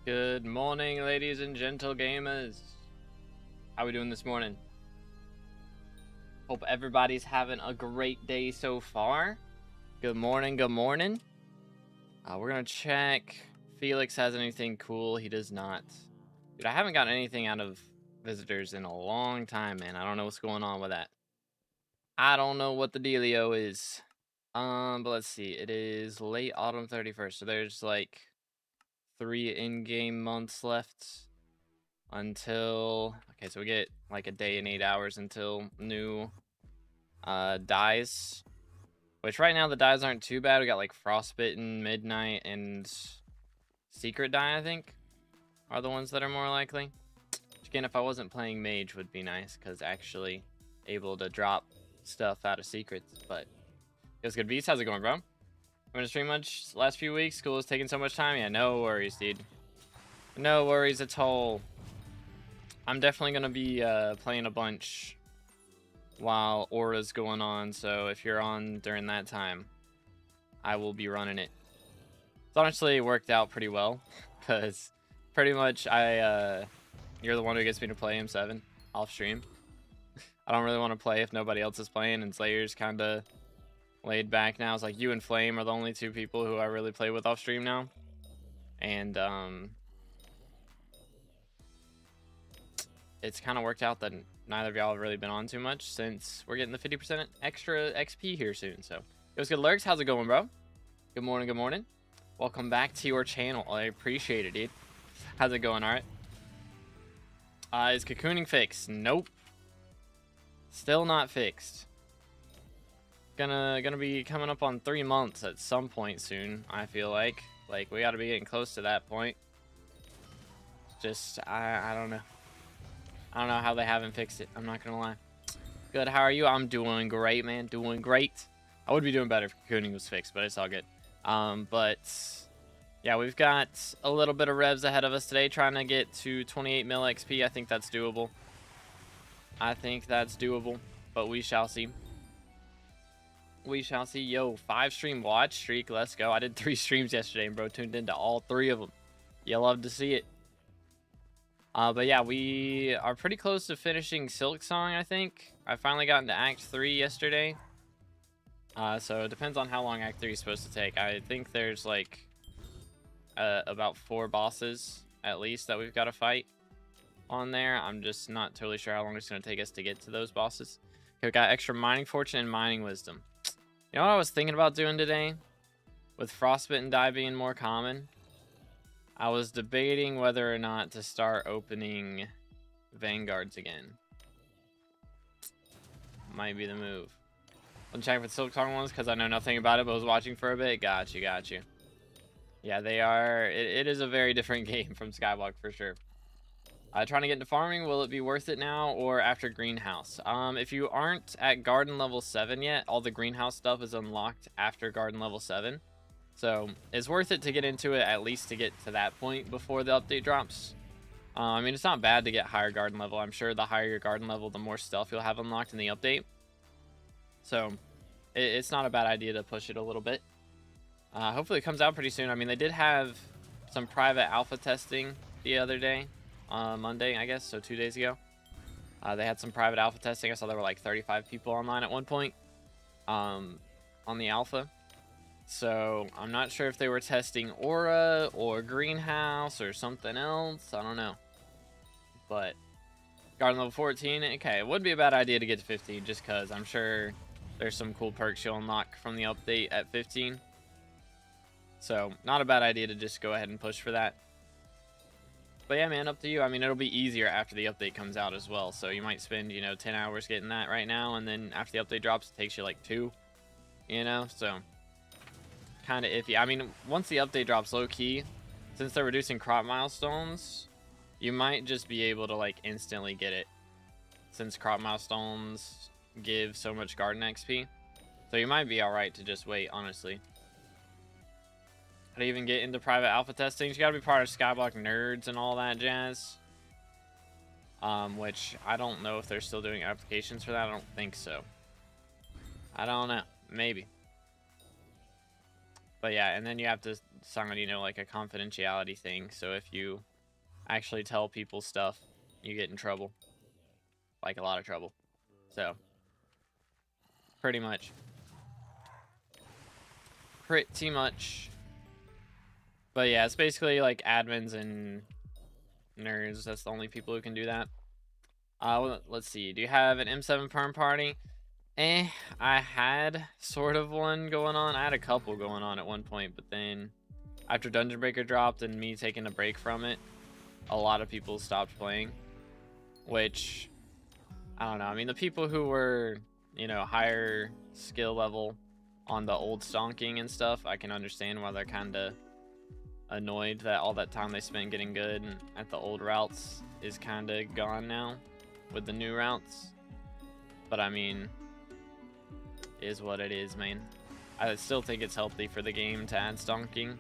Good morning, ladies and gentle gamers. How we doing this morning? Hope everybody's having a great day so far. Good morning, good morning. We're gonna check Felix has anything cool. He does not. Dude, I haven't gotten anything out of visitors in a long time, man. I don't know what's going on with that. I don't know what the dealio is. But let's see. It is late autumn 31st, so there's like 3 in-game months left until, okay, so we get like a day and 8 hours until new dyes, which right now the dyes aren't too bad. We got like Frostbitten, Midnight, and Secret Dye, I think, are the ones that are more likely. Which again, if I wasn't playing Mage would be nice, because actually able to drop stuff out of secrets. But it was good. Beast, how's it going, bro? Going to stream much last few weeks? School is taking so much time. Yeah, no worries, dude. No worries at all. I'm definitely going to be playing a bunch while Aura's going on, so if you're on during that time, I will be running it. It's honestly worked out pretty well, because pretty much you're the one who gets me to play M7 off stream. I don't really want to play if nobody else is playing, and Slayer's kind of laid back now. It's like you and Flame are the only two people who I really play with off stream now. And it's kind of worked out that neither of y'all have really been on too much, since we're getting the 50% extra XP here soon. So it was good. Lurks, how's it going, bro? Good morning, good morning. Welcome back to your channel. I appreciate it, dude. How's it going? All right. Is cocooning fixed? Nope. Still not fixed. Gonna be coming up on 3 months at some point soon, I feel like. Like, we gotta be getting close to that point. Just, I don't know. I don't know how they haven't fixed it. I'm not gonna lie. Good, how are you? I'm doing great, man. Doing great. I would be doing better if cocooning was fixed, but it's all good. But yeah, we've got a little bit of revs ahead of us today, trying to get to 28 mil XP. I think that's doable. But we shall see. We shall see. Yo, 5 stream watch streak. Let's go. I did 3 streams yesterday, and bro tuned into all 3 of them. You love to see it. But yeah, we are pretty close to finishing Silk Song, I think. I finally got into Act 3 yesterday. So it depends on how long Act 3 is supposed to take. I think there's like about 4 bosses at least that we've got to fight on there. I'm just not totally sure how long it's going to take us to get to those bosses. Okay, we got extra Mining Fortune and Mining Wisdom. You know what I was thinking about doing today? With Frostbitten Dye being more common, I was debating whether or not to start opening Vanguards again. Might be the move. I'm checking for the Silk Song ones because I know nothing about it, but was watching for a bit. Got you. Yeah, they are. It is a very different game from SkyBlock for sure. Trying to get into farming, will it be worth it now or after greenhouse? If you aren't at garden level 7 yet, all the greenhouse stuff is unlocked after garden level 7. So it's worth it to get into it, at least to get to that point before the update drops. I mean, it's not bad to get higher garden level. I'm sure the higher your garden level, the more stuff you'll have unlocked in the update. So it's not a bad idea to push it a little bit. Hopefully it comes out pretty soon. I mean, they did have some private alpha testing the other day. Monday, I guess, so 2 days ago. They had some private alpha testing. I saw there were like 35 people online at one point on the alpha. So I'm not sure if they were testing Aura or Greenhouse or something else. I don't know. But garden level 14, okay, it would be a bad idea to get to 15 just because I'm sure there's some cool perks you'll unlock from the update at 15. So not a bad idea to just go ahead and push for that. But yeah, man, up to you. I mean, it'll be easier after the update comes out as well. So you might spend, 10 hours getting that right now. And then after the update drops, it takes you like 2, So kind of iffy. I mean, once the update drops low key, since they're reducing crop milestones, you might just be able to like instantly get it. Since crop milestones give so much garden XP. So you might be alright to just wait, honestly. How to even get into private alpha testing? You gotta be part of SkyBlock Nerds and all that jazz. Which I don't know if they're still doing applications for that. I don't think so. I don't know. Maybe. But yeah, and then you have to sign, you know, like a confidentiality thing. So if you actually tell people stuff, you get in trouble. Like a lot of trouble. So, pretty much. Pretty much. But yeah, it's basically like admins and nerds. That's the only people who can do that. Let's see. Do you have an M7 perm party? I had sort of one going on. I had a couple going on at one point, but then after Dungeon Breaker dropped and me taking a break from it, a lot of people stopped playing. Which, I don't know. I mean, the people who were, you know, higher skill level on the old stonking and stuff, I can understand why they're kind of annoyed that all that time they spent getting good at the old routes is kind of gone now with the new routes. But I mean, is what it is, man. I still think it's healthy for the game to add stonking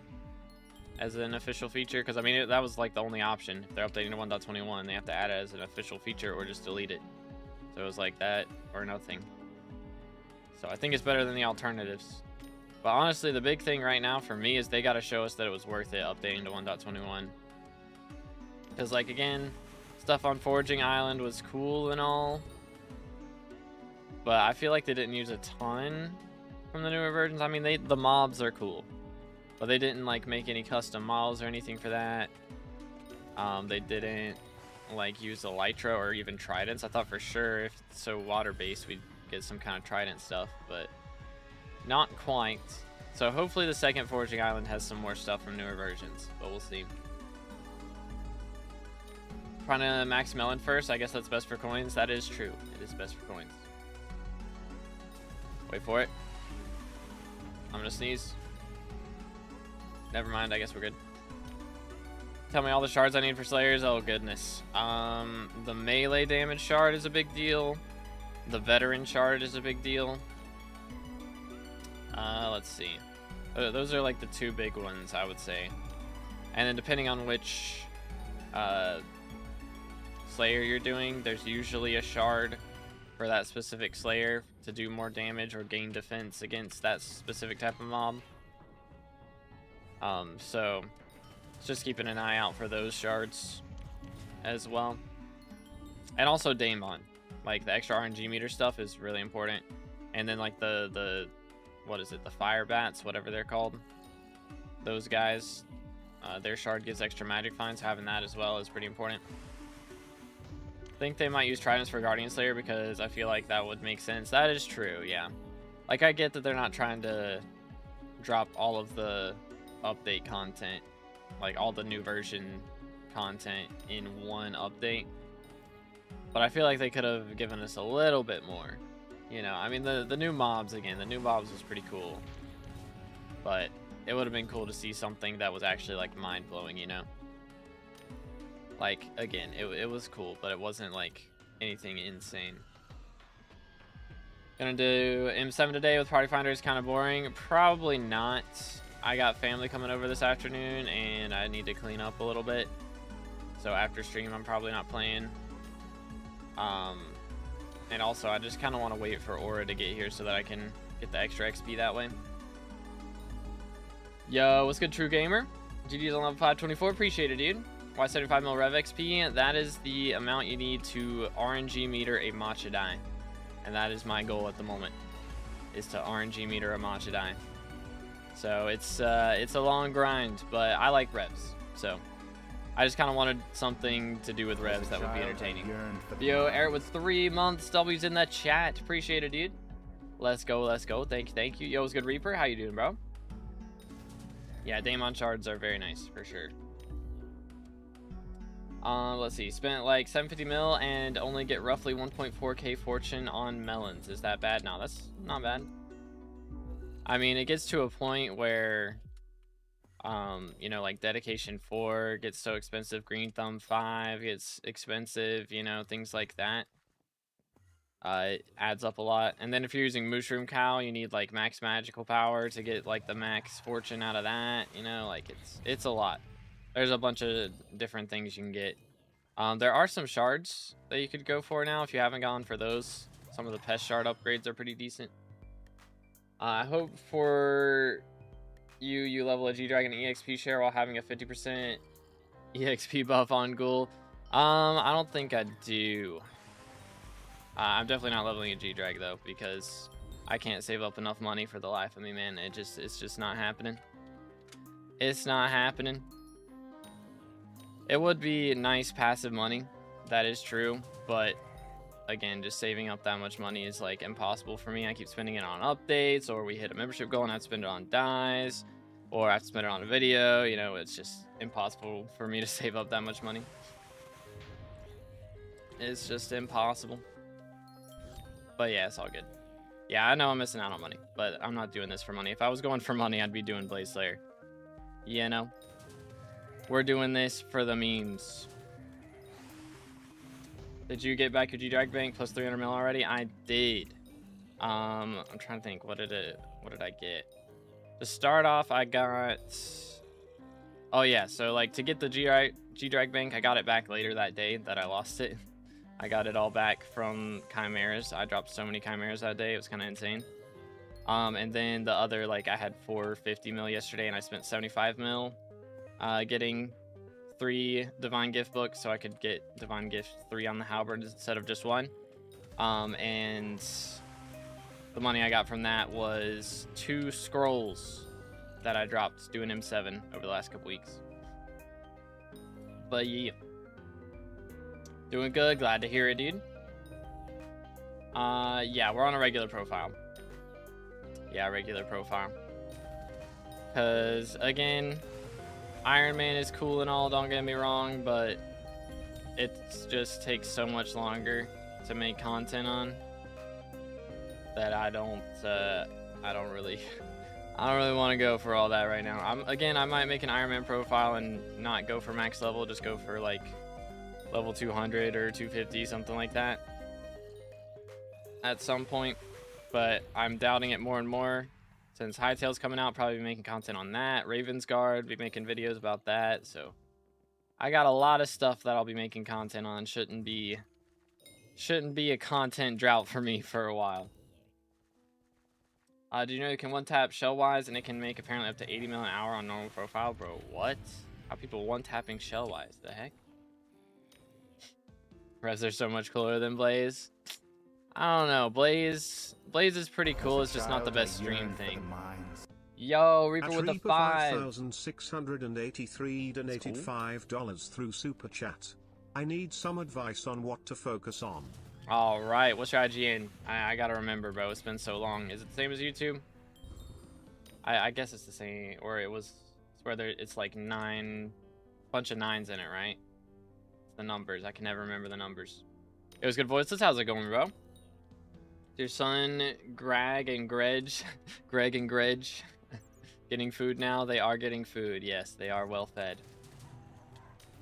as an official feature, because I mean that was like the only option. If they're updating to 1.21, they have to add it as an official feature or just delete it. So it was like that or nothing. So I think it's better than the alternatives. But honestly, the big thing right now for me is they got to show us that it was worth it updating to 1.21. Because like again, stuff on Foraging Island was cool and all, but I feel like they didn't use a ton from the newer versions. I mean, the mobs are cool, but they didn't like make any custom models or anything for that. They didn't like use Elytra or even tridents. I thought for sure if it's so water-based we'd get some kind of trident stuff, but not quite. So hopefully the second Foraging Island has some more stuff from newer versions, but we'll see. Trying to max melon first. I guess that's best for coins. That is true. It is best for coins. Wait for it. I'm gonna sneeze. Never mind, I guess we're good. Tell me all the shards I need for Slayers. Oh goodness. The melee damage shard is a big deal. The veteran shard is a big deal. Let's see. Those are like the two big ones, I would say. And then depending on which Slayer you're doing, there's usually a shard for that specific Slayer to do more damage or gain defense against that specific type of mob. So just keeping an eye out for those shards as well. And also Daemon. Like the extra RNG meter stuff is really important. And then like the what is it, the fire bats, whatever they're called, those guys, their shard gives extra magic finds. Having that as well is pretty important. I think they might use tridents for Guardian Slayer because I feel like that would make sense. That is true, yeah. Like I get that they're not trying to drop all of the update content, like all the new version content in one update, but I feel like they could have given us a little bit more. You know, I mean, the new mobs, again, the new mobs was pretty cool, but it would have been cool to see something that was actually like mind-blowing, you know? Like, again, it was cool, but it wasn't like anything insane. Gonna do M7 today with Party Finder is kind of boring. Probably not. I got family coming over this afternoon and I need to clean up a little bit. So after stream, I'm probably not playing. And also, I just kind of want to wait for Aura to get here so that I can get the extra XP that way. Yo, what's good, True Gamer? GG's on level 524. Appreciate it, dude. Why 75 mil Rev XP? That is the amount you need to RNG meter a Matcha die. And that is my goal at the moment, is to RNG meter a Matcha die. So it's a long grind, but I like revs. So I just kind of wanted something to do with revs that would be entertaining. Yo, Eric with 3 months. W's in the chat. Appreciate it, dude. Let's go, let's go. Thank you. Yo, what's good, Reaper? How you doing, bro? Yeah, Daemon shards are very nice, for sure. Let's see. Spent like 750 mil and only get roughly 1.4k fortune on melons. Is that bad? No, that's not bad. I mean, it gets to a point where you know, like dedication 4 gets so expensive, green thumb 5 gets expensive, you know, things like that. It adds up a lot. And then if you're using mushroom cow, you need like max magical power to get like the max fortune out of that, you know, like it's a lot. There's a bunch of different things you can get. There are some shards that you could go for now if you haven't gone for those. Some of the pest shard upgrades are pretty decent. I hope for You level a G-Dragon EXP share while having a 50% EXP buff on GoU. I don't think I do. I'm definitely not leveling a G-Drag though, because I can't save up enough money for the life of me, man. It's just not happening. It's not happening. It would be nice passive money, that is true, but again, just saving up that much money is like impossible for me. I keep spending it on updates, or we hit a membership goal and I have to spend it on dies, or I have to spend it on a video. You know, it's just impossible for me to save up that much money. It's just impossible. But yeah, it's all good. Yeah, I know I'm missing out on money, but I'm not doing this for money. If I was going for money, I'd be doing Blaze Slayer. You know? We're doing this for the memes. Did you get back your G-Drag bank plus 300 mil already? I did. I'm trying to think. What did I get? To start off, I got... Oh yeah, so like to get the G-Drag bank, I got it back later that day that I lost it. I got it all back from Chimeras. I dropped so many Chimeras that day. It was kind of insane. And then the other, like, I had 450 mil yesterday, and I spent 75 mil getting 3 Divine Gift books, so I could get Divine Gift 3 on the Halberd instead of just 1. And the money I got from that was 2 scrolls that I dropped doing M7 over the last couple weeks. But yeah. Doing good, glad to hear it, dude. Yeah, we're on a regular profile. Yeah, regular profile. Because, again, Iron Man is cool and all, don't get me wrong, but it just takes so much longer to make content on that I don't really want to go for all that right now. I might make an Iron Man profile and not go for max level, just go for like level 200 or 250, something like that at some point, but I'm doubting it more and more since Hightail's coming out. Probably be making content on that. Raven's Guard, be making videos about that. So I got a lot of stuff that I'll be making content on. Shouldn't be a content drought for me for a while. Do you know you can one-tap Shellwise and it can make apparently up to 80 mil an hour on normal profile? Bro, what? How people one-tapping Shellwise? The heck? Rez are so much cooler than Blaze. I don't know. Blaze is pretty cool. It's just not the best stream thing. Yo, Reaper with the 5. 5,683 donated $5 through Super Chat. I need some advice on what to focus on. All right, what's your IGN? I gotta remember, bro. It's been so long. Is it the same as YouTube? I guess it's the same, or it's where it's like 9, bunch of 9s in it, right? The numbers. I can never remember the numbers. It was good voices. How's it going, bro? Your son, Greg and Greg, getting food now? They are getting food. Yes, they are well fed.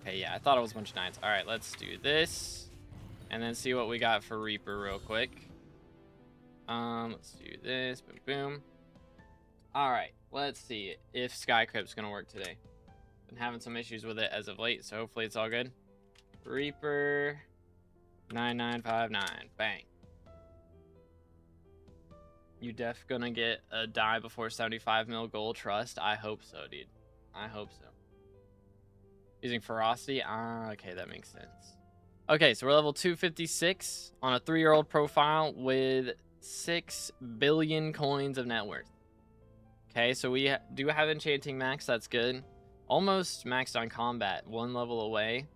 Okay, yeah, I thought it was a bunch of 9s. All right, let's do this. And then see what we got for Reaper real quick. Let's do this. Boom, boom. All right, let's see if Skycrypt's going to work today. Been having some issues with it as of late, so hopefully it's all good. Reaper 9959. Bang. You def gonna get a die before 75 mil gold trust? I hope so, dude. I hope so. Using ferocity? Ah, okay, that makes sense. Okay, so we're level 256 on a 3-year-old profile with 6 billion coins of net worth. Okay, so we do have enchanting max. That's good. Almost maxed on combat. 1 level away.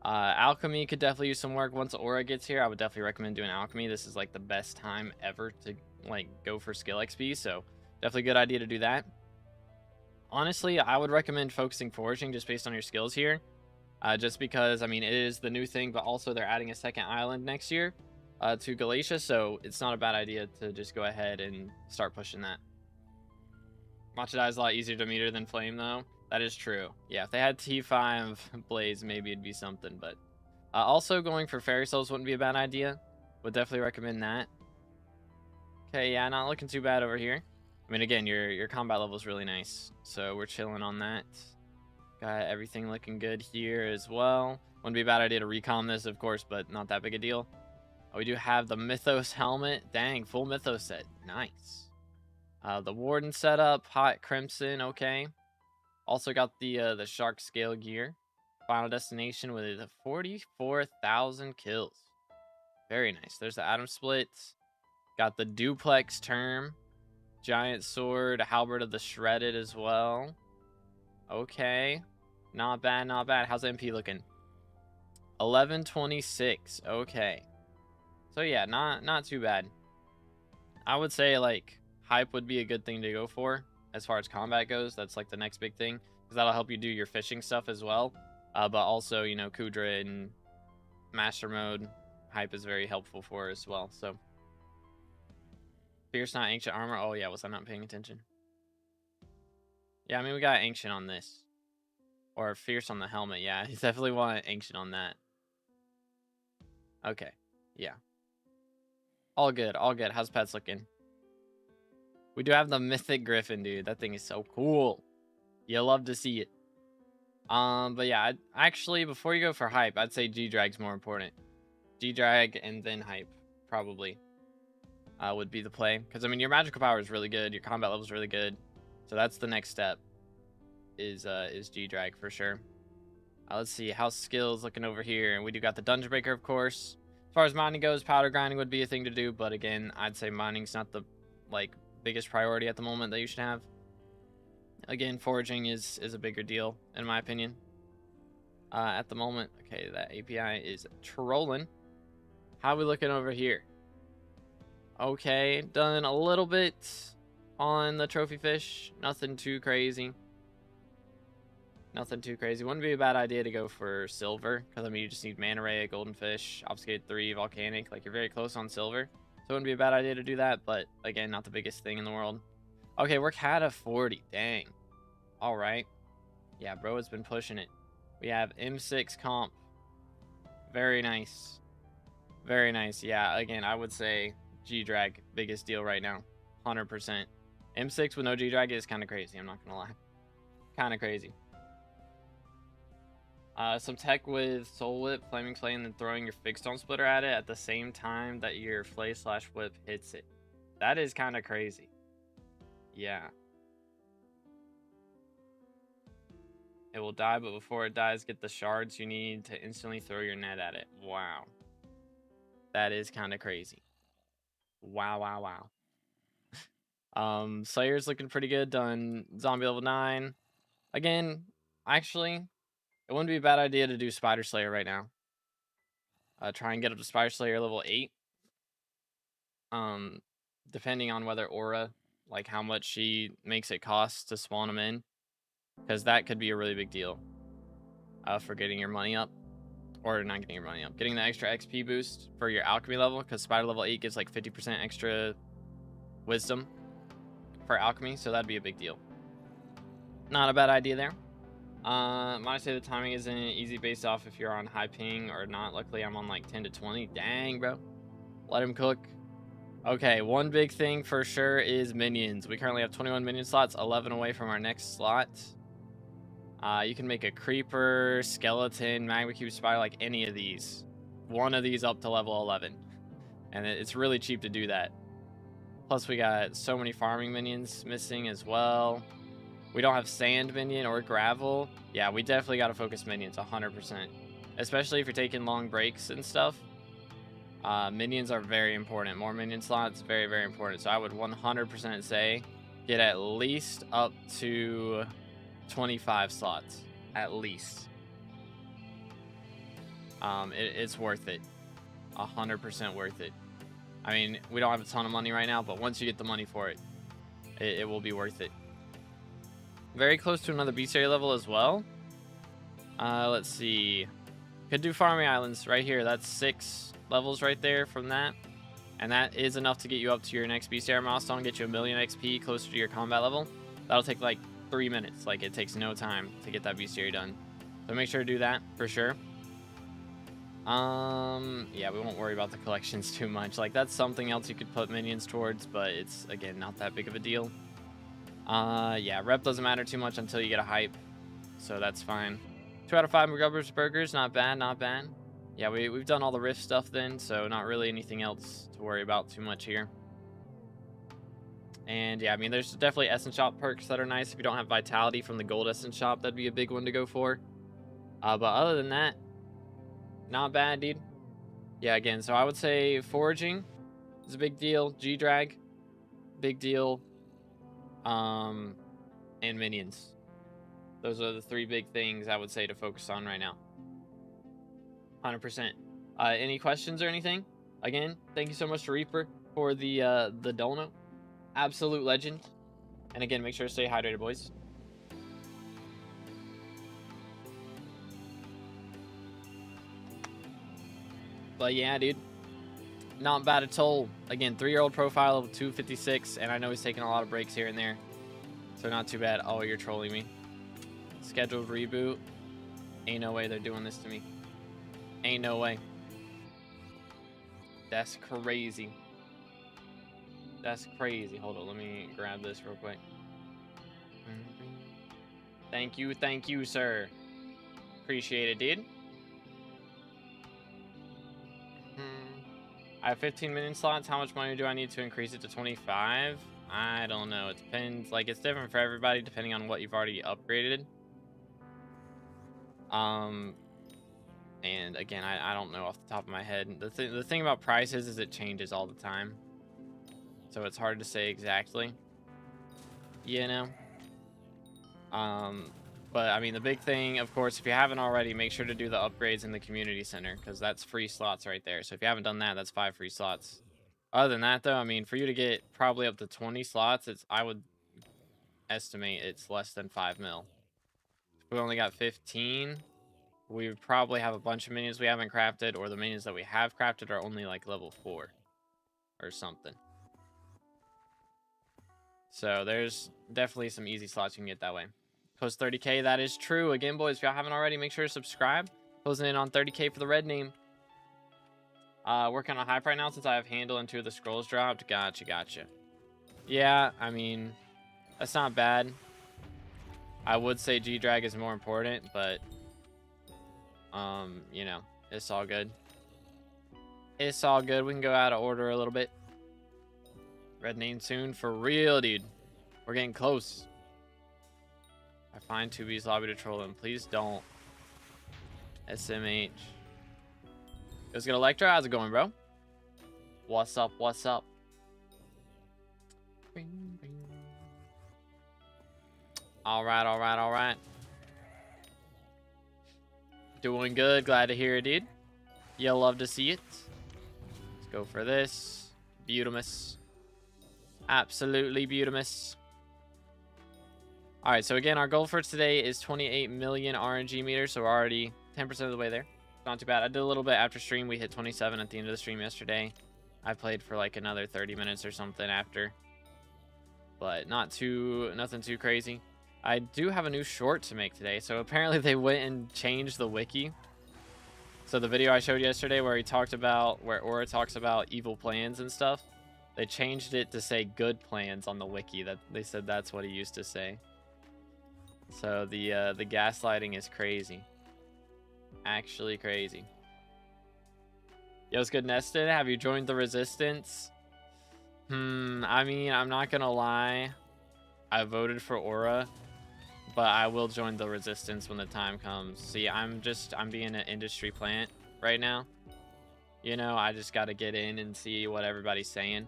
Alchemy could definitely use some work once Aura gets here. I would definitely recommend doing Alchemy. This is like the best time ever to like go for skill XP, so definitely a good idea to do that. Honestly, I would recommend focusing foraging just based on your skills here, just because I mean it is the new thing, but also they're adding a second island next year to Galatia, so it's not a bad idea to just go ahead and start pushing that. Matcha Die is a lot easier to meter than Flame though. That is true. Yeah, if they had T5 Blaze, maybe it'd be something. But also going for Fairy Souls wouldn't be a bad idea. Would definitely recommend that. Okay, yeah, not looking too bad over here. I mean, again, your combat level is really nice. So we're chilling on that. Got everything looking good here as well. Wouldn't be a bad idea to recom this, of course, but not that big a deal. We do have the Mythos helmet. Dang, full Mythos set. Nice. The Warden setup, Hot Crimson, okay. Also got the Shark Scale gear. Final Destination with 44,000 kills. Very nice. There's the Atom Splits. Got the Duplex Term. Giant Sword, Halberd of the Shredded as well. Okay. Not bad, not bad. How's MP looking? 1126. Okay. So yeah, not too bad. I would say like hype would be a good thing to go for as far as combat goes. That's like the next big thing, because that'll help you do your fishing stuff as well. But also, you know, Kudra and Master Mode hype is very helpful for as well. So Fierce, not Ancient Armor. Oh yeah, was I not paying attention? Yeah, I mean, we got Ancient on this. Or Fierce on the helmet. Yeah, you definitely want Ancient on that. Okay. Yeah. All good. All good. How's pets looking? We do have the Mythic Griffin, dude. That thing is so cool. You love to see it. But yeah, actually, before you go for hype, I'd say G-Drag's more important. G-Drag and then hype, probably, would be the play. Because, I mean, your magical power is really good. Your combat level is really good. So that's the next step, is G-Drag for sure. Let's see, how's skills looking over here? And we do got the Dungeon Breaker, of course. As far as mining goes, powder grinding would be a thing to do. But again, I'd say mining's not the, like, biggest priority at the moment that you should have. Again, foraging is a bigger deal, in my opinion. At the moment. Okay, that API is trolling. How are we looking over here? Okay, done a little bit on the trophy fish. Nothing too crazy. Nothing too crazy. Wouldn't be a bad idea to go for silver, because I mean, you just need Manta Ray, Golden Fish, Obfuscate 3, Volcanic. Like, you're very close on silver. So it wouldn't be a bad idea to do that, but again, not the biggest thing in the world. Okay, we're cat of 40. Dang. All right. Yeah, bro has been pushing it. We have M6 comp. Very nice. Very nice. Yeah, again, I would say G-Drag, biggest deal right now. 100%. M6 with no G-Drag is kind of crazy. I'm not going to lie. Kind of crazy. Some tech with Soul Whip, Flaming Flame, and then throwing your Fig Stone Splitter at it at the same time that your Flay/Whip hits it. That is kind of crazy. Yeah. It will die, but before it dies, get the shards you need to instantly throw your net at it. Wow. That is kind of crazy. Wow, wow, wow. Slayer's looking pretty good. Done zombie level 9. Again, actually, it wouldn't be a bad idea to do Spider Slayer right now. Try and get up to Spider Slayer level 8. Depending on whether Aura, like how much she makes it cost to spawn them in. Because that could be a really big deal for getting your money up. Or not getting your money up. Getting the extra XP boost for your alchemy level. Because Spider level 8 gives like 50% extra wisdom for alchemy. So that'd be a big deal. Not a bad idea there. Might say the timing isn't easy based off if you're on high ping or not. Luckily, I'm on like 10 to 20. Dang, bro. Let him cook. Okay, one big thing for sure is minions. We currently have 21 minion slots, 11 away from our next slot. You can make a creeper, skeleton, magma cube spider, like any of these. One of these up to level 11. And it's really cheap to do that. Plus, we got so many farming minions missing as well. We don't have sand minion or gravel. Yeah, we definitely got to focus minions 100%. Especially if you're taking long breaks and stuff. Minions are very important. More minion slots, very, very important. So I would 100% say get at least up to 25 slots. At least. It's worth it. 100% worth it. I mean, we don't have a ton of money right now, but once you get the money for it, it will be worth it. Very close to another bestiary level as well. Let's see. Could do farming islands right here. That's 6 levels right there from that. And that is enough to get you up to your next bestiary milestone, get you 1,000,000 XP closer to your combat level. That'll take like 3 minutes. Like, it takes no time to get that bestiary done. So make sure to do that for sure. Yeah, we won't worry about the collections too much. Like, that's something else you could put minions towards, but it's, again, not that big of a deal. Yeah, rep doesn't matter too much until you get a hype, so that's fine. 2 out of 5 McGubbers burgers, not bad, not bad. Yeah, we've done all the rift stuff then, so not really anything else to worry about too much here. And yeah, I mean, there's definitely Essence Shop perks that are nice. If you don't have Vitality from the Gold Essence Shop, that'd be a big one to go for. But other than that, not bad, dude. Yeah, again, so I would say Foraging is a big deal. G-Drag, big deal. And Minions. Those are the 3 big things I would say to focus on right now. 100%. Any questions or anything? Again, thank you so much to Reaper for the dono. Absolute legend. And again, make sure to stay hydrated, boys. But yeah, dude, not bad at all. Again, 3-year-old profile of 256, and I know he's taking a lot of breaks here and there, so not too bad. Oh, you're trolling me. Scheduled reboot. Ain't no way they're doing this to me. Ain't no way. That's crazy. That's crazy. Hold on, let me grab this real quick. Thank you, sir. Appreciate it, dude. I have 15 minion slots. How much money do I need to increase it to 25? I don't know. It depends. Like, it's different for everybody depending on what you've already upgraded. And again, I don't know off the top of my head. The thing about prices is it changes all the time. So it's hard to say exactly. You know? But I mean, the big thing, of course, if you haven't already, make sure to do the upgrades in the community center, because that's free slots right there. So if you haven't done that, that's 5 free slots. Other than that, though, I mean, for you to get probably up to 20 slots, I would estimate it's less than 5 mil. If we only got 15, we would probably have a bunch of minions we haven't crafted, or the minions that we have crafted are only like level 4 or something. So there's definitely some easy slots you can get that way. Close 30K, that is true. Again, boys, if y'all haven't already, make sure to subscribe. Closing in on 30K for the red name. Working on hype right now since I have handle and 2 of the scrolls dropped. Gotcha. Yeah, I mean, that's not bad. I would say G-Drag is more important, but, you know, it's all good. It's all good. We can go out of order a little bit. Red name soon for real, dude. We're getting close. I find 2B's lobby to troll him. Please don't. SMH. Let's get Electro. How's it going, bro? What's up? All right. Doing good. Glad to hear it, dude. You'll love to see it. Let's go for this. Beautimus. Absolutely beautimus. All right, so again, our goal for today is 28 million RNG meters, so we're already 10% of the way there. Not too bad. I did a little bit after stream. We hit 27 at the end of the stream yesterday. I played for like another 30 minutes or something after, but nothing too crazy. I do have a new short to make today, so apparently they went and changed the wiki. So the video I showed yesterday where Aura talks about evil plans and stuff, they changed it to say good plans on the wiki. That they said that's what he used to say. So the gaslighting is crazy. Actually crazy. Yo, it's good, Nested. Have you joined the Resistance? I mean, I'm not gonna lie. I voted for Aura, but I will join the Resistance when the time comes. See, I'm being an industry plant right now. You know, I just gotta get in and see what everybody's saying.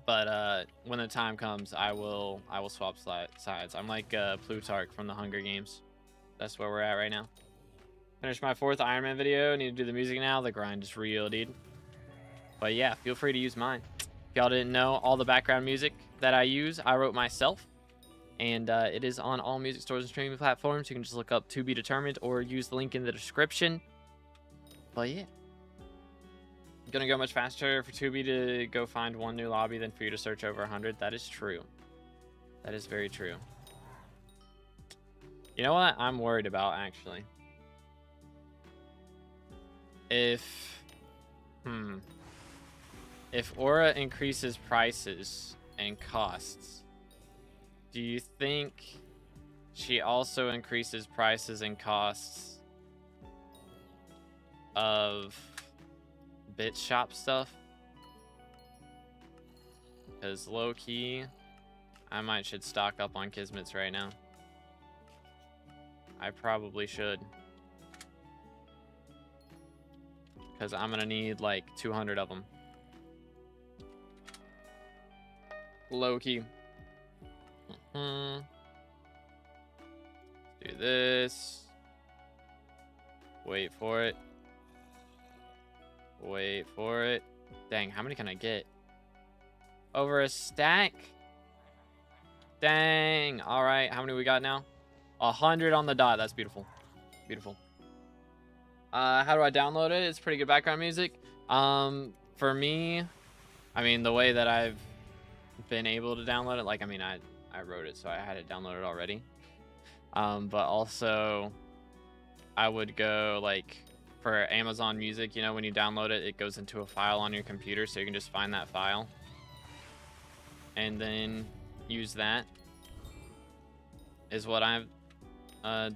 But when the time comes, I will swap sides. I'm like Plutarch from the Hunger Games. That's where we're at right now. Finished my 4th Iron Man video. Need to do the music now. The grind is real, dude. But yeah, feel free to use mine. If y'all didn't know, all the background music that I use, I wrote myself. And it is on all music stores and streaming platforms. You can just look up To Be Determined or use the link in the description. But yeah. Gonna go much faster for 2B to go find 1 new lobby than for you to search over 100. That is true. That is very true. You know what I'm worried about, actually? If Aura increases prices and costs, do you think she also increases prices and costs of bit shop stuff? Because low key, I might should stock up on Kismets right now. I probably should. Because I'm going to need like 200 of them. Low key. Do this. Wait for it. Wait for it. Dang, how many can I get? Over a stack? Dang. All right, how many we got now? 100 on the dot. That's beautiful. Beautiful. How do I download it? It's pretty good background music. For me, I mean, the way that I've been able to download it, like, I mean, I wrote it, so I had it downloaded already. But also, I would go, like, for Amazon Music, you know, when you download it, it goes into a file on your computer, so you can just find that file. And then use that. Is what I've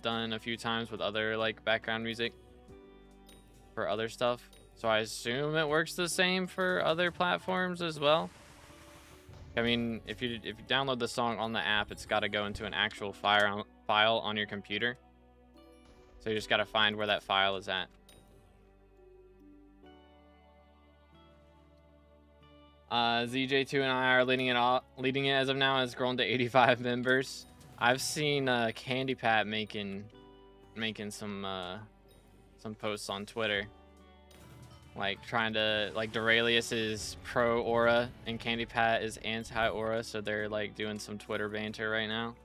done a few times with other, like, background music for other stuff. So I assume it works the same for other platforms as well. I mean, if you download the song on the app, it's got to go into an actual file on your computer. So you just got to find where that file is at. ZJ2 and I are leading it as of now. Has grown to 85 members. I've seen Candy Pat making some posts on Twitter. Like trying to, like, Duralius is pro aura and Candy Pat is anti aura, so they're like doing some Twitter banter right now.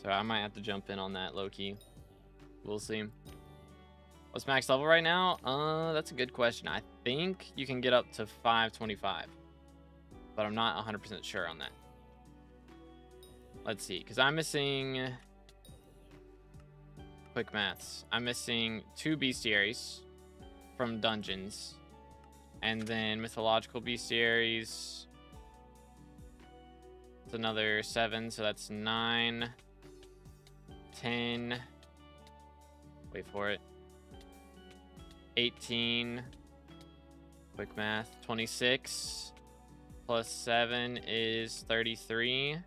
So I might have to jump in on that low key. We'll see. What's max level right now? That's a good question. I think you can get up to 525, but I'm not 100% sure on that. Let's see, because I'm missing quick maths. I'm missing 2 bestiaries from dungeons, and then mythological bestiaries. It's another 7, so that's 9, 10. Wait for it. 18. Quick math. 26 plus 7 is 33.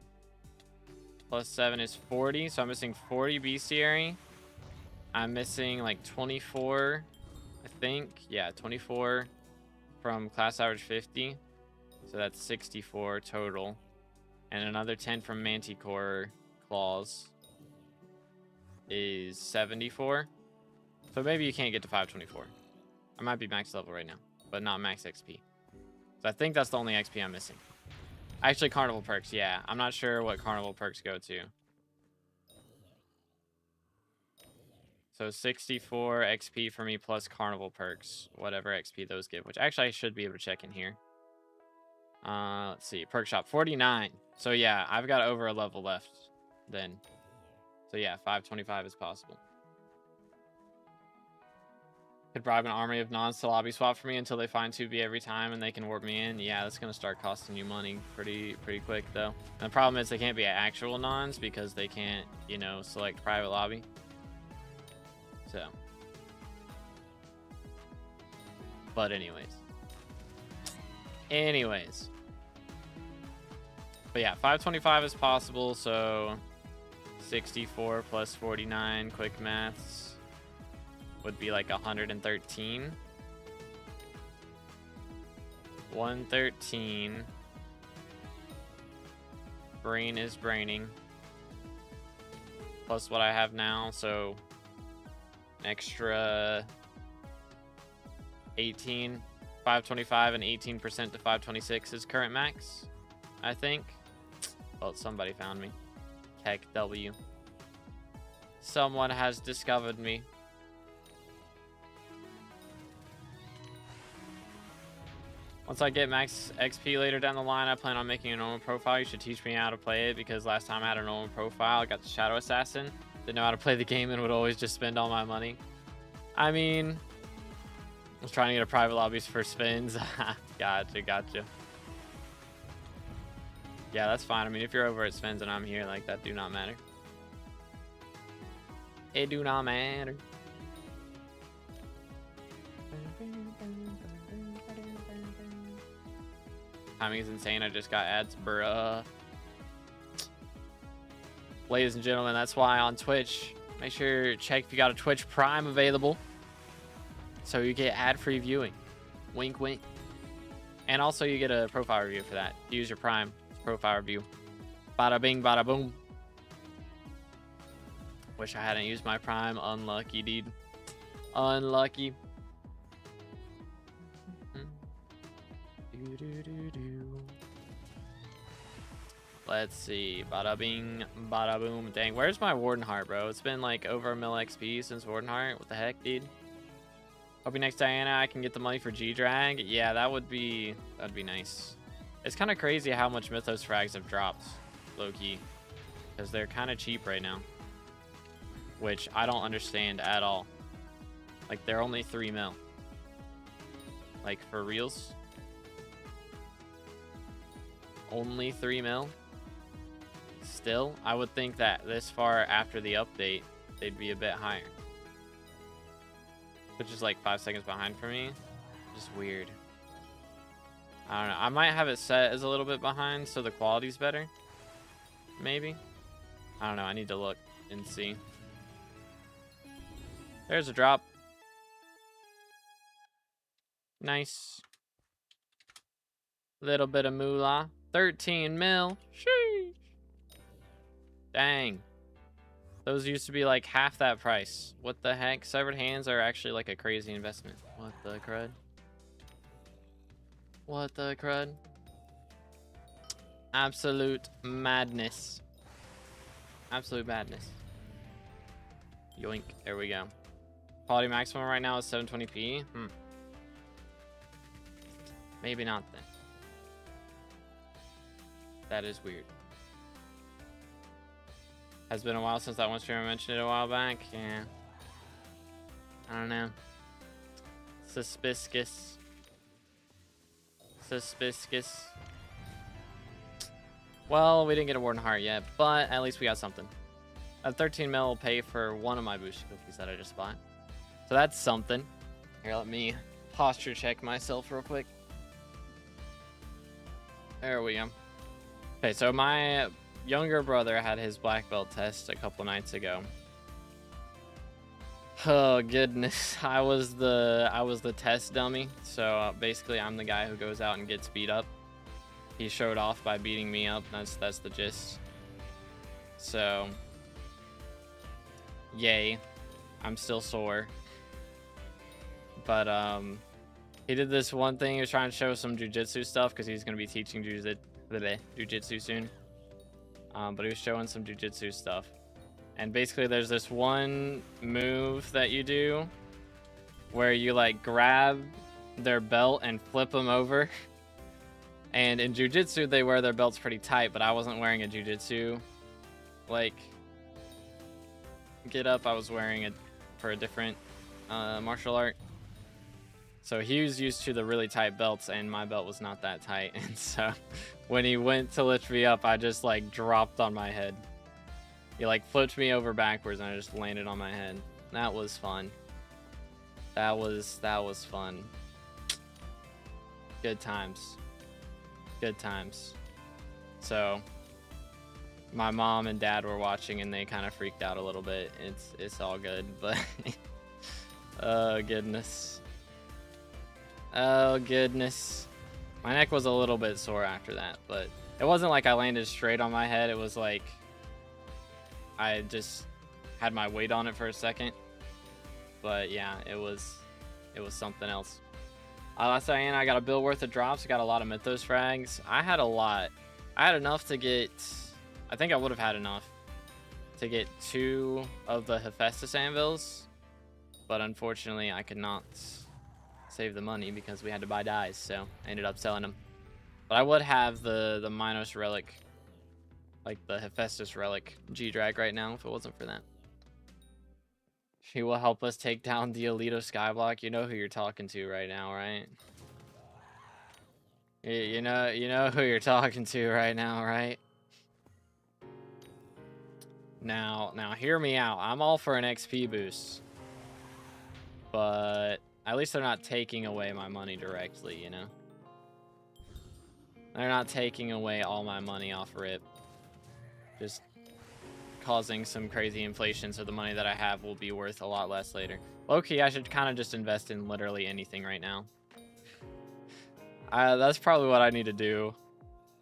Plus 7 is 40, so I'm missing 40 bestiary. I'm missing like 24. I think, yeah, 24 from class average 50, so that's 64 total, and another 10 from Manticore claws is 74. So maybe you can't get to 524. I might be max level right now, but not max XP. So I think that's the only XP I'm missing. Actually, carnival perks, yeah. I'm not sure what carnival perks go to. So 64 XP for me plus carnival perks, whatever XP those give, which actually I should be able to check in here. Let's see, perk shop 49. So yeah, I've got over a level left then. So yeah, 525 is possible. Could bribe an army of nons to lobby swap for me until they find 2B every time and they can warp me in. Yeah, that's gonna start costing you money pretty quick though. And the problem is they can't be actual nons because they can't, you know, select private lobby. So, but anyways, but yeah, 525 is possible. So 64 plus 49 quick maths would be like 113. 113. Brain is braining plus what I have now, so extra 18. 525 and 18% to 526 is current max, I think. Well, somebody found me. Heck W. Someone has discovered me. Once I get max XP later down the line, I plan on making a normal profile. You should teach me how to play it, because last time I had a normal profile, I got the Shadow Assassin. Didn't know how to play the game and would always just spend all my money. I mean, I was trying to get a private lobbies for spins. Gotcha. Yeah, that's fine. I mean, if you're over at spins and I'm here, like, that do not matter. It do not matter. Timing is insane. I just got ads, bruh. Ladies and gentlemen, that's why on Twitch, make sure you check if you got a Twitch Prime available, so you get ad-free viewing. Wink, wink. And also you get a profile review for that. Use your Prime profile review. Bada bing, bada boom. Wish I hadn't used my Prime. Unlucky, dude. Unlucky. Let's see. Bada bing, bada boom. Dang, where's my Warden Heart, bro? It's been like over a mil XP since Warden Heart. What the heck, dude? Hoping next Diana I can get the money for G-Drag. Yeah, that'd be nice. It's kind of crazy how much Mythos frags have dropped, low-key. Because they're kind of cheap right now. Which I don't understand at all. Like, they're only 3 mil. Like, for reals? Only 3 mil? Still, I would think that this far after the update, they'd be a bit higher. Which is like 5 seconds behind for me. Just weird. I don't know. I might have it set as a little bit behind so the quality's better. Maybe. I don't know. I need to look and see. There's a drop. Nice. Little bit of moolah. 13 mil. Sheesh. Dang. Those used to be like half that price. What the heck? Severed hands are actually like a crazy investment. What the crud? What the crud? Absolute madness. Absolute madness. Yoink. There we go. Quality maximum right now is 720p. Maybe not then. That is weird. Has been a while since that one streamer mentioned it a while back. Yeah. I don't know. Suspicious. Suspicious. Well, we didn't get a Warden Heart yet, but at least we got something. A 13 mil will pay for one of my booster cookies that I just bought. So that's something. Here, let me posture check myself real quick. There we go. Okay, so my younger brother had his black belt test a couple nights ago. Oh goodness, I was the test dummy. So basically, I'm the guy who goes out and gets beat up. He showed off by beating me up. That's the gist. So, yay, I'm still sore. But he did this one thing. He was trying to show some jujitsu stuff because he's gonna be teaching jujitsu soon. But he was showing some jujitsu stuff. And basically there's this one move that you do where you like grab their belt and flip them over. And in jujitsu, they wear their belts pretty tight, but I wasn't wearing a jujitsu like get up. I was wearing it for a different martial art. So he was used to the really tight belts, and my belt was not that tight. And so when he went to lift me up, I just like dropped on my head. He like flipped me over backwards, and I just landed on my head. That was fun. That was fun. Good times. Good times. So my mom and dad were watching, and they kind of freaked out a little bit. It's all good, but oh goodness. Oh goodness. My neck was a little bit sore after that, but it wasn't like I landed straight on my head. It was like I just had my weight on it for a second. But yeah, it was something else. Last night I got a bill worth of drops. I got a lot of Mythos frags. I had a lot. I had enough to get, I think I would have had enough to get 2 of the Hephaestus anvils, but unfortunately I could not save the money because we had to buy dyes, so I ended up selling them. But I would have the Minos relic, like the Hephaestus relic G-Drag right now if it wasn't for that. She will help us take down the Alito SkyBlock. You know who you're talking to right now, right? You know who you're talking to right now, right? Now hear me out. I'm all for an XP boost, but at least they're not taking away my money directly, you know? They're not taking away all my money off rip. Just causing some crazy inflation, so the money that I have will be worth a lot less later. Low-key, I should kind of just invest in literally anything right now. That's probably what I need to do.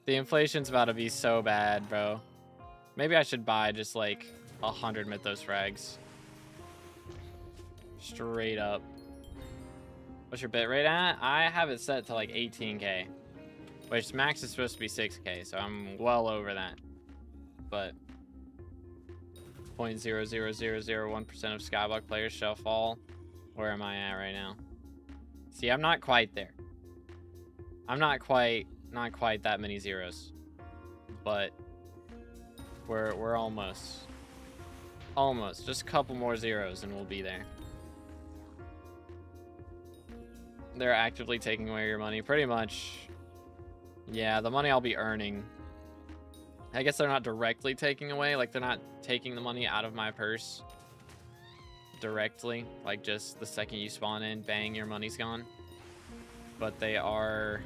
The inflation's about to be so bad, bro. Maybe I should buy just like 100 Mythos frags. Straight up. What's your bit rate at? I have it set to like 18k. Which max is supposed to be 6k, so I'm well over that. But 0.00001% of SkyBlock players shall fall. Where am I at right now? See, I'm not quite there. I'm not quite that many zeros. But we're almost. Almost. Just a couple more zeros and we'll be there. They're actively taking away your money. Pretty much. Yeah, the money I'll be earning. I guess they're not directly taking away. Like, they're not taking the money out of my purse directly. Like, just the second you spawn in, bang, your money's gone. But they are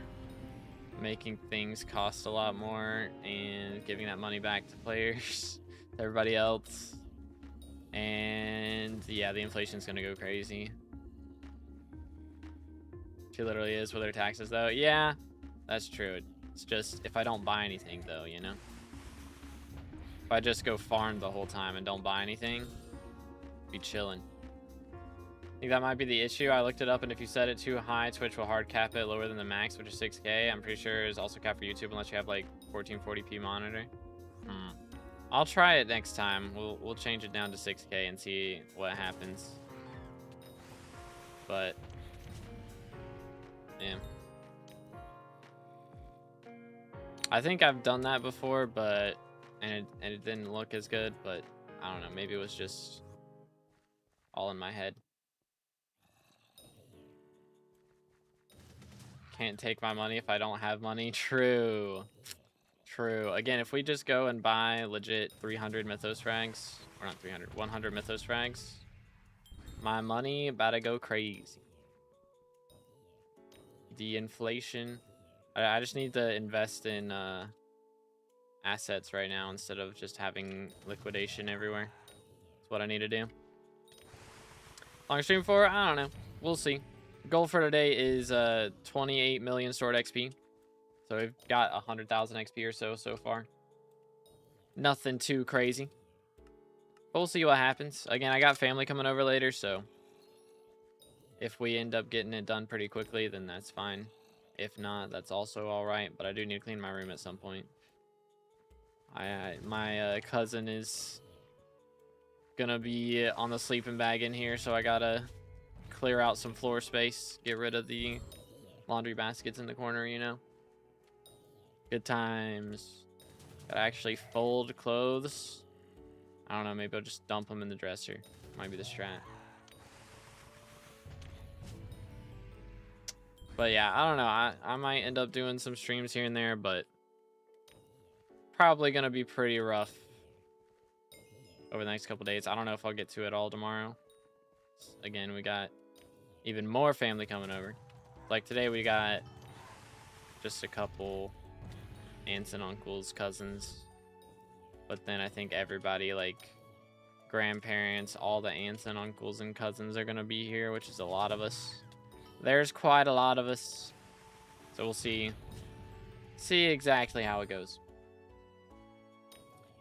making things cost a lot more and giving that money back to players, to everybody else. And yeah, the inflation's gonna go crazy. She literally is with her taxes, though. Yeah, that's true. It's just if I don't buy anything, though, you know? If I just go farm the whole time and don't buy anything, be chilling. I think that might be the issue. I looked it up, and if you set it too high, Twitch will hard cap it lower than the max, which is 6K. I'm pretty sure is also capped for YouTube unless you have like 1440p monitor. I'll try it next time. We'll change it down to 6K and see what happens. But yeah, I think I've done that before, but and it didn't look as good. But I don't know. Maybe it was just all in my head. Can't take my money if I don't have money. True. True. Again, if we just go and buy legit 300 Mythos frags, or not 300, 100 Mythos frags, my money about to go crazy. The inflation. I just need to invest in assets right now instead of just having liquidation everywhere. That's what I need to do. Long stream for? I don't know. We'll see. Goal for today is 28 million stored XP. So we've got 100,000 XP or so far. Nothing too crazy. But we'll see what happens. Again, I got family coming over later, so if we end up getting it done pretty quickly, then that's fine. If not, that's also all right. But I do need to clean my room at some point. My cousin is gonna be on the sleeping bag in here, so I gotta clear out some floor space, get rid of the laundry baskets in the corner, you know. Good times. Gotta actually fold clothes. I don't know, maybe I'll just dump them in the dresser. Might be the strat. But yeah, I don't know. I might end up doing some streams here and there, but probably gonna be pretty rough over the next couple days. I don't know if I'll get to it all tomorrow. Again, we got even more family coming over. Like today we got just a couple aunts and uncles, cousins. But then I think everybody, like grandparents, all the aunts and uncles and cousins are gonna be here, which is a lot of us. There's quite a lot of us. So we'll see exactly how it goes.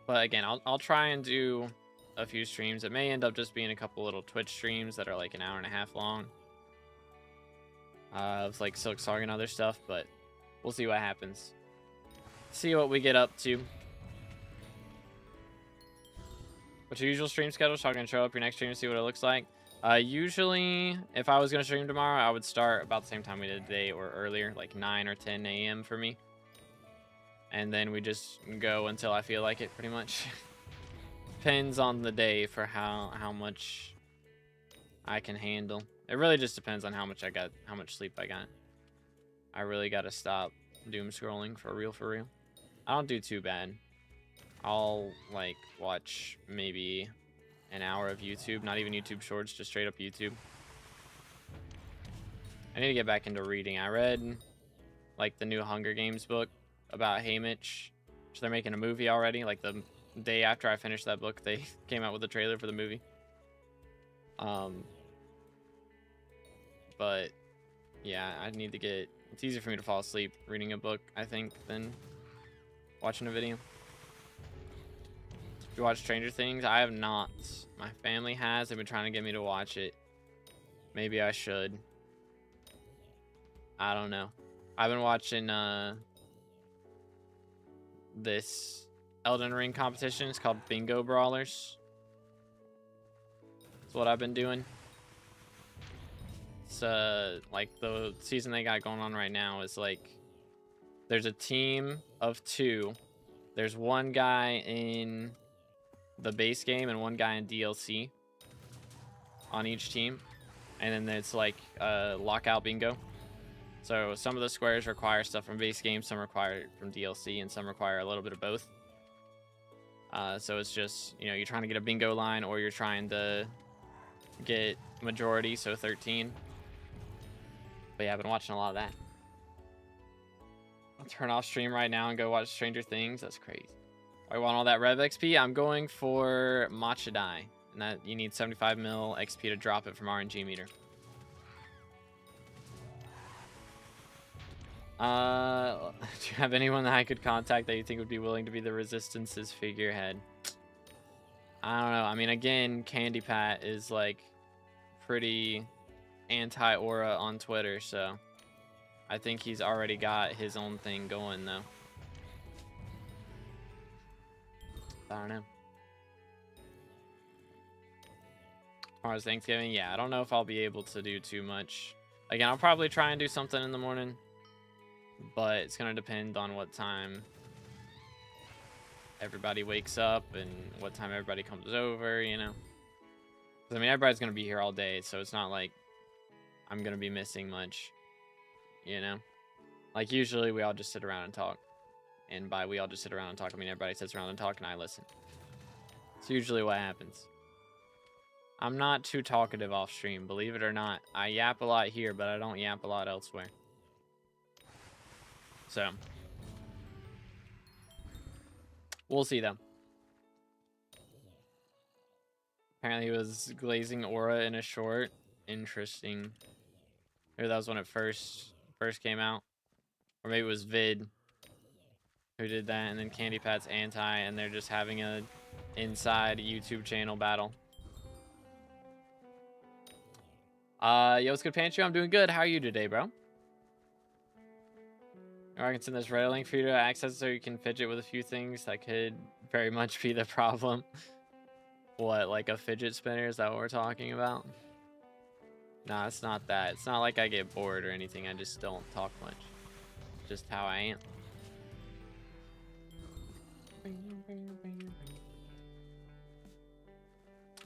But again, I'll try and do a few streams. It may end up just being a couple little Twitch streams that are like an hour and a half long. Of like Silk Song and other stuff, but we'll see what happens. See what we get up to. What's your usual stream schedule? So I'm gonna show up your next stream and see what it looks like. Usually, if I was gonna stream tomorrow, I would start about the same time we did today or earlier, like 9 or 10 a.m. for me. And then we just go until I feel like it, pretty much. Depends on the day for how much I can handle. It really just depends on how much sleep I got. I really gotta stop doom scrolling for real. I don't do too bad. I'll like watch maybe an hour of YouTube, not even YouTube shorts, just straight up YouTube. I need to get back into reading. I read like the new Hunger Games book about Haymitch, which they're making a movie already. Like the day after I finished that book, they came out with a trailer for the movie. But yeah, I need to get. It's easier for me to fall asleep reading a book, I think, than watching a video. You watch Stranger Things? I have not. My family has. They've been trying to get me to watch it. Maybe I should. I don't know. I've been watching this Elden Ring competition. It's called Bingo Brawlers. That's what I've been doing. It's like the season they got going on right now is like there's a team of 2. There's one guy in the base game and one guy in DLC on each team, and then it's like lockout bingo. So some of the squares require stuff from base game, some require it from DLC, and some require a little bit of both. So it's just, you know, you're trying to get a bingo line or you're trying to get majority, so 13. But yeah, I've been watching a lot of that. I'll turn off stream right now and go watch Stranger Things. That's crazy. I want all that Rev XP. I'm going for Matcha Dye. And that you need 75 mil XP to drop it from RNG meter. Do you have anyone that I could contact that you think would be willing to be the Resistance's figurehead? I don't know. I mean, again, Candy Pat is like pretty anti-aura on Twitter, so I think he's already got his own thing going, though. I don't know. Tomorrow's Thanksgiving. Yeah, I don't know if I'll be able to do too much. Again, I'll probably try and do something in the morning, but it's going to depend on what time everybody wakes up and what time everybody comes over, you know. 'Cause, I mean, everybody's going to be here all day, so it's not like I'm going to be missing much, you know. Like, usually we all just sit around and talk. And by we all just sit around and talk, I mean everybody sits around and talk and I listen. It's usually what happens. I'm not too talkative off stream, believe it or not. I yap a lot here, but I don't yap a lot elsewhere. So, we'll see though. Apparently he was glazing aura in a short. Interesting. Maybe that was when it first came out. Or maybe it was Vid who did that, and then Candy Pat's anti, and they're just having a inside YouTube channel battle. Yo, what's good, Pancho? I'm doing good. How are you today, bro? Or I can send this Reddit link for you to access so you can fidget with a few things. That could very much be the problem. What, like a fidget spinner? Is that what we're talking about? Nah, it's not that. It's not like I get bored or anything. I just don't talk much. Just how I am.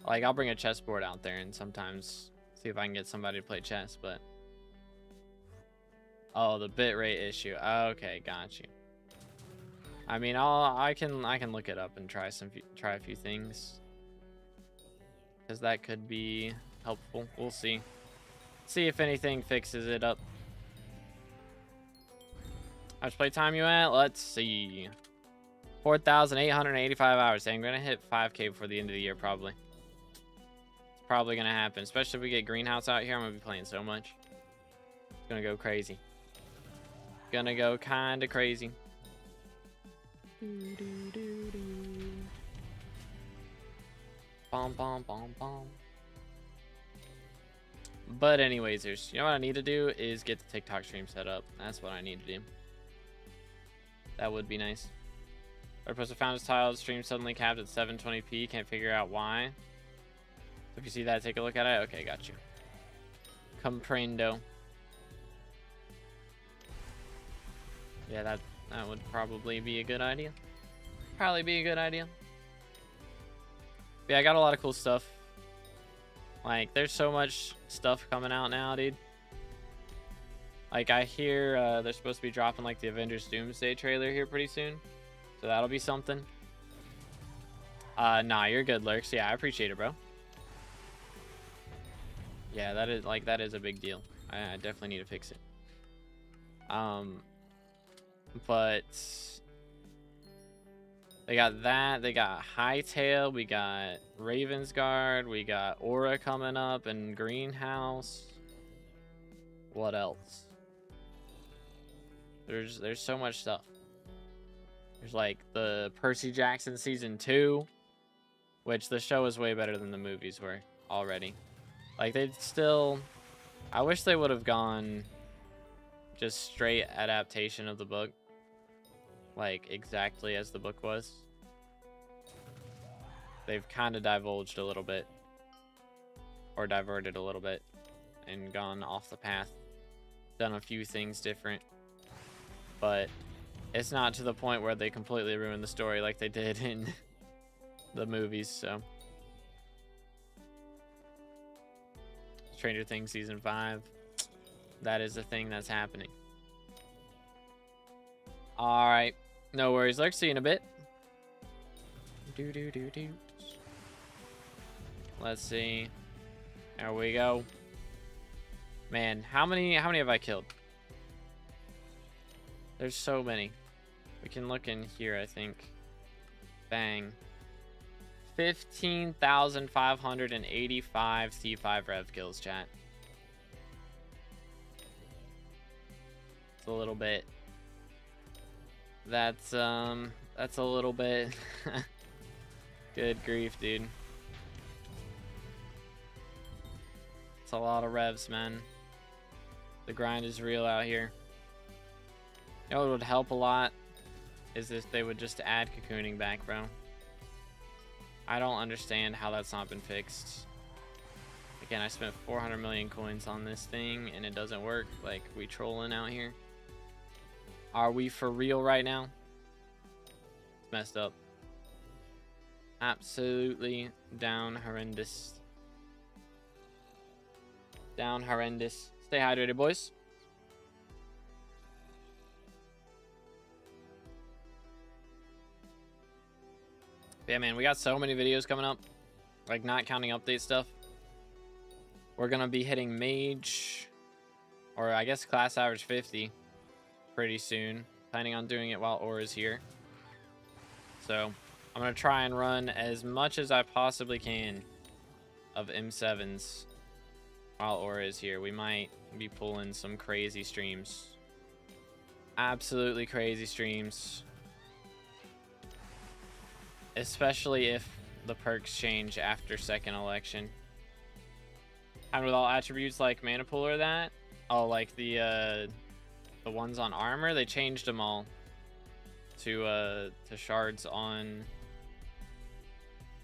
Like, I'll bring a chessboard out there and sometimes see if I can get somebody to play chess, but... Oh, the bitrate issue. Okay, got you. I mean, I can look it up and try a few things. Because that could be helpful. We'll see. See if anything fixes it up. How much playtime you at? Let's see. 4,885 hours. I'm going to hit 5K before the end of the year, probably. It's probably going to happen. Especially if we get Greenhouse out here. I'm going to be playing so much. It's going to go crazy. Gonna go kind of crazy. Bom, bom, bom, bom. But anyways, you know what I need to do is get the TikTok stream set up. That's what I need to do. That would be nice. Our post found his tile stream suddenly capped at 720p. Can't figure out why. So if you see that, take a look at it. Okay, got you. Comprendo. Yeah, that would probably be a good idea. Probably be a good idea. But yeah, I got a lot of cool stuff. Like, there's so much stuff coming out now, dude. Like, I hear they're supposed to be dropping, like, the Avengers Doomsday trailer here pretty soon. So that'll be something. Nah, you're good, Lurks. Yeah, I appreciate it, bro. Yeah, that is a big deal. I definitely need to fix it. But they got that. They got Hightail. We got Ravensguard. We got Aura coming up and Greenhouse. What else? There's so much stuff. There's like the Percy Jackson season 2, which the show is way better than the movies were already. Like they'd still, I wish they would have gone just straight adaptation of the book, like exactly as the book was. They've kind of divulged a little bit, or diverted a little bit, and gone off the path. Done a few things different, but it's not to the point where they completely ruined the story like they did in the movies. So Stranger Things season 5, that is the thing that's happening. All right, no worries. Let's see you in a bit. Let's see. There we go. Man, how many have I killed? There's so many. We can look in here, I think. Bang. 15,585 C5 rev kills, chat. It's a little bit. That's a little bit. Good grief, dude. It's a lot of revs, man. The grind is real out here. You know what would help a lot is if they would just add cocooning back, bro. I don't understand how that's not been fixed. Again, I spent 400 million coins on this thing and it doesn't work. Like, we trolling out here. Are we for real right now? It's messed up. Absolutely down horrendous. Down horrendous. Stay hydrated, boys. Yeah, man, we got so many videos coming up. Like, not counting update stuff. We're gonna be hitting Mage, or I guess class average 50 pretty soon. Planning on doing it while Aura's here. So, I'm gonna try and run as much as I possibly can of M7s while Aura is here. We might be pulling some crazy streams. Absolutely crazy streams. Especially if the perks change after second election. And with all attributes like mana pool or that, oh, like the ones on armor, they changed them all to shards on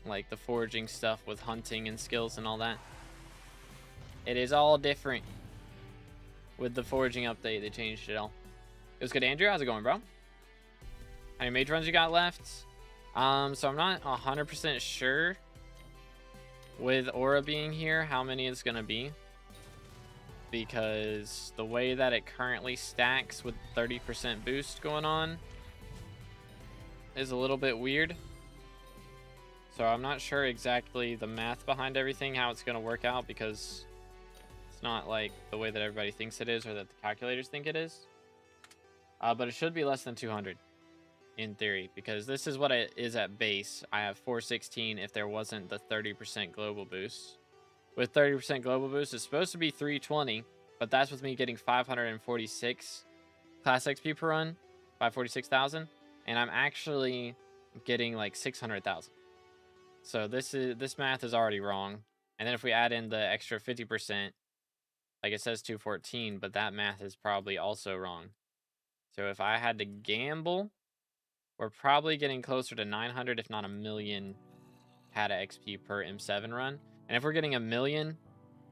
like the foraging stuff with hunting and skills and all that. It is all different with the foraging update. They changed it all. It was good, Andrew. How's it going, bro? How many mage runs you got left? So I'm not 100% sure with Aura being here how many it's gonna be, because the way that it currently stacks with 30% boost going on is a little bit weird. So I'm not sure exactly the math behind everything, how it's gonna work out, because it's not like the way that everybody thinks it is or that the calculators think it is. But it should be less than 200 in theory, because this is what it is at base. I have 416 if there wasn't the 30% global boost. With 30% global boost, it's supposed to be 320, but that's with me getting 546 class XP per run, 546,000, and I'm actually getting like 600,000. So this math is already wrong. And then if we add in the extra 50%, like it says 214, but that math is probably also wrong. So if I had to gamble, we're probably getting closer to 900, if not a million Hada XP per M7 run. And if we're getting a million,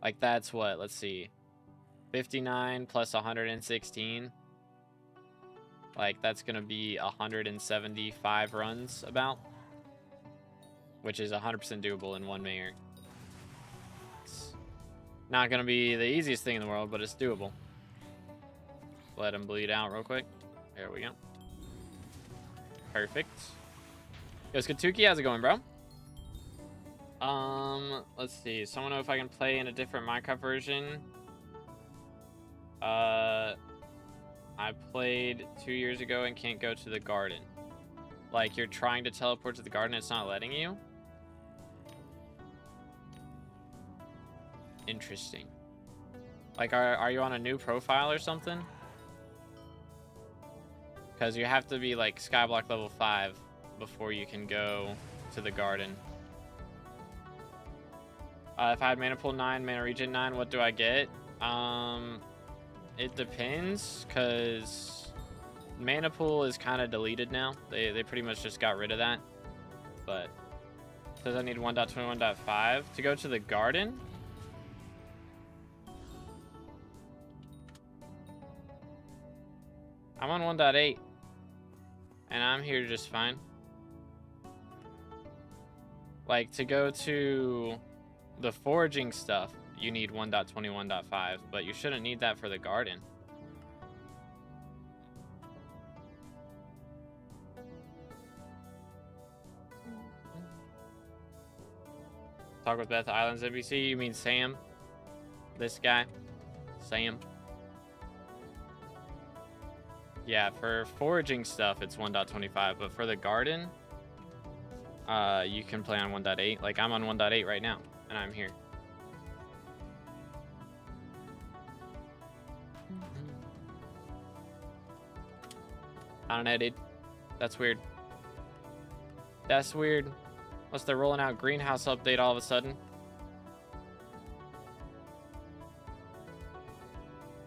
like that's what, let's see, 59 plus 116. Like that's going to be 175 runs about, which is 100% doable in one mayor. It's not going to be the easiest thing in the world, but it's doable. Let him bleed out real quick. There we go. Perfect. Yo, Skatuki, how's it going, bro? Let's see. Someone know if I can play in a different Minecraft version. I played 2 years ago and can't go to the garden. Like, you're trying to teleport to the garden, it's not letting you? Interesting. Like, are you on a new profile or something? Because you have to be, like, SkyBlock level 5 before you can go to the garden. If I had mana pool 9, mana regen 9, what do I get? It depends, because mana pool is kind of deleted now. They pretty much just got rid of that. But it says I need 1.21.5 to go to the garden. I'm on 1.8 and I'm here just fine. Like, to go to the foraging stuff, you need 1.21.5, but you shouldn't need that for the garden. Talk with Beth Islands NBC. You mean Sam? This guy? Sam? Yeah, for foraging stuff, it's 1.25, but for the garden, you can play on 1.8. Like, I'm on 1.8 right now, and I'm here. I don't know, dude. That's weird. That's weird. Unless they're rolling out greenhouse update all of a sudden.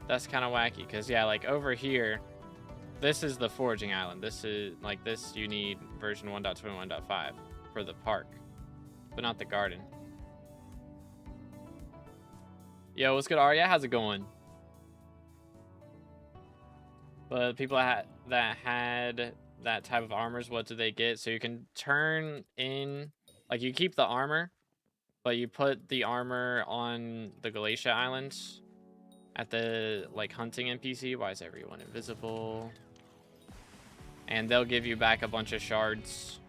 That's kind of wacky, because, yeah, like, over here, this is the foraging island. This is, like, this, you need version 1.21.5 for the park, but not the garden. Yo, what's good, Arya? How's it going? But people that had that type of armors, what do they get? So you can turn in, like, you keep the armor, but you put the armor on the Galatia Islands at the, like, hunting NPC. Why is everyone invisible? And they'll give you back a bunch of shards.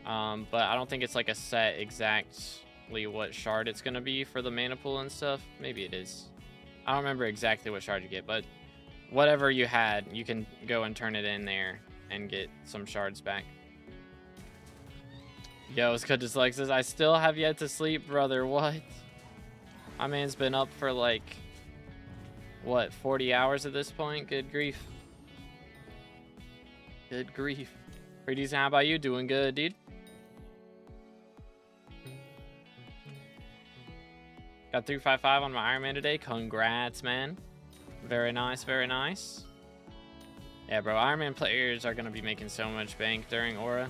But I don't think it's like a set exactly what shard it's gonna be for the mana pool and stuff. Maybe it is. I don't remember exactly what shard you get, but whatever you had, you can go and turn it in there and get some shards back. Yo, it's good, Dyslexis. I still have yet to sleep, brother. What? My man's been up for like, what, 40 hours at this point? Good grief. Good grief. Pretty decent. How about you? Doing good, dude? Got 355 on my Iron Man today. Congrats, man. Very nice, very nice. Yeah, bro, Iron Man players are going to be making so much bank during Aura.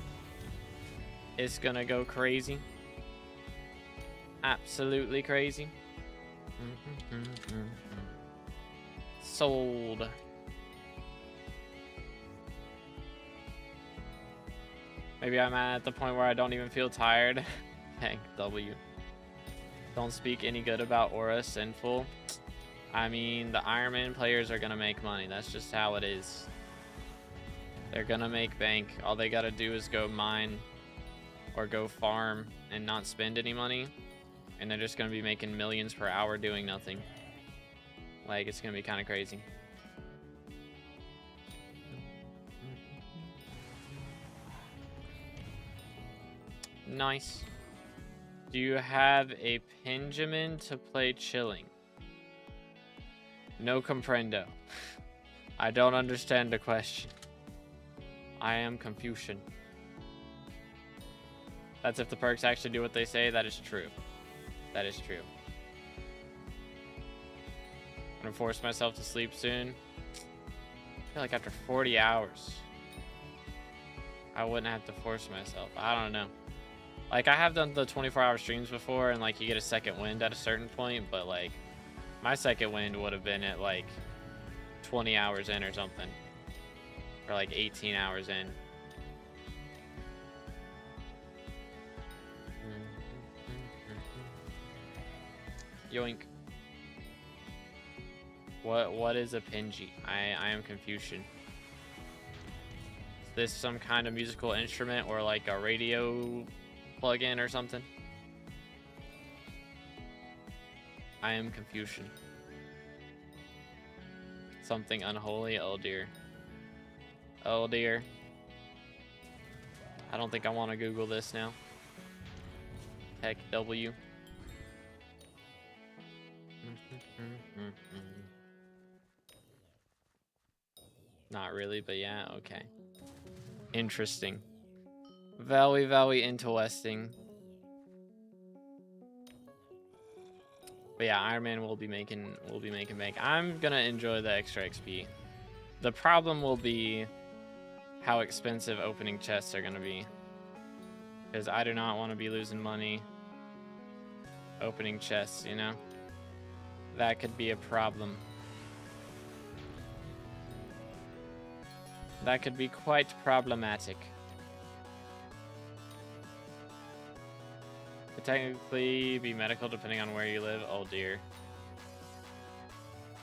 It's going to go crazy. Absolutely crazy. Sold. Maybe I'm at the point where I don't even feel tired. Hank W. Don't speak any good about Aura, sinful. I mean, the Iron Man players are going to make money. That's just how it is. They're going to make bank. All they got to do is go mine or go farm and not spend any money. And they're just going to be making millions per hour doing nothing. Like, it's going to be kind of crazy. Nice. Do you have a Benjamin to play chilling? No comprendo. I don't understand the question. I am Confucian. That's if the perks actually do what they say. That is true. That is true. I'm gonna force myself to sleep soon. I feel like after 40 hours, I wouldn't have to force myself. I don't know. Like, I have done the 24-hour streams before, and, like, you get a second wind at a certain point, but, like, my second wind would have been at, like, 20 hours in or something. Or, like, 18 hours in. Yoink. What is a Pinji? I am Confucian. Is this some kind of musical instrument or, like, a radio plug-in or something? I am Confucian. Something unholy. Oh dear. Oh dear. I don't think I want to Google this now. Heck W. Not really, but yeah, okay. Interesting. Very, very interesting. But yeah, Iron Man will be making bank. I'm gonna enjoy the extra XP. The problem will be how expensive opening chests are gonna be. Because I do not want to be losing money opening chests, you know? That could be a problem. That could be quite problematic. Could technically be medical depending on where you live. Oh dear.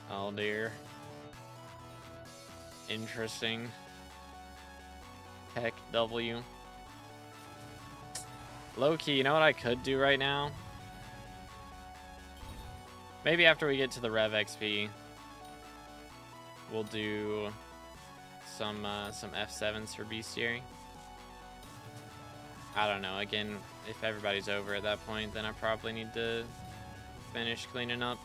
Oh dear. Interesting. Heck W. Low-key, you know what I could do right now? Maybe after we get to the Rev XP, we'll do some F7s for bestiary. I don't know. Again, if everybody's over at that point, then I probably need to finish cleaning up.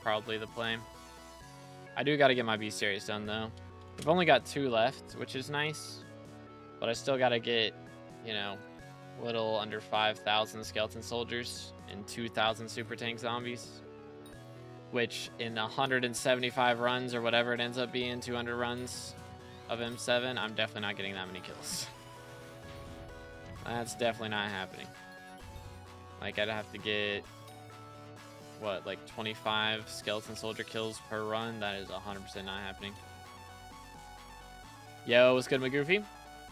Probably the play. I do got to get my bestiaries done, though. We've only got 2 left, which is nice. But I still got to get, you know, a little under 5,000 skeleton soldiers and 2,000 super tank zombies. Which, in 175 runs or whatever it ends up being, 200 runs of M7, I'm definitely not getting that many kills. That's definitely not happening. Like, I'd have to get, what, like 25 skeleton soldier kills per run? That is 100% not happening. Yo, what's good, McGoofy?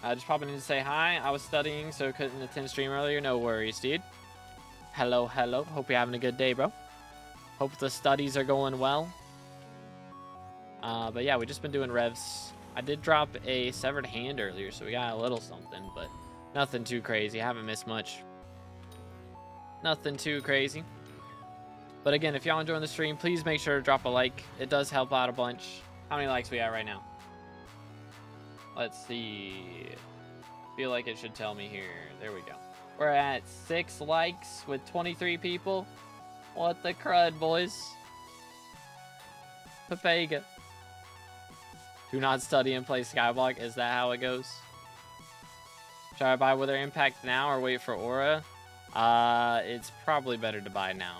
Just popping in to say hi. I was studying, so couldn't attend stream earlier. No worries, dude. Hello, hello. Hope you're having a good day, bro. Hope the studies are going well. But yeah, we just been doing revs. I did drop a severed hand earlier, so we got a little something, but nothing too crazy. I haven't missed much. Nothing too crazy. But again, if y'all enjoying the stream, please make sure to drop a like. It does help out a bunch. How many likes we got right now? Let's see. Feel like it should tell me here. There we go. We're at 6 likes with 23 people. What the crud, boys? Papega. Do not study and play SkyBlock. Is that how it goes? Should I buy Wither Impact now or wait for Aura? It's probably better to buy now.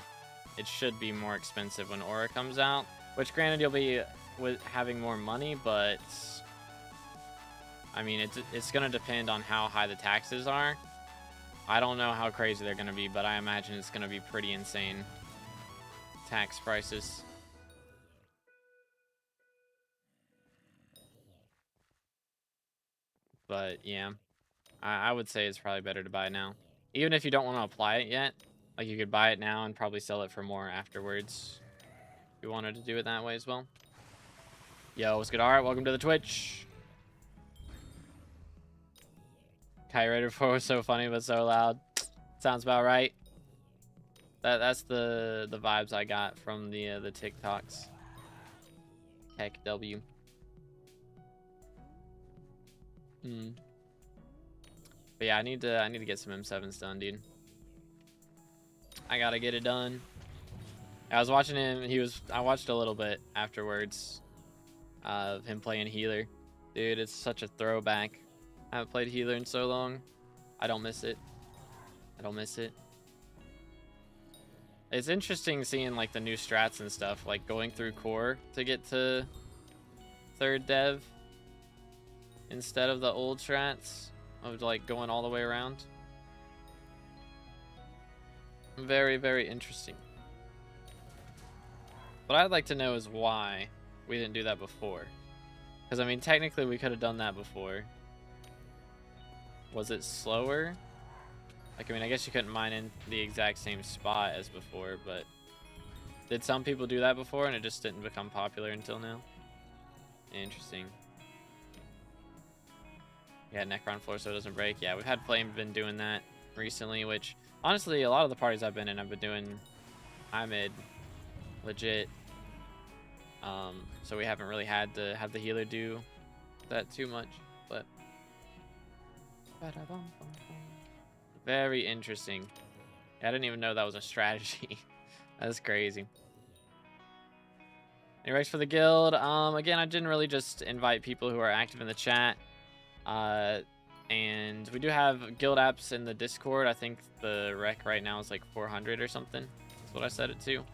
It should be more expensive when Aura comes out. Which, granted, you'll be with having more money, but I mean, it's going to depend on how high the taxes are. I don't know how crazy they're going to be, but I imagine it's going to be pretty insane tax prices. But yeah, I would say it's probably better to buy it now. Even if you don't want to apply it yet, like you could buy it now and probably sell it for more afterwards. If you wanted to do it that way as well. Yo, what's good? All right, welcome to the Twitch. Kai Raider 4 was so funny but so loud. Sounds about right. That's the vibes I got from the TikToks. Heck W. But yeah, I need to get some M7s done, dude. I gotta get it done. I was watching him. I watched a little bit afterwards of him playing healer. Dude, it's such a throwback. I haven't played healer in so long. I don't miss it. I don't miss it. It's interesting seeing like the new strats and stuff, like going through core to get to 3rd dev instead of the old strats of like going all the way around. Very, very interesting. What I'd like to know is why we didn't do that before. Because I mean, technically we could have done that before. Was it slower? Like, I mean, I guess you couldn't mine in the exact same spot as before, but did some people do that before and it just didn't become popular until now? Interesting. Yeah, Necron floor so it doesn't break. Yeah, we've had Flame been doing that recently, which honestly, a lot of the parties I've been in, I've been doing high mid legit So we haven't really had to have the healer do that too much, but very interesting. I didn't even know that was a strategy. That's crazy. Any race for the guild? Again, I didn't really just invite people who are active in the chat. And we do have guild apps in the Discord. I think the rec right now is like 400 or something. That's what I set it to.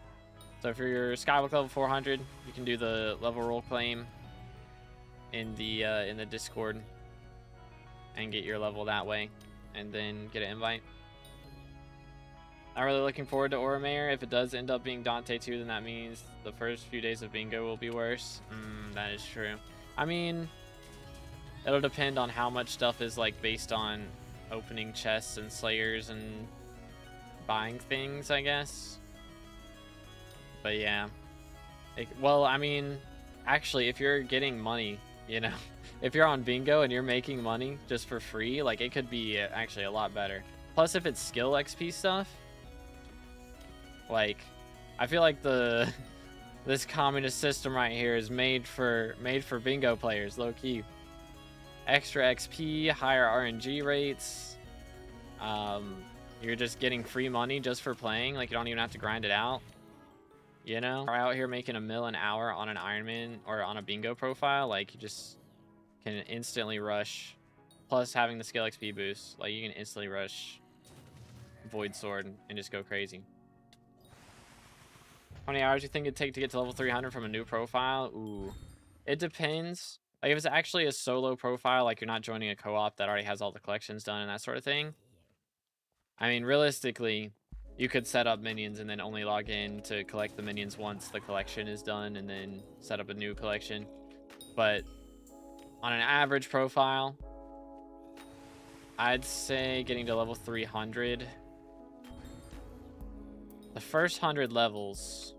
So if you're SkyBlock level 400, you can do the level roll claim in the Discord and get your level that way, and then get an invite. Not really looking forward to Aura Mayor. If it does end up being Dante 2, then that means the first few days of bingo will be worse. That is true. I mean, it'll depend on how much stuff is like based on opening chests and slayers and buying things, I guess. But yeah. Well, I mean, actually, if you're getting money, you know, if you're on bingo and you're making money just for free, like, it could be actually a lot better. Plus, if it's skill XP stuff, like, I feel like this communist system right here is made for bingo players, low key. Extra XP, higher RNG rates. You're just getting free money just for playing. Like, you don't even have to grind it out. You know, we're out here making $1 million an hour on an Ironman or on a bingo profile. Like, you just can instantly rush. Plus, having the skill XP boost, like, you can instantly rush Void Sword and just go crazy. How many hours do you think it'd take to get to level 300 from a new profile? Ooh, it depends. Like, if it's actually a solo profile, like you're not joining a co-op that already has all the collections done and that sort of thing. I mean, realistically, you could set up minions and then only log in to collect the minions once the collection is done, and then set up a new collection. But on an average profile, I'd say getting to level 300. The first 100 levels,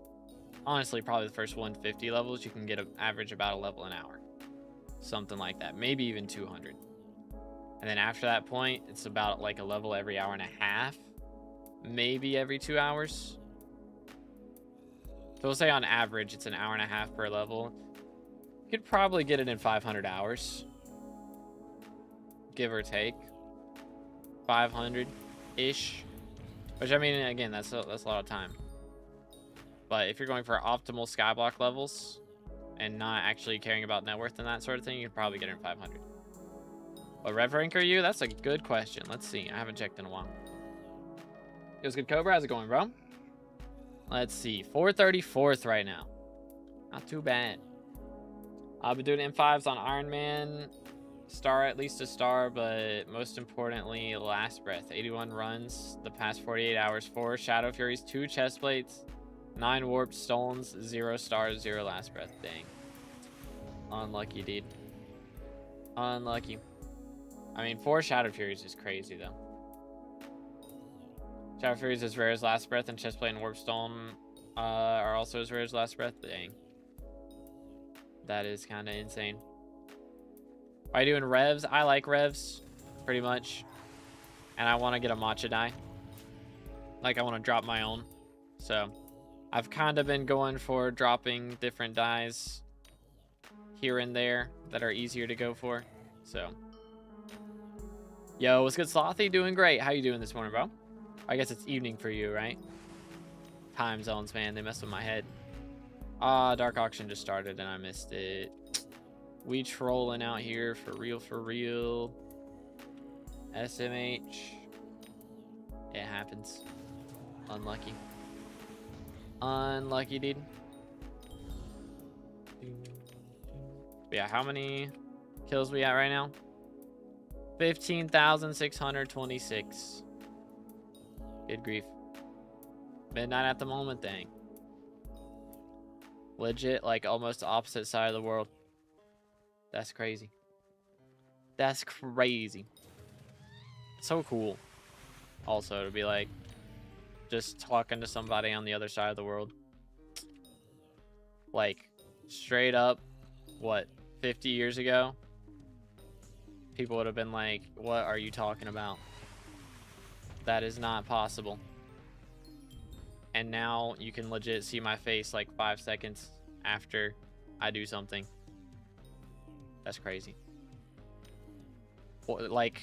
honestly, probably the first 150 levels, you can get an average about a level an hour. Something like that. Maybe even 200. And then after that point, it's about like a level every hour and a half. Maybe every 2 hours. So we'll say on average, it's an hour and a half per level. You could probably get it in 500 hours. Give or take. 500-ish. Which, I mean, again, that's a lot of time. But if you're going for optimal skyblock levels and not actually caring about net worth and that sort of thing, you can probably get it in 500. What rev rank are you? That's a good question. Let's see. I haven't checked in a while. It was good, Cobra. How's it going, bro? Let's see. 434th right now. Not too bad. I'll be doing M5s on Iron Man. Star, at least a star, but most importantly, last breath. 81 runs the past 48 hours. 4 Shadow Furies, 2 chest plates, 9 warped stones, 0 stars, 0 last breath. Dang. Unlucky, dude. Unlucky. I mean, 4 Shadow Furies is crazy, though. Shadow Furies as rare as last breath, and chest plate and warp stone are also as rare as last breath. Dang. That is kind of insane. Are you doing revs? I like revs, pretty much. And I want to get a matcha die. Like, I want to drop my own. So, I've kind of been going for dropping different dies here and there that are easier to go for. So, yo, what's good, Slothy? Doing great. How you doing this morning, bro? I guess it's evening for you, right? Time zones, man. They mess with my head. Dark Auction just started and I missed it. We trolling out here for real, for real. SMH. It happens. Unlucky. Unlucky, dude. But yeah, how many kills we at right now? 15,626. Good grief. Midnight at the moment, dang. Legit, like almost the opposite side of the world. That's crazy. That's crazy. So cool. Also, to be like, just talking to somebody on the other side of the world. Like, straight up, what, 50 years ago? People would have been like, what are you talking about? That is not possible. And now you can legit see my face like 5 seconds after I do something. That's crazy. Like,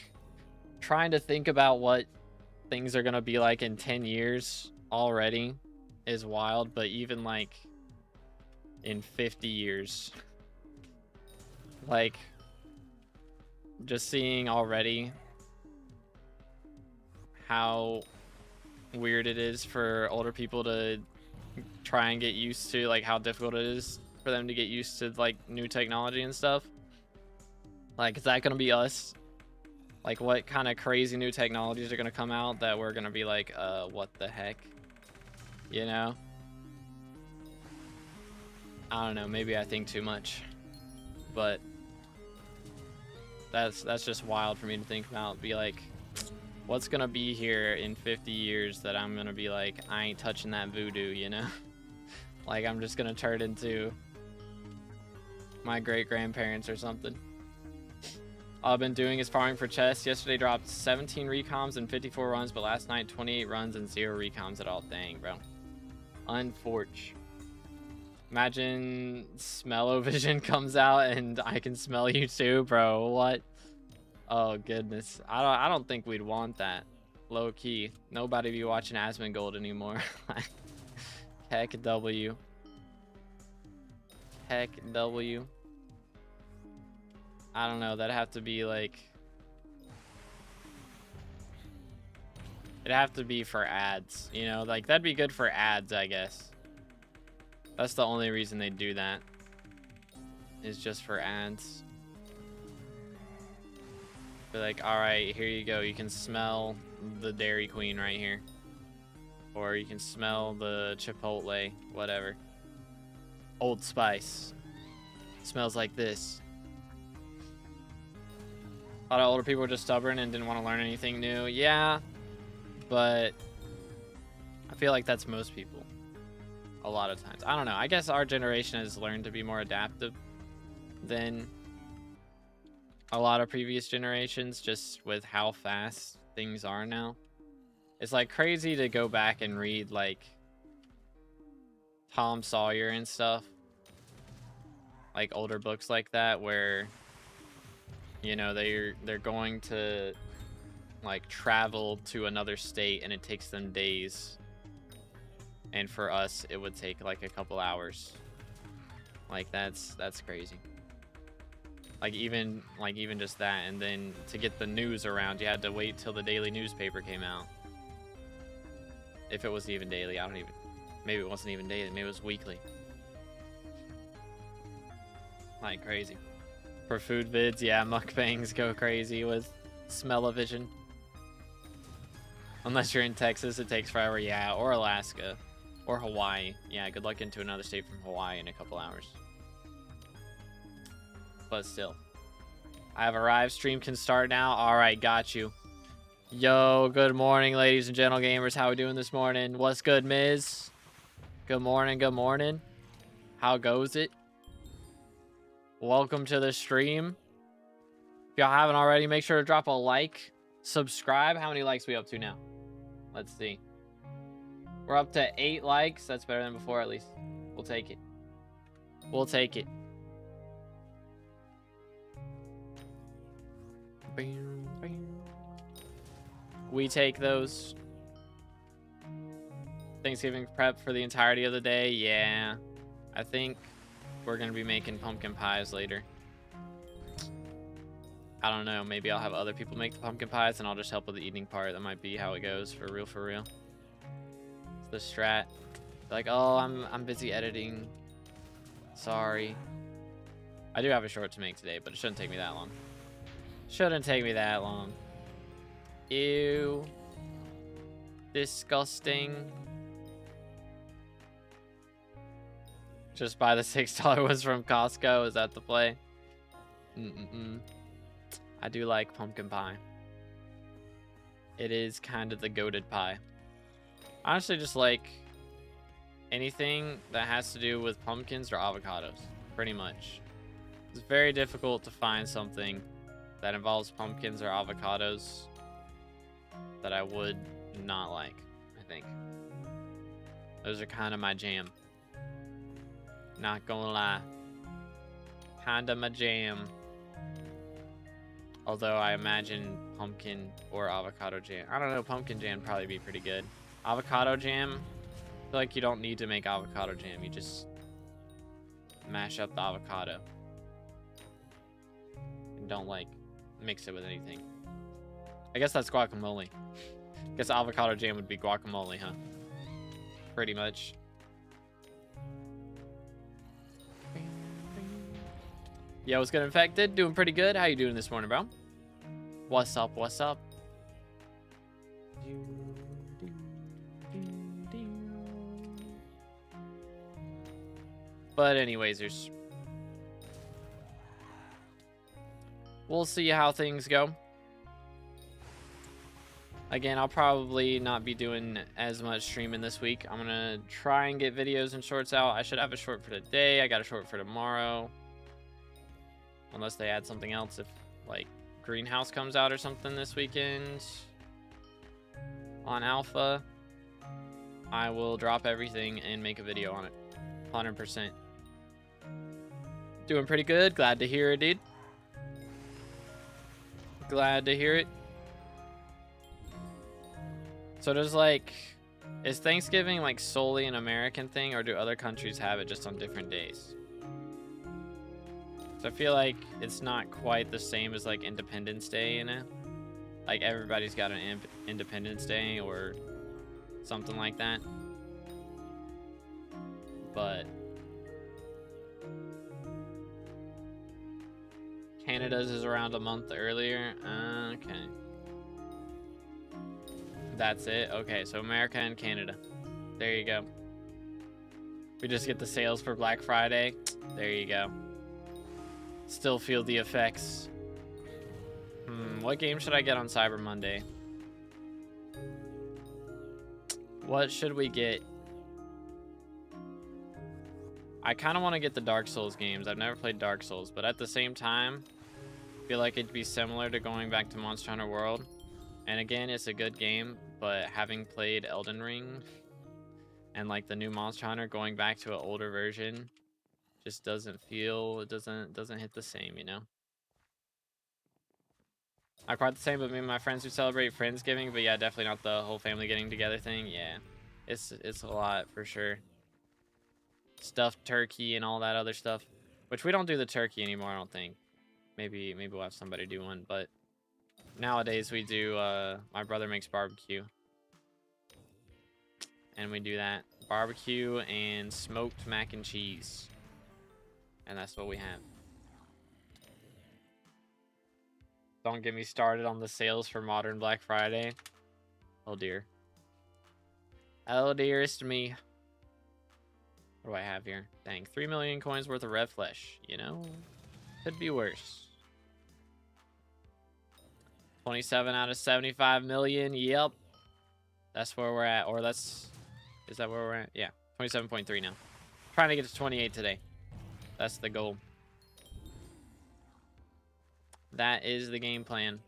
trying to think about what things are gonna be like in 10 years already is wild, but even like in 50 years, like, just seeing already how weird it is for older people to try and get used to, like, how difficult it is for them to get used to like new technology and stuff. Like, is that gonna be us? Like, what kind of crazy new technologies are gonna come out that we're gonna be like, what the heck? You know? I don't know, maybe I think too much. But that's just wild for me to think about. Be like, what's gonna be here in 50 years that I'm gonna be like, I ain't touching that voodoo, you know? Like, I'm just gonna turn into my great-grandparents or something. All I've been doing is farming for chests. Yesterday dropped 17 recoms and 54 runs, but last night 28 runs and 0 recoms at all. Dang, bro. Unfortunate. Imagine smell-o-vision comes out and I can smell you too, bro. What? Oh goodness. I don't think we'd want that. Low key. Nobody be watching Asmongold anymore. Heck W. Heck W. I don't know. That'd have to be like, it'd have to be for ads, you know? Like, that'd be good for ads, I guess. That's the only reason they do that, is just for ads. Be like, all right, here you go. You can smell the Dairy Queen right here. Or you can smell the Chipotle, whatever. Old Spice. Smells like this. A lot of older people were just stubborn and didn't want to learn anything new. Yeah, but I feel like that's most people. A lot of times. I don't know. I guess our generation has learned to be more adaptive than a lot of previous generations, just with how fast things are now. It's like crazy to go back and read like Tom Sawyer and stuff. Like older books like that where, you know, they're going to like travel to another state and it takes them days. And for us, it would take like a couple hours. Like that's crazy. Like even just that, and then to get the news around, you had to wait till the daily newspaper came out. If it was even daily, I don't even. Maybe it wasn't even daily. Maybe it was weekly. Like crazy. For food vids, yeah, mukbangs go crazy with smell-o-vision. Unless you're in Texas, it takes forever. Yeah, or Alaska. Or Hawaii. Yeah, good luck into another state from Hawaii in a couple hours. But still. I have arrived. Stream can start now. Alright, got you. Yo, good morning, ladies and gentle gamers. How we doing this morning? What's good, Miz? Good morning, good morning. How goes it? Welcome to the stream. If y'all haven't already, make sure to drop a like. Subscribe. How many likes we up to now? Let's see. We're up to 8 likes. That's better than before, at least. We'll take it. We'll take it. We take those. Thanksgiving prep for the entirety of the day. Yeah. I think we're going to be making pumpkin pies later. I don't know. Maybe I'll have other people make the pumpkin pies and I'll just help with the eating part. That might be how it goes. For real, for real. It's the strat. Like, oh, I'm busy editing. Sorry. I do have a short to make today, but it shouldn't take me that long. Shouldn't take me that long. Ew. Disgusting. Just buy the $6 ones from Costco. Is that the play? I do like pumpkin pie. It is kind of the goated pie. Honestly, just like anything that has to do with pumpkins or avocados, pretty much. It's very difficult to find something that involves pumpkins or avocados that I would not like, I think. Those are kind of my jam. Not gonna lie. Kinda my jam. Although I imagine pumpkin or avocado jam. I don't know, pumpkin jam probably be pretty good. Avocado jam, I feel like you don't need to make avocado jam. You just mash up the avocado. And don't like mix it with anything. I guess that's guacamole. I guess avocado jam would be guacamole, huh? Pretty much. Yo, what's good, Infected? Doing pretty good. How you doing this morning, bro? What's up? What's up? But anyways, we'll see how things go. Again, I'll probably not be doing as much streaming this week. I'm gonna try and get videos and shorts out. I should have a short for today. I got a short for tomorrow. Unless they add something else, if like Greenhouse comes out or something this weekend on Alpha, I will drop everything and make a video on it. 100%. Doing pretty good. Glad to hear it, dude. Glad to hear it. So does like, is Thanksgiving like solely an American thing, or do other countries have it just on different days? So I feel like it's not quite the same as like Independence Day, you know? Like everybody's got an Independence Day or something like that. But Canada's is around a month earlier. Okay. That's it. Okay, so America and Canada. There you go. We just get the sales for Black Friday. There you go. Still feel the effects. What game should I get on Cyber Monday? What should we get? I kind of want to get the Dark Souls games. I've never played Dark Souls, but at the same time, I feel like it'd be similar to going back to Monster Hunter World. And again, it's a good game, but having played Elden Ring and like the new Monster Hunter, going back to an older version just doesn't feel, it doesn't hit the same, you know? Not quite the same, but me and my friends who celebrate Friendsgiving, but yeah, definitely not the whole family getting together thing. Yeah, it's a lot for sure. Stuffed turkey and all that other stuff, which we don't do the turkey anymore, I don't think. Maybe we'll have somebody do one, but nowadays we do, my brother makes barbecue. And we do that. Barbecue and smoked mac and cheese. And that's what we have. Don't get me started on the sales for Modern Black Friday. Oh dear. Oh dearest me. What do I have here? Dang, 3 million coins worth of red flesh. You know, could be worse. 27 out of 75 million. Yep. That's where we're at. Or that's... Is that where we're at? Yeah. 27.3 now. Trying to get to 28 today. That's the goal. That is the game plan.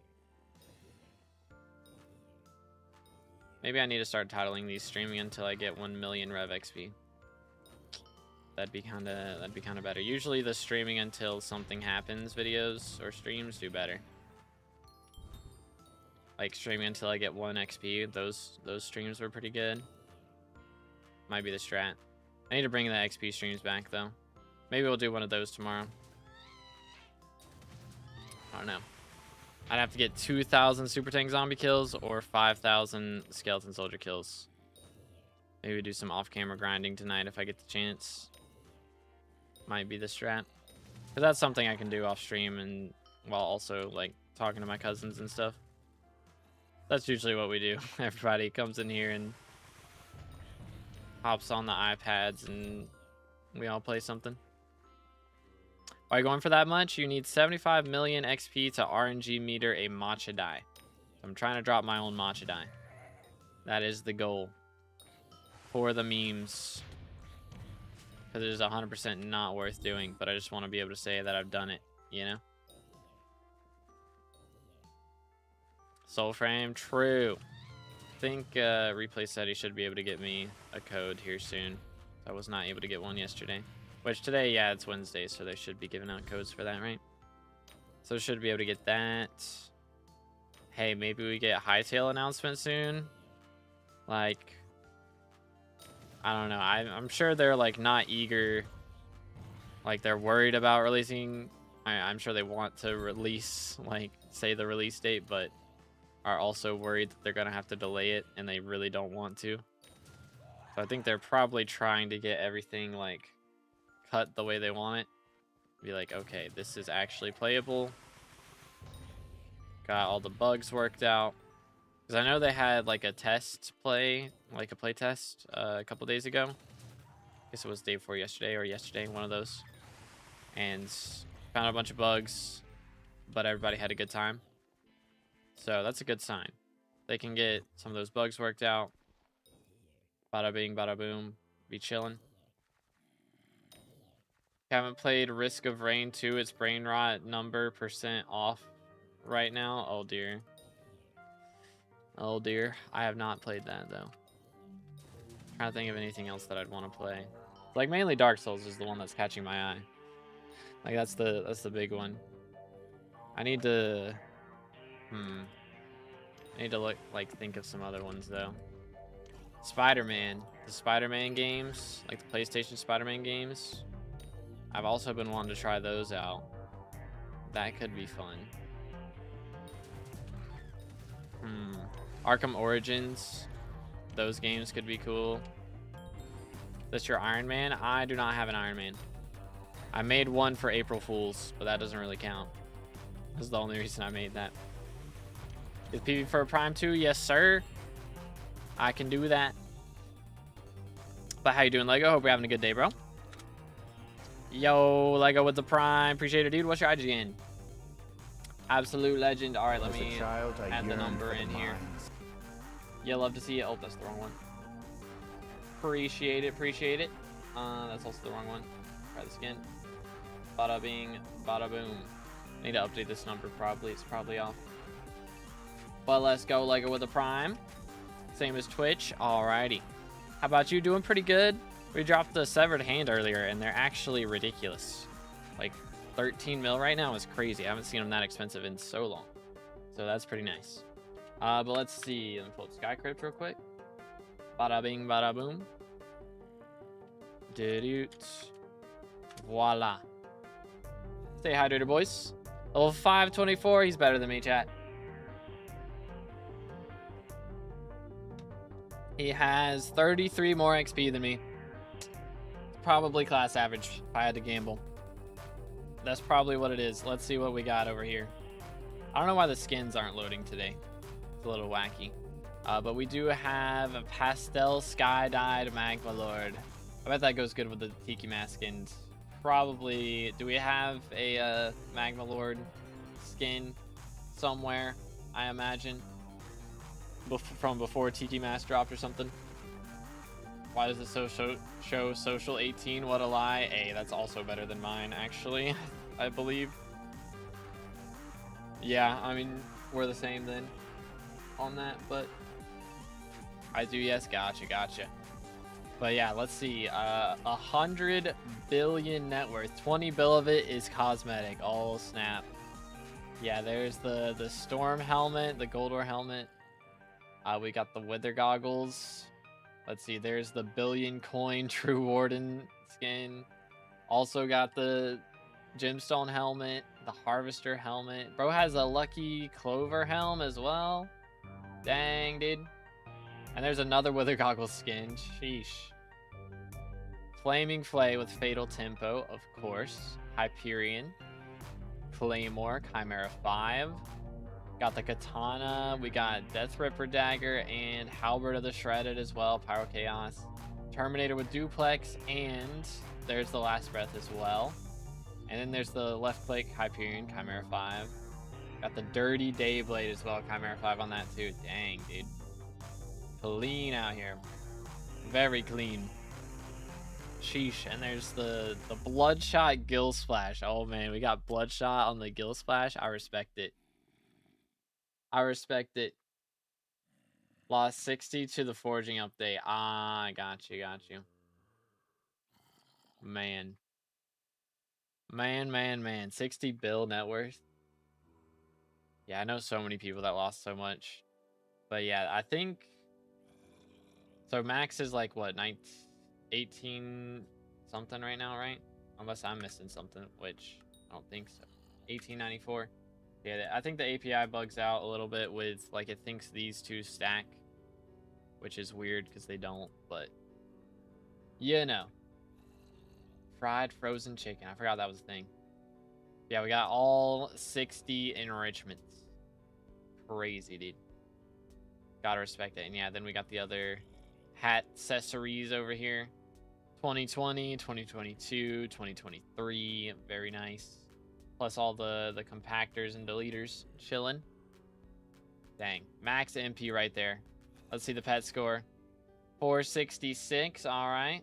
Maybe I need to start titling these streaming until I get 1 million Rev XP. That'd be kind of better. Usually the streaming until something happens videos or streams do better. Like streaming until I get 1 XP. Those streams were pretty good. Might be the strat. I need to bring the XP streams back though. Maybe we'll do one of those tomorrow. I don't know. I'd have to get 2,000 Super Tank Zombie kills or 5,000 Skeleton Soldier kills. Maybe do some off-camera grinding tonight if I get the chance. Might be the strat. Because that's something I can do off-stream and while also, like, talking to my cousins and stuff. That's usually what we do. Everybody comes in here and hops on the iPads and we all play something. Are you going for that much? You need 75 million XP to RNG meter a matcha die. I'm trying to drop my own matcha die. That is the goal. For the memes. Because it is 100% not worth doing, but I just want to be able to say that I've done it, you know? Soulframe, true. I think Replay said he should be able to get me a code here soon. I was not able to get one yesterday. Which today, yeah, it's Wednesday, so they should be giving out codes for that, right? So should be able to get that. Hey, maybe we get a Hightail announcement soon. Like, I don't know. I'm sure they're like not eager. Like they're worried about releasing. I'm sure they want to release, like, say the release date, but are also worried that they're gonna have to delay it, and they really don't want to. So I think they're probably trying to get everything like cut the way they want it. Be like, okay, this is actually playable. Got all the bugs worked out. Because I know they had like a test play, like a play test a couple days ago. I guess it was day before yesterday or yesterday, one of those. And found a bunch of bugs, but everybody had a good time. So that's a good sign. They can get some of those bugs worked out. Bada bing, bada boom. Be chilling. Haven't played Risk of Rain 2. It's brain rot number % off right now. Oh dear. Oh dear. I have not played that though. Trying to think of anything else that I'd want to play. Like mainly Dark Souls is the one that's catching my eye. Like that's the big one. I need to I need to look, like, think of some other ones though. Spider-Man. The Spider-Man games, like the PlayStation Spider-Man games. I've also been wanting to try those out. That could be fun. Arkham Origins. Those games could be cool. That's your Iron Man? I do not have an Iron Man. I made one for April Fools, but that doesn't really count. That's the only reason I made that. Is PV for Prime 2? Yes, sir. I can do that. But how you doing, Lego? Hope you're having a good day, bro. Yo, Lego with the Prime. Appreciate it, dude. What's your IGN? Absolute legend. All right, let me add the number in here. Yeah, love to see it. Oh, that's the wrong one. Appreciate it. Appreciate it. That's also the wrong one. Try this again. Bada bing, bada boom. Need to update this number probably. It's probably off. But let's go, Lego with a Prime. Same as Twitch. Alrighty. How about you? Doing pretty good. We dropped the Severed Hand earlier, and they're actually ridiculous. Like 13 mil right now is crazy. I haven't seen them that expensive in so long. So that's pretty nice. But let's see. Let me pull up Skycrypt real quick. Bada bing, bada boom. Doot. Voila. Stay hydrated, boys. Level 524. He's better than me, chat. He has 33 more XP than me. Probably class average if I had to gamble. That's probably what it is. Let's see what we got over here. I don't know why the skins aren't loading today. It's a little wacky. But we do have a pastel sky-dyed magma lord. I bet that goes good with the Tiki Mask skins. Probably. Do we have a magma lord skin somewhere? I imagine. From before Tiki Mask dropped or something. Why does it show social 18? What a lie. Hey, that's also better than mine, actually. I believe. Yeah, I mean, we're the same then on that, but I do, yes, gotcha. But yeah, let's see. 100 billion net worth. 20 bill of it is cosmetic. Oh, snap. Yeah, there's the storm helmet, the Goldor helmet. We got the Wither goggles. Let's see, there's the billion coin True Warden skin. Also got the Gemstone helmet, the Harvester helmet. Bro has a Lucky Clover helm as well. Dang, dude. And there's another Wither goggles skin. Sheesh. Flaming Flay with Fatal Tempo, of course. Hyperion. Claymore, Chimera 5. Got the Katana, we got Death Ripper Dagger, and Halberd of the Shredded as well, Pyro Chaos. Terminator with Duplex, and there's the Last Breath as well. And then there's the Left Click, Hyperion, Chimera 5. Got the Dirty Dayblade as well, Chimera 5 on that too. Dang, dude. Clean out here. Very clean. Sheesh. And there's the Bloodshot Gill Splash. Oh man, we got Bloodshot on the Gill Splash. I respect it. I respect it. Lost 60 to the forging update. Ah, got you. Man. Man. 60 bill net worth. Yeah, I know so many people that lost so much. But yeah, I think... So max is like, what, 18 something right now, right? Unless I'm missing something, which I don't think so. 1894. Yeah, I think the API bugs out a little bit with, like, it thinks these two stack, which is weird because they don't, but you know. Fried frozen chicken. I forgot that was a thing. Yeah, we got all 60 enrichments. Crazy, dude. Gotta respect it. And yeah, then we got the other hat accessories over here. 2020, 2022, 2023. Very nice. Plus all the compactors and deleters chilling. Dang. Max MP right there. Let's see the pet score. 466. All right.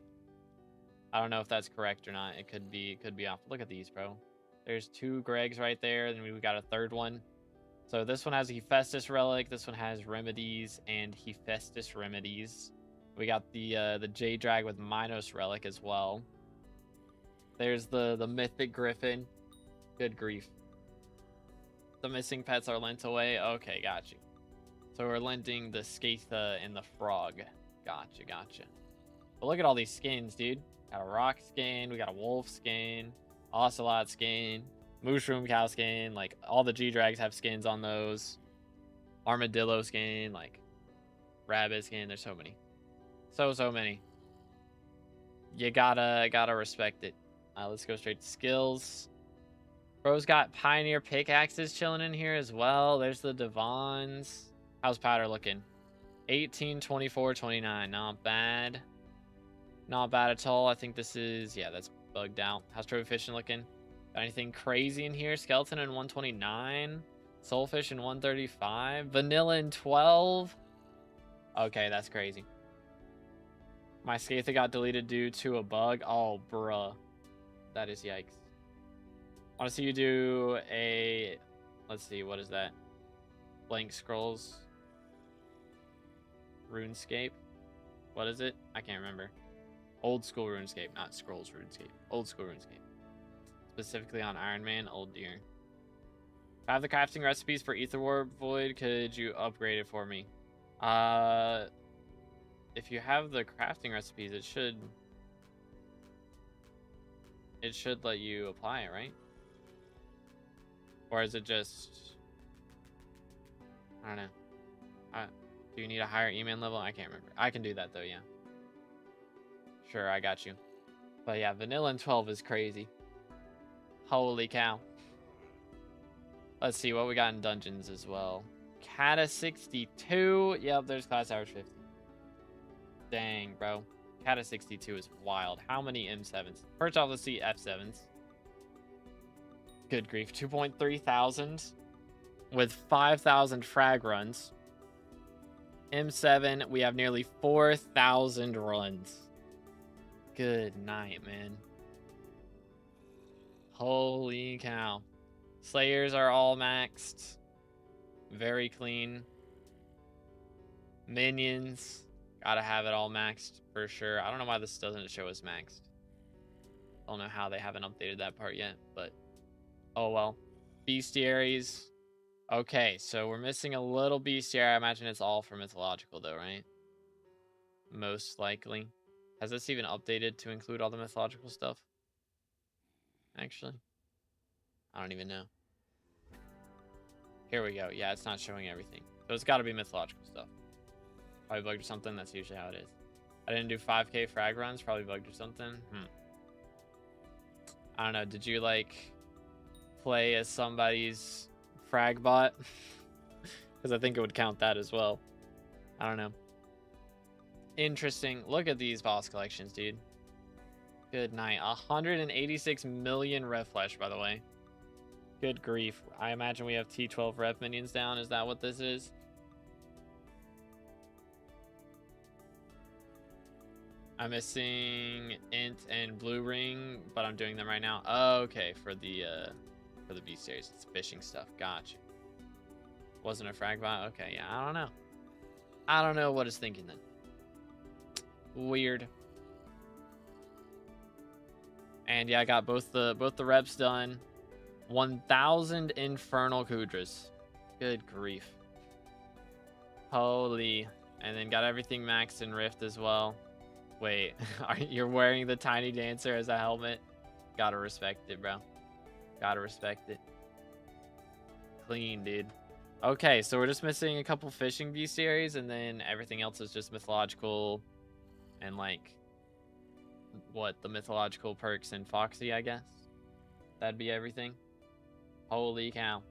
I don't know if that's correct or not. It could be off. Look at these, bro. There's 2 Gregs right there. Then we got a third one. So this one has a Hephaestus relic. This one has remedies and Hephaestus remedies. We got the J-Drag with Minos relic as well. There's the mythic Griffin. Good grief. The missing pets are lent away. Okay, got you. So we're lenting the Skatha and the Frog. Gotcha. But look at all these skins, dude. Got a rock skin. We got a wolf skin. Ocelot skin. Mushroom cow skin. Like, all the G-Drags have skins on those. Armadillo skin. Like, rabbit skin. There's so many. So many. You gotta respect it. Let's go straight to skills. Bro's got Pioneer pickaxes chilling in here as well. There's the Devons. How's powder looking? 18, 24, 29. Not bad. Not bad at all. I think this is... Yeah, that's bugged out. How's Trophy Fishing looking? Got anything crazy in here? Skeleton in 129. Soulfish in 135. Vanilla in 12. Okay, that's crazy. My Skatha got deleted due to a bug. Oh, bruh. That is yikes. I want to see you do a... Let's see, what is that? Blank Scrolls. RuneScape. What is it? I can't remember. Old school RuneScape, not Scrolls RuneScape. Old school RuneScape. Specifically on Iron Man. Oh dear. If I have the crafting recipes for Ether Warp Void, could you upgrade it for me? If you have the crafting recipes, it should let you apply it, right? Or is it just... I don't know. Do you need a higher email level? I can't remember. I can do that though, yeah. Sure, I got you. But yeah, vanilla in 12 is crazy. Holy cow. Let's see what we got in dungeons as well. Kata 62. Yep, there's class average 50. Dang, bro. Kata 62 is wild. How many M7s? First off, let's see F7s. Good grief. 2.3 thousand with 5,000 frag runs. M7, we have nearly 4,000 runs. Good night, man. Holy cow. Slayers are all maxed. Very clean. Minions. Gotta have it all maxed for sure. I don't know why this doesn't show us maxed. Don't know how they haven't updated that part yet, but oh well. Bestiaries. Okay, so we're missing a little bestiary. I imagine it's all for mythological though, right? Most likely. Has this even updated to include all the mythological stuff? Actually, I don't even know. Here we go. Yeah, it's not showing everything. So it's got to be mythological stuff. Probably bugged or something. That's usually how it is. I didn't do 5k frag runs. Probably bugged or something. I don't know. Did you like play as somebody's frag bot? Because I think it would count that as well. I don't know. Interesting. Look at these boss collections, dude. Good night. 186 million rev flesh, by the way. Good grief. I imagine we have T12 rev minions down. Is that what this is? I'm missing Int and Blue Ring, but I'm doing them right now. Oh, okay, for the bestiaries. It's fishing stuff. Gotcha. Wasn't a frag bot? Okay, yeah, I don't know. I don't know what it's thinking then. Weird. And yeah, I got both the reps done. 1,000 infernal Kudras. Good grief. Holy. And then got everything maxed in Rift as well. Wait, you're wearing the Tiny Dancer as a helmet? Gotta respect it, bro. Gotta respect it. Clean, dude. Okay, so we're just missing a couple fishing V series, and then everything else is just mythological and like what the mythological perks in Foxy, I guess. That'd be everything. Holy cow.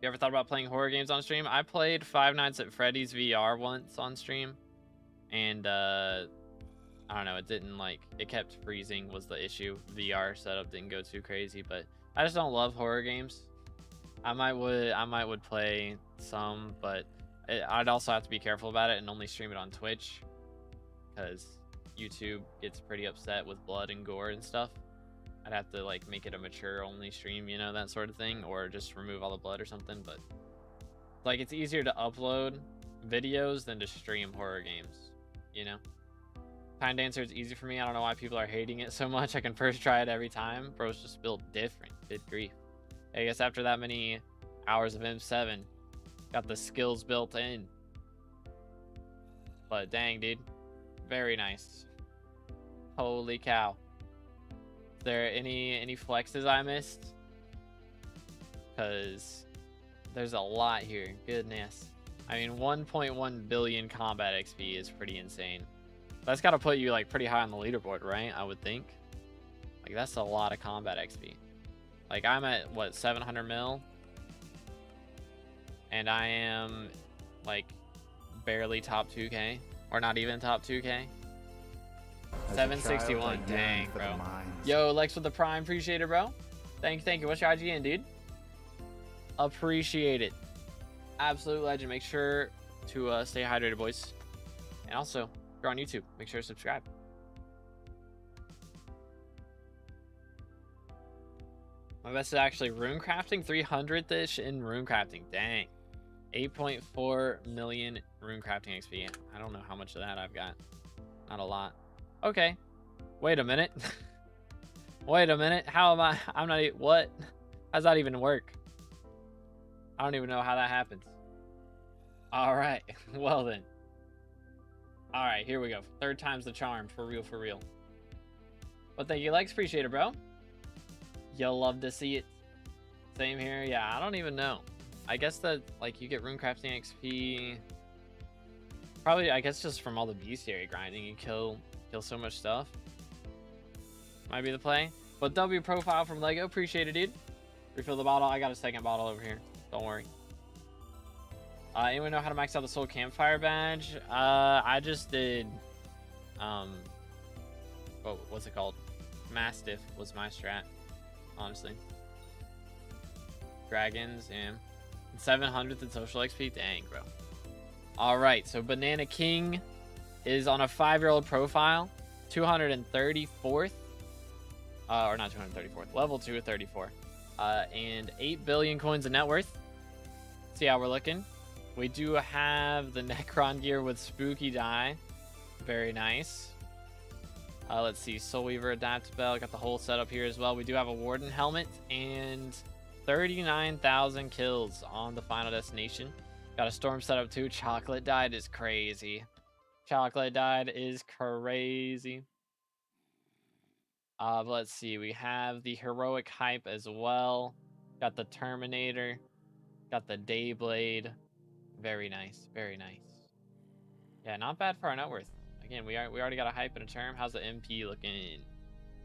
You ever thought about playing horror games on stream? I played Five Nights at Freddy's VR once on stream, and I don't know, it didn't like, it kept freezing was the issue. VR setup didn't go too crazy, but I just don't love horror games. I might would play some, but I'd also have to be careful about it and only stream it on Twitch, because YouTube gets pretty upset with blood and gore and stuff. I'd have to like make it a mature only stream, you know, that sort of thing, or just remove all the blood or something. But like, it's easier to upload videos than to stream horror games, you know. Time Dancer is easy for me. I don't know why people are hating it so much. I can first try it every time. Bro's just built different. Good grief. I guess after that many hours of M7, got the skills built in. But dang, dude, very nice. Holy cow. Is there any flexes I missed? Because there's a lot here. Goodness. I mean, 1.1 billion combat XP is pretty insane. That's got to put you like pretty high on the leaderboard, right? I would think. Like, that's a lot of combat XP. Like, I'm at what, 700 mil, and I am like barely top 2k, or not even top 2k. 761. Dang, bro. Yo, Lex with the Prime, appreciate it, bro. Thank you. What's your IGN, dude? Appreciate it. Absolute legend. Make sure to stay hydrated, boys. And also, if you're on YouTube, make sure to subscribe. My best is actually rune crafting, 300th-ish in rune crafting. Dang. 8.4 million rune crafting XP. I don't know how much of that I've got. Not a lot. Okay. Wait a minute. Wait a minute. How am I? I'm not. What? How does that even work? I don't even know how that happens. All right. Well then. All right. Here we go. Third time's the charm. For real. For real. But thank you, Lex. Appreciate it, bro. You'll love to see it. Same here. Yeah, I don't even know. I guess that, like, you get rune crafting XP. Probably, I guess, just from all the bestiary grinding. You kill so much stuff. Might be the play. But W profile from Lego. Appreciate it, dude. Refill the bottle. I got a second bottle over here. Don't worry. Anyone know how to max out the Soul Campfire badge? I just did, what's it called? Mastiff was my strat, honestly. Dragons, yeah. 700th in social XP? Dang, bro. Alright, so Banana King is on a 5-year-old profile. 234th. Or not 234th. Level 2 of 34. And 8 billion coins of net worth. See how we're looking. We do have the Necron gear with spooky dye. Very nice. Let's see. Soul Weaver adapt spell. Got the whole setup here as well. We do have a Warden helmet and 39,000 kills on the final destination. Got a Storm setup too. Chocolate dyed is crazy. Chocolate dyed is crazy. But let's see. We have the Heroic Hype as well. Got the Terminator. Got the Dayblade. Very nice. Very nice. Yeah, not bad for our net worth. Again, we already got a hype and a term. How's the MP looking?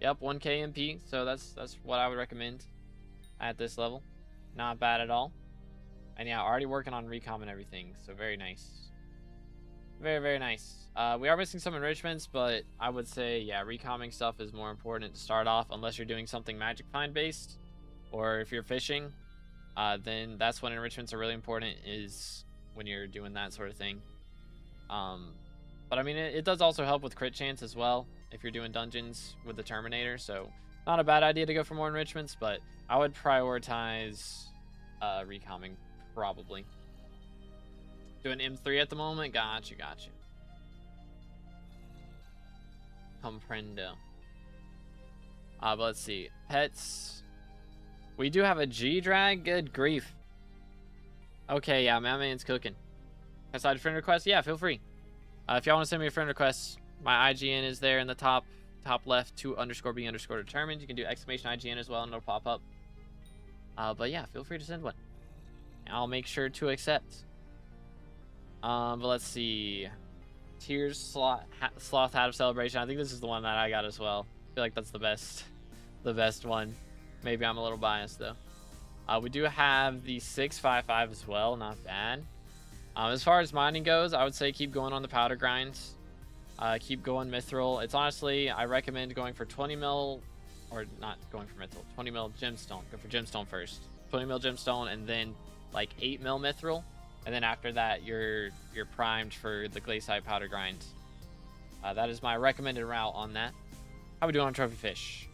Yep, 1k MP. So that's what I would recommend at this level. Not bad at all. And yeah, already working on recom and everything. So very nice. Very, very nice. We are missing some enrichments, but I would say, yeah, recomming stuff is more important to start off, unless you're doing something magic find based, or if you're fishing, then that's when enrichments are really important, is when you're doing that sort of thing. But I mean, it does also help with crit chance as well if you're doing dungeons with the Terminator. So not a bad idea to go for more enrichments, but I would prioritize recomming probably. Doing M3 at the moment. Gotcha. Comprendo. But let's see. Pets. We do have a G-Drag. Good grief. Okay, yeah, my man's cooking. Aside friend request, yeah, feel free. If y'all want to send me a friend request, my IGN is there in the top left, 2_B_determined. You can do exclamation IGN as well, and it'll pop up. But yeah, feel free to send one. I'll make sure to accept. But let's see. Tears Sloth Hat of Celebration. I think this is the one that I got as well. I feel like that's the best one. Maybe I'm a little biased though. We do have the 655 as well. Not bad. As far as mining goes, I would say keep going on the powder grinds. Keep going mithril. It's honestly, I recommend going for 20 mil, or not going for mithril, 20 mil gemstone. Go for gemstone first. 20 mil gemstone, and then like 8 mil mithril. And then after that, you're primed for the glaciite powder grind. That is my recommended route on that. How we doing on trophy fish?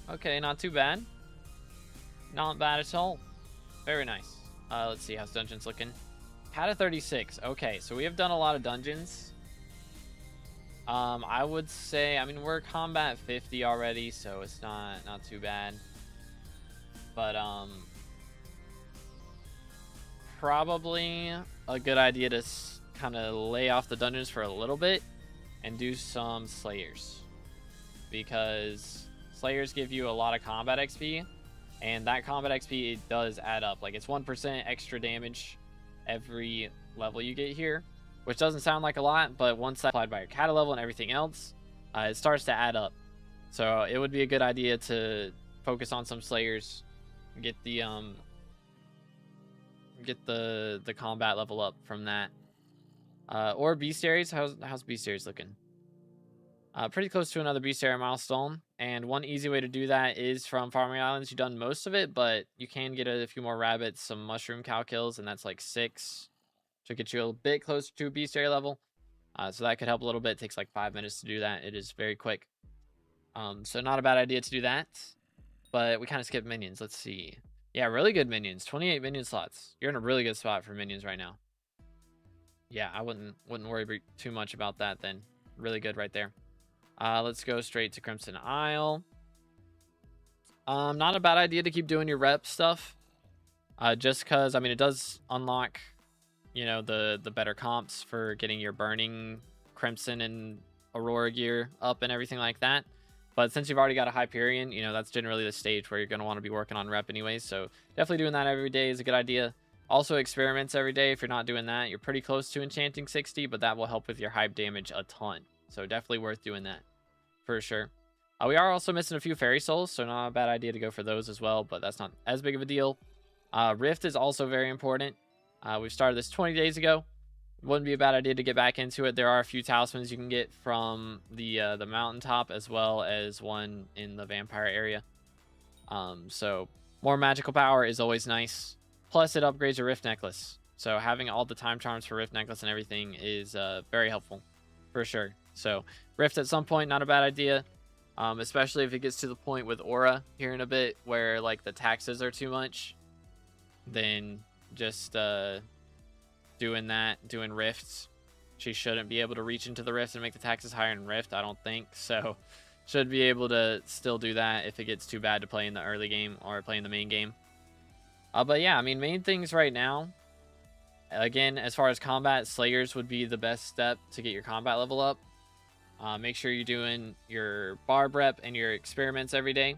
Okay, not too bad. Not bad at all. Very nice. Let's see how's dungeons looking. Had a 36. Okay, so we have done a lot of dungeons. I would say, I mean, we're combat 50 already, so it's not too bad. But probably a good idea to kind of lay off the dungeons for a little bit and do some slayers, because slayers give you a lot of combat XP, and that combat XP, it does add up. Like, it's 1% extra damage every level you get here, which doesn't sound like a lot, but once that's applied by your kata level and everything else, it starts to add up. So it would be a good idea to focus on some slayers, get the combat level up from that. Or bestiaries. How's bestiaries looking? Pretty close to another bestiary milestone, and one easy way to do that is from farming islands. You've done most of it, but you can get a few more rabbits, some mushroom cow kills, and that's like 6 to get you a bit closer to a bestiary level. So that could help a little bit. It takes like 5 minutes to do that. It is very quick. So not a bad idea to do that, but we kind of skipped minions. Let's see. Yeah, really good minions. 28 minion slots. You're in a really good spot for minions right now. Yeah, I wouldn't worry too much about that then. Really good right there. Let's go straight to Crimson Isle. Not a bad idea to keep doing your rep stuff. Just because, I mean, it does unlock, you know, the better comps for getting your burning Crimson and Aurora gear up and everything like that. But since you've already got a Hyperion, you know, that's generally the stage where you're going to want to be working on rep anyways. So definitely doing that every day is a good idea. Also, experiments every day. If you're not doing that, you're pretty close to enchanting 60, but that will help with your hype damage a ton. So definitely worth doing that for sure. We are also missing a few fairy souls, so not a bad idea to go for those as well, but that's not as big of a deal. Rift is also very important. We started this 20 days ago. Wouldn't be a bad idea to get back into it. There are a few talismans you can get from the mountaintop, as well as one in the vampire area. So more magical power is always nice. Plus, it upgrades your Rift Necklace. So having all the time charms for Rift Necklace and everything is very helpful, for sure. So Rift at some point, not a bad idea. Especially if it gets to the point with Aura here in a bit, where like the taxes are too much. Then just doing Rifts. She shouldn't be able to reach into the Rift and make the taxes higher in Rift, I don't think. So should be able to still do that if it gets too bad to play in the early game or play in the main game. But yeah, I mean, main things right now, again, as far as combat, Slayers would be the best step to get your combat level up. Make sure you're doing your barb rep and your experiments every day.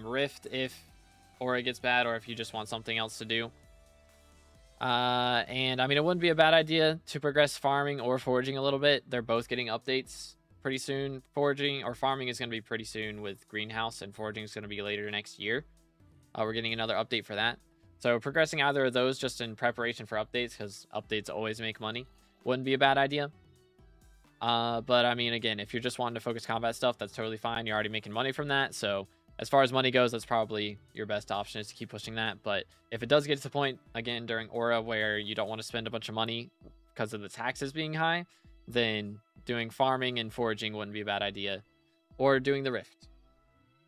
Rift if Aura gets bad, or if you just want something else to do. And I mean, it wouldn't be a bad idea to progress farming or foraging a little bit. They're both getting updates pretty soon. Foraging or farming is going to be pretty soon with Greenhouse, and foraging is going to be later next year. We're getting another update for that. So progressing either of those just in preparation for updates, because updates always make money, wouldn't be a bad idea. But I mean, again, if you're just wanting to focus combat stuff, that's totally fine. You're already making money from that. So as far as money goes, that's probably your best option, is to keep pushing that. But if it does get to the point, again, during Aura, where you don't want to spend a bunch of money because of the taxes being high, then doing farming and foraging wouldn't be a bad idea. Or doing the Rift.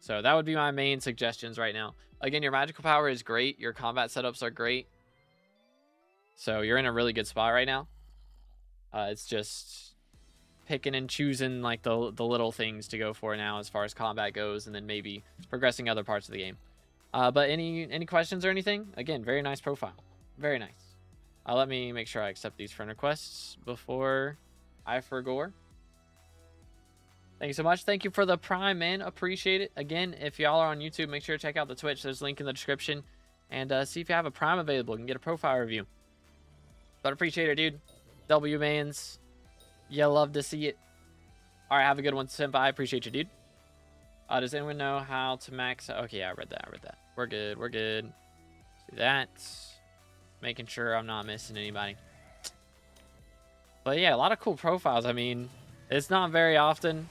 So that would be my main suggestions right now. Again, your magical power is great. Your combat setups are great. So you're in a really good spot right now. It's just picking and choosing like the little things to go for now as far as combat goes, and then maybe progressing other parts of the game. But any questions or anything? Again, very nice profile. Very nice. Let me make sure I accept these friend requests before I forgo. Thank you so much. Thank you for the Prime, man. Appreciate it. Again, if y'all are on YouTube, make sure to check out the Twitch. There's a link in the description. And see if you have a Prime available. You can get a profile review. But appreciate it, dude. W-Mans. You love to see it. All right, have a good one, Senpai. Appreciate you, dude. Does anyone know how to max? Okay, yeah, I read that. We're good. We're good. Do that. Making sure I'm not missing anybody. But yeah, a lot of cool profiles. I mean, it's not very often.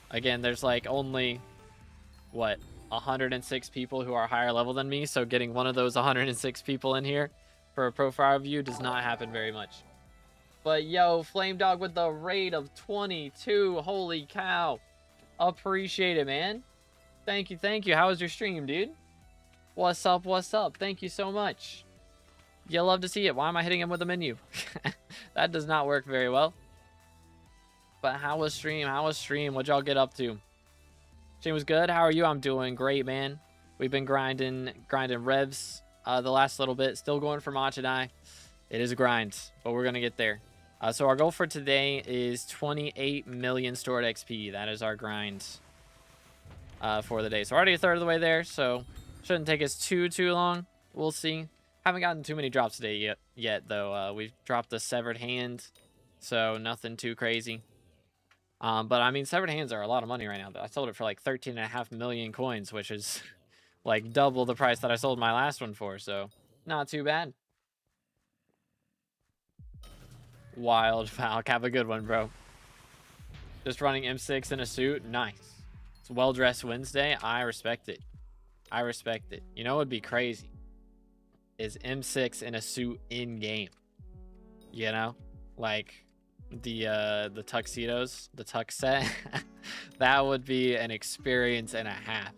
Again, there's like only, what, 106 people who are higher level than me. So getting one of those 106 people in here for a profile review does not happen very much. But yo, Flame Dog with the raid of 22. Holy cow. Appreciate it, man. Thank you, thank you. How was your stream, dude? What's up, what's up? Thank you so much. You love to see it. Why am I hitting him with a menu? That does not work very well. But how was stream? How was stream? What'd y'all get up to? Stream was good. How are you? I'm doing great, man. We've been grinding revs the last little bit. Still going for Machadai. It is a grind, but we're going to get there. So our goal for today is 28 million stored XP. That is our grind for the day. So already a third of the way there, so shouldn't take us too long. We'll see. Haven't gotten too many drops today yet though. We've dropped the severed hand, so nothing too crazy. But I mean, severed hands are a lot of money right now. I sold it for like 13.5 million coins, which is like double the price that I sold my last one for, so not too bad. Wild Falc, have a good one, bro. Just running M6 in a suit, nice. It's well-dressed Wednesday. I respect it. I respect it. You know what would be crazy is M6 in a suit in game. You know, like the tuxedos, the tux set. That would be an experience and a half.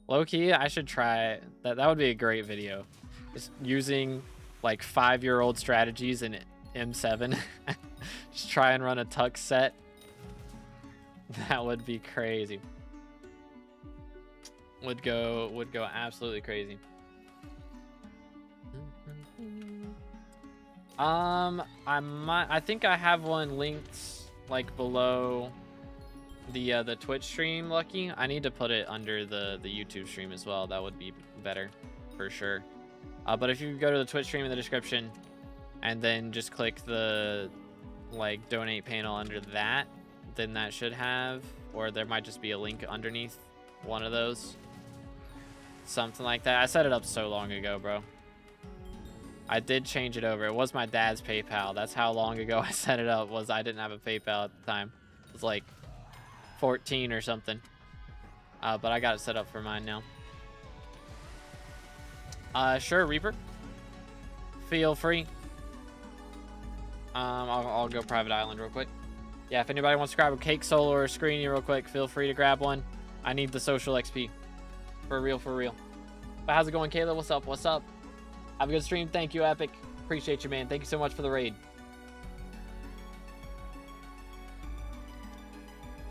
Low-key, I should try that. That would be a great video. Just using like 5-year-old strategies in M7. Just try and run a tux set. That would be crazy. Would go absolutely crazy. I think I have one linked like below the Twitch stream, Lucky. I need to put it under the YouTube stream as well. That would be better for sure. But if you go to the Twitch stream in the description and then just click the like donate panel under that, then that should have, or there might just be a link underneath one of those. Something like that. I set it up so long ago, bro. I did change it over. It was my dad's PayPal. That's how long ago I set it up. Was I didn't have a PayPal at the time. It was like 14 or something. But I got it set up for mine now. Sure, Reaper. Feel free. I'll go private island real quick. Yeah, if anybody wants to grab a cake solo or a screeny real quick, feel free to grab one. I need the social XP. For real, for real. But how's it going, Kayla? What's up? What's up? Have a good stream. Thank you, Epic. Appreciate you, man. Thank you so much for the raid.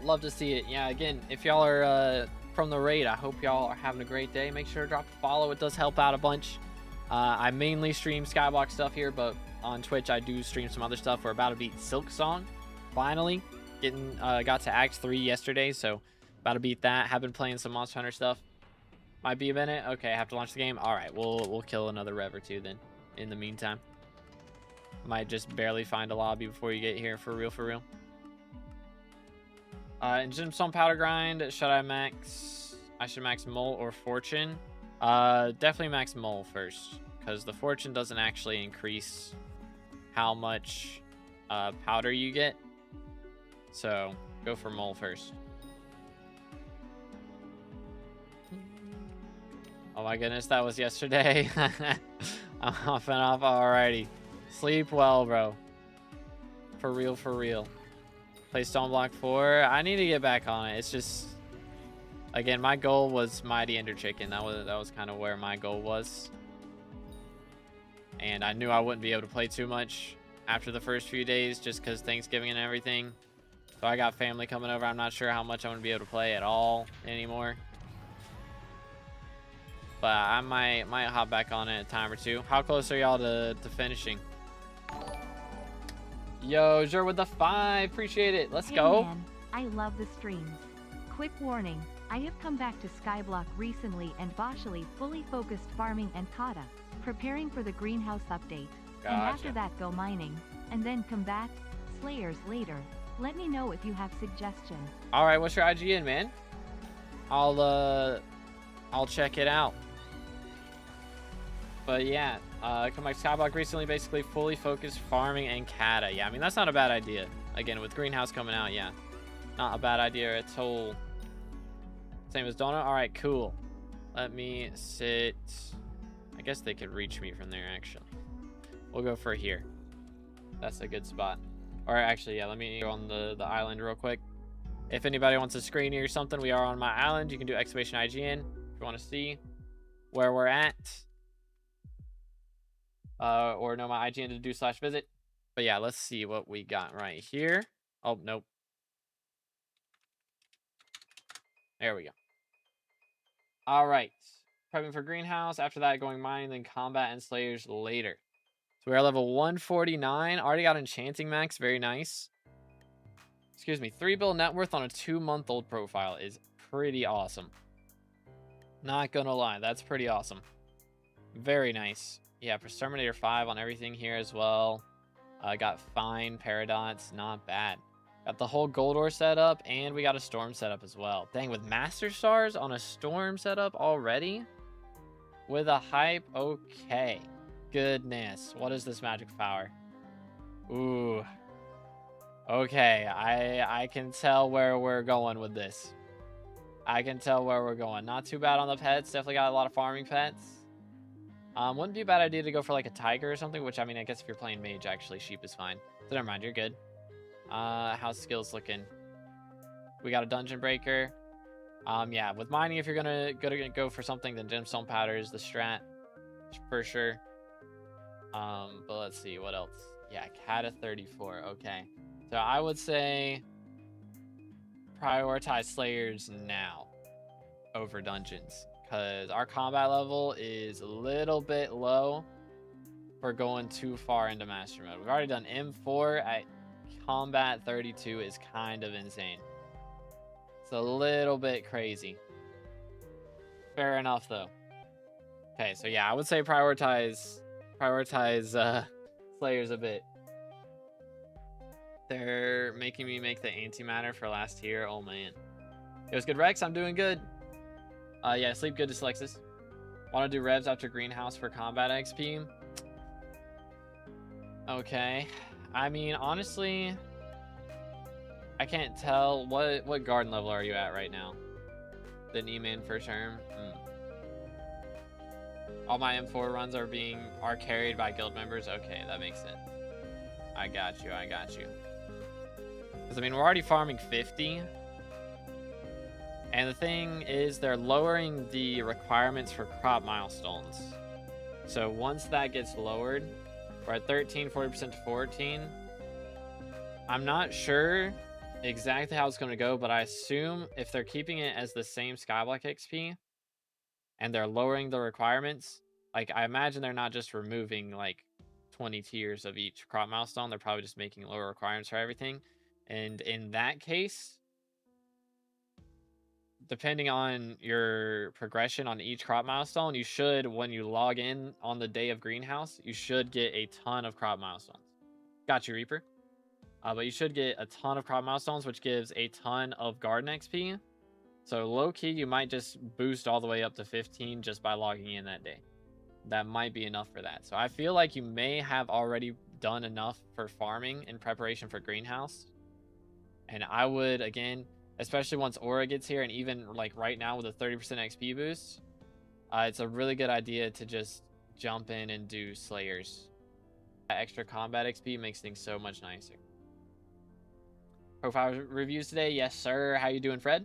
Love to see it. Yeah, again, if y'all are from the raid, I hope y'all are having a great day. Make sure to drop a follow. It does help out a bunch. I mainly stream SkyBlock stuff here, but on Twitch, I do stream some other stuff. We're about to beat Silk Song. Finally. Got to Act 3 yesterday, so about to beat that. Have been playing some Monster Hunter stuff. Might be a minute. Okay, I have to launch the game. All right, we'll kill another rev or two then. In the meantime, might just barely find a lobby before you get here. For real, for real. In Gemstone Powder Grind, should I max? I should max Mole or Fortune. Definitely max Mole first, because the Fortune doesn't actually increase how much powder you get. So go for Mole first. Oh my goodness, that was yesterday. I'm off and off. Alrighty. Sleep well, bro. For real, for real. Play Stoneblock 4. I need to get back on it. It's just, again, my goal was Mighty Ender Chicken. That was kind of where my goal was. And I knew I wouldn't be able to play too much after the first few days just because Thanksgiving and everything. So I got family coming over. I'm not sure how much I'm going to be able to play at all anymore. But I might hop back on it a time or two. How close are y'all to finishing? Yo, Jer with the 5. Appreciate it. Let's go. Man, I love the streams. Quick warning, I have come back to SkyBlock recently and Boshally fully focused farming and kata, preparing for the greenhouse update. Gotcha. And after that go mining, and then combat slayers later. Let me know if you have suggestions. All right, what's your IGN, man? I'll check it out. But yeah, come back to SkyBlock recently, basically fully focused farming and kata. Yeah, I mean, that's not a bad idea. Again, with greenhouse coming out, yeah. Not a bad idea at all. Same as Donut. All right, cool. Let me sit. I guess they could reach me from there, actually. We'll go for here. That's a good spot. Or actually, yeah, let me go on the island real quick. If anybody wants a screening or something, we are on my island. You can do exclamation IGN if you want to see where we're at. Or know my IGN to do /visit. But yeah, let's see what we got right here. Oh, nope. There we go. All right. Prepping for greenhouse. After that, going mining, then combat and slayers later. So we're level 149. Already got enchanting max. Very nice. Excuse me. 3 bill net worth on a 2-month-old profile is pretty awesome. Not gonna lie. That's pretty awesome. Very nice. Yeah, Presterminator 5 on everything here as well. Got fine Paradots. Not bad. Got the whole gold ore setup, and we got a storm setup as well. Dang, with Master Stars on a storm setup already? With a hype? Okay. Goodness. What is this magic power? Ooh. Okay, I can tell where we're going with this. I can tell where we're going. Not too bad on the pets. Definitely got a lot of farming pets. Wouldn't be a bad idea to go for like a tiger or something, which I mean, I guess if you're playing mage, actually sheep is fine. So never mind, you're good. How's skills looking? We got a dungeon breaker. Yeah, with mining, if you're gonna go for something, then gemstone powder is the strat for sure. But let's see what else. Yeah, Kata 34. Okay, so I would say prioritize slayers now over dungeons, because our combat level is a little bit low for going too far into master mode. We've already done M4 at combat 32 is kind of insane. It's a little bit crazy. Fair enough though. Okay, so yeah, I would say prioritize slayers a bit. They're making me make the antimatter for last tier. Oh man. It was good, Rex. I'm doing good. Yeah, sleep good, Dyslexis. Want to do revs after greenhouse for combat XP? Okay. I mean, honestly, I can't tell. What garden level are you at right now? The Neiman for term. All my M4 runs are carried by guild members. Okay, that makes sense. I got you. Because I mean, we're already farming 50. And the thing is, they're lowering the requirements for crop milestones. So once that gets lowered, we're at 13, 40% to 14. I'm not sure exactly how it's going to go, but I assume if they're keeping it as the same Skyblock XP and they're lowering the requirements, like I imagine they're not just removing like 20 tiers of each crop milestone. They're probably just making lower requirements for everything. And in that case, depending on your progression on each crop milestone, you should, when you log in on the day of greenhouse, you should get a ton of crop milestones. Got you, Reaper. But you should get a ton of crop milestones, which gives a ton of garden XP. So low-key, you might just boost all the way up to 15 just by logging in that day. That might be enough for that. So I feel like you may have already done enough for farming in preparation for greenhouse. And I would, again, especially once Aura gets here, and even like right now with a 30% XP boost, it's a really good idea to just jump in and do slayers. That extra combat XP makes things so much nicer. Profile reviews today, yes sir. How you doing, Fred?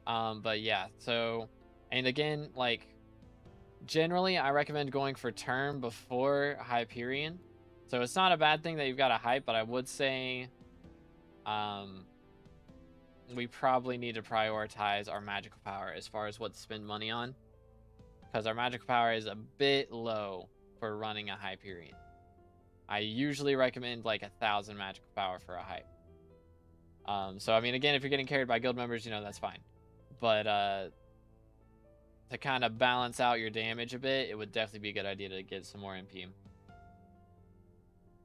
But yeah, so, and again, like generally I recommend going for term before Hyperion, So it's not a bad thing that you've got a hype, but I would say we probably need to prioritize our magical power as far as what to spend money on, because our magical power is a bit low for running a Hyperion. I usually recommend like 1,000 magical power for a hype. So I mean, again, if you're getting carried by guild members, you know, that's fine. But to kind of balance out your damage a bit, it would definitely be a good idea to get some more MP.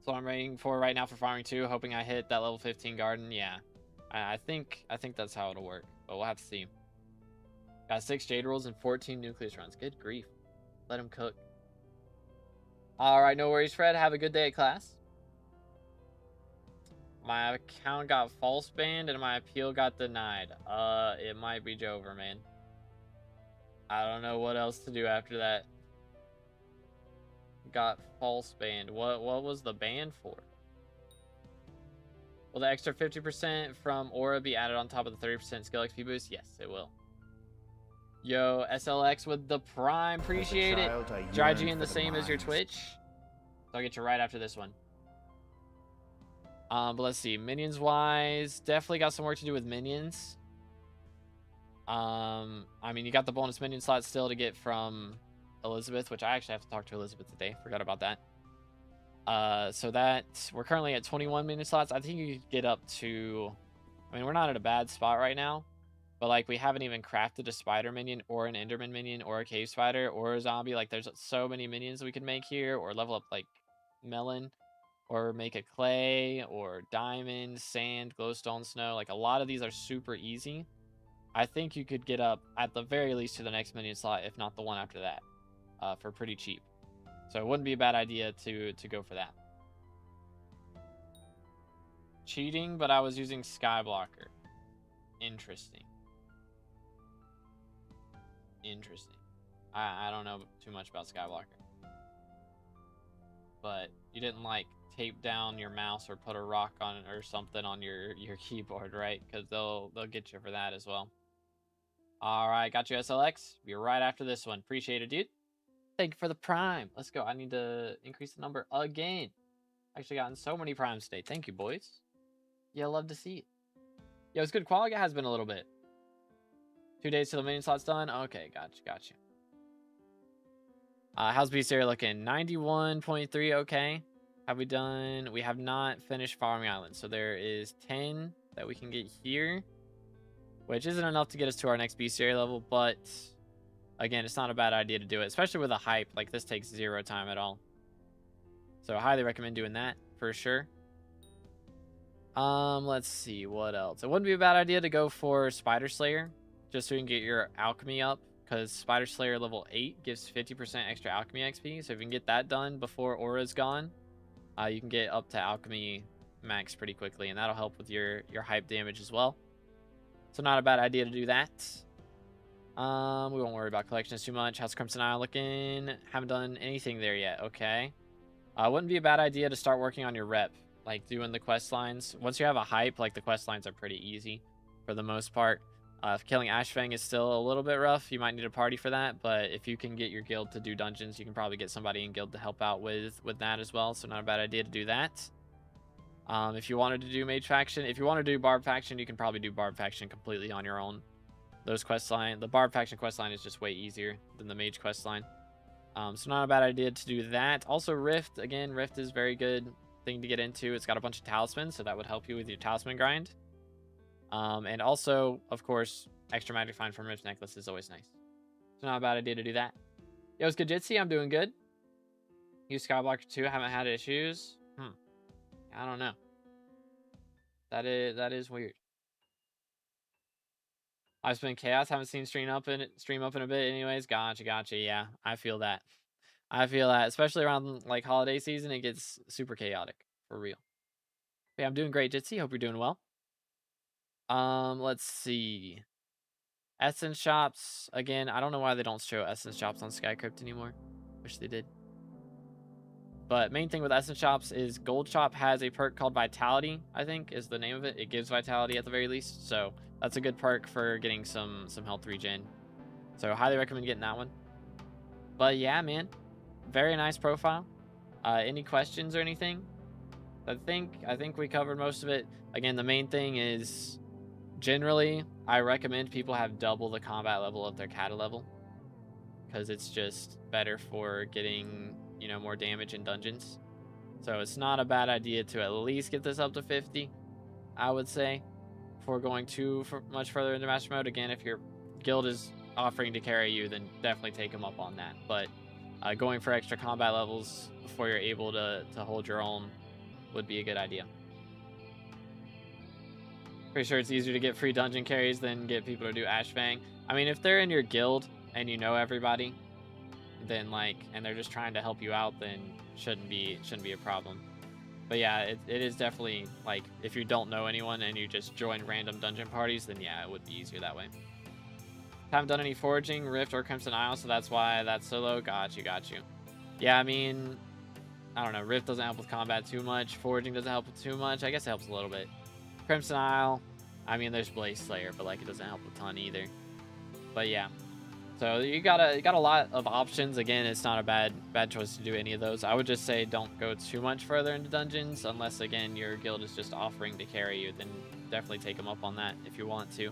So I'm waiting for right now for farming 2, hoping I hit that level 15 garden. Yeah, I think that's how it'll work, but we'll have to see. Got 6 Jade Rolls and 14 Nucleus runs. Good grief. Let him cook. All right, no worries, Fred. Have a good day at class. My account got false banned and my appeal got denied. It might be Jover, man. I don't know what else to do after that. Got false banned. What was the ban for? Will the extra 50% from Aura be added on top of the 30% skill XP boost? Yes, it will. Yo, SLX with the Prime. Appreciate it. Dry G in the same as your Twitch. So I'll get you right after this one. But let's see. Minions wise, definitely got some work to do with minions. I mean, you got the bonus minion slot still to get from Elizabeth, which I actually have to talk to Elizabeth today. Forgot about that. So that we're currently at 21 minion slots. I think you could get up to, I mean, we're not at a bad spot right now, but like we haven't even crafted a spider minion or an enderman minion or a cave spider or a zombie. Like there's so many minions we could make here, or level up like melon, or make a clay, or diamond, sand, glowstone, snow. Like a lot of these are super easy. I think you could get up at the very least to the next minion slot, if not the one after that, for pretty cheap. So it wouldn't be a bad idea to go for that. Cheating, but I was using Skyblocker. Interesting. Interesting. I don't know too much about Skyblocker. But you didn't like tape down your mouse or put a rock on it or something on your keyboard, right? Because they'll get you for that as well. All right, got you, SLX. Be right after this one. Appreciate it, dude. Thank you for the Prime. Let's go. I need to increase the number again. Actually gotten so many Primes today. Thank you, boys. Yeah, love to see it. Yeah, it's good quality. It has been a little bit. 2 days till the minion slot's done. Okay, gotcha. How's Beast Area looking? 91.3. Okay. Have we done? We have not finished Farming Island. So there is 10 that we can get here, which isn't enough to get us to our next Beast Area level, but again, it's not a bad idea to do it, especially with a hype. Like this takes 0 time at all. So I highly recommend doing that for sure. Let's see what else. It wouldn't be a bad idea to go for Spider Slayer, just so you can get your alchemy up, because Spider Slayer level 8 gives 50% extra alchemy XP. So if you can get that done before Aura's gone, you can get up to alchemy max pretty quickly, and that'll help with your hype damage as well. So not a bad idea to do that. We won't worry about collections too much. How's Crimson Isle looking? Haven't done anything there yet. Okay. Wouldn't be a bad idea to start working on your rep, like doing the quest lines. Once you have a hype, like the quest lines are pretty easy for the most part. If killing Ashfang is still a little bit rough, you might need a party for that. But if you can get your guild to do dungeons, you can probably get somebody in guild to help out with that as well. So not a bad idea to do that. If you wanted to do Mage Faction, if you want to do Barb Faction, you can probably do Barb Faction completely on your own. Those quest line, the Barb Faction quest line is just way easier than the Mage quest line. So not a bad idea to do that. Also Rift, again, Rift is a very good thing to get into. It's got a bunch of talismans, so that would help you with your talisman grind. And also, of course, extra magic find from Rift Necklace is always nice. So not a bad idea to do that. Yo, it's good Jitsi, I'm doing good. Use Skyblocker 2, haven't had issues. I don't know. That is weird. I've been chaos, haven't seen stream up in a bit anyways. Gotcha. Yeah, I feel that. Especially around like holiday season, it gets super chaotic for real. Yeah, I'm doing great, Jitsi. Hope you're doing well. Let's see. Essence shops again. I don't know why they don't show essence shops on Skycrypt anymore. Wish they did. But main thing with essence shops is Gold Shop has a perk called Vitality, I think is the name of it. It gives Vitality at the very least. So that's a good perk for getting some health regen. So highly recommend getting that one. But yeah, man, very nice profile. Any questions or anything? I think we covered most of it. Again, the main thing is generally I recommend people have double the combat level of their kata level, because it's just better for getting, you know, more damage in dungeons. So it's not a bad idea to at least get this up to 50, I would say, before going too much further into master mode. Again, if your guild is offering to carry you, then definitely take them up on that. But going for extra combat levels before you're able to hold your own would be a good idea. Pretty sure it's easier to get free dungeon carries than get people to do Ashfang. I mean, if they're in your guild and you know everybody, then and they're just trying to help you out, then shouldn't be a problem. But yeah, it is definitely, if you don't know anyone and you just join random dungeon parties, then yeah, it would be easier that way. Haven't done any foraging, Rift, or Crimson Isle, so that's why that's so low. Got you. Yeah, I mean, I don't know. Rift doesn't help with combat too much. Foraging doesn't help with too much. I guess it helps a little bit. Crimson Isle, I mean, there's Blaze Slayer, but it doesn't help a ton either. But yeah, so you got a lot of options. Again, it's not a bad choice to do any of those. I would just say don't go too much further into dungeons unless, again, your guild is just offering to carry you. Then definitely take them up on that if you want to.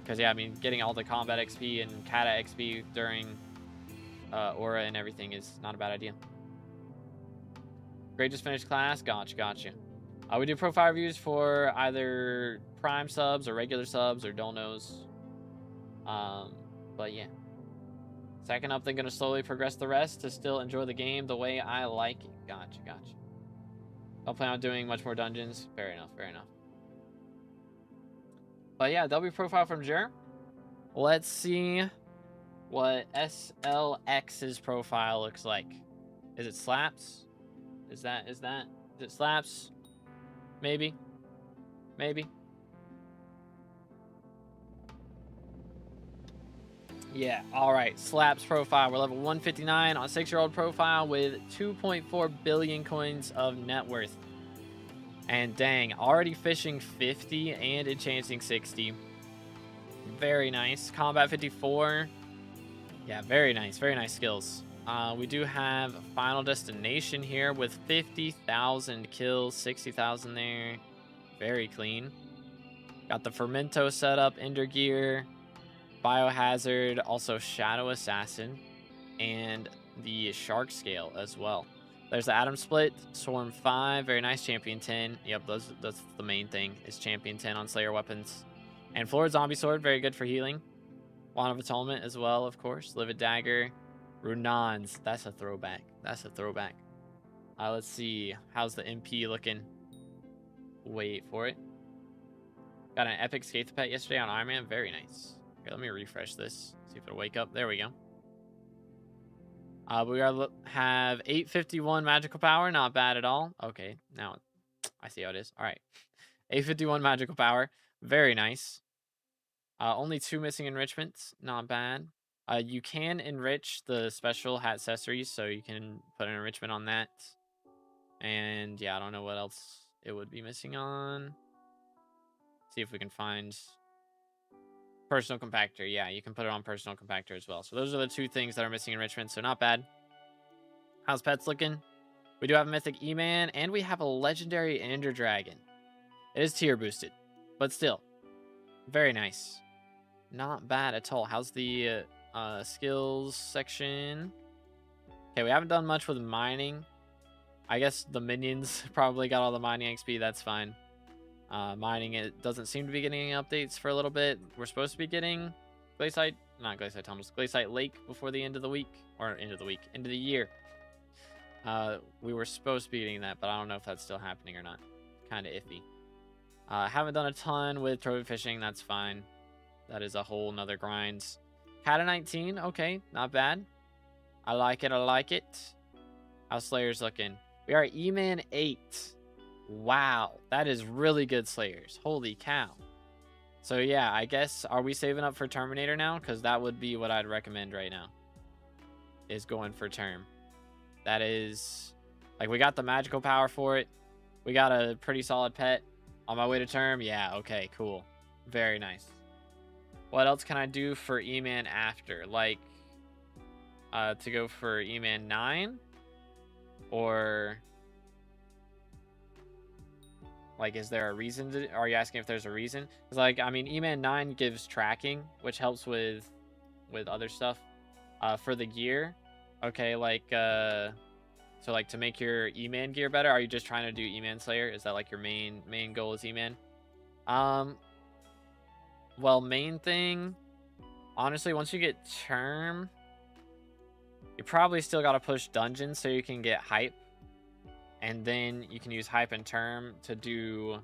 Because yeah, I mean, getting all the combat XP and kata XP during aura and everything is not a bad idea. Great, just finished class. Gotcha. We do profile reviews for either Prime subs or regular subs or donos. But yeah. Second up, then gonna slowly progress the rest to still enjoy the game the way I like it. Gotcha. Don't plan on doing much more dungeons. Fair enough. But yeah, W profile from Jer. Let's see what SLX's profile looks like. Is it slaps? Is it slaps? Maybe. Yeah, alright. Slaps profile. We're level 159 on a 6-year-old profile with 2.4 billion coins of net worth. And dang, already fishing 50 and enchanting 60. Very nice. Combat 54. Yeah, very nice skills. We do have Final Destination here with 50,000 kills, 60,000 there. Very clean. Got the Fermento setup, Ender Gear, Biohazard, also Shadow Assassin, and the Shark Scale as well. There's the Atom Split, Swarm 5, very nice, Champion 10. Yep, that's the main thing, is Champion 10 on Slayer weapons. And Florid Zombie Sword, very good for healing. Wand of Atonement as well, of course. Livid Dagger. Runans, that's a throwback. Let's see. How's the MP looking? Wait for it. Got an epic Skate Pet yesterday on Iron Man. Very nice. Okay, let me refresh this. See if it'll wake up. There we go. We have 851 magical power. Not bad at all. Okay, now I see how it is. All right. 851 magical power. Very nice. Only 2 missing enrichments. Not bad. You can enrich the special hat accessories, so you can put an enrichment on that. And yeah, I don't know what else it would be missing on. See if we can find personal compactor. Yeah, you can put it on personal compactor as well. So those are the 2 things that are missing enrichment, so not bad. How's pets looking? We do have a mythic E-Man, and we have a legendary Ender Dragon. It is tier boosted, but still, very nice. Not bad at all. How's the skills section? Okay, we haven't done much with mining. I guess the minions probably got all the mining XP. That's fine. Mining, it doesn't seem to be getting any updates for a little bit. We're supposed to be getting Glaciate Lake before the end of the week. Or end of the year. We were supposed to be getting that, but I don't know if that's still happening or not. Kind of iffy. Haven't done a ton with trophy fishing. That's fine. That is a whole nother grind. Kata 19. Okay, not bad. I like it. How's Slayers looking? We are E-Man 8. Wow, that is really good Slayers. Holy cow. So yeah, I guess, are we saving up for Terminator now? Because that would be what I'd recommend right now. Is going for Term. That is, we got the magical power for it. We got a pretty solid pet. On my way to Term? Yeah, okay, cool. Very nice. What else can I do for E-Man after? To go for E-Man 9? Or like, is there a reason to, are you asking if there's a reason? Because like, I mean, E-Man 9 gives tracking, which helps with other stuff. For the gear, okay, like so like to make your E-Man gear better, are you just trying to do E-Man Slayer? Is that like your main goal is E-Man? Well, main thing, honestly, once you get Term, you probably still got to push Dungeons so you can get Hype. And then you can use Hype and Term to do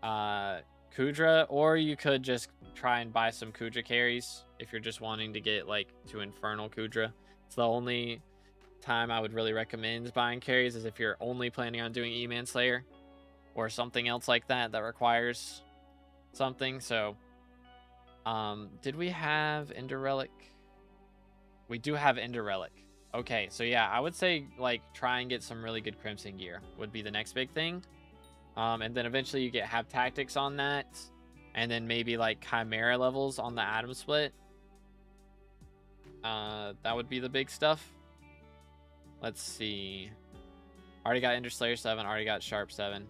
Kudra, or you could just try and buy some Kudra carries if you're just wanting to get like to Infernal Kudra. It's the only time I would really recommend buying carries is if you're only planning on doing E-Man Slayer or something else like that that requires something. So did we have Ender Relic? We do have Ender Relic. Okay, so yeah, I would say like try and get some really good Crimson gear would be the next big thing. And then eventually you have tactics on that, and then maybe like Chimera levels on the Atom Split. That would be the big stuff. Let's see. Already got Ender Slayer 7, already got Sharp 7.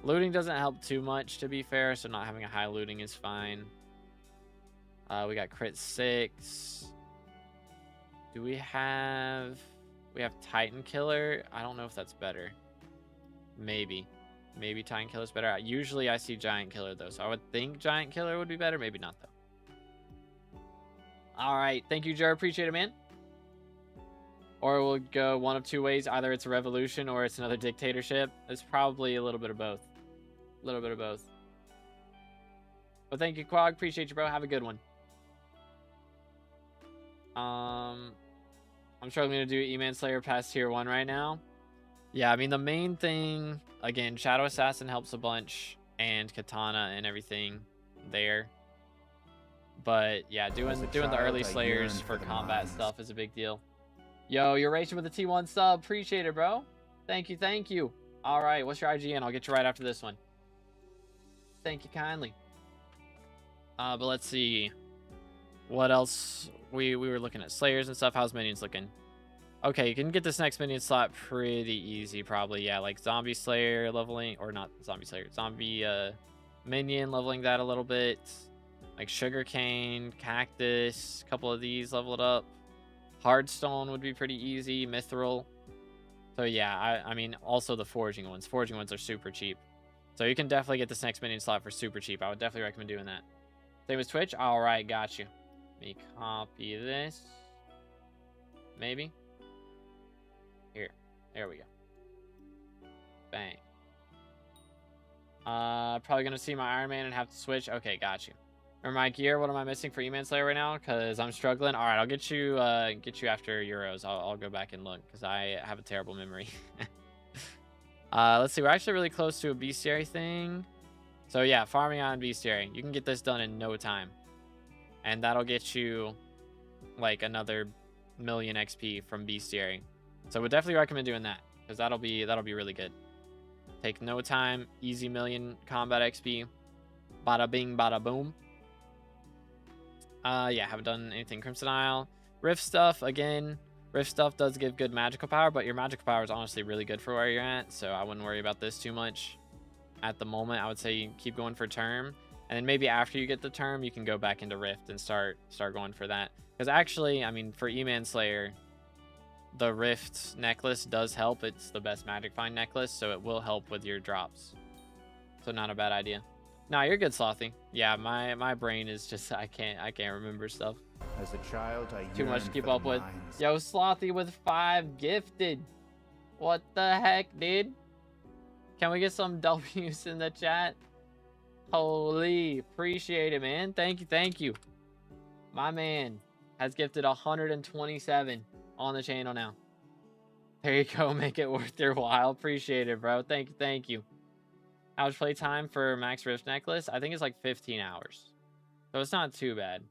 Looting doesn't help too much, to be fair, so not having a high looting is fine. We got Crit 6. Do we have Titan Killer? I don't know if that's better. Maybe Titan Killer's better. Usually I see Giant Killer though, so I would think Giant Killer would be better. Maybe not though. All right, thank you, Jer. Appreciate it, man. Or we'll go one of two ways. Either it's a revolution or it's another dictatorship. It's probably a little bit of both. A little bit of both. But thank you, Quag. Appreciate you, bro. Have a good one. I'm struggling to do E-Man Slayer past tier 1 right now. Yeah, I mean, the main thing, again, Shadow Assassin helps a bunch, and Katana and everything there. But yeah, doing the early Slayers for combat stuff is a big deal. Yo, you're racing with a T1 sub. Appreciate it, bro. Thank you, thank you. All right, what's your IGN? I'll get you right after this one. Thank you kindly. But let's see. What else? We were looking at Slayers and stuff. How's Minions looking? Okay, you can get this next Minion slot pretty easy, probably. Yeah, like Zombie Slayer leveling, or not Zombie Slayer, Zombie Minion leveling that a little bit. Like Sugarcane, Cactus, a couple of these leveled up. Hardstone would be pretty easy. Mithril. So yeah, I mean, also the Forging ones. Forging ones are super cheap. So you can definitely get this next Minion slot for super cheap. I would definitely recommend doing that. Same as Twitch? Alright, got you. Let me copy this. Maybe. Here. There we go. Bang. Probably gonna see my Iron Man and have to switch. Okay, got you. Or my gear, what am I missing for E-Man Slayer right now? Because I'm struggling. Alright, I'll get you after Euros. I'll go back and look, because I have a terrible memory. Let's see, we're actually really close to a bestiary thing. So yeah, farming on bestiary. You can get this done in no time. And that'll get you like another 1,000,000 XP from bestiary. So I would definitely recommend doing that, because that'll be really good. Take no time, easy 1,000,000 combat XP. Bada bing, bada boom. Yeah, haven't done anything Crimson Isle. Rift stuff, again, Rift stuff does give good magical power, but your magical power is honestly really good for where you're at, so I wouldn't worry about this too much. At the moment, I would say you keep going for Term, and then maybe after you get the Term, you can go back into Rift and start going for that. Because actually, I mean, for E-Man Slayer, the Rift necklace does help. It's the best Magic Find necklace, so it will help with your drops. So not a bad idea. Nah, you're good, Slothy. Yeah, my brain is just I can't remember stuff. As a child, I too much to keep up with. mines. Yo, Slothy with 5 gifted. What the heck, dude? Can we get some W's in the chat? Holy, appreciate it, man. Thank you. My man has gifted 127 on the channel now. There you go, make it worth your while. Appreciate it, bro. Thank you. Average play time for Max Rift Necklace, I think it's like 15 hours. So it's not too bad.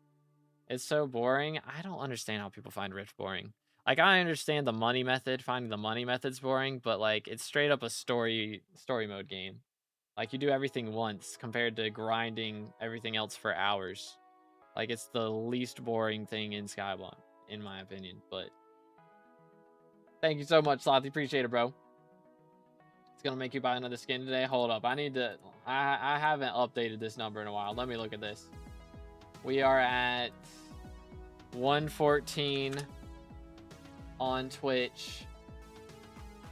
It's so boring. I don't understand how people find Rift boring. Like, I understand the money method, finding the money method's boring, but like, it's straight up a story mode game. Like, you do everything once compared to grinding everything else for hours. Like, it's the least boring thing in SkyBlock, in my opinion. But Thank you so much, Slothy. Appreciate it, bro. It's gonna make you buy another skin today. Hold up. I need to... I haven't updated this number in a while. Let me look at this. We are at 114 on Twitch.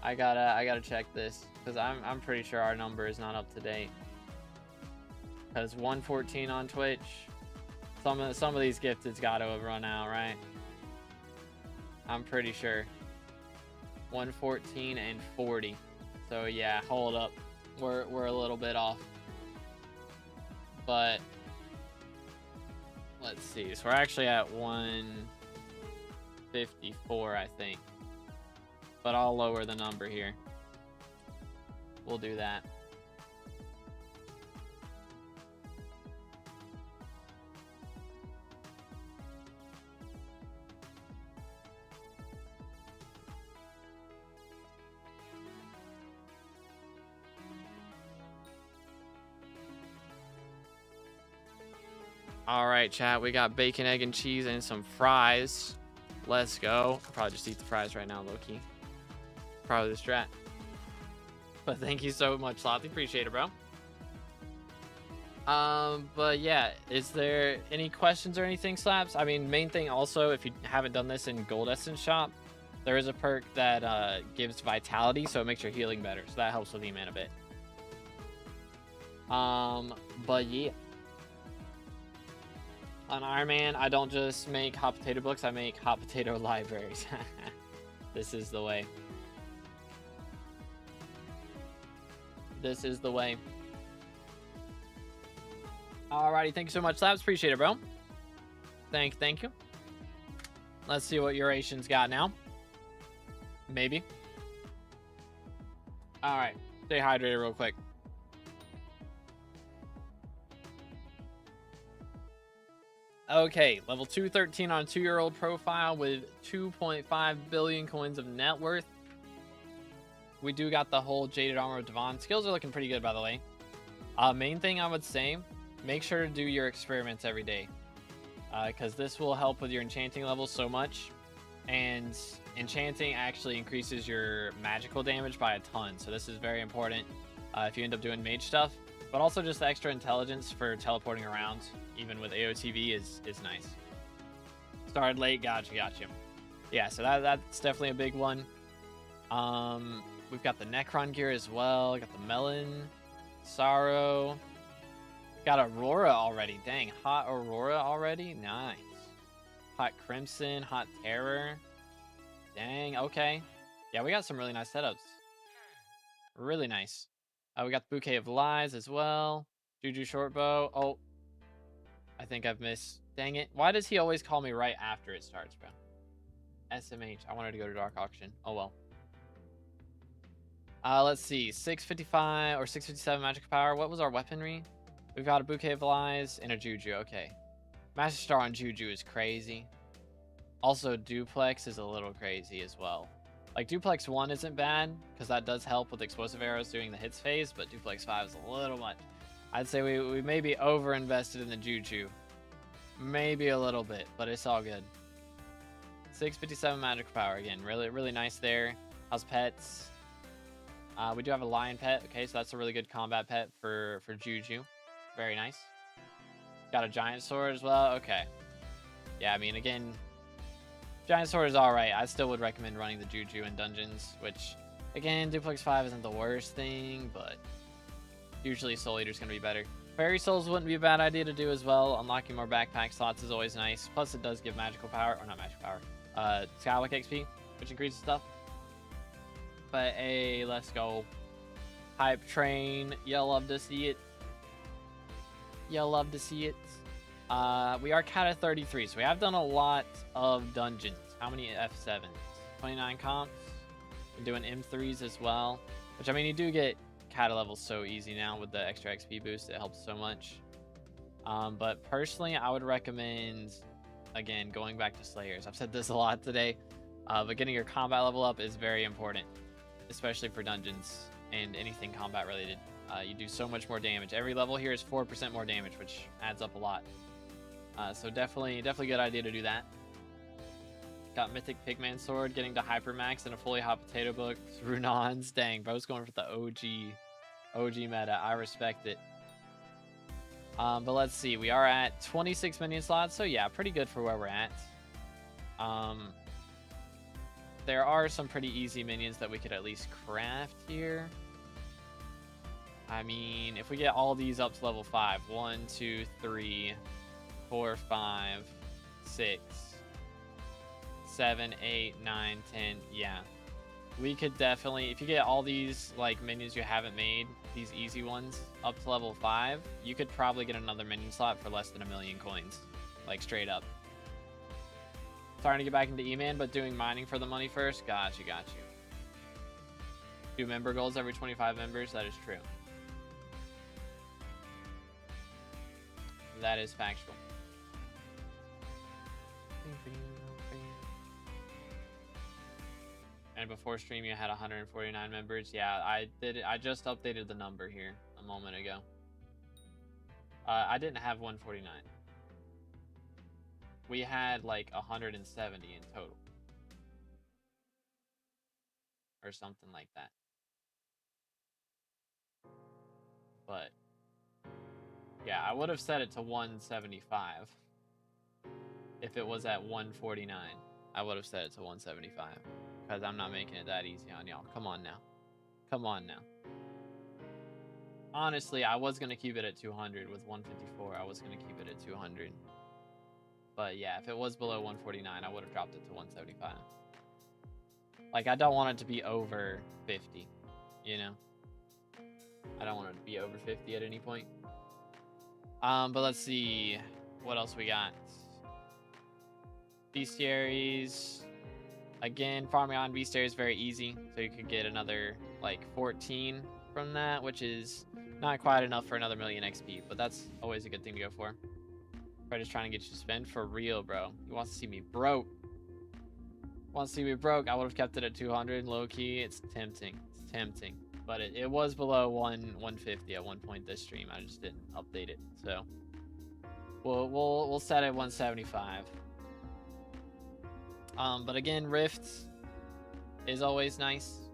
I gotta check this because I'm pretty sure our number is not up to date. Because 114 on Twitch, some of these gifteds got to have run out, right? I'm pretty sure. 114 and 40. So yeah, hold up. We're a little bit off. But let's see. So we're actually at 154, I think. But I'll lower the number here. We'll do that. All right, chat. We got bacon, egg, and cheese and some fries. Let's go. I'll probably just eat the fries right now, low-key. Probably the strat. But thank you so much, Slothy. Appreciate it, bro. But yeah, is there any questions or anything, Slaps? I mean, main thing also, if you haven't done this in Gold Essence Shop, there is a perk that gives vitality, so it makes your healing better. So that helps with E-Man a bit. But yeah. On Iron Man, I don't just make hot potato books, I make hot potato libraries. This is the way. This is the way. Alrighty, thank you so much, Slabs. Appreciate it, bro. Thank you. Let's see what Uration's got now. Maybe. Alright, stay hydrated real quick. Okay, level 213 on a 2-year-old profile with 2.5 billion coins of net worth. We do got the whole Jaded Armor of Devon. Skills are looking pretty good, by the way. Main thing I would say, make sure to do your experiments every day. Because this will help with your enchanting levels so much. And enchanting actually increases your magical damage by a ton. So this is very important if you end up doing mage stuff. But also just the extra intelligence for teleporting around, even with AOTV, is nice. Started late, gotcha. Yeah, so that's definitely a big one. We've got the Necron gear as well. Got the Melon, Sorrow. Got Aurora already. Dang, Hot Aurora already? Nice. Hot Crimson, Hot Terror. Dang, okay. Yeah, we got some really nice setups. Really nice. We got the Bouquet of Lies as well. Juju Shortbow. Oh, I think I've missed. Dang it. Why does he always call me right after it starts, bro? SMH. I wanted to go to Dark Auction. Oh, well. Let's see. 655 or 657 magic power. What was our weaponry? We've got a Bouquet of Lies and a Juju. Okay. Master Star on Juju is crazy. Also, Duplex is a little crazy as well. Like, Duplex 1 isn't bad, because that does help with explosive arrows doing the hits phase, but Duplex 5 is a little much. I'd say we may be over-invested in the Juju. Maybe a little bit, but it's all good. 657 magic power again. Really nice there. How's pets? We do have a lion pet. Okay, so that's a really good combat pet for Juju. Very nice. Got a giant sword as well. Okay. Yeah, I mean, again... Giant Sword is alright. I still would recommend running the Juju in dungeons, which, again, Duplex 5 isn't the worst thing, but usually Soul Eater's going to be better. Fairy Souls wouldn't be a bad idea to do as well. Unlocking more backpack slots is always nice. Plus, it does give magical power, or not magical power, Skyblock XP, which increases stuff. But hey, let's go. Hype train. You'll love to see it. You'll love to see it. We are cat at 33, so we have done a lot of dungeons. How many F7s? 29 comps. Been doing M3s as well. Which, I mean, you do get cat levels so easy now with the extra XP boost. It helps so much. But personally, I would recommend, again, going back to Slayers. I've said this a lot today. But getting your combat level up is very important. Especially for dungeons and anything combat related. You do so much more damage. Every level here is 4% more damage, which adds up a lot. So definitely good idea to do that. Got Mythic Pigman Sword, getting to Hypermax, and a fully hot potato book. Runons. Dang, bro's going for the OG meta. I respect it. But let's see. We are at 26 minion slots, so yeah, pretty good for where we're at. There are some pretty easy minions that we could at least craft here. I mean, if we get all these up to level 5, 1, 2, 3, 4, 5, 6, 7, 8, 9, 10, yeah. We could definitely, if you get all these like minions you haven't made, these easy ones, up to level 5, you could probably get another minion slot for less than 1,000,000 coins. Like straight up. Starting to get back into E-Man, but doing mining for the money first. Got you. Do member goals every 25 members. That is true. That is factual. And before stream, you had 149 members. Yeah, I did. I just updated the number here a moment ago. I didn't have 149. We had like 170 in total. Or something like that. But yeah, I would have set it to 175. If it was at 149, I would have set it to 175. Because I'm not making it that easy on y'all. Come on now. Honestly, I was going to keep it at 200 with 154. I was going to keep it at 200. But yeah, if it was below 149, I would have dropped it to 175. Like, I don't want it to be over 50, you know? I don't want it to be over 50 at any point. But let's see what else we got. Bestiaries. Again, farming on bestiaries is very easy. So you could get another, like, 14 from that, which is not quite enough for another 1,000,000 XP. But that's always a good thing to go for. Fred is trying to get you to spend for real, bro. He wants to see me broke. I would have kept it at 200. Low key, it's tempting. But it was below 150 at one point this stream. I just didn't update it. So we'll set it 175. But again, Rifts is always nice.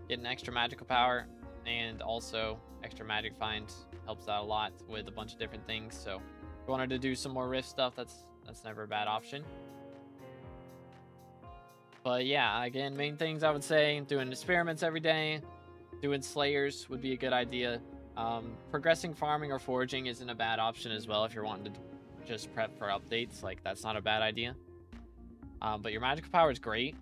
Getting extra magical power and also extra magic find helps out a lot with a bunch of different things. So if you wanted to do some more Rift stuff, that's never a bad option. But yeah, again, main things I would say, doing experiments every day, doing Slayers would be a good idea. Progressing farming or foraging isn't a bad option as well if you're wanting to just prep for updates. Like, that's not a bad idea. But your magical power is great.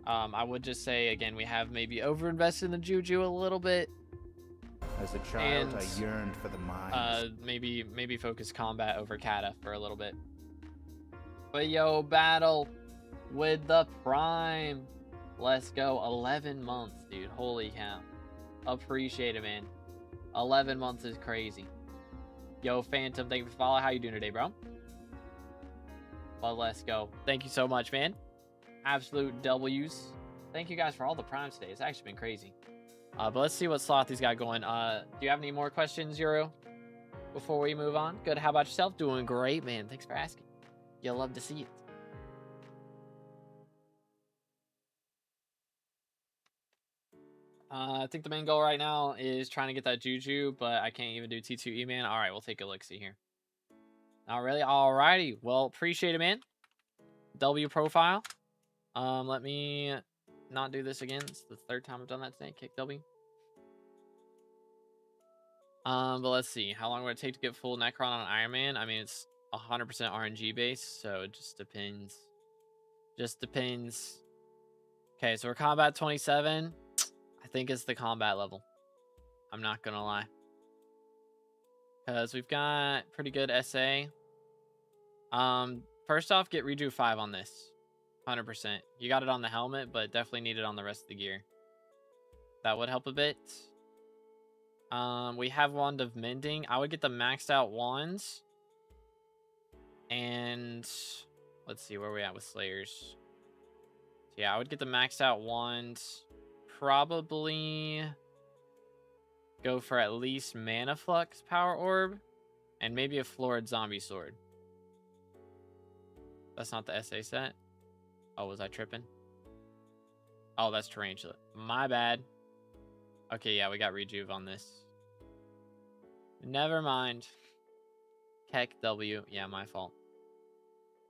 I would just say, again, we have maybe overinvested in the Juju a little bit. As a child, I yearned for the mines. Maybe focus combat over Kata for a little bit. But yo, battle with the Prime. Let's go. 11 months, dude. Holy cow. Appreciate it, man. 11 months is crazy. Yo, Phantom, thank you for following. How you doing today, bro? But let's go. Thank you so much, man. Absolute W's. Thank you guys for all the primes today. It's actually been crazy. But let's see what slot he's got going. Do you have any more questions, Euro, before we move on? Good. How about yourself? Doing great, man. Thanks for asking. You'll love to see it. I think the main goal right now is trying to get that Juju, but I can't even do T2 E-Man. All right, we'll take a look-see here. Not really? Alrighty. Well, appreciate it, man. W profile. Let me not do this again. It's the third time I've done that today. Kick W. But let's see. How long would it take to get full Necron on Iron Man? I mean, it's 100% RNG based, so it just depends. Okay, so we're combat 27. I think it's the combat level. I'm not gonna lie. Because we've got pretty good SA. First off, get Redo 5 on this. 100%. You got it on the helmet, but definitely need it on the rest of the gear. That would help a bit. We have Wand of Mending. I would get the maxed out wands. And let's see where we at with Slayers. So yeah, I would get the maxed out wand. Probably go for at least Mana Flux Power Orb. And maybe a Florid Zombie Sword. That's not the SA set. Oh, was I tripping? Oh, that's Tarantula. My bad. Okay, yeah, we got Rejuve on this. Never mind. Keck W. Yeah, my fault.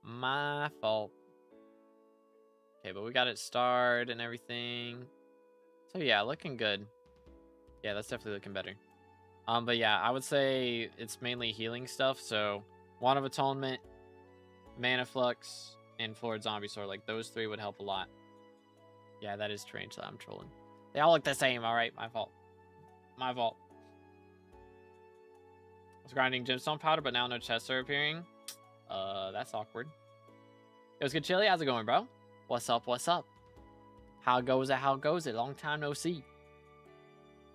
My fault. Okay, but we got it starred and everything. So yeah, looking good. Yeah, that's definitely looking better. But yeah, I would say it's mainly healing stuff. So Wand of Atonement, Mana Flux, and Florid Zombie Sword. Like those three would help a lot. Yeah, that is Tarantula. I'm trolling. They all look the same. All right, my fault. My fault. I was grinding gemstone powder, but now no chests are appearing. That's awkward. It was good, Chili. How's it going, bro? What's up? What's up? How goes it? How goes it? Long time no see.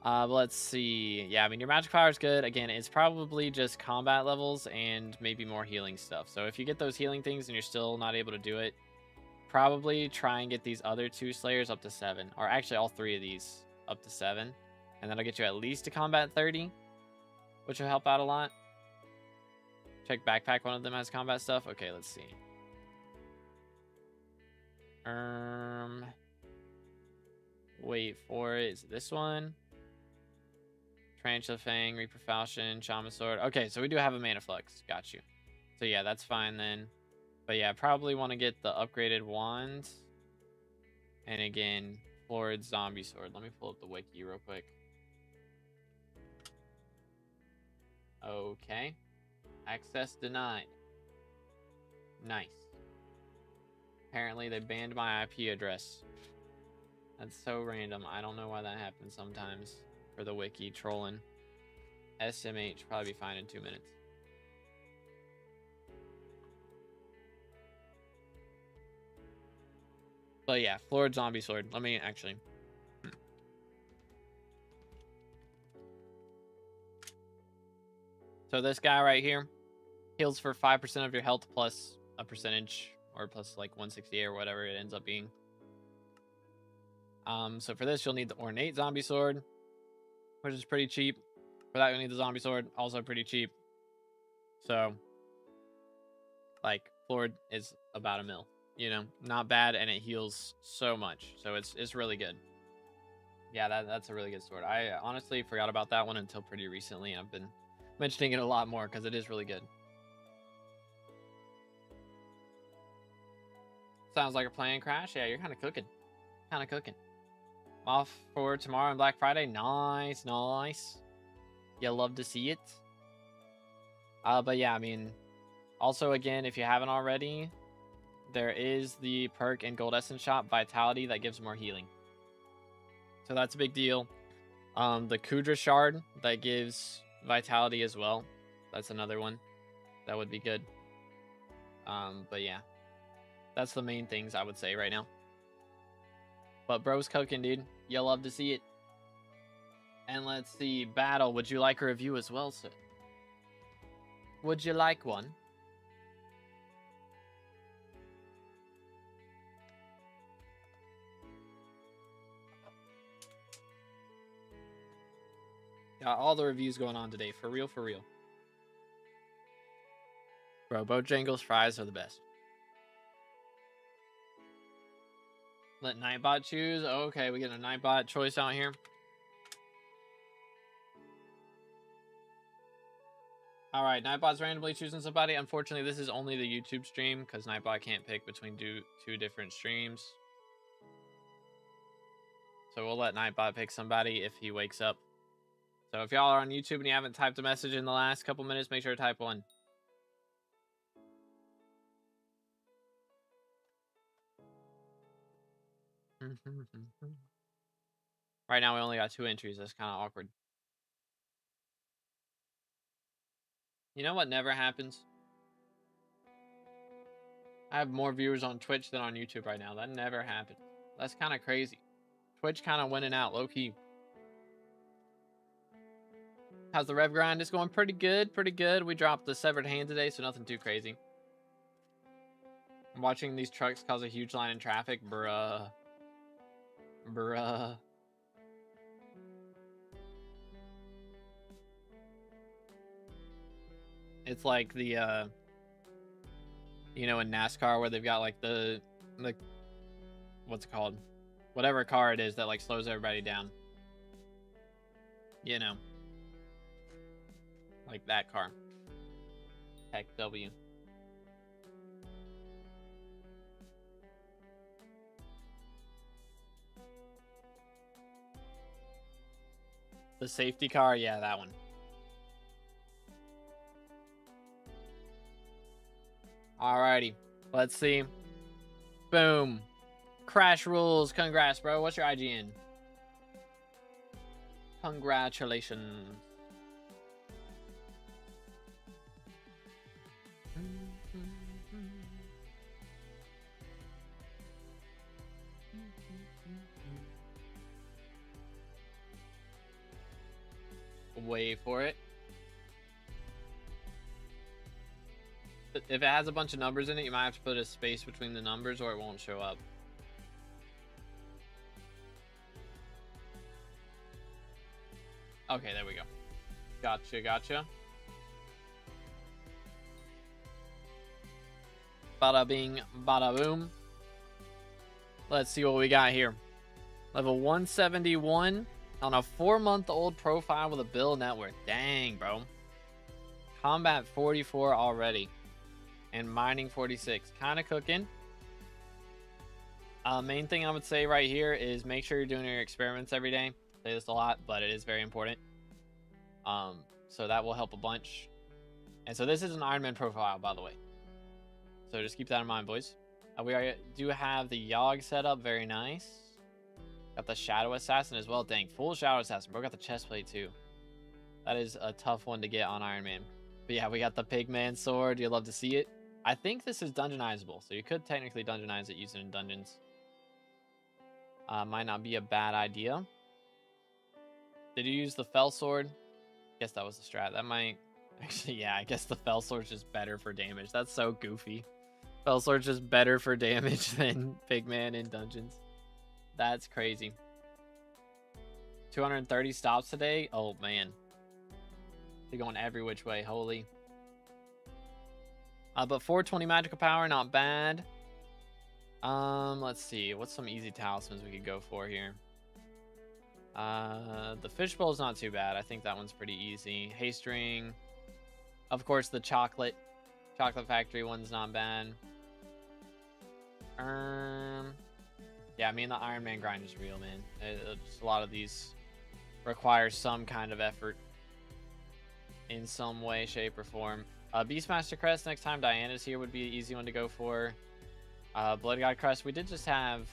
Let's see. Yeah, I mean, your magic power is good. Again, it's probably just combat levels and maybe more healing stuff. So if you get those healing things and you're still not able to do it, probably try and get these other 2 Slayers up to 7. Or actually, all 3 of these up to 7. And that'll get you at least to combat 30, which will help out a lot. Check backpack. One of them has combat stuff. Okay, let's see. Wait for it. Is it this one? Tarantula Fang, Reaper Falchion, Shaman Sword. Okay, so we do have a Mana Flux. Got you. So yeah, that's fine then. But yeah, probably want to get the upgraded wand. And again, Florid Zombie Sword. Let me pull up the wiki real quick. Okay. Access denied. Nice. Apparently they banned my IP address. That's so random. I don't know why that happens sometimes. For the wiki trolling. SMH probably be fine in 2 minutes. But yeah, Florid Zombie Sword. Let me actually. So this guy right here heals for 5% of your health plus a percentage, or plus like 168 or whatever it ends up being. So for this you'll need the Ornate Zombie Sword, which is pretty cheap. For that you'll need the Zombie Sword, also pretty cheap. So like Florid is about $1 mil, you know, not bad, and it heals so much, so it's really good. Yeah, that's a really good sword. I honestly forgot about that one until pretty recently, and I've been mentioning it a lot more because it is really good. Sounds like a plan, Crash. Yeah, you're kind of cooking. Kind of cooking. Off for tomorrow and Black Friday. Nice, nice. You love to see it. But yeah, I mean, also again, if you haven't already, there is the perk in Gold Essence Shop, Vitality, that gives more healing. So that's a big deal. The Kudra Shard that gives Vitality as well. That's another one that would be good. But yeah, that's the main things I would say right now. But bro's cooking, dude. You'll love to see it. And let's see, Battle. Would you like a review as well, sir? Would you like one? Got all the reviews going on today. For real, for real. Bro, Bojangles fries are the best. Let Nightbot choose. Okay, we get a Nightbot choice out here. All right, Nightbot's randomly choosing somebody. Unfortunately, this is only the YouTube stream because Nightbot can't pick between two different streams. So we'll let Nightbot pick somebody if he wakes up. So if y'all are on YouTube and you haven't typed a message in the last couple minutes, make sure to type one. Right now we only got 2 entries. That's kind of awkward. You know what never happens? I have more viewers on Twitch than on YouTube right now. That never happened. That's kind of crazy. Twitch kind of winning out low-key. How's the rev grind? It's going pretty good, pretty good. We dropped the Severed Hand today, so nothing too crazy. I'm watching these trucks cause a huge line in traffic. Bruh. Bruh. It's like the, you know, in NASCAR where they've got like the what's it called? Whatever car it is that like slows everybody down. You know. Like that car. Heck W. The safety car, yeah, that one. Alrighty, let's see. Boom. Crash rules. Congrats, bro. What's your IGN? Congratulations. Wait for it. If it has a bunch of numbers in it, you might have to put a space between the numbers or it won't show up. Okay, there we go. Gotcha, gotcha. Bada bing, bada boom. Let's see what we got here. Level 171 on a 4-month-old profile with a build net worth. Dang, bro. Combat 44 already. And mining 46. Kind of cooking. Main thing I would say right here is make sure you're doing your experiments every day. I say this a lot, but it is very important. So that will help a bunch. And so this is an Iron Man profile, by the way. So just keep that in mind, boys. We do have the YoGoU set up. Very nice. Got the Shadow Assassin as well. Dang, full Shadow Assassin. Bro, got the chest plate too. That is a tough one to get on Iron Man. But yeah, we got the Pigman sword. You'd love to see it. I think this is dungeonizable, so you could technically dungeonize it using it in dungeons. Might not be a bad idea. Did you use the Fell Sword? Guess that was the strat. That might... Actually, yeah, I guess the Fell Sword's just better for damage. That's so goofy. Fell Sword's just better for damage than Pigman in dungeons. That's crazy. 230 stops today? Oh, man. They're going every which way. Holy. But 420 magical power, not bad. Let's see. What's some easy talismans we could go for here? The fishbowl is not too bad. I think that one's pretty easy. Haste ring. Of course, the chocolate factory one's not bad. Yeah, I mean, the Iron Man grind is real, man. Just a lot of these require some kind of effort in some way, shape, or form. Beastmaster Crest, next time Diana's here, would be an easy one to go for. Blood God Crest, we did just have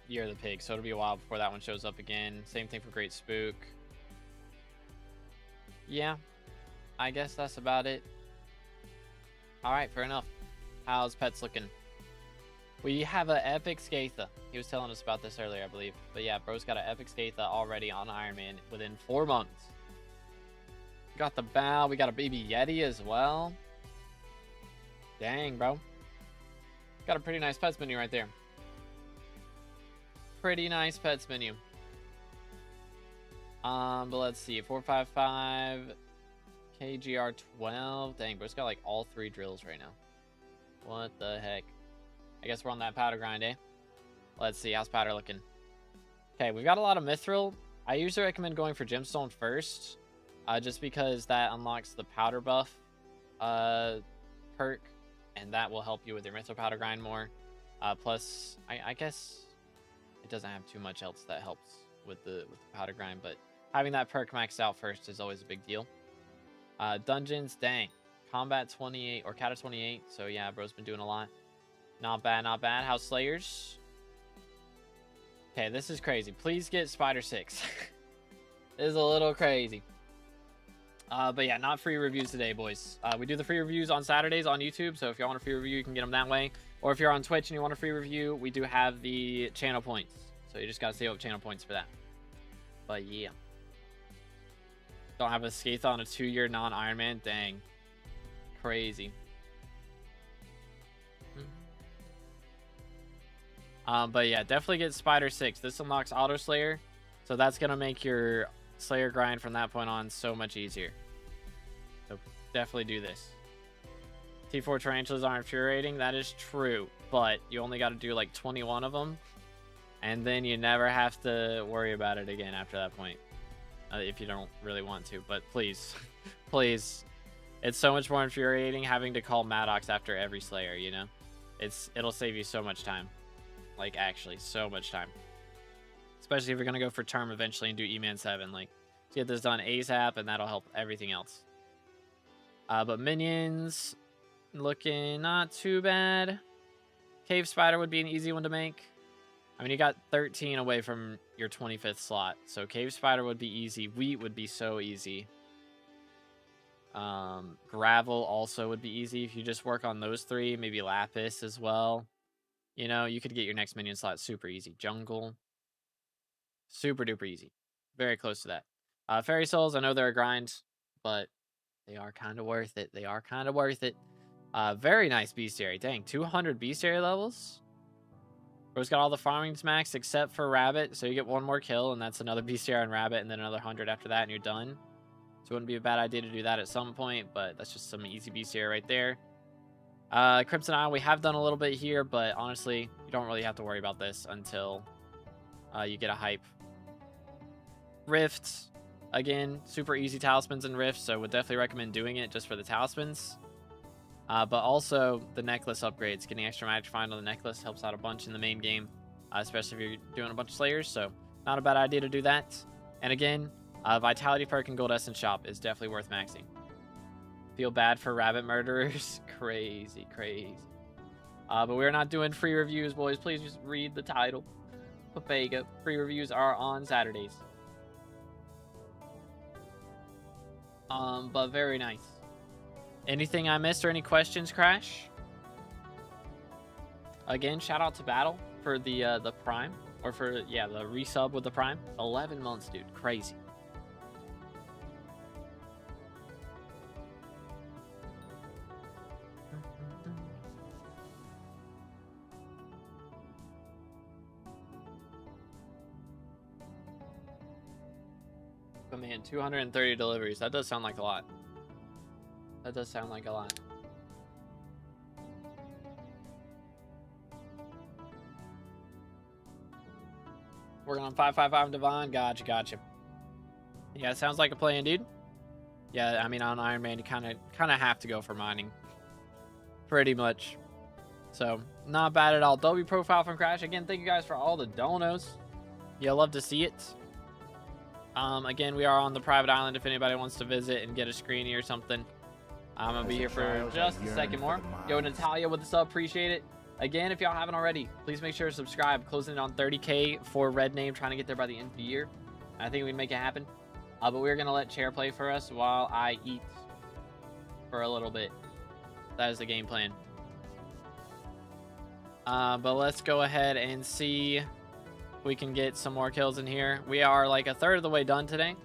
Year of the Pig, so it'll be a while before that one shows up again. Same thing for Great Spook. Yeah, I guess that's about it. Alright, fair enough. How's pets looking? We have an epic Skatha. He was telling us about this earlier, I believe. But yeah, bro's got an epic Skatha already on Iron Man within 4 months. We got the Bow. We got a baby Yeti as well. Dang, bro. Got a pretty nice pets menu right there. Pretty nice pets menu. But let's see. 455. KGR 12. Dang, bro's got like all 3 drills right now. What the heck? I guess we're on that powder grind, eh? Let's see. How's powder looking? Okay, we've got a lot of mithril. I usually recommend going for gemstone first. Just because that unlocks the powder buff perk. And that will help you with your mithril powder grind more. Plus, I guess it doesn't have too much else that helps with the powder grind. But having that perk maxed out first is always a big deal. Dungeons, dang. Combat 28 or Kata 28. So yeah, bro's been doing a lot. Not bad, not bad. How's Slayers? Okay, this is crazy. Please get Spider 6. This is a little crazy. But yeah, not free reviews today, boys. We do the free reviews on Saturdays on YouTube. So if y'all want a free review, you can get them that way. Or if you're on Twitch and you want a free review, we do have the channel points. So you just got to save up channel points for that. But yeah. Don't have a Skatha on a 2-year non-Iron Man. Dang. Crazy. But yeah, definitely get Spider 6. This unlocks Auto Slayer. So that's going to make your Slayer grind from that point on so much easier. So definitely do this. T4 tarantulas are infuriating. That is true, but you only got to do like 21 of them, and then you never have to worry about it again after that point, if you don't really want to. But please, please, it's so much more infuriating having to call Maddox after every Slayer. You know, it'll save you so much time, like actually so much time, especially if you're gonna go for term eventually and do E-Man 7. Like, get this done ASAP, and that'll help everything else. But minions looking not too bad. Cave Spider would be an easy one to make. I mean, you got 13 away from your 25th slot, so Cave Spider would be easy. Wheat would be so easy. Gravel also would be easy if you just work on those three. Maybe Lapis as well. You know, you could get your next minion slot super easy. Jungle, super duper easy. Very close to that. Fairy Souls, I know they're a grind, but they are kind of worth it. They are kind of worth it. Very nice bestiary. Dang, 200 bestiary levels. Bro's got all the farmings maxed except for Rabbit, so you get one more kill, and that's another bestiary on Rabbit, and then another 100 after that, and you're done. So it wouldn't be a bad idea to do that at some point, but that's just some easy bestiary right there. Crimson Isle, we have done a little bit here, but honestly, you don't really have to worry about this until you get a hype. Rifts, again, super easy talismans and rifts, so would definitely recommend doing it just for the talismans. But also the necklace upgrades. Getting extra magic find on the necklace helps out a bunch in the main game, especially if you're doing a bunch of Slayers, so not a bad idea to do that. And again, Vitality Perk and Gold Essence Shop is definitely worth maxing. Feel bad for rabbit murderers. Crazy, crazy. But we're not doing free reviews, boys. Please just read the title. Papega. Free reviews are on Saturdays. But very nice. Anything I missed or any questions, Crash? Again, shout out to Battle for the Prime. Or for, yeah, the resub with the Prime. 11 months, dude. Crazy. But man, 230 deliveries. That does sound like a lot. That does sound like a lot. Working on 555 Divine. Gotcha, gotcha. Yeah, it sounds like a plan, dude. Yeah, I mean, on Iron Man, you kind of have to go for mining. Pretty much. So, not bad at all. W profile from Crash. Again, thank you guys for all the donos. You'll love to see it. Again, we are on the private island if anybody wants to visit and get a screeny or something. I'm going to be here for just a second more. Yo, Natalia with the sub. Appreciate it. Again, if y'all haven't already, please make sure to subscribe. Closing in on 30K for Red Name, trying to get there by the end of the year. I think we can make it happen. But we're going to let Chair play for us while I eat for a little bit. That is the game plan. But let's go ahead and see if we can get some more kills in here. We are like a third of the way done today.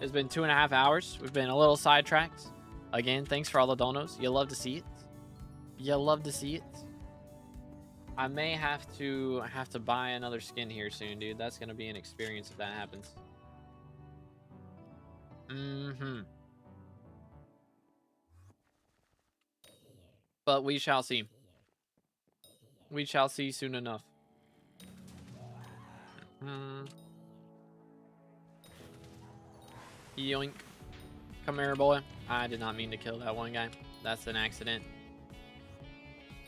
It's been 2.5 hours. We've been a little sidetracked. Again, thanks for all the donos. You love to see it. You love to see it. I may have to buy another skin here soon, dude. That's gonna be an experience if that happens. But we shall see. We shall see soon enough. Yoink. Come here, boy. I did not mean to kill that one guy. That's an accident.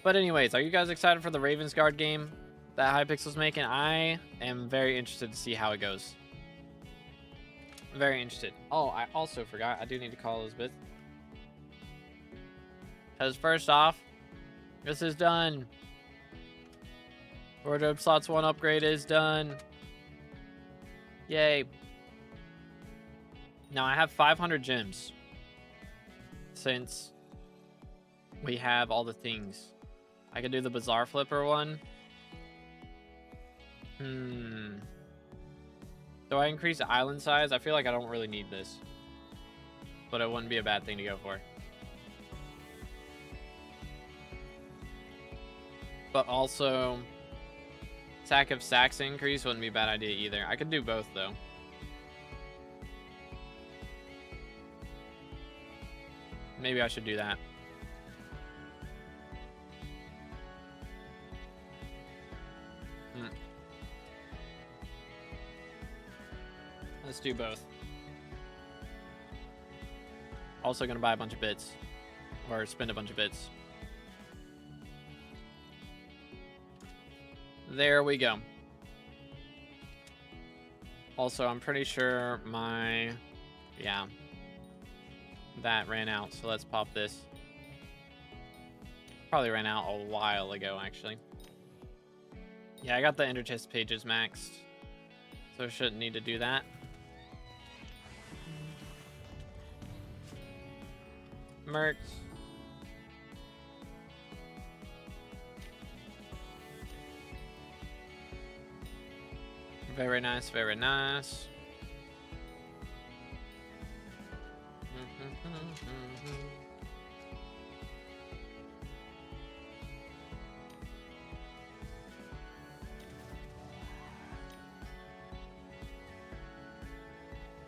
But anyways, are you guys excited for the Ravensguard game that Hypixel's making? I am very interested to see how it goes. Very interested. Oh, I also forgot. I do need to call Elizabeth. Because first off, this is done. Wardrobe slots 1 upgrade is done. Yay. Now I have 500 gems. Since we have all the things. I could do the Bazaar Flipper one. Do I increase the island size? I feel like I don't really need this. But it wouldn't be a bad thing to go for. But also, Sack of Sacks increase wouldn't be a bad idea either. I could do both though. Maybe I should do that. Let's do both. Also gonna buy a bunch of bits. Or spend a bunch of bits. There we go. Also, I'm pretty sure my... Yeah. That ran out, so let's pop this. Probably ran out a while ago, actually. Yeah, I got the Intrests pages maxed. So shouldn't need to do that. Mercs. Very nice, very nice.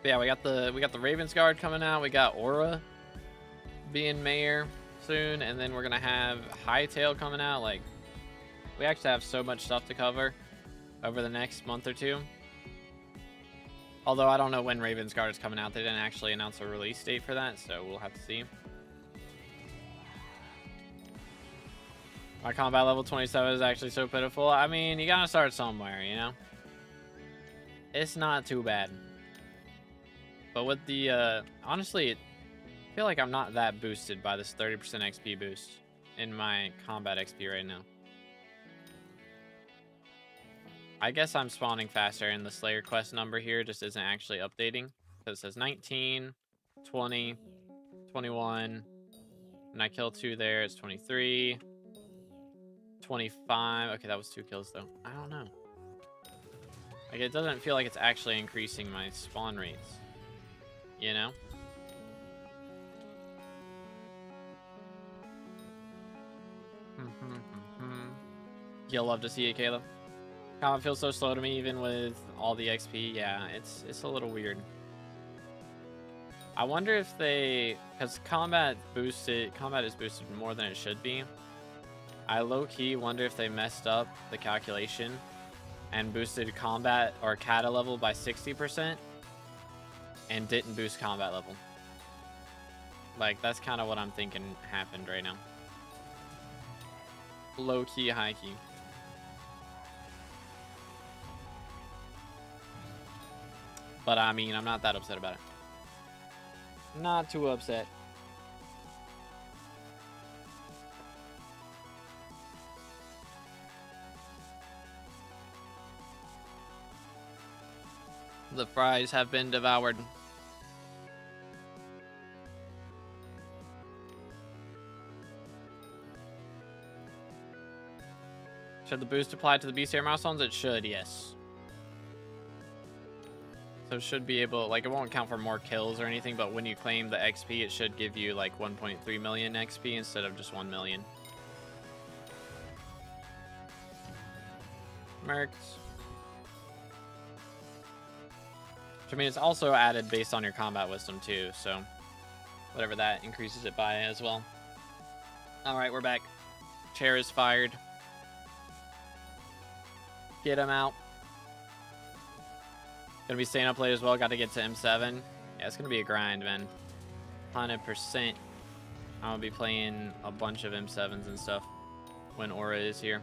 But yeah, we got the Ravens Guard coming out. We got Aura being mayor soon, and then we're gonna have Hightail coming out. Like, we actually have so much stuff to cover over the next month or two. Although I don't know when Ravens Guard is coming out. They didn't actually announce a release date for that, so we'll have to see. My combat level 27 is actually so pitiful. I mean, you gotta start somewhere, you know? It's not too bad. But with the, honestly, I feel like I'm not that boosted by this 30% XP boost in my combat XP right now. I guess I'm spawning faster, and the Slayer quest number here just isn't actually updating. So it says 19, 20, 21, and I kill 2 there, it's 23, 25. Okay, that was 2 kills though. I don't know. Like, it doesn't feel like it's actually increasing my spawn rates. You know? You'll love to see it, Caleb. Combat feels so slow to me, even with all the XP. Yeah, it's a little weird. I wonder if they, because combat is boosted more than it should be. I low-key wonder if they messed up the calculation and boosted combat or kata level by 60% and didn't boost combat level. Like, that's kind of what I'm thinking happened right now. Low-key, high-key. But I mean, I'm not that upset about it. Not too upset. The fries have been devoured. Should the boost apply to the bestiary milestones? It should, yes. So it should be able, like, it won't count for more kills or anything, but when you claim the XP, it should give you like 1.3 million XP instead of just 1 million. Mercs. Which, I mean, it's also added based on your combat wisdom too, so whatever that increases it by as well. Alright, we're back. Chair is fired. Get him out. Gonna be staying up late as well. Got to get to M7. Yeah, it's gonna be a grind, man. 100%. I'm gonna be playing a bunch of M7s and stuff when Aura is here.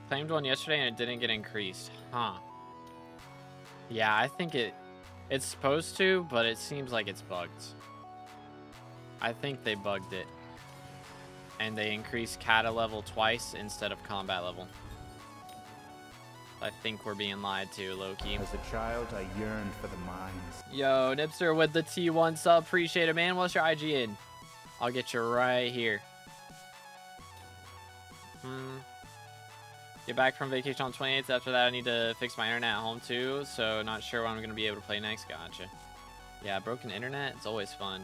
Claimed one yesterday and it didn't get increased. Huh. Yeah, I think it's supposed to, but it seems like it's bugged. I think they bugged it. And they increased kata level twice instead of combat level. I think we're being lied to, low-key. As a child, I yearned for the mines. Yo, Nipster with the T1 sub. Appreciate it, man. What's your IG in? I'll get you right here. Get back from vacation on 28th. After that, I need to fix my internet at home, too. So, not sure when I'm going to be able to play next. Gotcha. Yeah, broken internet. It's always fun.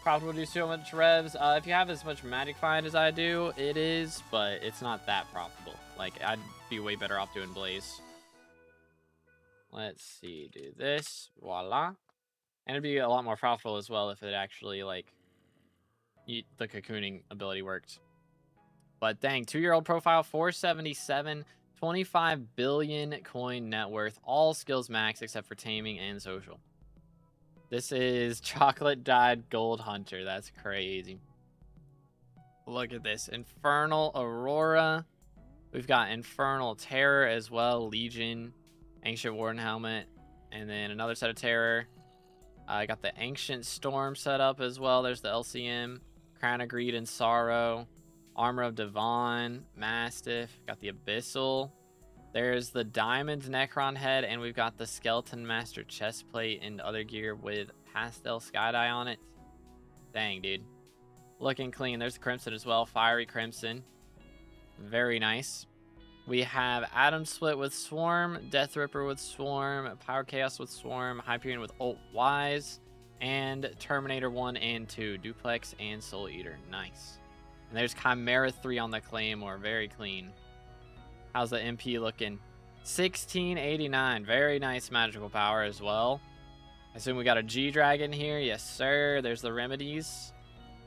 Profitable to do so much revs. If you have as much magic find as I do, it is, but it's not that profitable. Like, I'd be way better off doing Blaze. Let's see, do this. Voila. And it'd be a lot more profitable as well if it actually, like, the cocooning ability worked. But dang, 2-year-old profile, 477, 25 billion coin net worth. All skills max except for taming and social. This is chocolate dyed gold hunter. That's crazy. Look at this. Infernal Aurora. We've got Infernal Terror as well. Legion. Ancient Warden Helmet. And then another set of Terror. I got the Ancient Storm set up as well. There's the LCM. Crown of Greed and Sorrow. Armor of Devon. Mastiff. Got the Abyssal. There's the Diamond Necron head. And we've got the Skeleton Master chestplate and other gear with pastel sky-dye on it. Dang, dude. Looking clean. There's the Crimson as well. Fiery Crimson. Very nice. We have Atom Split with Swarm, Death Ripper with Swarm, Power Chaos with Swarm, Hyperion with Ult Wise, and Terminator 1 and 2, Duplex and Soul Eater. Nice. And there's Chimera 3 on the Claymore. Very clean. How's the MP looking? 1689. Very nice magical power as well. I assume we got a G-Dragon here. Yes, sir. There's the Remedies.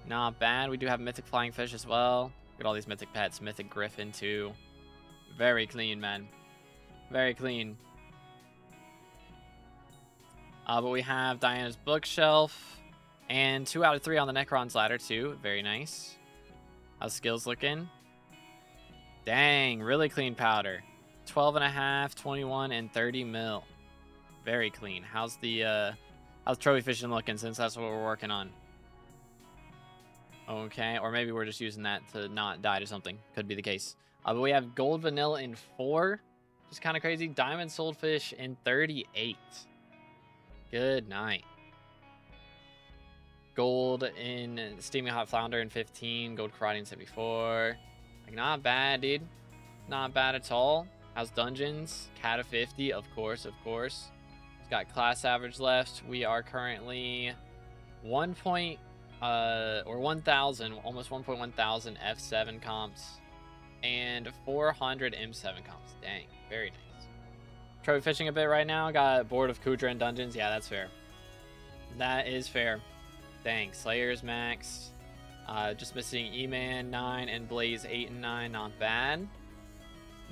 Not bad. We do have Mythic Flying Fish as well. Look at all these Mythic pets. Mythic Griffin too. Very clean, man. Very clean. But we have Diana's Bookshelf. And 2 out of 3 on the Necron's Ladder too. Very nice. How's skills looking? Dang, really clean powder. 12.5, 21, and 30 mil. Very clean. How's trophy fishing looking, since that's what we're working on? Okay, or maybe we're just using that to not die to something. Could be the case. But we have Gold Vanilla in 4. Just kind of crazy. Diamond Soulfish in 38. Good night. Gold in Steaming Hot Flounder in 15. Gold Karate in 74. Like, not bad, dude. Not bad at all. How's Dungeons? Cat of 50, of course, of course. It's got class average left. We are currently 1,000, almost 1.1 thousand F7 comps. And 400 M7 comps. Dang, very nice. Trophy fishing a bit right now. Got bored of Kudra and Dungeons. Yeah, that's fair. That is fair. Dang, Slayer's max. Just missing E-Man 9 and Blaze 8 and 9. Not bad.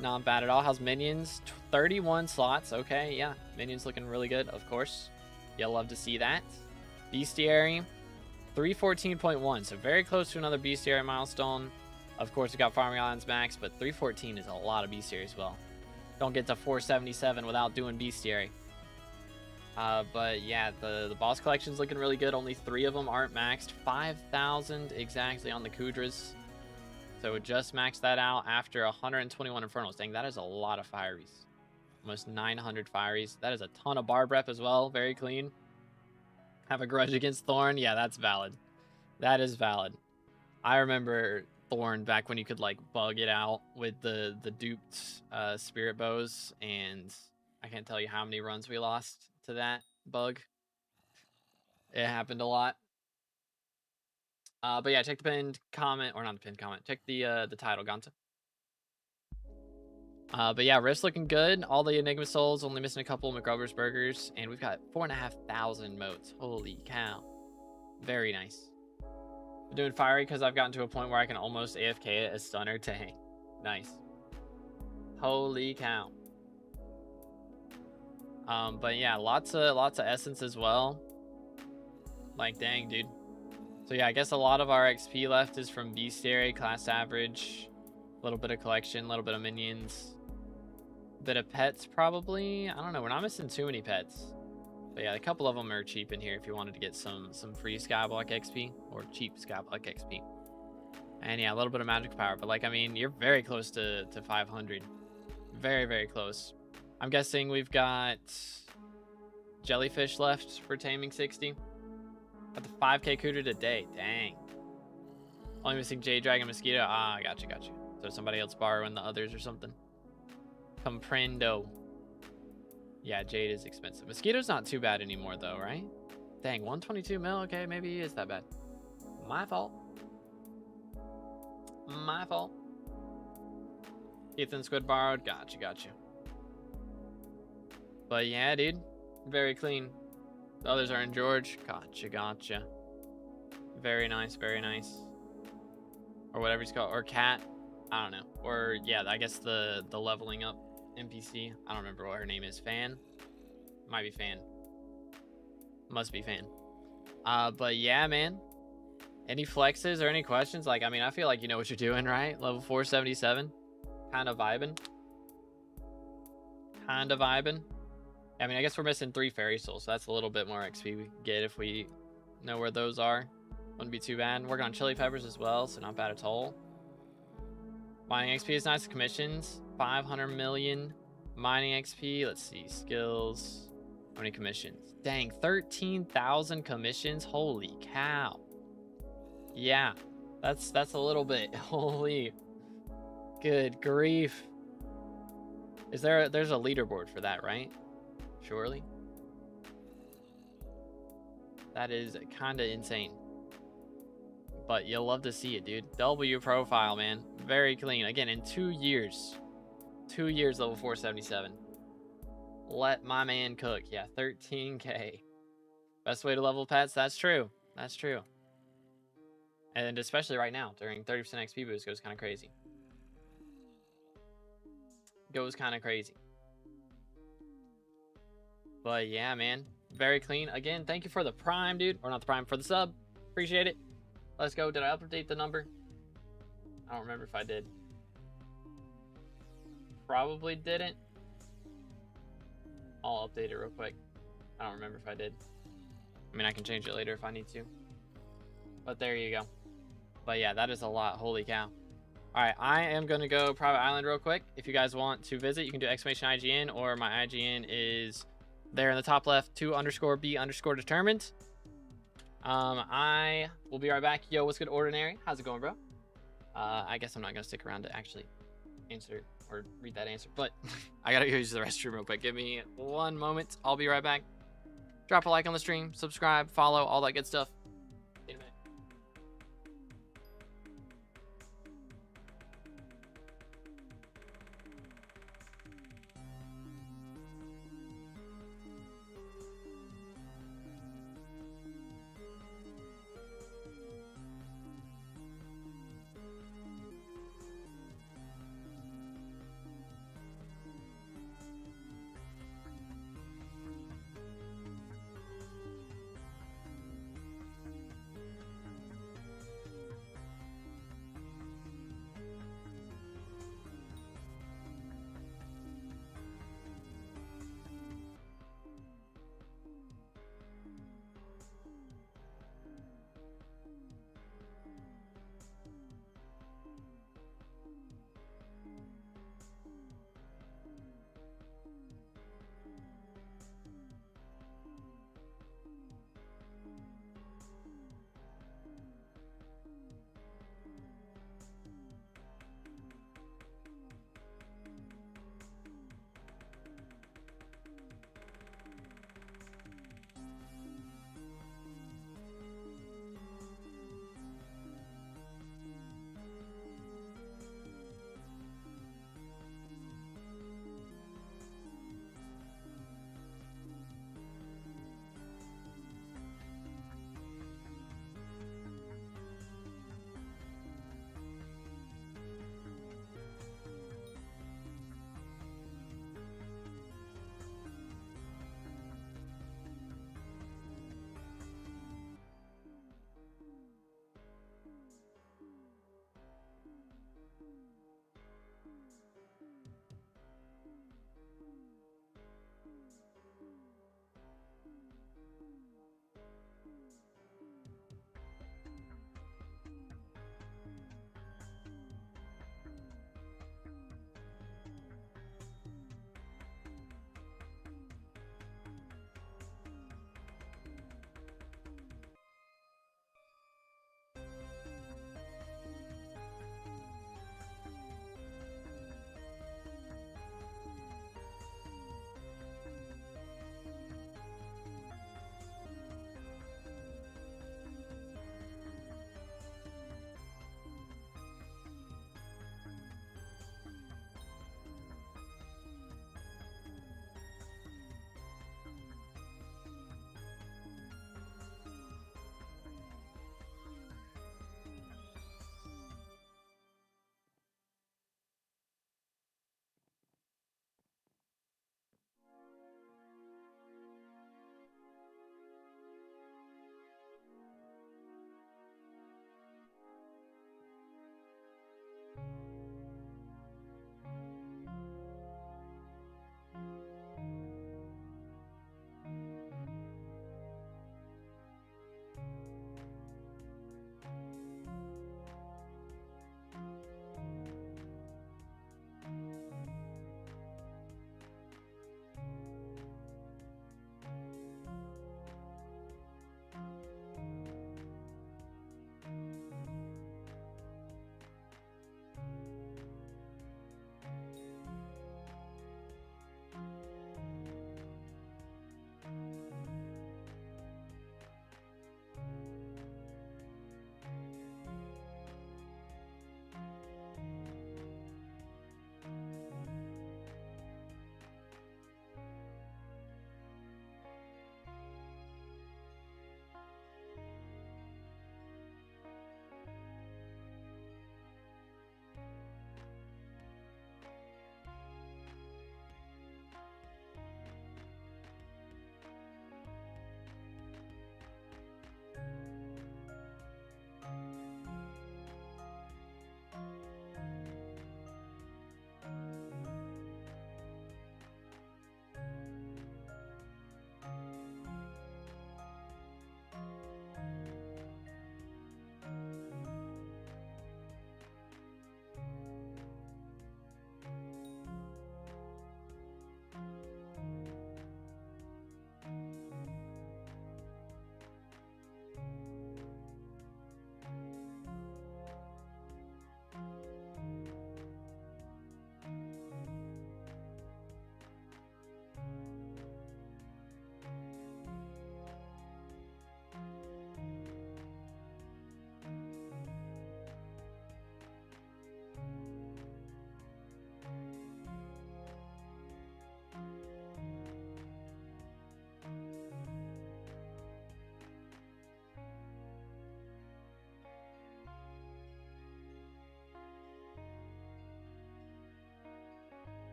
Not bad at all. How's Minions? 31 slots. Okay, yeah. Minions looking really good, of course. You'll love to see that. Bestiary. 314.1. So very close to another Bestiary milestone. Of course, we got Farming Islands max, but 314 is a lot of Bestiary as well. Don't get to 477 without doing Bestiary. But yeah, the boss collection's looking really good. Only 3 of them aren't maxed. 5,000 exactly on the Kudras. So it just maxed that out after 121 Infernals. Dang, that is a lot of Fireys. Almost 900 Fireys. That is a ton of Barb Rep as well. Very clean. Have a grudge against Thorn. Yeah, that's valid. That is valid. I remember Thorn back when you could like bug it out with the duped spirit bows, and I can't tell you how many runs we lost to that bug. It happened a lot. But yeah, check the pinned comment, or not the pinned comment. Check the title, Gonta. But yeah, Rift's looking good. All the Enigma Souls, only missing a couple McRubbers Burgers, and we've got 4,500 motes. Holy cow. Very nice. I'm doing Fiery because I've gotten to a point where I can almost AFK it as Stunner. Dang. Nice. Holy cow. But yeah, lots of Essence as well. Like, dang, dude. So yeah, I guess a lot of our XP left is from Bestiary, class average, a little bit of collection, a little bit of minions, a bit of pets probably. I don't know, we're not missing too many pets. But yeah, a couple of them are cheap in here if you wanted to get some free Skyblock XP, or cheap Skyblock XP. And yeah, a little bit of magic power, but like, I mean, you're very close to 500. Very, very close. I'm guessing we've got Jellyfish left for taming 60. Got the 5k Kudra today. Dang. Only missing Jade Dragon Mosquito. Ah, gotcha. So somebody else borrowing the others or something. Comprendo. Yeah, Jade is expensive. Mosquito's not too bad anymore though, right? Dang, 122 mil. Okay, maybe it is that bad. My fault. My fault. Ethan Squid borrowed. Gotcha. But yeah, dude. Very clean. The others are in George. Gotcha. Very nice. Or whatever he's called. Or Cat. I don't know. Or yeah, I guess the leveling up NPC. I don't remember what her name is. Fan? Might be Fan. Must be Fan. But yeah, man. Any flexes or any questions? Like, I mean, I feel like you know what you're doing, right? Level 477. Kind of vibing. Kind of vibing. I mean, I guess we're missing 3 fairy souls, so that's a little bit more XP we get if we know where those are. Wouldn't be too bad. Working on chili peppers as well, so not bad at all. Mining XP is nice. Commissions, 500 million mining XP. Let's see, skills. How many commissions? Dang, 13,000 commissions. Holy cow. Yeah, that's a little bit. Holy, good grief. There's a leaderboard for that, right? Surely. That is kind of insane. But you'll love to see it, dude. W profile, man. Very clean. Again, in 2 years. 2 years, level 477. Let my man cook. Yeah, 13K. Best way to level pets? That's true. That's true. And especially right now, during 30% XP boost, goes kind of crazy. Goes kind of crazy. But yeah, man. Very clean. Again, thank you for the prime, dude. Or not the prime, for the sub. Appreciate it. Let's go. Did I update the number? I don't remember if I did. Probably didn't. I'll update it real quick. I don't remember if I did. I mean, I can change it later if I need to. But there you go. But yeah, that is a lot. Holy cow. All right, I am going to go private island real quick. If you guys want to visit, you can do !IGN, or my IGN is there in the top left, 2_B_determined. I will be right back. Yo, what's good, Ordinary? How's it going, bro? I guess I'm not going to stick around to actually answer or read that answer, but I got to go use the restroom real quick. Give me 1 moment. I'll be right back. Drop a like on the stream, subscribe, follow, all that good stuff. See you in a minute.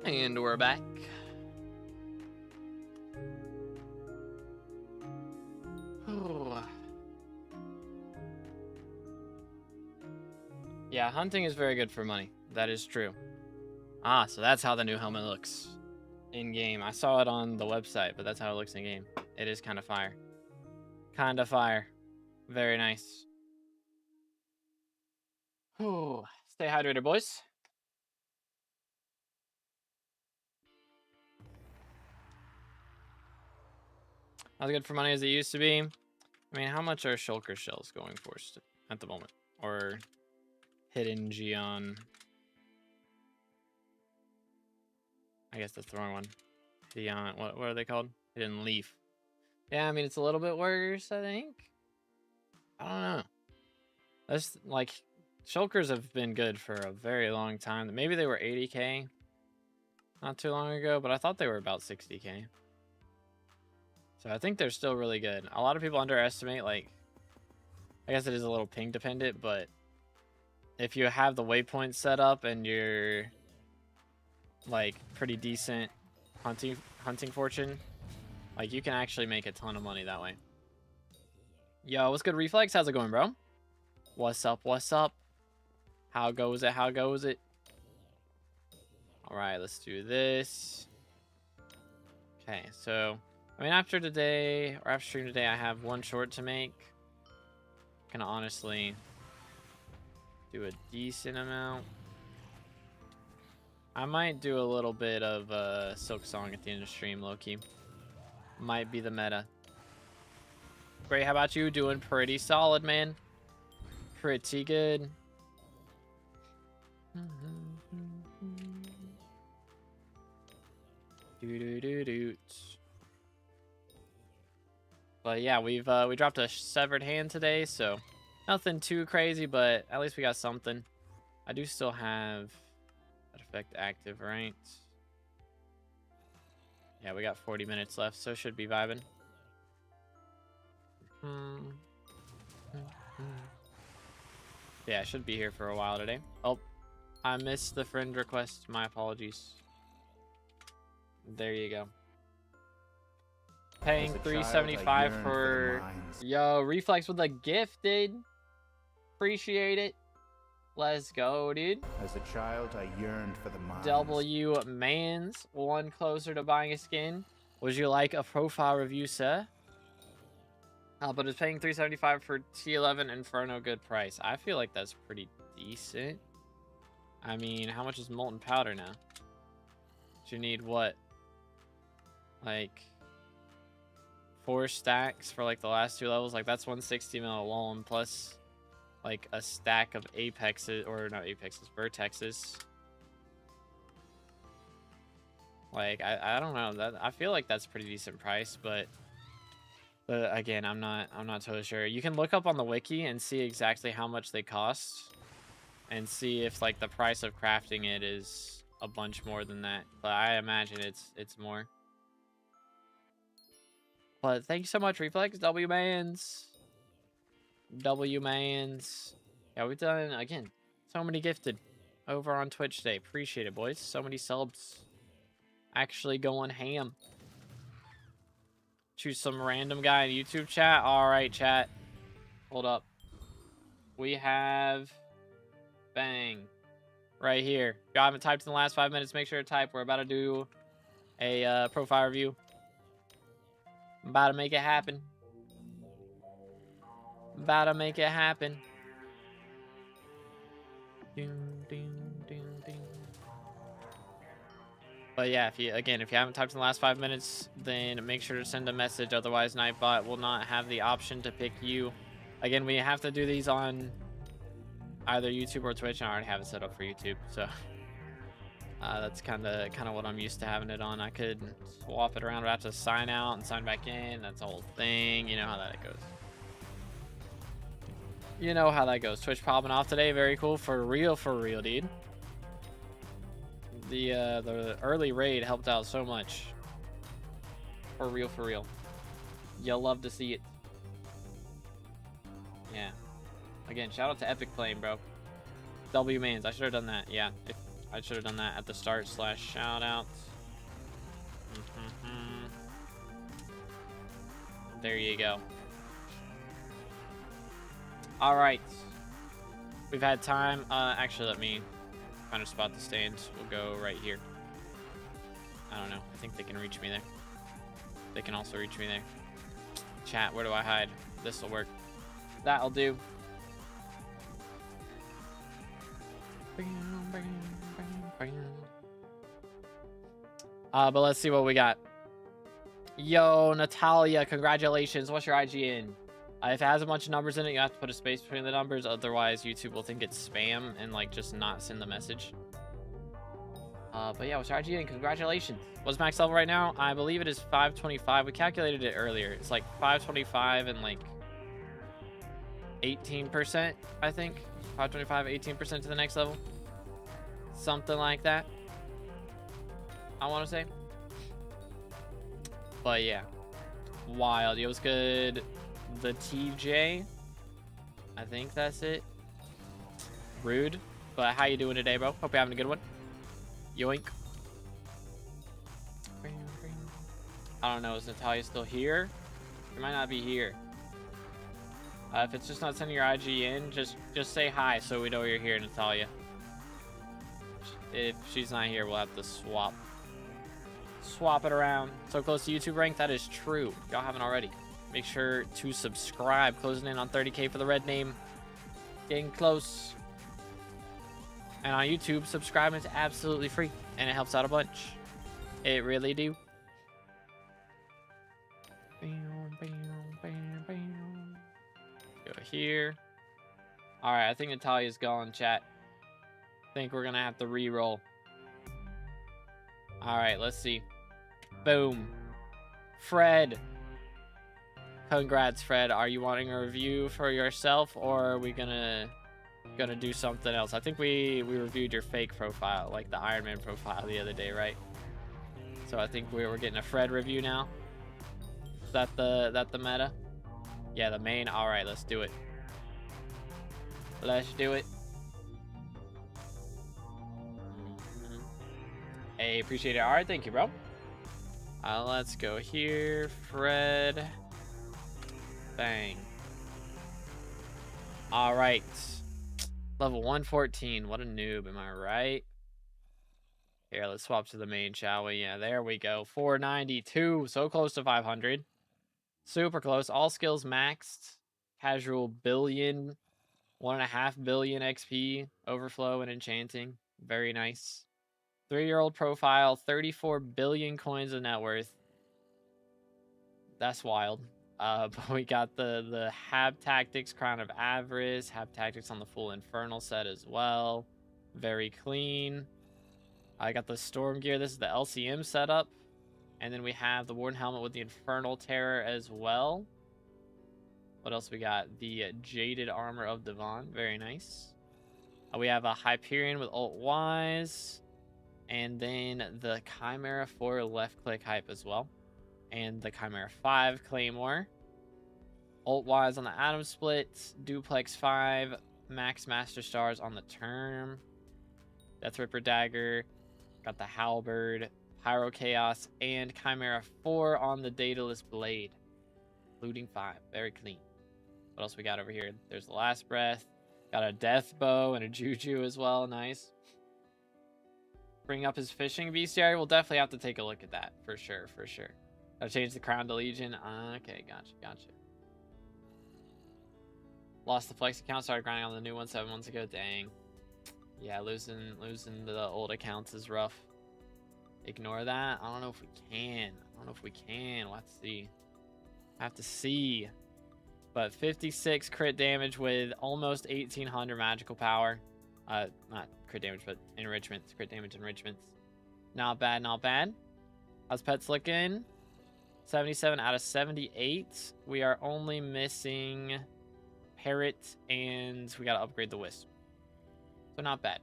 And we're back. Yeah, hunting is very good for money. That is true. Ah, so that's how the new helmet looks in game. I saw it on the website, but that's how it looks in game. It is kind of fire. Kind of fire. Very nice. Whew. Stay hydrated, boys. Not as good for money as it used to be. I mean, how much are shulker shells going for at the moment? Or hidden Geon? I guess that's the wrong one. Geon, what are they called? Hidden leaf. Yeah, I mean, it's a little bit worse, I think. I don't know. That's like, shulkers have been good for a very long time. Maybe they were 80k not too long ago, but I thought they were about 60k. So I think they're still really good. A lot of people underestimate, like, I guess it is a little ping dependent, but if you have the waypoint set up and you're like pretty decent hunting fortune, like you can actually make a ton of money that way. Yo, what's good, Reflex? How's it going, bro? What's up? What's up? How goes it? How goes it? All right, let's do this. Okay, so I mean, after today, or after stream today, I have one short to make. I can honestly do a decent amount. I might do a little bit of Silk Song at the end of stream, low-key. Might be the meta. Great, how about you? Doing pretty solid, man. Pretty good. Do-do-do-do. But yeah, we dropped a severed hand today, so nothing too crazy, but at least we got something. I do still have that effect active, right? Yeah, we got 40 minutes left, so should be vibing. Yeah, I should be here for a while today. Oh, I missed the friend request. My apologies. There you go. Paying $3.75 for yo Reflex with a gift, dude. Appreciate it. Let's go, dude. As a child, I yearned for the mines. W Mans, one closer to buying a skin. Would you like a profile review, sir? But it's paying $3.75 for T11 Inferno, good price. I feel like that's pretty decent. I mean, how much is molten powder now? Do you need what? Like 4 stacks for like the last 2 levels? Like that's 160 mil alone, plus like a stack of apexes, or not apexes, vertexes. Like I don't know, that I feel like that's a pretty decent price, but again, I'm not totally sure. You can look up on the wiki and see exactly how much they cost and see if like the price of crafting it is a bunch more than that, but I imagine it's more. But thank you so much, Reflex. W Mans. Yeah, we've done, again, so many gifted over on Twitch today. Appreciate it, boys. So many subs. Actually going ham. Choose some random guy in YouTube chat. All right, chat. Hold up. We have bang right here. If you haven't typed in the last 5 minutes, make sure to type. We're about to do a profile review. I'm about to make it happen. About to make it happen. But yeah, if you haven't typed in the last 5 minutes, then make sure to send a message. Otherwise, Nightbot will not have the option to pick you. Again, we have to do these on either YouTube or Twitch, and I already have it set up for YouTube, so that's kind of what I'm used to having it on. I could swap it around, but I have to sign out and sign back in. That's the whole thing. You know how that goes. You know how that goes. Twitch popping off today. Very cool. For real, dude. The early raid helped out so much. For real. You'll love to see it. Yeah. Again, shout out to Epic playing, bro. W Mans. I should have done that. Yeah. I should have done that at the start / shout out. There you go. All right. We've had time. Actually, let me find a spot to stand. We'll go right here. I don't know. I think they can reach me there. They can also reach me there. Chat, where do I hide? This will work. That'll do. But let's see what we got. Yo, Natalia, congratulations. What's your IGN? If it has a bunch of numbers in it, you have to put a space between the numbers. Otherwise, YouTube will think it's spam and like just not send the message. But yeah, what's your IGN? Congratulations. What's max level right now? I believe it is 525. We calculated it earlier. It's like 525 and like 18%, I think. 525, 18% to the next level. Something like that, I want to say. But yeah, wild. Yo, what's good? The TJ, I think that's it. Rude, but how you doing today, bro? Hope you're having a good one. Yoink. I don't know, is Natalia still here? She might not be here. If it's just not sending your IG in, just say hi so we know you're here, Natalia. If she's not here, we'll have to swap it around. So close to YouTube rank, that is true. If y'all haven't already, make sure to subscribe. Closing in on 30K for the red name. Getting close. And on YouTube, subscribing is absolutely free, and it helps out a bunch. It really do. Go here. All right, I think Natalia's gone, chat. I think we're gonna have to re-roll. All right, let's see. Boom. Fred. Congrats, Fred. Are you wanting a review for yourself, or are we gonna do something else? I think we reviewed your fake profile, like the Iron Man profile the other day, right? So I think we're getting a Fred review now. Is that the meta? Yeah, the main. All right, let's do it. Let's do it. Hey, appreciate it. All right, thank you, bro. Let's go here, Fred. Bang. All right. Level 114. What a noob, am I right? Here, let's swap to the main, shall we? Yeah, there we go. 492. So close to 500. Super close. All skills maxed. Casual billion. 1.5 billion XP. Overflow and enchanting. Very nice. 3-year-old profile. 34 billion coins of net worth. That's wild. But we got the Hab Tactics Crown of Avarice. Hab Tactics on the full Infernal set as well. Very clean. I got the Storm Gear. This is the LCM setup. And then we have the Warden Helmet with the Infernal Terror as well. What else we got? The Jaded Armor of Devon. Very nice. We have a Hyperion with Alt Wise. And then the Chimera 4 left click hype as well. And the Chimera 5 Claymore. Alt Wise on the Atom Split. Duplex 5. Max Master Stars on the Term. Death Ripper Dagger. Got the Halberd. Pyro Chaos. And Chimera 4 on the Daedalus Blade. Looting 5. Very clean. What else we got over here? There's the Last Breath. Got a Death Bow and a Juju as well. Nice. Bring up his fishing bestiary. We'll definitely have to take a look at that. For sure, for sure. Gotta change the crown to Legion. Okay, gotcha. Lost the Flex account. Started grinding on the new one 7 months ago. Dang. Yeah, losing the old accounts is rough. Ignore that. I don't know if we can. We'll have to see. But 56 crit damage with almost 1800 magical power. Not crit damage, but enrichments. Crit damage enrichments. Not bad, not bad. How's pets looking? 77 out of 78. We are only missing Parrot, and we got to upgrade the Wisp. So not bad.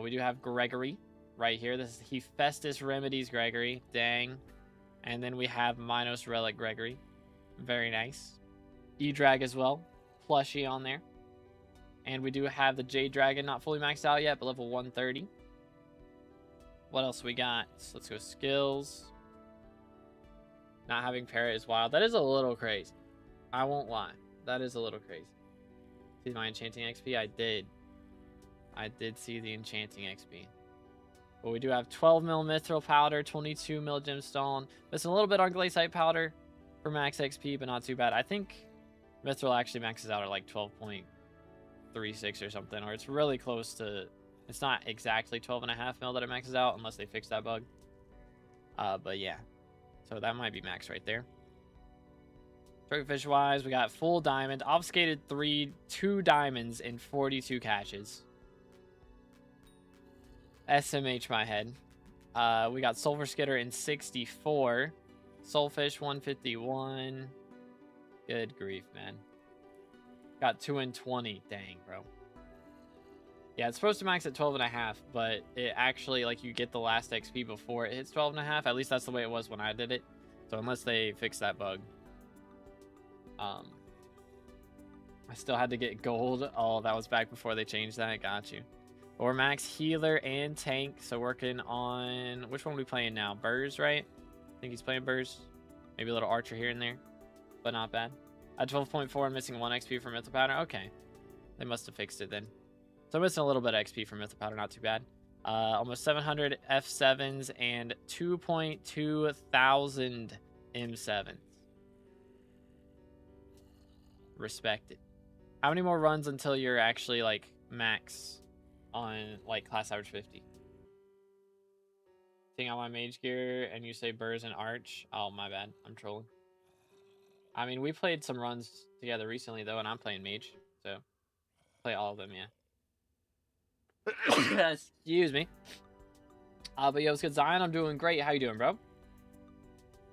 We do have Gregory right here. This is Hephaestus Remedies Gregory. Dang. And then we have Minos Relic Gregory. Very nice. E-Drag as well. Plushie on there. And we do have the Jade Dragon, not fully maxed out yet, but level 130. What else we got? Let's go skills. Not having parrot is wild. That is a little crazy. I won't lie. That is a little crazy. See my enchanting XP? I did. I did see the enchanting XP. But we do have 12 mil mithril powder, 22 mil gemstone. Missing a little bit on glaciite powder for max XP, but not too bad. I think mithril actually maxes out at like 12.36 or something, or it's really close to. It's not exactly 12.5 mil that it maxes out unless they fix that bug. But yeah, so that might be max right there. Trophyfish wise, we got full diamond, obfuscated 2 diamonds in 42 catches. SMH my head. We got sulfur skitter in 64, soulfish 151. Good grief, man. Got 2 in 20. Dang, bro. Yeah, it's supposed to max at 12.5, but it actually, like, you get the last XP before it hits 12.5. At least that's the way it was when I did it. So unless they fix that bug. I still had to get gold. Oh, that was back before they changed that. Got you. Or max healer and tank. So working on, which one are we playing now? Burrs, right? I think he's playing Burrs. Maybe a little archer here and there, but not bad. At 12.4, missing 1 XP from Mythic Powder. Okay, they must have fixed it then. So I'm missing a little bit of XP from Mythic Powder, not too bad. Almost 700 F7s and 2.2 thousand M7s. Respect it. How many more runs until you're actually like max on like class average 50? Seeing all my mage gear and you say Burrs and Arch. Oh, my bad. I'm trolling. I mean, we played some runs together recently though, and I'm playing mage, so play all of them, yeah. Excuse me. But yo, what's good, Zion? I'm doing great. How you doing, bro?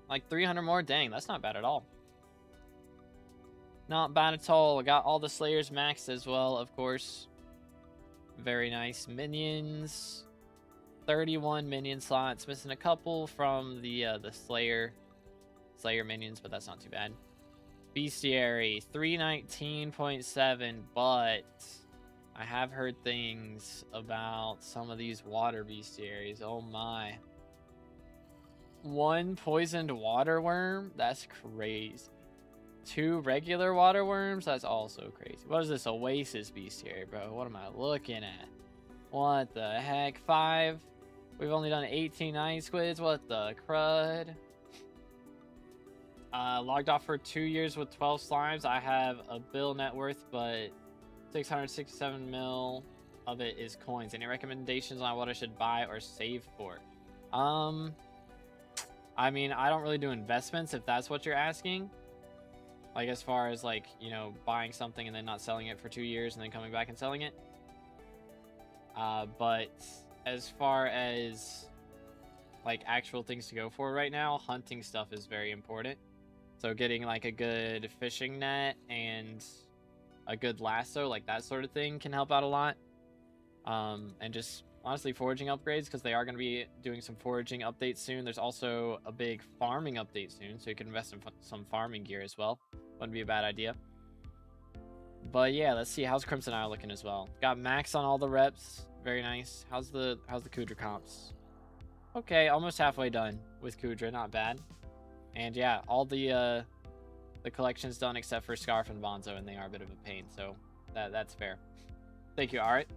Like 300 more? Dang, that's not bad at all. Not bad at all. I got all the Slayers maxed as well, of course. Very nice. Minions. 31 minion slots. Missing a couple from the Slayer minions, but that's not too bad. Bestiary. 319.7, but I have heard things about some of these water bestiaries. Oh my. 1 poisoned water worm? That's crazy. 2 regular water worms? That's also crazy. What is this Oasis bestiary, bro? What am I looking at? What the heck? 5? We've only done 18 ice squids. What the crud? Logged off for 2 years with 12 slimes. I have a bill net worth, but 667 mil of it is coins. Any recommendations on what I should buy or save for? I mean, I don't really do investments if that's what you're asking. Like as far as like, you know, buying something and then not selling it for 2 years and then coming back and selling it. But as far as like actual things to go for right now, hunting stuff is very important. So getting like a good fishing net and a good lasso, like that sort of thing can help out a lot. And just honestly foraging upgrades, because they are going to be doing some foraging updates soon. There's also a big farming update soon, so you can invest in some farming gear as well. Wouldn't be a bad idea. But yeah, let's see, how's Crimson Isle looking as well. Got max on all the reps. Very nice. How's the Kudra comps? Okay, almost halfway done with Kudra, not bad. And yeah, all the collection's done except for Scarf and Bonzo, and they are a bit of a pain, so that's fair. Thank you, alright.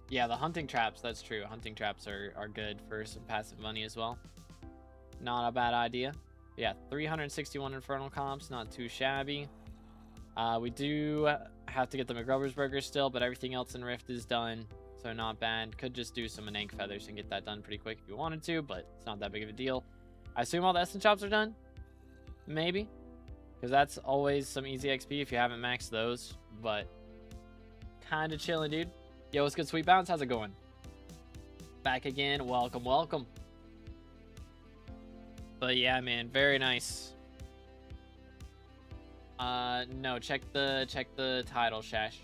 Yeah, the hunting traps, that's true. Hunting traps are good for some passive money as well. Not a bad idea. Yeah, 361 infernal comps, not too shabby. We do have to get the McGruber's Burger still, but everything else in Rift is done, so not bad. Could just do some Anank feathers and get that done pretty quick if you wanted to, but it's not that big of a deal. I assume all the Essence Shops are done? Maybe? Because that's always some easy XP if you haven't maxed those, but kind of chilling, dude. Yo, what's good, Sweet Bounce? How's it going? Back again. Welcome, welcome. But yeah, man, very nice. No, check the title, Shash.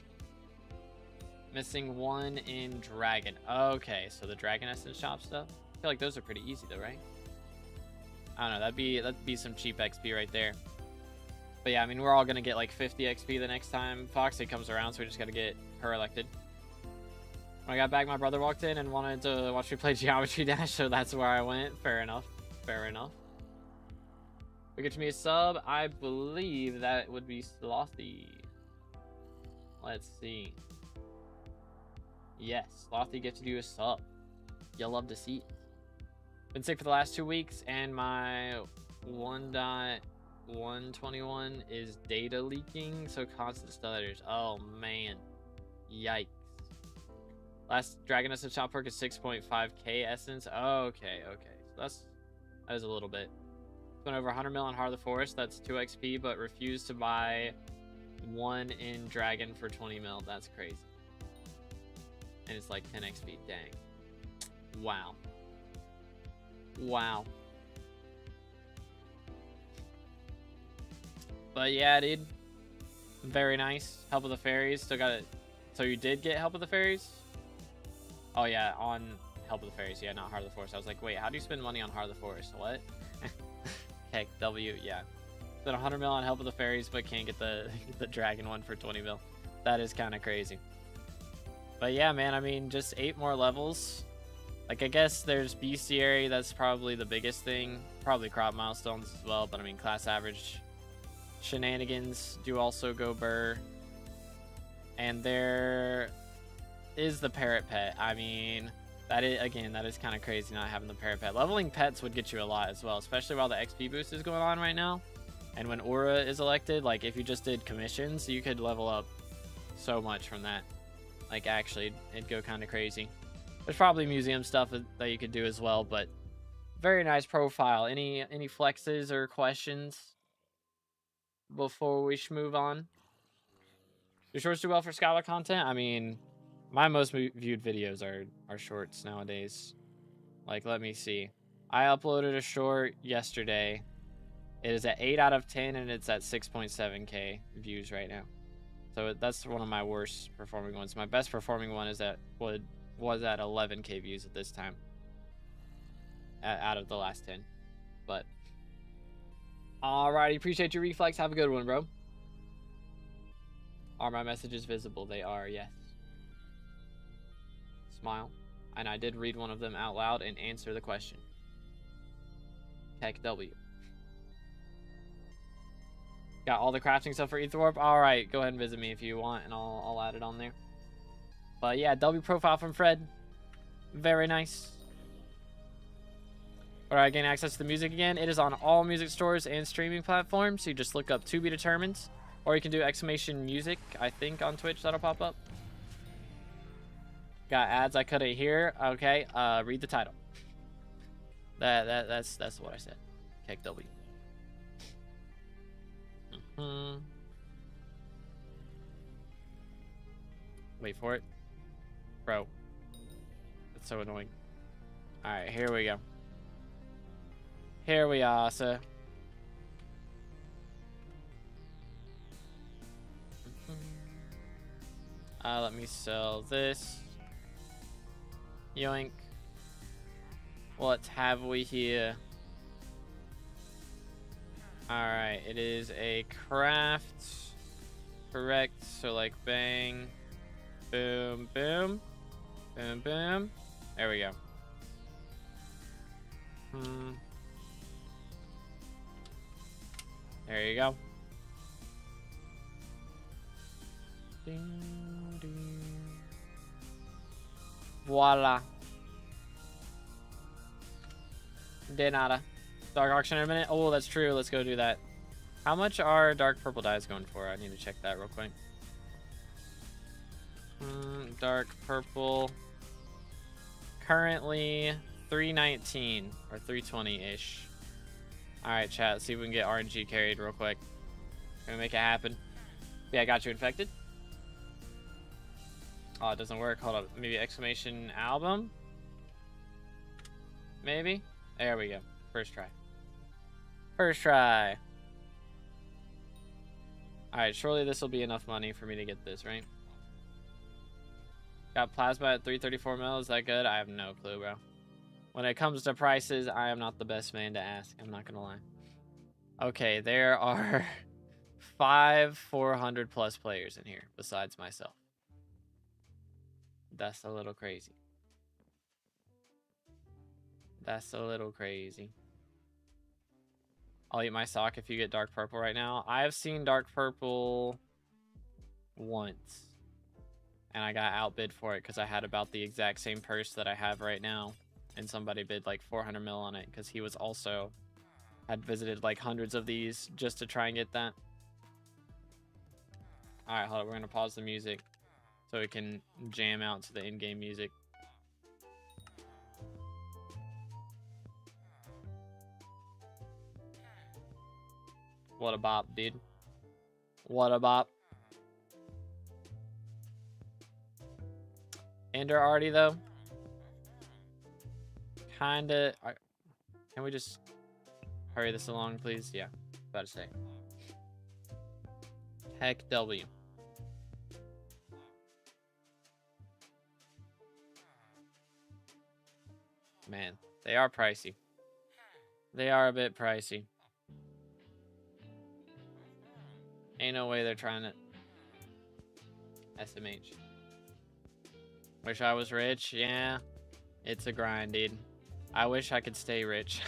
Missing 1 in Dragon. Okay, so the Dragon Essence Shop stuff. I feel like those are pretty easy though, right? I don't know, that'd be some cheap XP right there. But yeah, I mean, we're all gonna get like 50 XP the next time Foxy comes around, so we just gotta get her elected. When I got back, my brother walked in and wanted to watch me play Geometry Dash, so that's where I went. Fair enough. Fair enough. We get to me a sub. I believe that would be Slothy. Let's see. Yes, Slothy gets to do a sub. You'll love to see it. Been sick for the last 2 weeks, and my 1.121 is data leaking, so constant stutters. Oh man, yikes. Last Dragon Essence shop perk is 6.5k essence. Okay, so that is a little bit. Went over 100 mil on Heart of the Forest. That's 2 XP, but refused to buy 1 in Dragon for 20 mil. That's crazy. And it's like 10 XP. Dang. Wow. Wow. But yeah, dude. Very nice. Help of the Fairies. Still got it. So you did get Help of the Fairies? Oh yeah, on Help of the Fairies. Yeah, not Heart of the Forest. I was like, wait, how do you spend money on Heart of the Forest? What? Heck, W, yeah. Spent 100 mil on Help of the Fairies, but can't get the Dragon one for 20 mil. That is kind of crazy. But yeah, man, I mean, just 8 more levels. Like, I guess there's Bestiary. That's probably the biggest thing. Probably crop milestones as well, but I mean, class average shenanigans do also go burr. And there is the parrot pet. I mean, that is kind of crazy not having the parrot pet. Leveling pets would get you a lot as well, especially while the XP boost is going on right now. And when Aura is elected, like if you just did commissions, you could level up so much from that. Like actually, it'd go kind of crazy. There's probably museum stuff that you could do as well, but very nice profile. Any flexes or questions before we move on? Do shorts do well for Scholar content? I mean, my most viewed videos are shorts nowadays. Like, let me see. I uploaded a short yesterday. It is at 8 out of 10, and it's at 6.7k views right now. So that's one of my worst performing ones. My best performing one is was at 11k views at this time. Out of the last 10. But alrighty, appreciate your reflex. Have a good one, bro. Are my messages visible? They are, yes. Smile. And I did read one of them out loud and answer the question. Tech W. Got all the crafting stuff for Ether Warp? Alright, go ahead and visit me if you want, and I'll add it on there. But yeah, W profile from Fred. Very nice. Where I gain access to the music again. It is on all music stores and streaming platforms. So you just look up To Be Determined. Or you can do !music, I think, on Twitch. That'll pop up. Got ads I couldn't hear. Okay, read the title. That's what I said. Tech W. Wait for it. Bro. That's so annoying. Alright, here we go. Here we are, sir. Let me sell this. Yoink. What have we here? Alright, it is a craft. Correct. So like bang. Boom, boom. Boom, boom. There we go. There you go. Ding, ding. Voila. De nada. Dark auction in a minute. Oh, that's true. Let's go do that. How much are dark purple dyes going for? I need to check that real quick. Dark purple. Currently 319 or 320-ish. Alright, chat. Let's see if we can get RNG carried real quick. Can we make it happen? Yeah, I got you infected. Oh, it doesn't work. Hold up. Maybe exclamation album? Maybe? There we go. First try. First try. Alright, surely this will be enough money for me to get this, right? Got plasma at 334 mil. Is that good? I have no clue, bro. When it comes to prices, I am not the best man to ask. I'm not gonna lie. Okay, there are 5 400 plus players in here besides myself. That's a little crazy. That's a little crazy. I'll eat my sock if you get dark purple right now. I have seen dark purple once. And I got outbid for it because I had about the exact same purse that I have right now. And somebody bid like 400 mil on it because he was also had visited like hundreds of these just to try and get that. Alright, hold on. We're going to pause the music so we can jam out to the in-game music. What a bop, dude. What a bop. Ender already, though. Kinda. Can we just hurry this along, please? Yeah, about to say. Heck W. Man, they are pricey. They are a bit pricey. Ain't no way they're trying to SMH. Wish I was rich. Yeah, it's a grind, dude. I wish I could stay rich.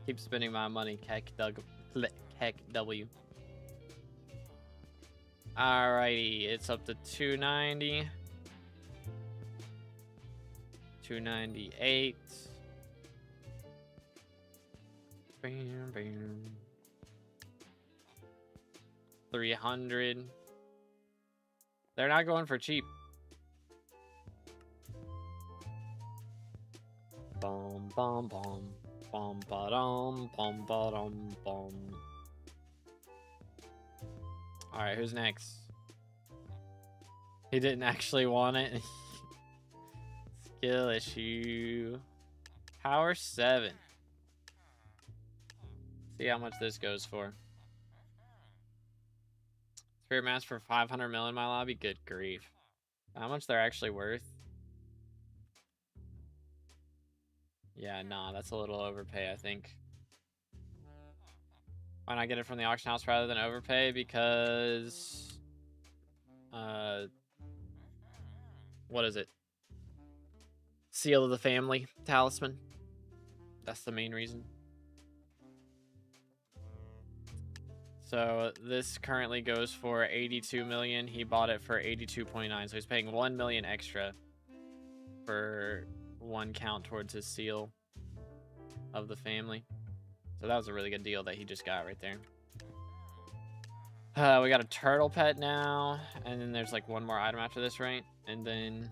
Keep spending my money. Heck W. Alrighty, it's up to 290. 298. Bam, bam. 300. They're not going for cheap. Bum bum bum bum ba dum bum ba dum bum. All right, who's next? He didn't actually want it. Skill issue. Power 7. See how much this goes for. Spirit Mask for 500 mil in my lobby? Good grief. How much they're actually worth? Yeah, nah, that's a little overpay, I think. Why not get it from the auction house rather than overpay? Because... what is it? Seal of the Family Talisman. That's the main reason. So this currently goes for 82 million. He bought it for 82.9. So he's paying 1 million extra for 1 count towards his seal of the family. So that was a really good deal that he just got right there. We got a turtle pet now, and then there's like one more item after this, right? And then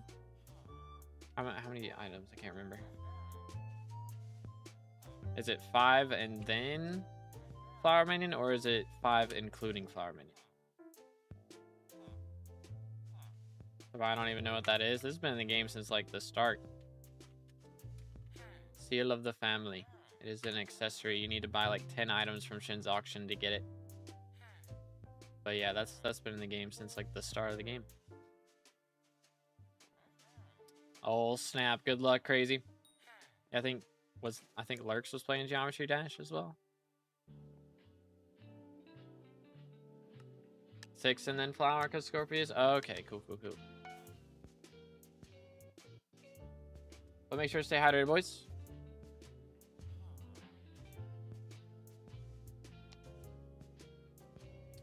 how many items? I can't remember. Is it 5 and then Flower Minion, or is it 5 including Flower Minion? I don't even know what that is. This has been in the game since like the start. Seal of the Family. It is an accessory. You need to buy like 10 items from Shin's auction to get it. But yeah, that's been in the game since like the start of the game. Oh snap! Good luck, Crazy. I think Lurks was playing Geometry Dash as well. 6 and then Flower because Scorpius. Okay, cool. But make sure to stay hydrated, boys.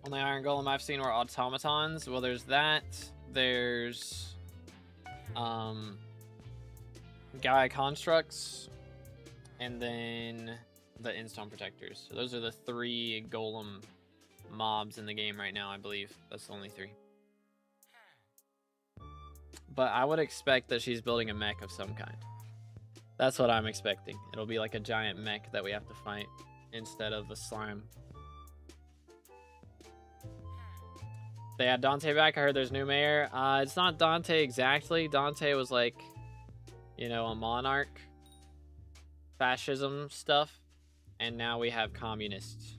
Only Iron Golem I've seen were automatons. Well, there's that. There's Gaia Constructs, and then the Endstone Protectors. So those are the 3 golem mobs in the game right now, I believe. That's the only 3. But I would expect that she's building a mech of some kind. That's what I'm expecting. It'll be like a giant mech that we have to fight instead of a slime. They had Dante back. I heard there's new mayor. It's not Dante exactly. Dante was like, you know, a monarch. Fascism stuff. And now we have communists.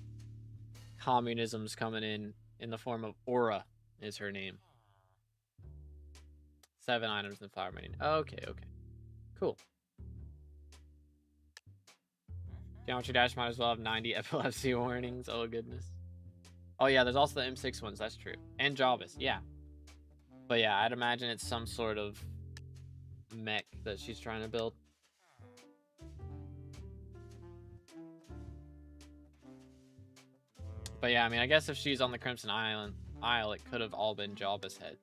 Communism's coming in the form of Aura is her name. 7 items in Flower Minion. Okay. Cool. Geometry Dash might as well have 90 epilepsy warnings. Oh, goodness. Oh, yeah, there's also the M6 ones. That's true. And Jawbus, yeah. But yeah, I'd imagine it's some sort of mech that she's trying to build. But yeah, I mean, I guess if she's on the Crimson Isle, it could have all been Jabba's heads,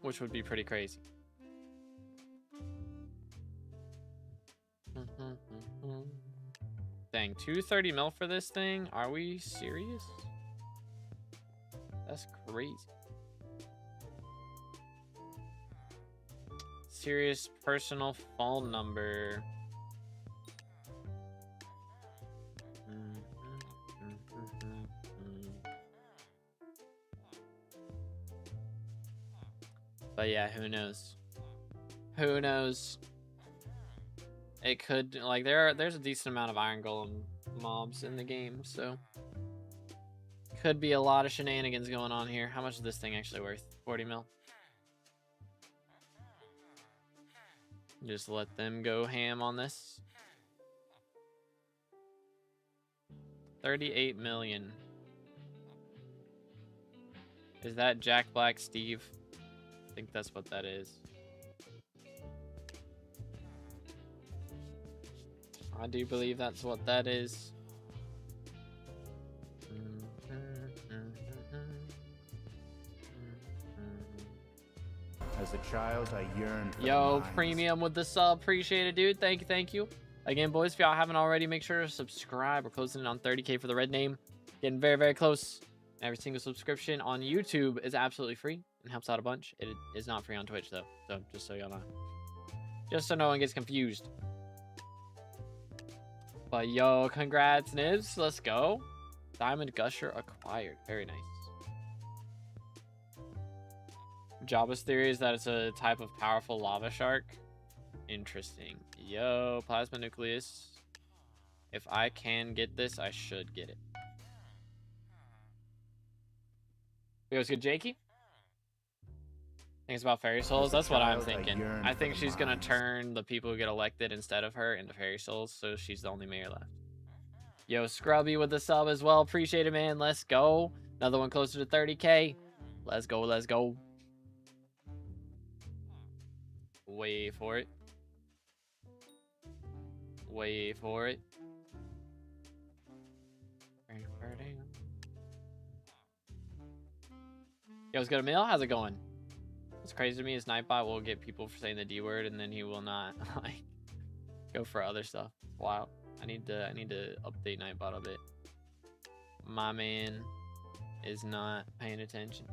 which would be pretty crazy. Dang, 230 mil for this thing? Are we serious? That's crazy. Serious personal phone number. But yeah, who knows? Who knows? It could, like, there's a decent amount of Iron Golem mobs in the game, so could be a lot of shenanigans going on here. How much is this thing actually worth? 40 mil. Just let them go ham on this. 38 million. Is that Jack Black Steve? I think that's what that is. I do believe that's what that is. As a child, I yearned for Yo, the mines. Premium with the sub. Appreciate it, dude. Thank you, thank you. Again, boys, if y'all haven't already, make sure to subscribe. We're closing in on 30K for the red name. Getting very, very close. Every single subscription on YouTube is absolutely free and helps out a bunch. It is not free on Twitch, though. So, just so y'all know. Just so no one gets confused. But, yo, congrats, Nibs. Let's go. Diamond Gusher acquired. Very nice. Jabba's theory is that it's a type of powerful lava shark. Interesting. Yo, Plasma Nucleus. If I can get this, I should get it. Yo, it's good, Jakey? Thinks about fairy souls. That's what I'm thinking. I think she's gonna turn the people who get elected instead of her into fairy souls, so she's the only mayor left. Yo, Scrubby with the sub as well. Appreciate it, man. Let's go. Another one closer to 30K. Let's go, let's go. Wait for it. Wait for it. Yo, what's good, Emil? How's it going? What's crazy to me is Nightbot will get people for saying the D word and then he will not like go for other stuff. Wow. I need to update Nightbot a bit. My man is not paying attention.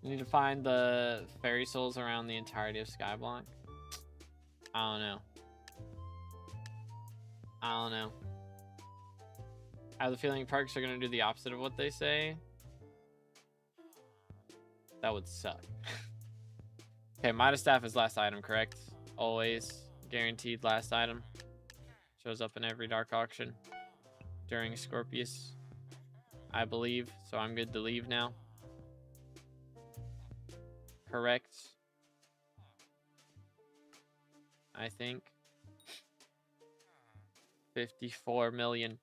You need to find the fairy souls around the entirety of SkyBlock. I don't know. I don't know. I have the feeling perks are going to do the opposite of what they say. That would suck. Okay, Midas Staff is last item, correct? Always. Guaranteed last item. Shows up in every Dark Auction during Scorpius, I believe. So I'm good to leave now. Correct. I think. 54 million.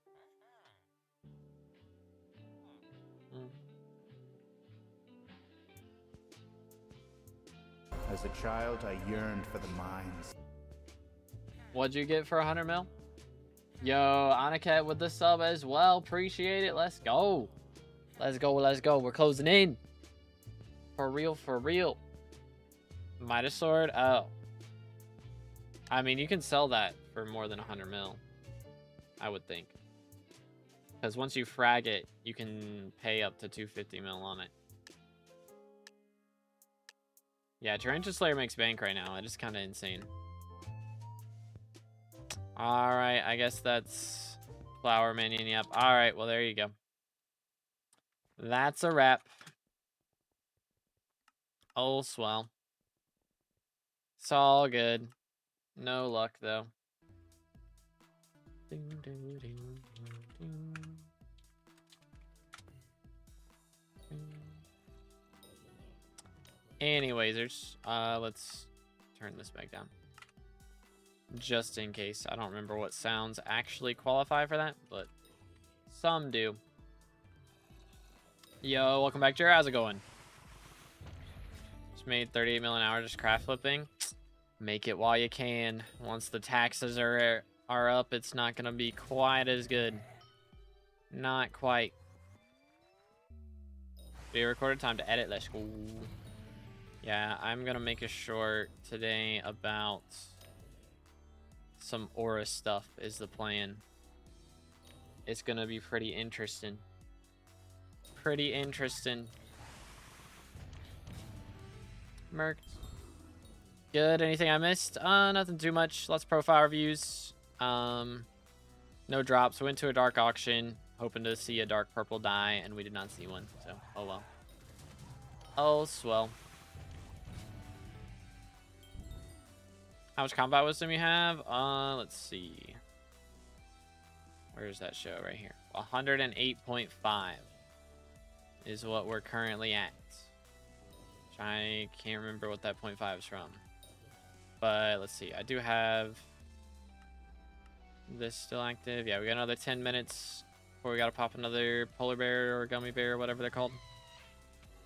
As a child, I yearned for the mines. What'd you get for 100 mil? Yo, Anaket with the sub as well. Appreciate it. Let's go. Let's go. Let's go. We're closing in. For real. For real. Midas Sword. Oh. I mean, you can sell that for more than 100 mil. I would think. Because once you frag it, you can pay up to 250 mil on it. Yeah, Tarantula Slayer makes bank right now. It is kind of insane. Alright, I guess that's Flower Minion. Yep. Alright, well, there you go. That's a wrap. Oh, swell. It's all good. No luck, though. Anyways, let's turn this back down. Just in case. I don't remember what sounds actually qualify for that, but some do. Yo, welcome back, Jared. How's it going? Just made 38 mil an hour just craft flipping. Make it while you can. Once the taxes are up, it's not gonna be quite as good. Not quite. Video recorded, time to edit. Let's go. Yeah, I'm gonna make a short today about some aura stuff is the plan. It's gonna be pretty interesting. Pretty interesting. Merc. Good. Anything I missed? Nothing too much. Lots of profile reviews. No drops. Went to a dark auction, hoping to see a dark purple die, and we did not see one. So, oh well. Oh swell. How much combat wisdom you have? Let's see. Where's that show? Right here. 108.5 is what we're currently at. Which I can't remember what that 0.5 is from. But let's see. I do have this still active. Yeah, we got another 10 minutes before we gotta pop another polar bear or gummy bear or whatever they're called.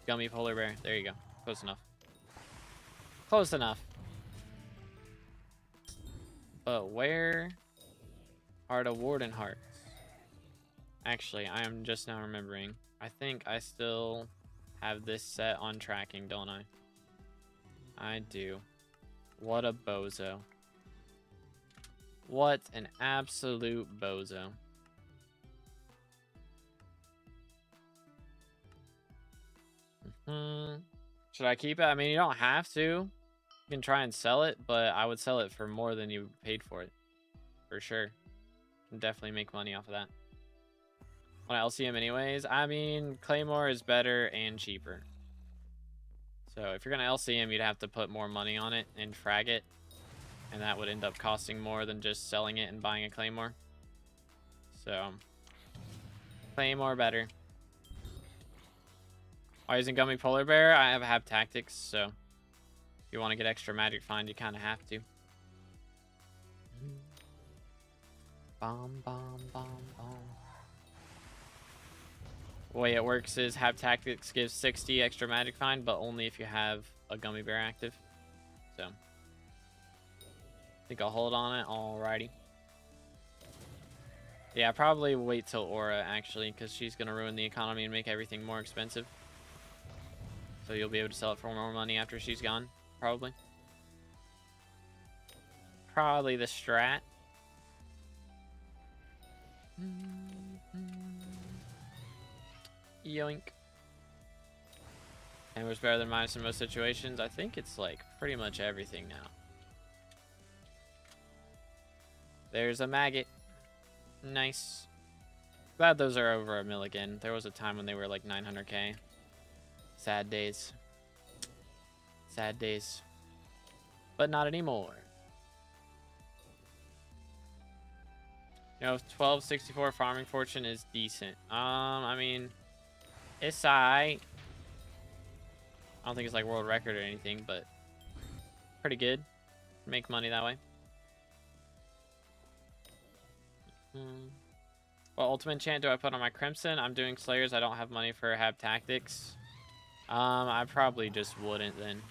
Gummy polar bear. There you go. Close enough. Close enough. But where are the warden hearts? Actually, I am just now remembering. I think I still have this set on tracking, don't I? I do. What a bozo. What an absolute bozo. Should I keep it? I mean, you don't have to. You can try and sell it, but I would sell it for more than you paid for it. For sure. You can definitely make money off of that. On LCM anyways, I mean, Claymore is better and cheaper. So if you're going to LCM, you'd have to put more money on it and frag it. And that would end up costing more than just selling it and buying a Claymore. So, Claymore better. While using Gummy Polar Bear, I have Tactics, so if you want to get extra magic find, you kind of have to. Bomb, bomb, bomb, bomb. The way it works is have Tactics gives 60 extra magic find, but only if you have a Gummy Bear active. So, I think I'll hold on it. Alrighty. Yeah, probably wait till Aura, actually, because she's going to ruin the economy and make everything more expensive. So you'll be able to sell it for more money after she's gone, probably. Probably the strat. Yoink. And was better than minus in most situations. I think it's like pretty much everything now. There's a maggot. Nice. Glad those are over a mil again. There was a time when they were like 900k. Sad days. Sad days. But not anymore. You know, 1264 farming fortune is decent. I mean, it's alright. I don't think it's like world record or anything, but pretty good. Make money that way. What ultimate enchant do I put on my Crimson? I'm doing Slayers. I don't have money for Have Tactics. I probably just wouldn't then.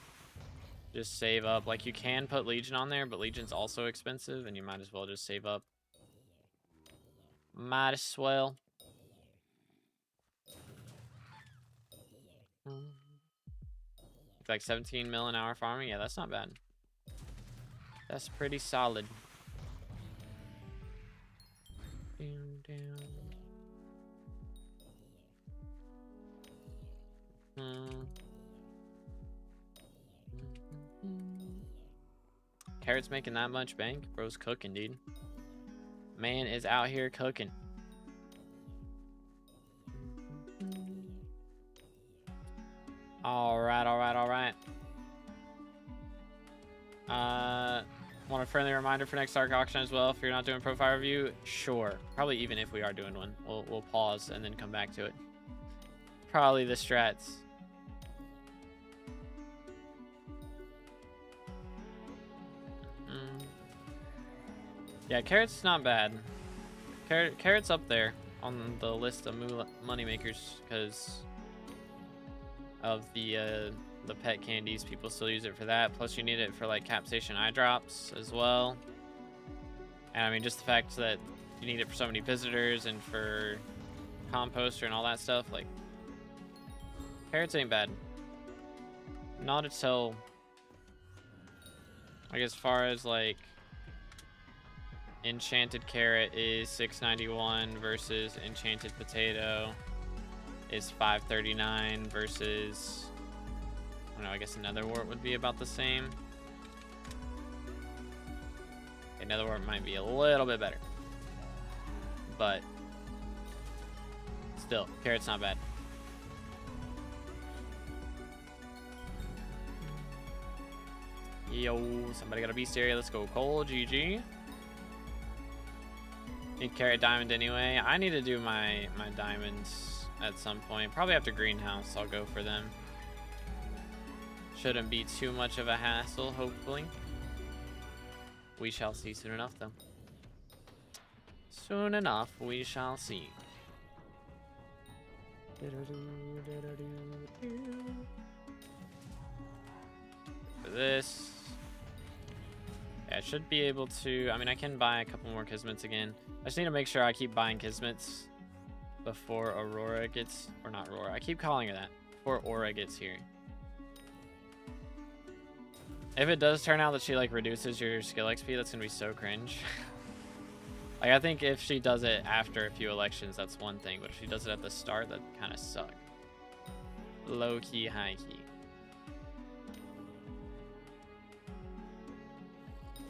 Just save up. Like, you can put Legion on there, but Legion's also expensive, and you might as well just save up. Might as well. Like 17 mil an hour farming? Yeah, that's not bad. That's pretty solid. Carrot's making that much bank? Bro's cooking, dude. Man is out here cooking. Alright, alright, alright. Want a friendly reminder for next Dark Auction as well. If you're not doing profile review, sure. Probably even if we are doing one. We'll pause and then come back to it. Probably the strats. Yeah, Carrot's not bad. Carrot's up there on the list of money makers because of the the pet candies. People still use it for that. Plus, you need it for like cap station eye drops as well. And I mean, just the fact that you need it for so many visitors and for composter and all that stuff. Like, carrots ain't bad. Not until, like, as far as like enchanted carrot is $6.91 versus enchanted potato is $5.39 versus, I don't know, I guess another wart would be about the same. Another wart might be a little bit better, but still, carrot's not bad. Yo, somebody got a beast area. Let's go, Cole. GG. Need carrot diamond anyway. I need to do my diamonds at some point. Probably after greenhouse, I'll go for them. Shouldn't be too much of a hassle, hopefully. We shall see soon enough, though. Soon enough, we shall see. For this. Yeah, I should be able to, I mean, I can buy a couple more Kismets again. I just need to make sure I keep buying Kismets before Aurora gets, or not Aurora, I keep calling her that, before Aura gets here. If it does turn out that she like reduces your skill XP, that's gonna be so cringe. Like, I think if she does it after a few elections, that's one thing, but if she does it at the start, that kind of suck. Low key, high key.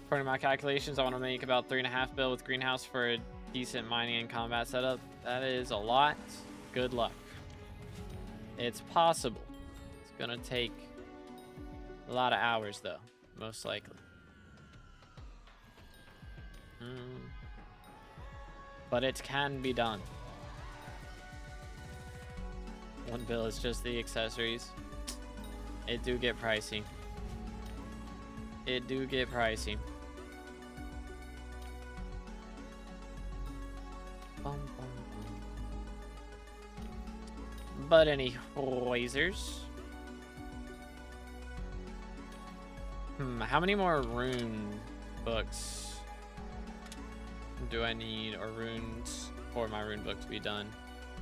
According to my calculations, I want to make about 3.5 bill with greenhouse for a decent mining and combat setup. That is a lot. Good luck. It's possible. It's gonna take a lot of hours, though, most likely. But it can be done. 1 bill is just the accessories. It do get pricey. It do get pricey. But anyways, how many more rune books do I need, or runes, for my rune book to be done?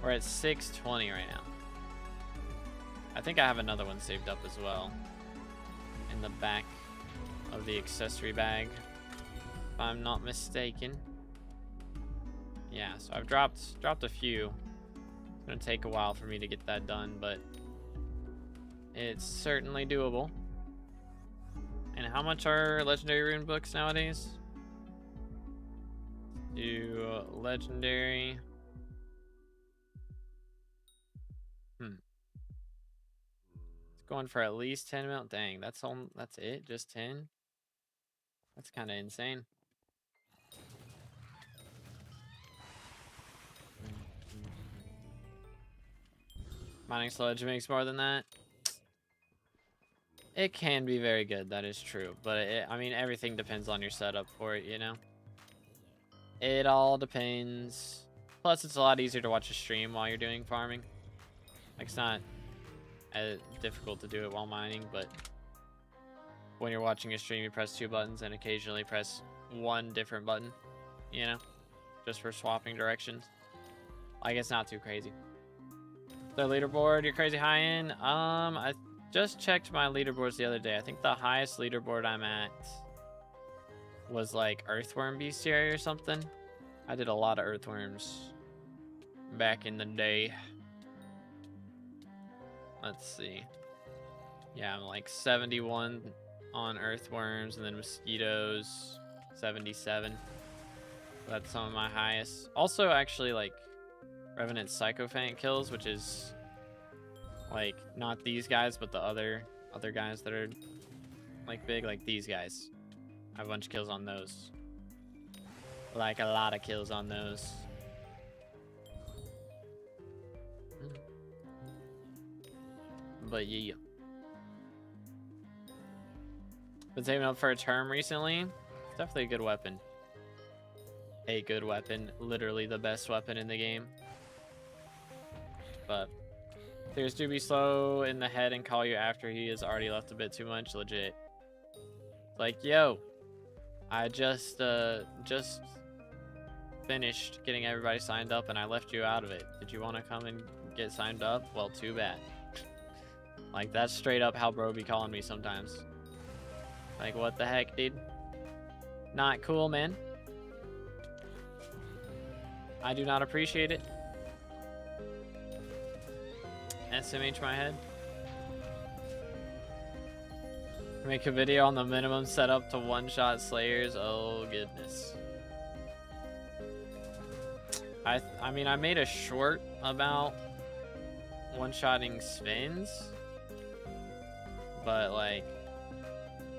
We're at 620 right now. I think I have another one saved up as well in the back of the accessory bag, if I'm not mistaken. Yeah, so I've dropped a few. It's gonna take a while for me to get that done, but it's certainly doable. And how much are legendary rune books nowadays? Do legendary. It's going for at least 10 mil. Dang, that's it? Just 10? That's kind of insane. Mining sludge makes more than that. It can be very good, that is true. But I mean, everything depends on your setup for it, you know? It all depends. Plus, it's a lot easier to watch a stream while you're doing farming. Like, it's not as difficult to do it while mining, but when you're watching a stream, you press 2 buttons and occasionally press 1 different button, you know? Just for swapping directions. Like, it's not too crazy. The leaderboard, you're crazy high in. I just checked my leaderboards the other day. I think the highest leaderboard I'm at was like Earthworm Bestiary or something. I did a lot of Earthworms back in the day. Let's see. Yeah, I'm like 71 on Earthworms, and then Mosquitoes 77. That's some of my highest. Also, actually, like Revenant Sycophant kills, which is like not these guys, but the other guys that are like big, like these guys. I have a bunch of kills on those. Like a lot of kills on those. But yeah. Been saving up for a term recently. It's definitely a good weapon. A good weapon. Literally the best weapon in the game. But Players do be slow in the head and call you after he has already left a bit too much. Legit. Like, yo, I just finished getting everybody signed up and I left you out of it. Did you want to come and get signed up? Well, too bad. Like, that's straight up how bro be calling me sometimes. Like, what the heck, dude? Not cool, man. I do not appreciate it. SMH my head. Make a video on the minimum setup to one-shot slayers. Oh, goodness. I mean, I made a short about one-shotting spins. But, like,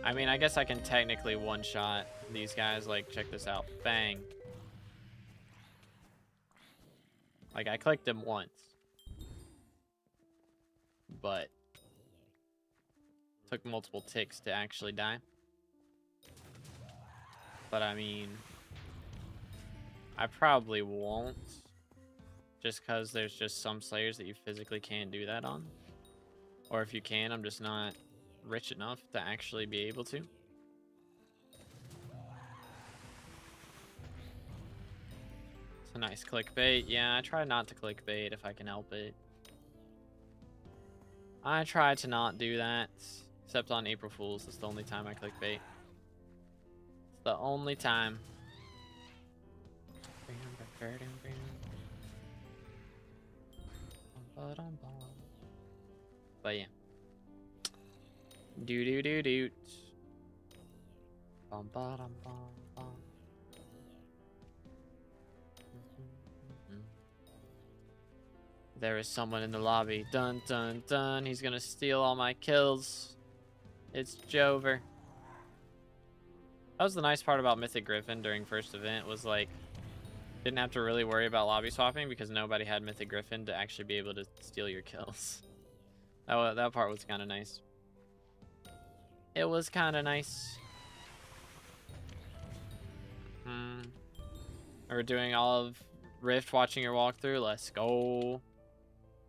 I mean, I guess I can technically one-shot these guys. Like, check this out. Bang. Like, I clicked him once. But took multiple ticks to actually die. But, I mean, I probably won't. Just because there's just some slayers that you physically can't do that on. Or if you can, I'm just not rich enough to actually be able to. It's a nice clickbait. Yeah, I try not to clickbait if I can help it. I try to not do that. Except on April Fools. It's the only time I clickbait. It's the only time. But yeah. Do do do do. Bum ba dum bum bum. There is someone in the lobby. Dun dun dun. He's gonna steal all my kills. It's Jover. That was the nice part about Mythic Griffin during first event, was like, didn't have to really worry about lobby swapping because nobody had Mythic Griffin to actually be able to steal your kills. That part was kind of nice. It was kind of nice. We're doing all of Rift, watching your walkthrough. Let's go.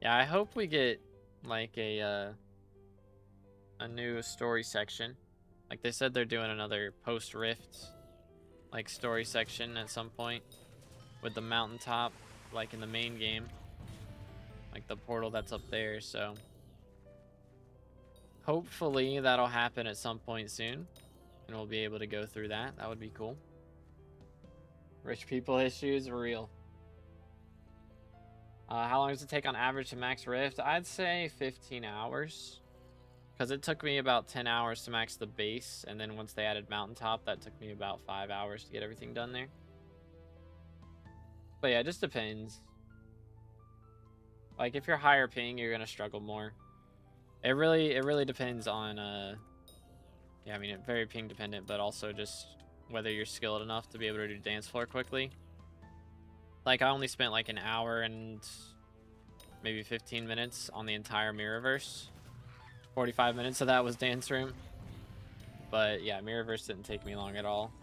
Yeah, I hope we get like a new story section. Like they said, they're doing another post Rift like story section at some point with the mountaintop, like in the main game, like the portal that's up there. So hopefully that'll happen at some point soon, and we'll be able to go through that. That would be cool. Rich people issues are real. How long does it take on average to max Rift? I'd say 15 hours. Because it took me about 10 hours to max the base, and then once they added mountaintop, that took me about 5 hours to get everything done there. But yeah, it just depends. Like, if you're higher ping, you're gonna struggle more. It really depends on, yeah, I mean, it's very ping dependent, but also just whether you're skilled enough to be able to do dance floor quickly. Like, I only spent like an hour and maybe 15 minutes on the entire Mirrorverse. 45 minutes of that was dance room. But yeah, Mirrorverse didn't take me long at all.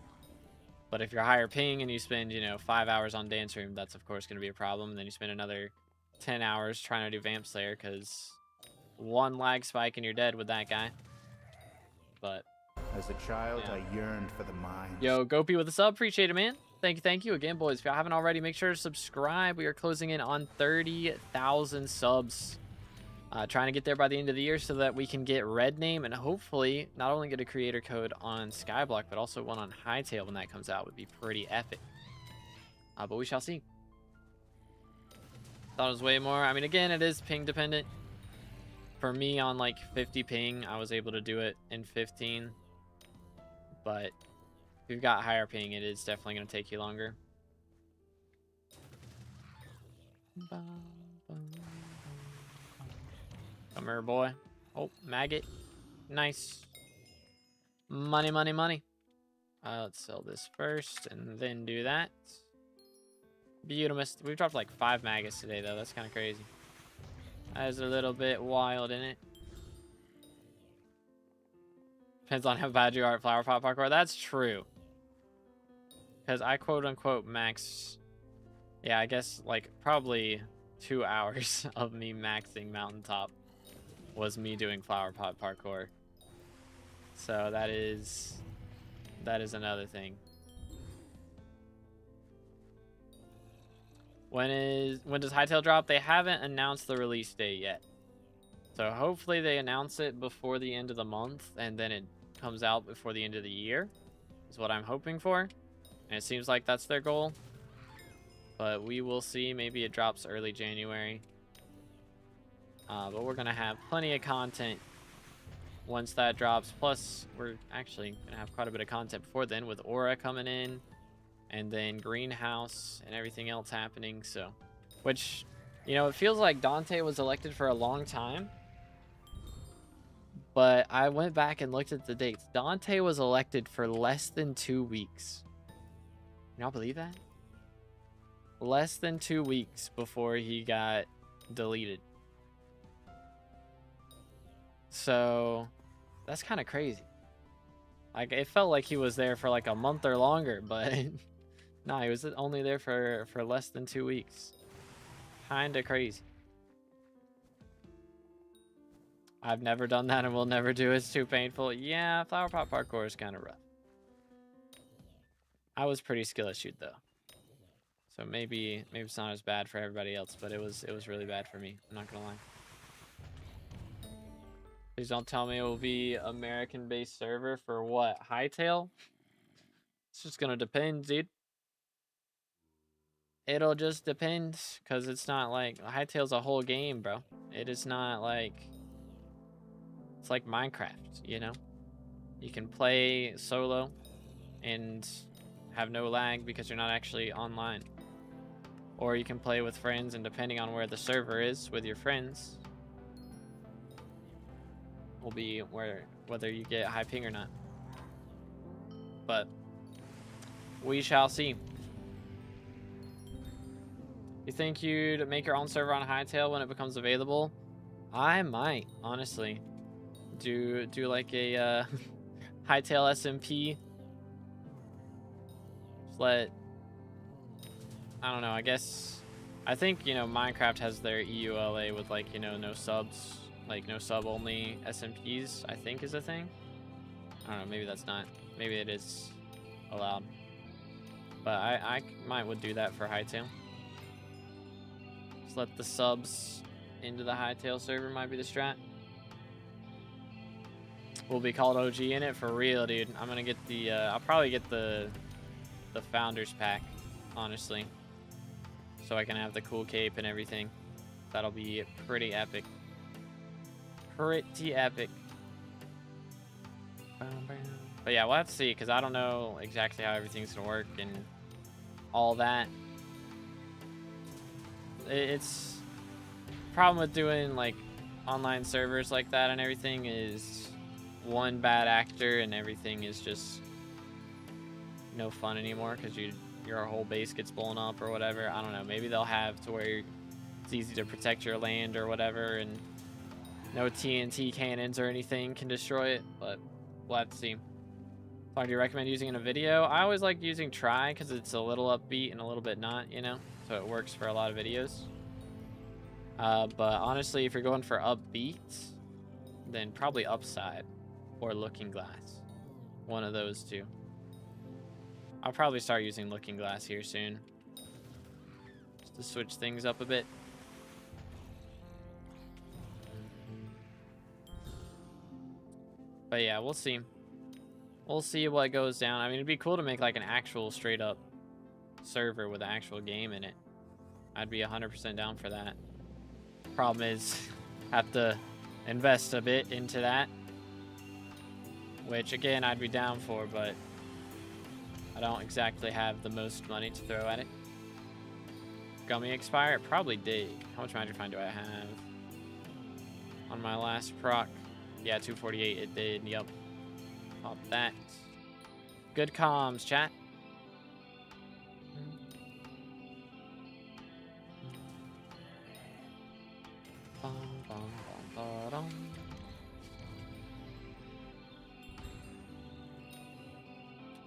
But if you're higher ping and you spend, you know, 5 hours on dance room, that's of course going to be a problem. And then you spend another 10 hours trying to do Vamp Slayer because one lag spike and you're dead with that guy. But as a child, yeah. I yearned for the mines. Yo, Gopi with a sub. Appreciate it, man. Thank you again, boys. If you haven't already, make sure to subscribe. We are closing in on 30,000 subs. Trying to get there by the end of the year so that we can get Red Name and hopefully not only get a creator code on Skyblock, but also one on Hightail when that comes out. Would be pretty epic. But we shall see. Thought it was way more. I mean, again, it is ping dependent. For me, on like 50 ping, I was able to do it in 15. But if you've got higher ping, it is definitely going to take you longer. Come here, boy. Oh, maggot. Nice. Money, money, money. Let's sell this first and then do that. Beautiful. We've dropped like 5 maggots today, though. That's kind of crazy. That is a little bit wild, isn't it? Depends on how bad you are at flower pot parkour. That's true. Because I quote unquote max. Yeah, I guess like probably 2 hours of me maxing mountaintop was me doing flower pot parkour. So that is another thing. When does Hytale drop? They haven't announced the release date yet. So hopefully they announce it before the end of the month and then it comes out before the end of the year is what I'm hoping for. And it seems like that's their goal. But we will see. Maybe it drops early January. But we're going to have plenty of content once that drops. Plus, we're actually going to have quite a bit of content before then with Aura coming in. And then Greenhouse and everything else happening. So, which, you know, it feels like Dante was elected for a long time. But I went back and looked at the dates. Dante was elected for less than 2 weeks. Y'all believe that? Less than 2 weeks before he got deleted. So that's kind of crazy. Like, it felt like he was there for like a month or longer, but no, he was only there for less than 2 weeks. Kind of crazy. I've never done that and will never do it. It's too painful. Yeah, flower pot parkour is kind of rough. I was pretty skill issued though. So maybe it's not as bad for everybody else, but it was really bad for me. I'm not gonna lie. Please don't tell me it will be American-based server for what? Hytale? It's just gonna depend, dude. It'll just depend, because it's not like... Hytale's a whole game, bro. It is not like... It's like Minecraft, you know? You can play solo and have no lag because you're not actually online. Or you can play with friends, and depending on where the server is with your friends... will be whether you get high ping or not. But we shall see. You think you'd make your own server on Hytale when it becomes available? I might, honestly. Do like a Hytale SMP. Just let... I don't know, I guess... I think, you know, Minecraft has their EULA with, like, you know, no subs. Like, no sub-only SMPs, I think, is a thing. I don't know, maybe that's not. Maybe it is allowed. But I would do that for Hytale. Just let the subs into the Hytale server might be the strat. We'll be called OG in it for real, dude. I'm gonna get the, I'll probably get the Founders Pack, honestly. So I can have the cool cape and everything. That'll be pretty epic. Pretty epic. But yeah, we'll have to see, because I don't know exactly how everything's gonna work and all that. It's problem with doing like online servers like that and everything is one bad actor and everything is just no fun anymore, because your whole base gets blown up or whatever. I don't know, maybe they'll have to where it's easy to protect your land or whatever, and no TNT cannons or anything can destroy it, but we'll have to see. So do you recommend using in a video? I always like using Try because it's a little upbeat and a little bit not, you know? So it works for a lot of videos. But honestly, if you're going for upbeat, then probably Upside or Looking Glass. One of those two. I'll probably start using Looking Glass here soon. Just to switch things up a bit. But yeah, we'll see. We'll see what goes down. I mean, it'd be cool to make like an actual straight up server with an actual game in it. I'd be 100% down for that. Problem is, have to invest a bit into that. Which again, I'd be down for, but I don't exactly have the most money to throw at it. Gummy expire? It probably did. How much magic find do I have? On my last proc. Yeah, 248 it did. Yup. Pop that. Good comms, chat.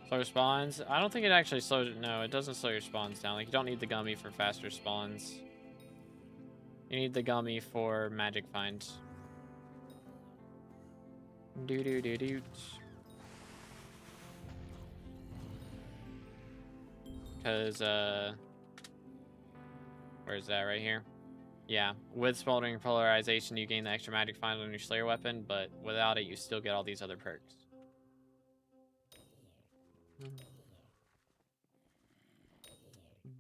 Slow spawns? I don't think it actually slows... No, it doesn't slow your spawns down. Like, you don't need the gummy for faster spawns. You need the gummy for magic find. Do do do do. Because where's that? Right here. Yeah, with smoldering polarization, you gain the extra magic find on your Slayer weapon, but without it, you still get all these other perks.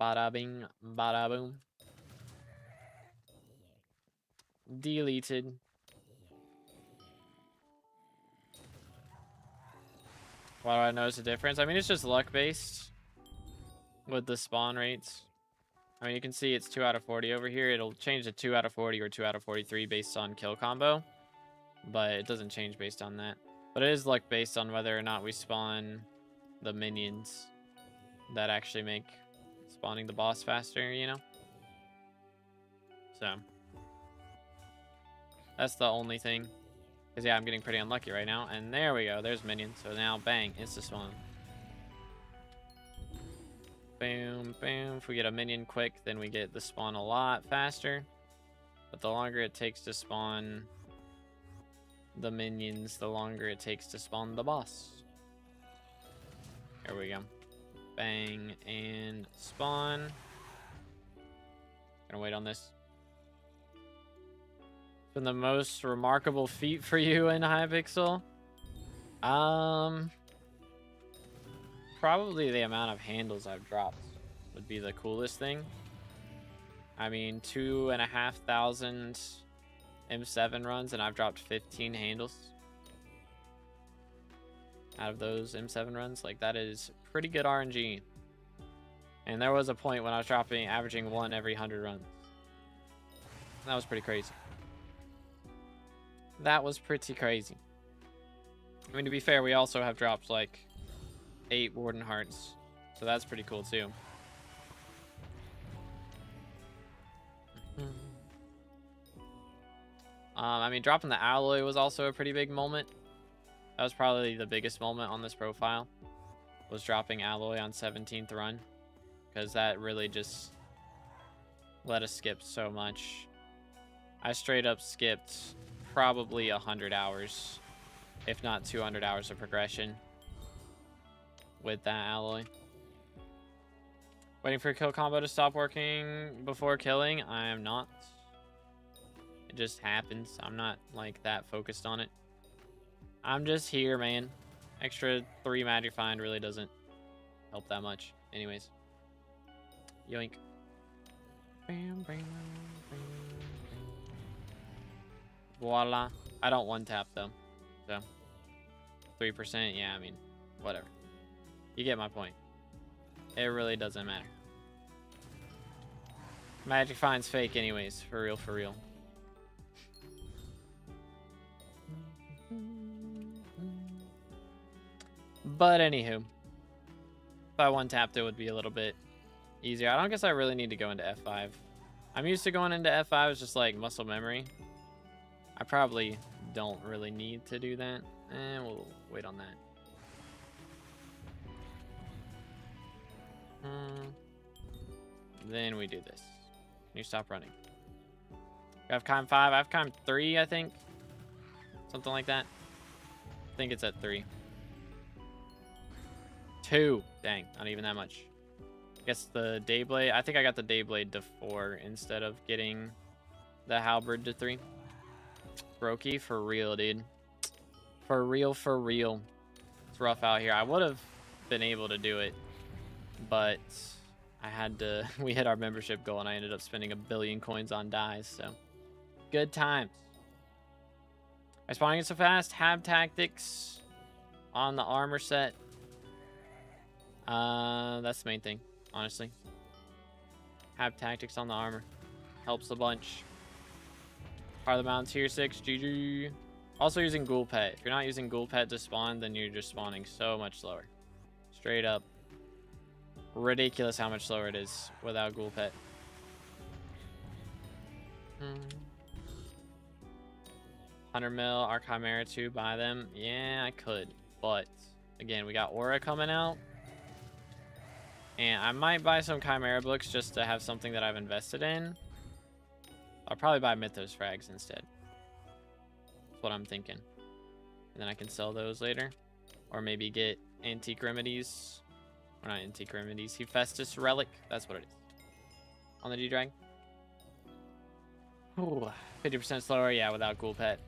Bada bing, bada boom. Deleted. Why do I notice a difference? I mean, it's just luck based with the spawn rates. I mean, you can see it's 2 out of 40 over here. It'll change to 2 out of 40 or 2 out of 43 based on kill combo, but it doesn't change based on that. But it is luck based on whether or not we spawn the minions that actually make spawning the boss faster, you know? So that's the only thing. Because yeah, I'm getting pretty unlucky right now. And there we go. There's minions. So now, bang, insta spawn. Boom, boom. If we get a minion quick, then we get the spawn a lot faster. But the longer it takes to spawn the minions, the longer it takes to spawn the boss. There we go. Bang, and spawn. Gonna wait on this. It's been the most remarkable feat for you in Hypixel. Probably the amount of handles I've dropped would be the coolest thing. I mean, 2,500 M7 runs, and I've dropped 15 handles out of those M7 runs. Like, that is pretty good RNG. And there was a point when I was averaging 1 every 100 runs. That was pretty crazy. That was pretty crazy. I mean, to be fair, we also have dropped like 8 Warden Hearts, so that's pretty cool too. I mean, dropping the alloy was also a pretty big moment. That was probably the biggest moment on this profile, was dropping alloy on 17th run, because that really just let us skip so much. I straight up skipped probably 100 hours, if not 200 hours of progression with that alloy. Waiting for kill combo to stop working before killing. I am not. It just happens. I'm not like that focused on it. I'm just here, man. Extra 3 magic find really doesn't help that much. Anyways. Yoink. Bam, bam, bam, bam. Voila. I don't one tap though. So 3%, yeah, I mean, whatever. You get my point. It really doesn't matter. Magic find's fake anyways, for real, for real. But anywho, if I one tapped, it would be a little bit easier. I don't guess I really need to go into F5. I'm used to going into F5 as just like muscle memory. I probably don't really need to do that. We'll wait on that. Then we do this. Can you stop running? We have climb 5. I have climb 3, I think. Something like that. I think it's at 3. 2. Dang, not even that much. I guess the Dayblade. I think I got the Dayblade to 4 instead of getting the Halberd to 3. Brokey, for real, dude. For real, for real. It's rough out here. I would have been able to do it, but I had to. We hit our membership goal, and I ended up spending 1 billion coins on dyes. So, good times. I spawning it so fast. Have tactics on the armor set. That's the main thing, honestly. Have tactics on the armor. Helps a bunch. Part of the mountain tier 6. GG. Also using Ghoul Pet. If you're not using Ghoul Pet to spawn, then you're just spawning so much slower. Straight up. Ridiculous how much slower it is without Ghoul Pet. 100 mil, our Chimera to buy them. Yeah, I could. But, again, we got Aura coming out. And I might buy some Chimera books just to have something that I've invested in. I'll probably buy Mythos frags instead. That's what I'm thinking. And then I can sell those later. Or maybe get Antique Remedies. Or not Antique Remedies. Hephaestus Relic. That's what it is. On the G-Drag. 50% slower. Yeah, without Ghoul Pet.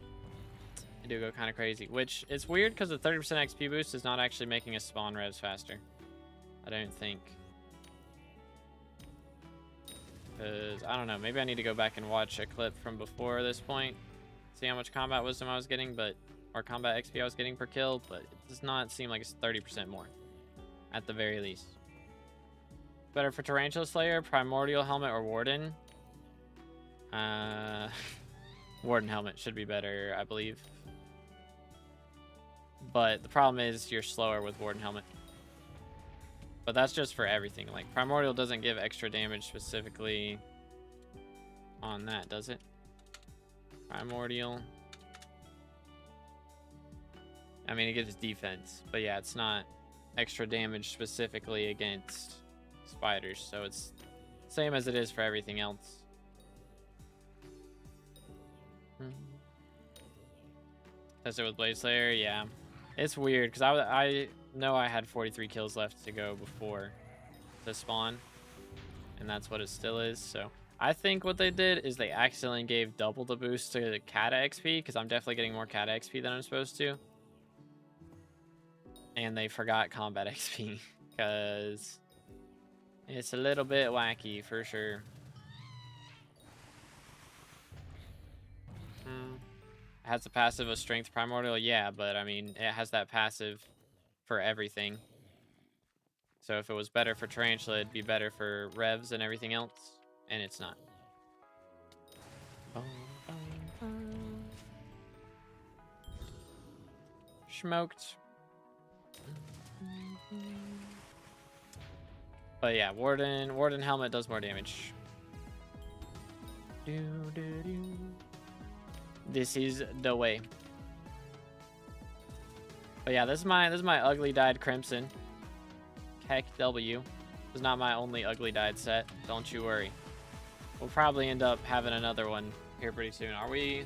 I do go kind of crazy. Which, it's weird because the 30% XP boost is not actually making us spawn revs faster. I don't think. Because, I don't know. Maybe I need to go back and watch a clip from before this point. See how much combat wisdom I was getting, but... Or combat XP I was getting per kill, but it does not seem like it's 30% more. At the very least. Better for Tarantula Slayer, Primordial Helmet, or Warden? Warden Helmet should be better, I believe. But the problem is you're slower with Warden Helmet. But that's just for everything. Like, Primordial doesn't give extra damage specifically on that, does it? Primordial. I mean, it gives defense. But yeah, it's not extra damage specifically against spiders. So it's same as it is for everything else. Test it with Blade Slayer, yeah. It's weird, because I know I had 43 kills left to go before the spawn. And that's what it still is, so... I think what they did is they accidentally gave double the boost to Kata XP, because I'm definitely getting more Kata XP than I'm supposed to. And they forgot combat XP, because it's a little bit wacky, for sure. It has the passive of Strength Primordial, yeah, but I mean, it has that passive for everything. So if it was better for Tarantula, it'd be better for Revs and everything else, and it's not. Smoked. But yeah, Warden Helmet does more damage. This is the way. But yeah, this is my ugly dyed Crimson. Heck W. This is not my only ugly dyed set. Don't you worry. We'll probably end up having another one here pretty soon. Are we?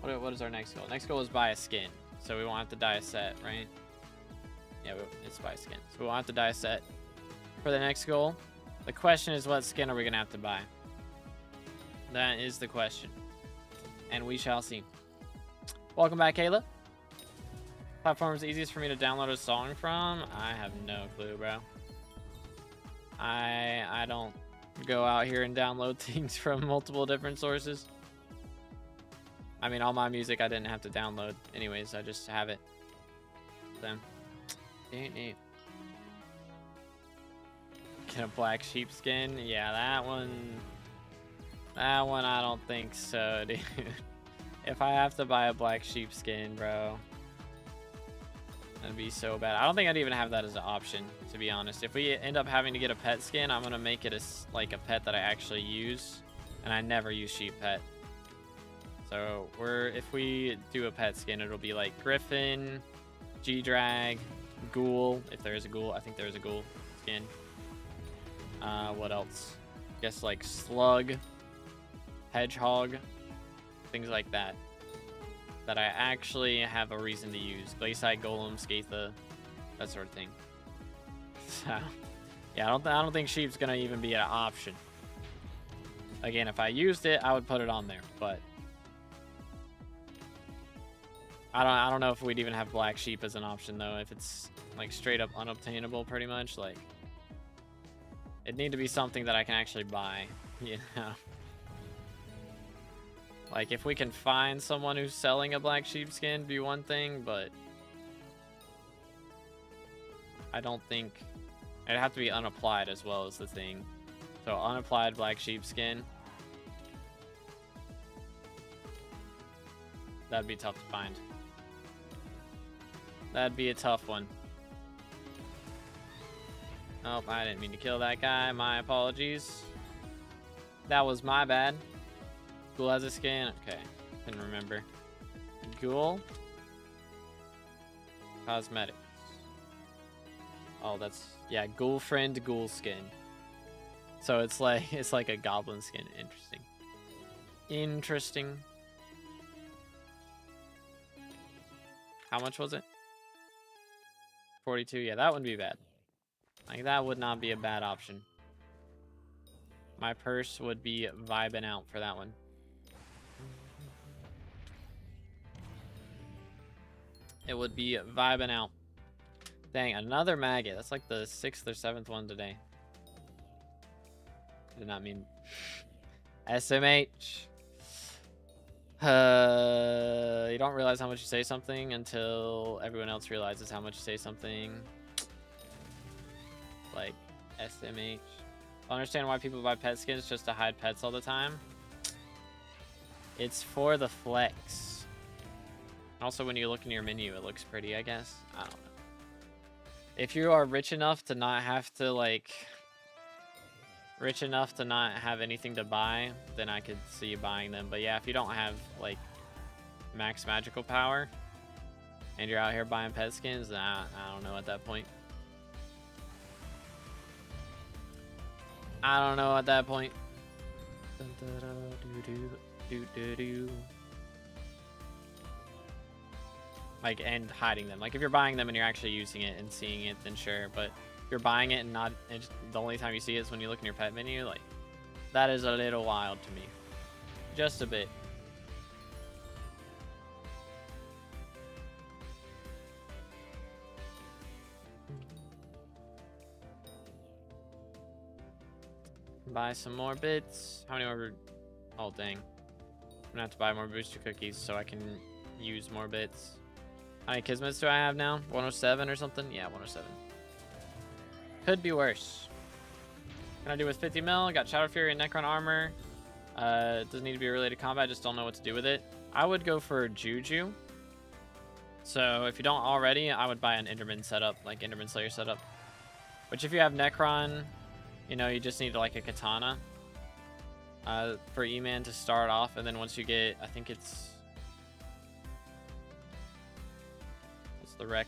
What is our next goal? Next goal is buy a skin. So we won't have to dye a set, right? Yeah, it's buy a skin. So we won't have to dye a set for the next goal. The question is, what skin are we going to have to buy? That is the question. And we shall see. Welcome back, Kayla. Platform is easiest for me to download a song from? I have no clue, bro. I don't go out here and download things from multiple different sources. I mean, all my music I didn't have to download anyways. I just have it. So, get a black sheepskin? Yeah, that one I don't think so, dude. If I have to buy a black sheepskin, bro, that'd be so bad. I don't think I'd even have that as an option, to be honest. If we end up having to get a pet skin, I'm gonna make it like a pet that I actually use, and I never use sheep pet. So if we do a pet skin, it'll be like Griffin, G-Drag, Ghoul, if there is a Ghoul. I think there is a Ghoul skin. What else? I guess like Slug, Hedgehog, things like that. That I actually have a reason to use. Glaciite, Golem, Skatha, that sort of thing. So, yeah, I don't think sheep's gonna even be an option. Again, if I used it, I would put it on there, but I don't know if we'd even have black sheep as an option though. If it's like straight up unobtainable, pretty much, like it'd need to be something that I can actually buy, you know. Like, if we can find someone who's selling a black sheepskin, be one thing, but I don't think... It'd have to be unapplied as well as the thing. So, unapplied black sheepskin. That'd be tough to find. That'd be a tough one. Oh, I didn't mean to kill that guy. My apologies. That was my bad. Ghoul has a skin? Okay. Didn't remember. Ghoul? Cosmetics. Oh, that's... Yeah, Ghoul Friend Ghoul skin. So it's like a goblin skin. Interesting. Interesting. How much was it? 42. Yeah, that wouldn't be bad. Like, that would not be a bad option. My purse would be vibing out for that one. It would be vibing out. Dang, another maggot. That's like the 6th or 7th one today. Did not mean SMH. You don't realize how much you say something until everyone else realizes how much you say something. Like SMH. I understand why people buy pet skins just to hide pets all the time. It's for the flex. Also, when you look in your menu, it looks pretty, I guess. I don't know. If you are rich enough to not have to, like... rich enough to not have anything to buy, then I could see you buying them. But yeah, if you don't have, like, max magical power, and you're out here buying pet skins, I don't know at that point. I don't know at that point. Like, and hiding them. Like, if you're buying them and you're actually using it and seeing it, then sure. But if you're buying it and not, and just, the only time you see it is when you look in your pet menu, like, that is a little wild to me. Just a bit. Buy some more bits. How many more? Oh, dang. I'm gonna have to buy more booster cookies so I can use more bits. How many kismets do I have now? 107 or something? Yeah, 107. Could be worse. What can I do with 50 mil? Got Shadow Fury and Necron armor. It doesn't need to be related to combat. Just don't know what to do with it. I would go for Juju. So if you don't already, I would buy an Enderman setup, like Enderman Slayer setup. Which if you have Necron, you know, you just need like a katana for E-Man to start off, and then once you get, I think it's the wreck,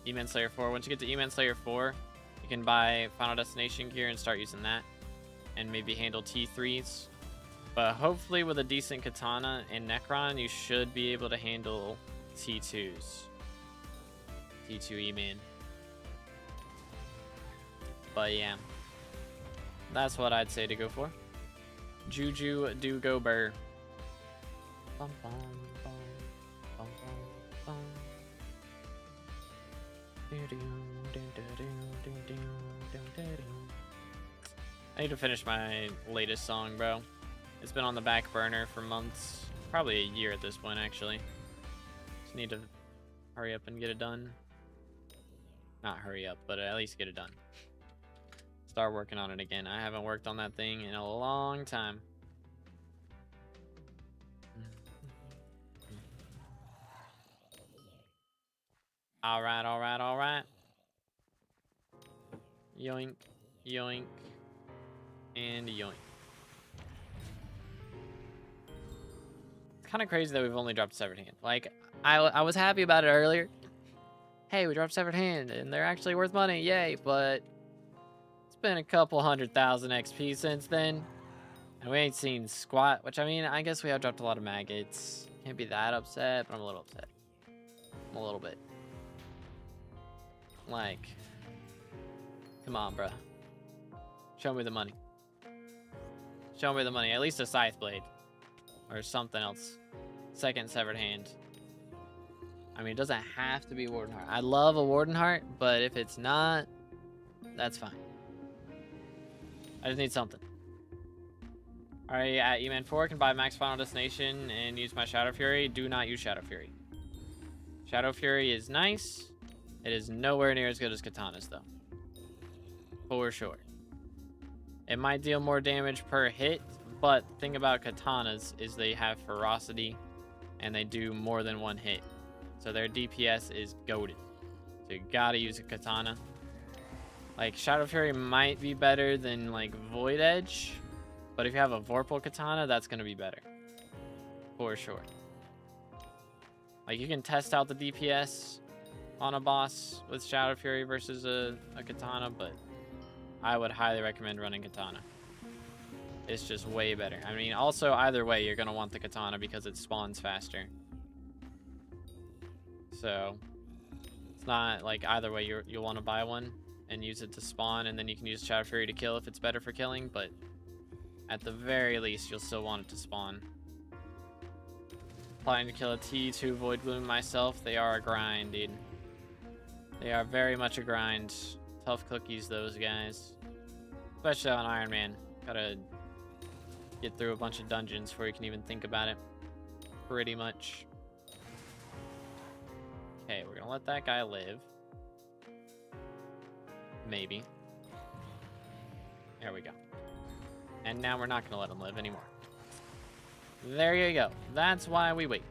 E-Man Slayer 4. Once you get to E-Man Slayer 4, you can buy Final Destination gear and start using that, and maybe handle T3s. But hopefully with a decent katana and Necron, you should be able to handle T2s. T2 E-Man. But yeah. That's what I'd say to go for. Juju do go burr. Bum, bum, bum, bum, bum, bum. I need to finish my latest song, bro. It's been on the back burner for months. Probably a year at this point, actually. Just need to hurry up and get it done. Not hurry up, but at least get it done. Start working on it again. I haven't worked on that thing in a long time. Alright, alright, alright. Yoink, yoink, and yoink. It's kind of crazy that we've only dropped Severed Hand. Like, I was happy about it earlier. Hey, we dropped Severed Hand, and they're actually worth money, yay, but been a couple 100,000 XP since then, and we ain't seen squat, which I mean, I guess we have dropped a lot of maggots. Can't be that upset, but I'm a little upset. I'm a little bit. Like, come on, bruh. Show me the money. Show me the money. At least a Scythe Blade. Or something else. Second Severed Hand. I mean, it doesn't have to be Warden Heart. I love a Warden Heart, but if it's not, that's fine. I just need something. Alright, at E-Man 4, can buy max Final Destination and use my Shadow Fury. Do not use Shadow Fury. Shadow Fury is nice. It is nowhere near as good as Katanas, though. For sure. It might deal more damage per hit, but the thing about Katanas is they have ferocity, and they do more than one hit. So their DPS is goated. So you gotta use a Katana. Like, Shadow Fury might be better than, like, Void Edge. But if you have a Vorpal Katana, that's going to be better. For sure. Like, you can test out the DPS on a boss with Shadow Fury versus a Katana, but I would highly recommend running Katana. It's just way better. I mean, also, either way, you're going to want the katana because it spawns faster. So, it's not like either way you'll want to buy one and use it to spawn, and then you can use Shadow Fury to kill if it's better for killing, but at the very least, you'll still want it to spawn. Planning to kill a T2 Void Gloom myself. They are a grind, dude. They are very much a grind. Tough cookies, those guys. Especially on Iron Man. Gotta get through a bunch of dungeons before you can even think about it. Pretty much. Okay, we're gonna let that guy live. Maybe. There we go. And now we're not gonna let him live anymore. There you go. That's why we wait.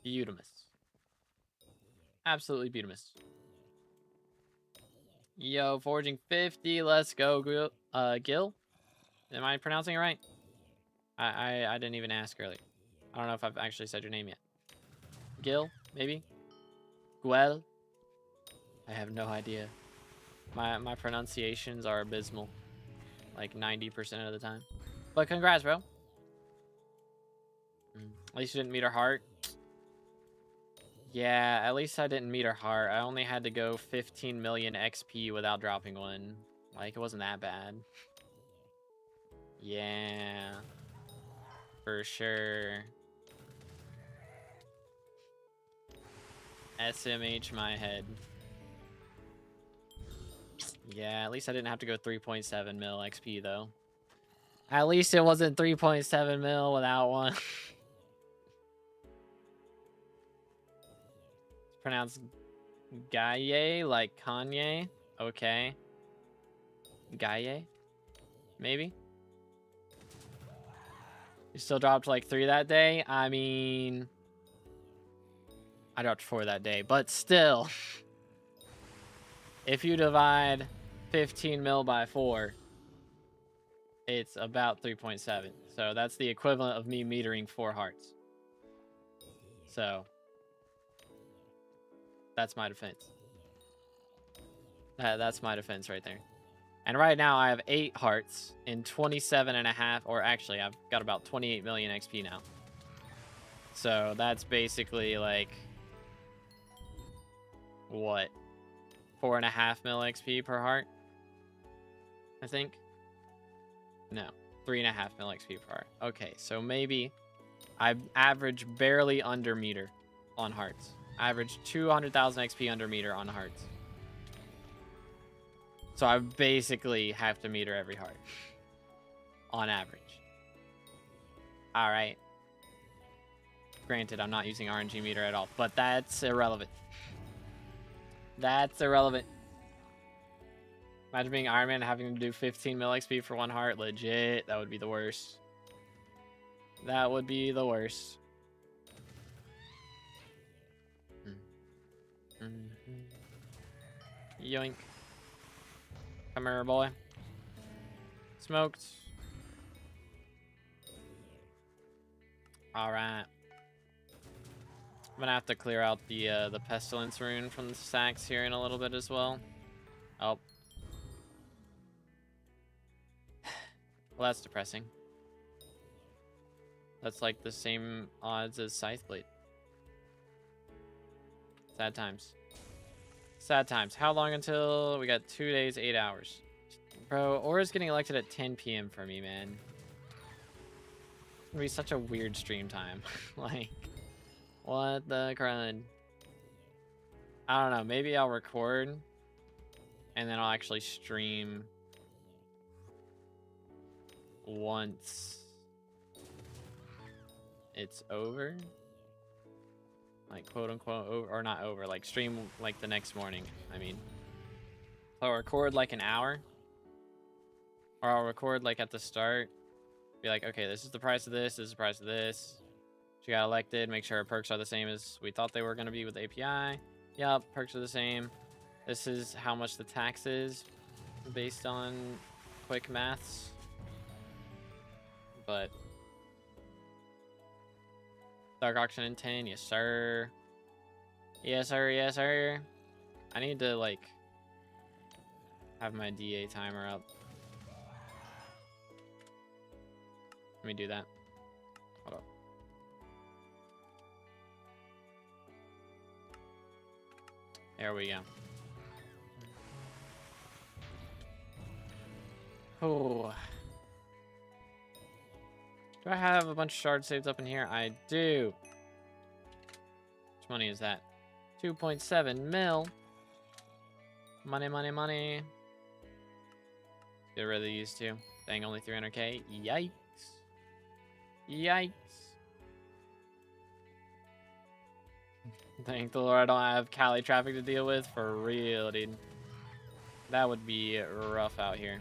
Beautimus. Absolutely beautimus. Yo, forging 50. Let's go, Gil. Am I pronouncing it right? I didn't even ask earlier. I don't know if I've actually said your name yet. Gil, maybe? Guel? I have no idea. My pronunciations are abysmal. Like 90% of the time. But congrats, bro. At least you didn't meet her heart. Yeah, at least I didn't meet her heart. I only had to go 15 million XP without dropping one. Like, it wasn't that bad. Yeah. For sure. SMH my head. Yeah, at least I didn't have to go 3.7 mil XP, though. At least it wasn't 3.7 mil without one. Pronounced Gaye, like Kanye. Okay. Gaye? Maybe? You still dropped like 3 that day? I mean... I dropped 4 that day, but still. If you divide 15 mil by 4, it's about 3.7. So that's the equivalent of me metering 4 hearts. So... that's my defense. That's my defense right there. And right now I have 8 hearts in 27.5, or actually I've got about 28 million XP now. So that's basically like, what? 4.5 mil XP per heart? I think? No, 3.5 mil XP per heart. Okay, so maybe I average barely under meter on hearts. I average 200,000 XP under meter on hearts. So I basically have to meter every heart. On average. Alright. Granted, I'm not using RNG meter at all, but that's irrelevant. That's irrelevant. Imagine being Iron Man and having to do 15 mil XP for 1 heart. Legit, that would be the worst. That would be the worst. Yoink. Come here, boy. Smoked. Alright. I'm gonna have to clear out the pestilence rune from the stacks here in a little bit as well. Oh. Well, that's depressing. That's like the same odds as Scytheblade. Sad times. Sad times. How long until we got 2 days, 8 hours? Bro, Aura's getting elected at 10 p.m. for me, man. It's gonna be such a weird stream time. Like, what the crud? I don't know. Maybe I'll record and then I'll actually stream once it's over. Like, quote unquote, over, or not over, like stream like the next morning. I mean, I'll record like an hour, or I'll record like at the start, be like, okay, this is the price of this, this is the price of this. She got elected, make sure her perks are the same as we thought they were going to be with the API. Yep, perks are the same. This is how much the tax is based on quick maths. But Dark Auction in 10, yes sir. Yes sir, yes sir. I need to like have my DA timer up. Let me do that. Hold up. There we go. Oh. Do I have a bunch of shards saved up in here? I do. How much money is that? 2.7 mil. Money, money, money. Get rid of these two. Dang, only 300k. Yikes. Yikes. Thank the Lord I don't have Cali traffic to deal with. For real, dude. That would be rough out here.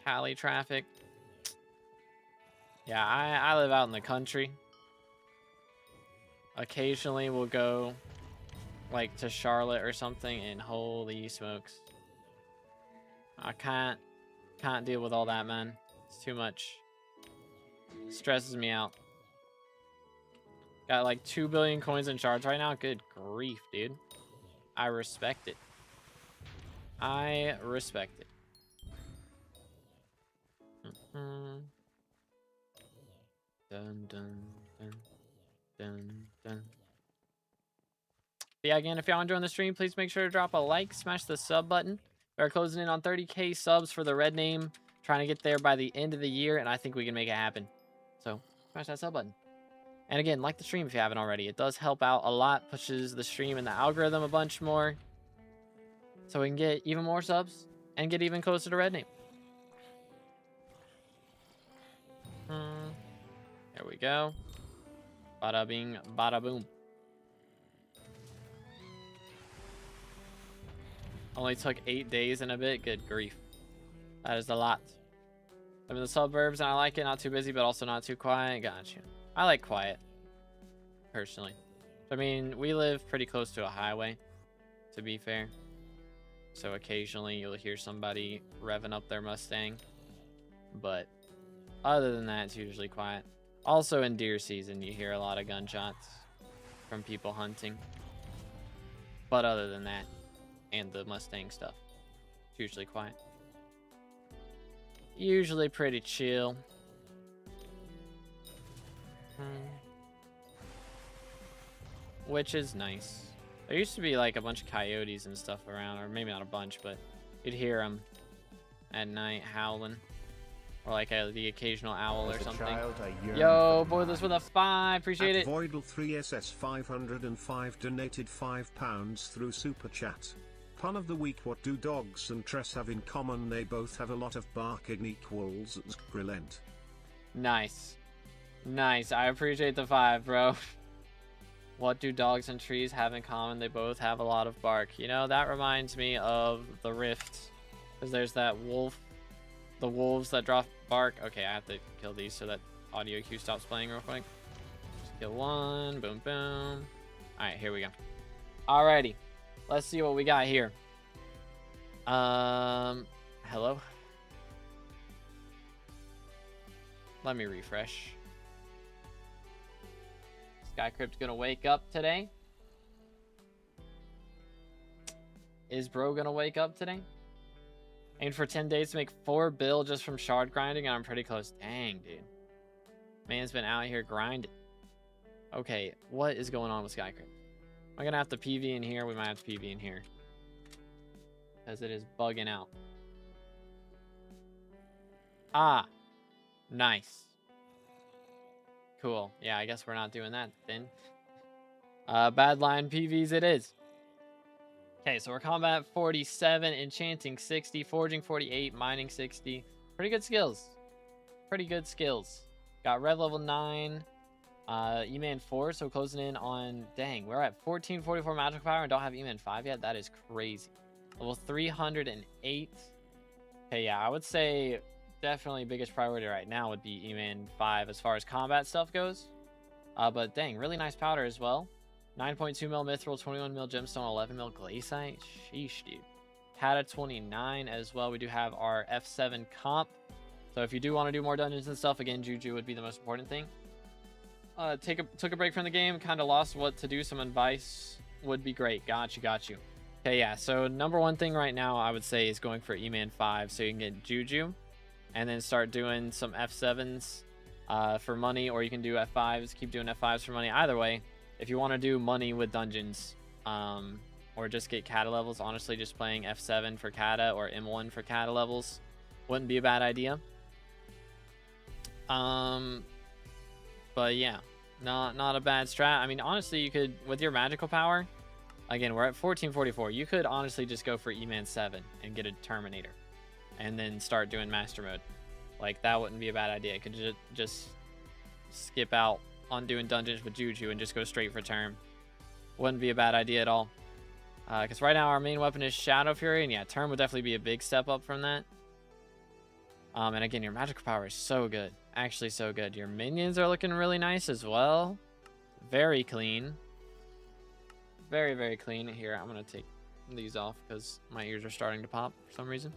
Cali traffic. Yeah, I live out in the country. Occasionally we'll go like to Charlotte or something, and holy smokes. I can't deal with all that, man. It's too much. Stresses me out. Got like 2 billion coins and shards right now. Good grief, dude. I respect it. I respect it. Dun, dun, dun, dun, dun. But yeah, again, if y'all enjoying the stream, please make sure to drop a like, smash the sub button. We're closing in on 30k subs for the red name. Trying to get there by the end of the year, and I think we can make it happen. So, smash that sub button. And again, like the stream if you haven't already. It does help out a lot, pushes the stream and the algorithm a bunch more. So we can get even more subs and get even closer to red name. There we go. Bada bing, bada boom. Only took 8 days and a bit. Good grief. That is a lot. I'm in the suburbs and I like it. Not too busy, but also not too quiet. Gotcha. I like quiet, personally. I mean, we live pretty close to a highway, to be fair. So occasionally you'll hear somebody revving up their Mustang. But other than that, it's usually quiet. Also in deer season, you hear a lot of gunshots from people hunting. But other than that, and the Mustang stuff, it's usually quiet. Usually pretty chill. Which is nice. There used to be like a bunch of coyotes and stuff around, or maybe not a bunch, but you'd hear them at night howling. Or like the occasional owl or something. Yo, Boilers with a 5. Appreciate it. Voidal3SS505 donated £5 through Super Chat. Pun of the week: what do dogs and Tress have in common? They both have a lot of barking equals Glint. Nice. Nice. I appreciate the 5, bro. What do dogs and trees have in common? They both have a lot of bark. You know, that reminds me of the Rift. Because there's that wolf. The wolves that drop bark. Okay, I have to kill these so that audio cue stops playing real quick. Just kill one. Boom, boom. Alright, here we go. Alrighty. Let's see what we got here. Hello? Let me refresh. Skycrypt's gonna wake up today. Is bro gonna wake up today? Aimed for 10 days to make 4 bill just from shard grinding, and I'm pretty close. Dang, dude. Man's been out here grinding. Okay, what is going on with Skycrypt? Am I gonna have to PV in here? We might have to PV in here. Because it is bugging out. Ah. Nice. Cool. Yeah, I guess we're not doing that then. Bad line PVs it is. Okay, so we're combat 47, enchanting 60, forging 48, mining 60. Pretty good skills. Pretty good skills. Got rev level 9, E-Man 4, so closing in on, dang, we're at 1444 magical power and don't have E-Man 5 yet. That is crazy. Level 308. Okay, yeah, I would say definitely biggest priority right now would be E-Man 5 as far as combat stuff goes. But dang, really nice powder as well. 9.2 mil mithril, 21 mil gemstone, 11 mil glaciite. Sheesh, dude. Kata 29 as well. We do have our F7 comp. So if you do want to do more dungeons and stuff, again, Juju would be the most important thing. Took a break from the game, kind of lost what to do. Some advice would be great. Got you. Okay, yeah. So number one thing right now I would say is going for E-Man 5 so you can get Juju. and then start doing some F7s for money, or you can do F5s, keep doing F5s for money. Either way, if you want to do money with dungeons, or just get kata levels, honestly, just playing F7 for kata or M1 for kata levels wouldn't be a bad idea. But yeah, not a bad strat. I mean, honestly, you could, with your magical power, again, we're at 1444. You could honestly just go for E-Man 7 and get a Terminator, and then start doing Master Mode. Like, that wouldn't be a bad idea. You could just skip out on doing dungeons with Juju and just go straight for Term. Wouldn't be a bad idea at all. Because right now our main weapon is Shadow Fury, and yeah, Term would definitely be a big step up from that. And again, your magical power is so good. Actually so good. Your minions are looking really nice as well. Very clean. Very, very clean. Here, I'm going to take these off because my ears are starting to pop for some reason.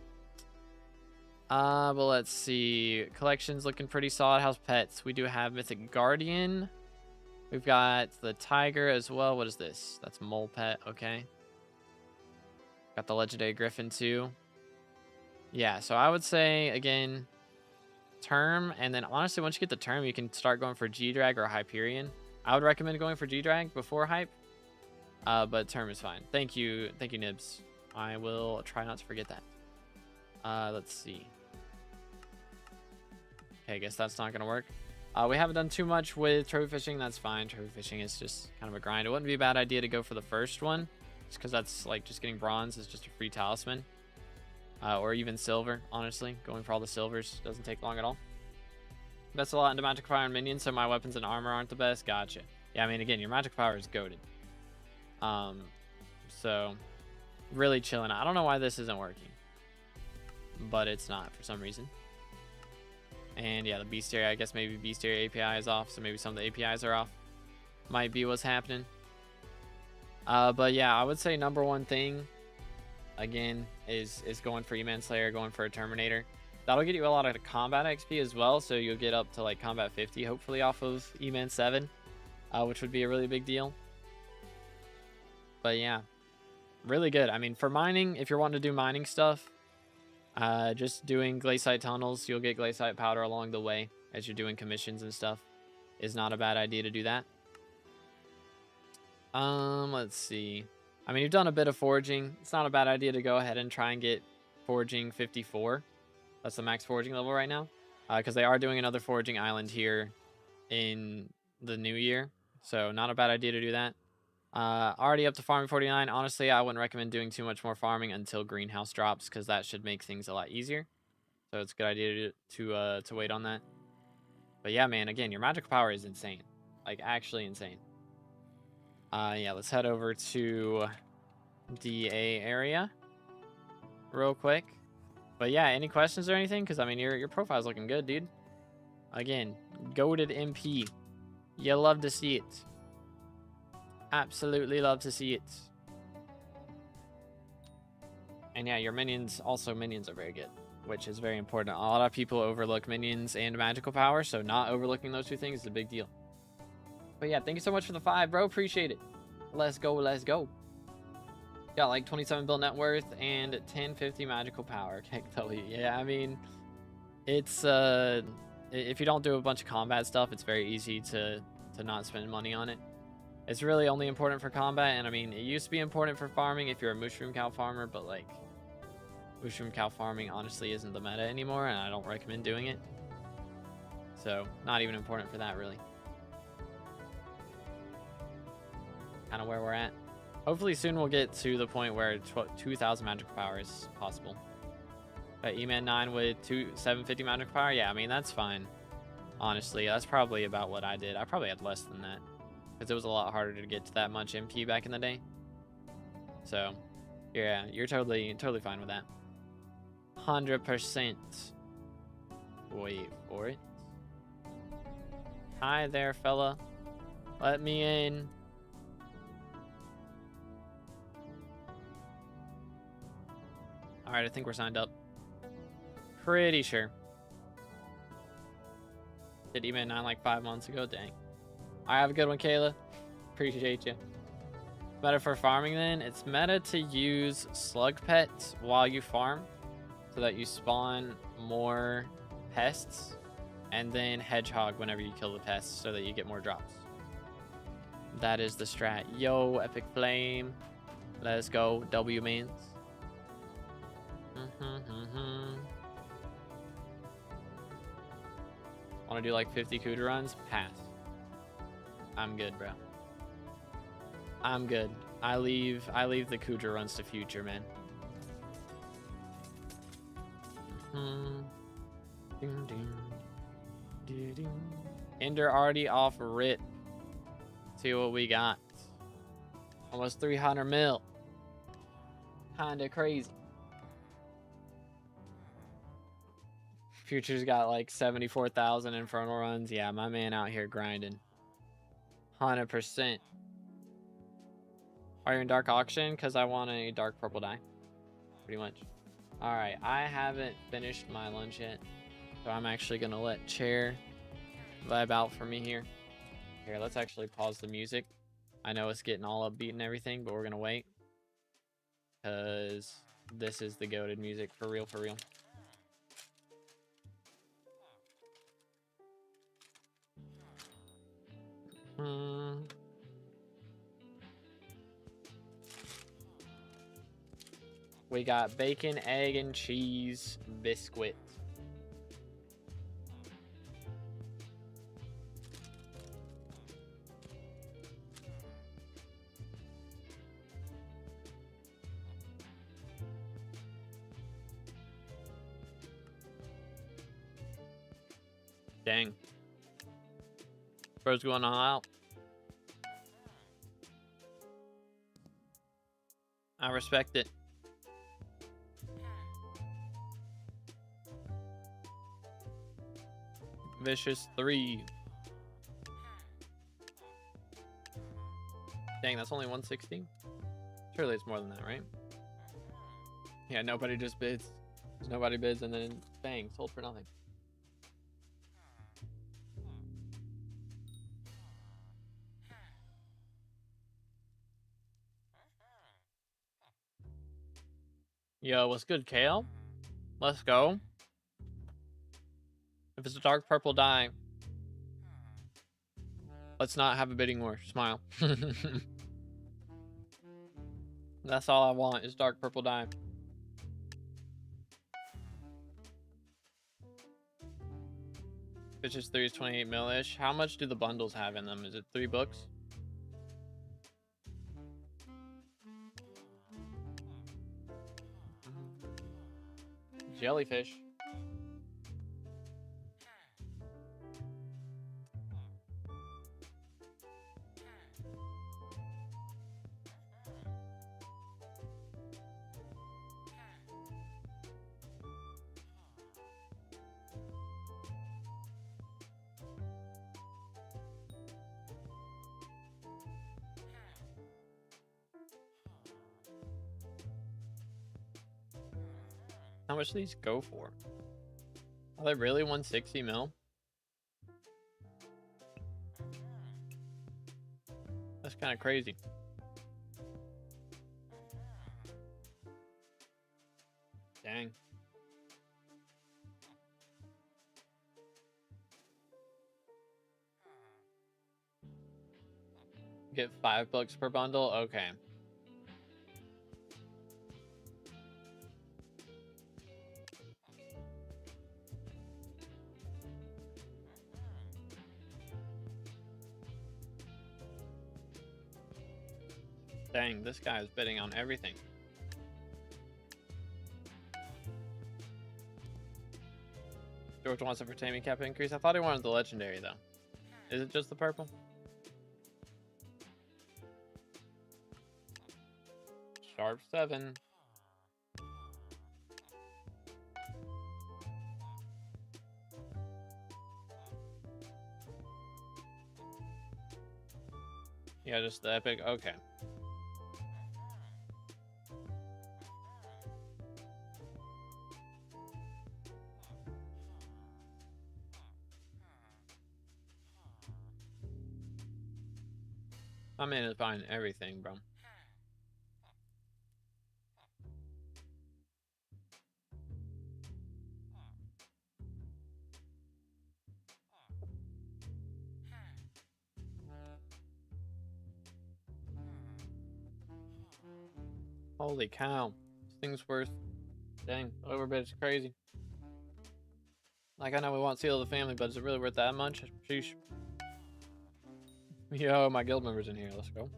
But let's see. Collection's looking pretty solid. How's pets? We do have Mythic Guardian. We've got the Tiger as well. What is this? That's Mole Pet. Okay. Got the Legendary Griffin too. Yeah, so I would say, again, Term, and then honestly, once you get the Term, you can start going for G-Drag or Hyperion. I would recommend going for G-Drag before Hype, but Term is fine. Thank you, Nibs. I will try not to forget that. Let's see. Okay, I guess that's not going to work. We haven't done too much with trophy fishing. That's fine. Trophy fishing is just kind of a grind. It wouldn't be a bad idea to go for the first one, just because that's like just getting bronze is just a free talisman. Or even silver, honestly. Going for all the silvers doesn't take long at all. That's a lot into magic power and minions, so my weapons and armor aren't the best. Gotcha. Yeah, I mean, again, your magic power is goated. So, really chilling. I don't know why this isn't working, but it's not for some reason. And yeah, the Bestiary, I guess maybe Bestiary API is off, so maybe some of the APIs are off. Might be what's happening. But yeah, I would say number one thing, again, is going for E-Man Slayer, going for a Terminator. That'll get you a lot of combat XP as well, so you'll get up to like combat 50 hopefully off of E-Man 7, which would be a really big deal. But yeah, really good. I mean, for mining, if you're wanting to do mining stuff, just doing glaciite tunnels, you'll get glaciite powder along the way as you're doing commissions and stuff, is not a bad idea to do that. Let's see. I mean, you've done a bit of foraging. It's not a bad idea to go ahead and try and get foraging 54. That's the max foraging level right now. Because they are doing another foraging island here in the new year. So not a bad idea to do that. Already up to farming 49. Honestly, I wouldn't recommend doing too much more farming until greenhouse drops, because that should make things a lot easier. So it's a good idea to wait on that. But yeah, man, again, your magical power is insane. Like, actually insane. Yeah, let's head over to DA area real quick. But yeah, any questions or anything? Because I mean, your profile's looking good, dude. Again, goated MP. You love to see it. Absolutely love to see it. And yeah, your minions, also minions are very good, which is very important. A lot of people overlook minions and magical power, so not overlooking those two things is a big deal. But yeah, thank you so much for the 5, bro. Appreciate it. Let's go, let's go. Got like 27 bill net worth and 1050 magical power. Yeah, I mean, it's if you don't do a bunch of combat stuff, it's very easy to not spend money on it. It's really only important for combat, and I mean, it used to be important for farming if you're a mushroom cow farmer, but like, mushroom cow farming honestly isn't the meta anymore, and I don't recommend doing it. So, not even important for that, really. Kind of where we're at. Hopefully soon we'll get to the point where 2,000 magical power is possible. But E-Man 9 with 750 magical power, yeah, I mean, that's fine. Honestly, that's probably about what I did. I probably had less than that, because it was a lot harder to get to that much MP back in the day. So, yeah, you're totally fine with that. 100%. Wait for it. Hi there, fella. Let me in. Alright, I think we're signed up. Pretty sure. Did E-Man 9 like 5 months ago? Dang. I have a good one, Kayla. Appreciate you. Meta for farming then? It's meta to use slug pets while you farm, so that you spawn more pests, and then hedgehog whenever you kill the pests so that you get more drops. That is the strat. Yo, Epic Flame. Let's go. W means. Want to do like 50 CUDA runs? Pass. I'm good, bro. I'm good. I leave the CUDA runs to future, man. Ender already off rip. See what we got. Almost 300 mil. Kinda crazy. Future's got like 74,000 infernal runs. Yeah, my man out here grinding. 100%. Are you in dark auction? Because I want a dark purple dye. Pretty much. Alright, I haven't finished my lunch yet. So I'm actually going to let Chair vibe out for me here. Here, let's actually pause the music. I know it's getting all upbeat and everything, but we're going to wait. Because this is the goated music for real, for real. We got bacon, egg, and cheese biscuit. Dang. Bro's going all out. I respect it. Vicious 3. Dang, that's only 160? Surely it's more than that, right? Yeah, nobody just bids. Nobody bids and then bang, sold for nothing. Yo, what's good, Kale? Let's go. If it's a dark purple dye, let's not have a bidding war. Smile. That's all I want is dark purple dye. Bitches 3 is 28 mil-ish. How much do the bundles have in them? Is it 3 books? Jellyfish. How much do these go for? Are they really 160 mil? That's kind of crazy. Dang. Get 5 books per bundle? Okay. Dang, this guy is bidding on everything. George wants a Pertaming cap increase. I thought he wanted the legendary, though. Is it just the purple? Sharp 7. Yeah, just the epic. Okay. My man is buying everything, bro. Holy cow. This thing's worth, dang, overbid. It's crazy. Like, I know we want Seal of the Family, but is it really worth that much? Sheesh. Yo, my guild member's in here. Let's go.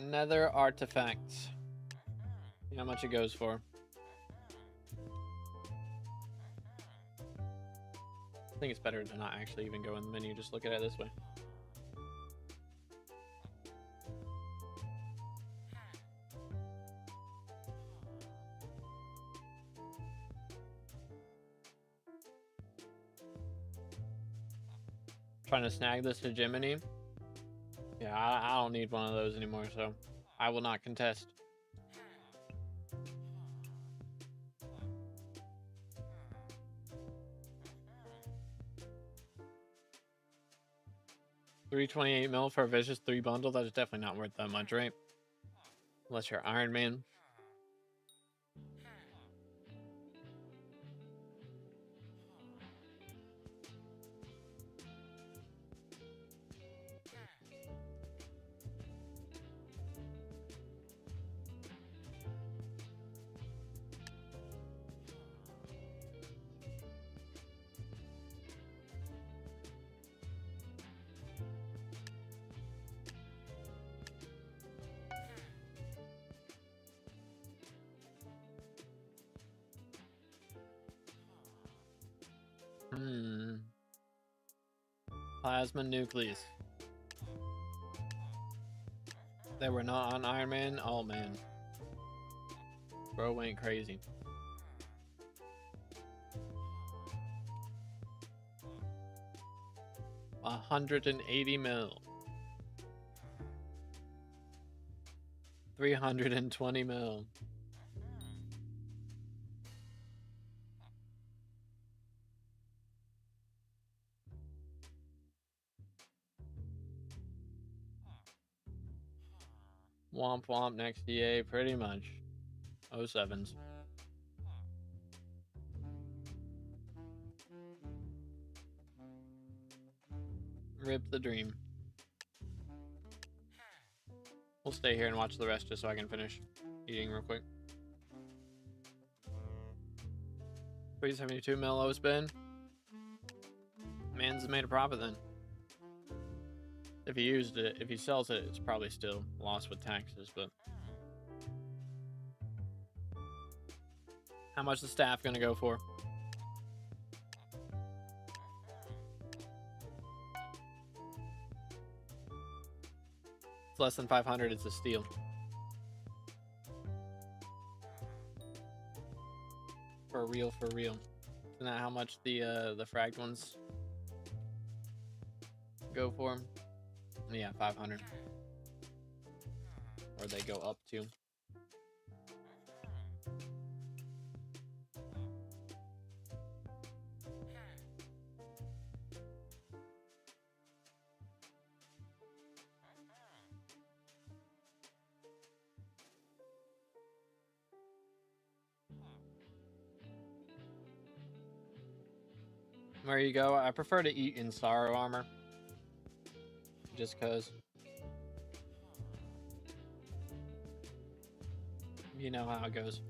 Nether artifacts. See how much it goes for. I think it's better to not actually even go in the menu. Just look at it this way. Trying to snag this hegemony. Yeah, I don't need one of those anymore, so I will not contest. $328 mil for a Vicious 3 bundle. That is definitely not worth that much, right? Unless you're Iron Man. Plasma nucleus. They were not on Iron Man. Oh man, bro went crazy. $180 mil. 320 mil. Womp womp next EA, pretty much. 07s. Rip the dream. We'll stay here and watch the rest just so I can finish eating real quick. 372 mil low spin. Man's made a profit then. If he used it, if he sells it, it's probably still lost with taxes, but. How much is the staff gonna go for? It's less than 500, it's a steal. For real, for real. Isn't that how much the fragged ones go for? Yeah, 500. Or they go up to. There you go. I prefer to eat in sorrow armor. Just cause. You know how it goes.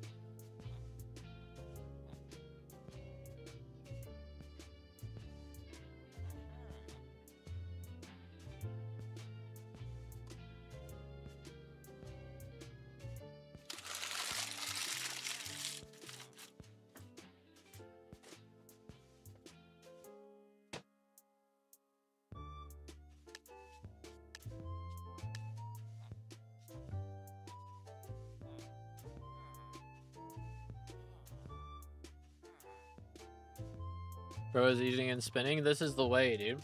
Bro is eating and spinning. This is the way, dude.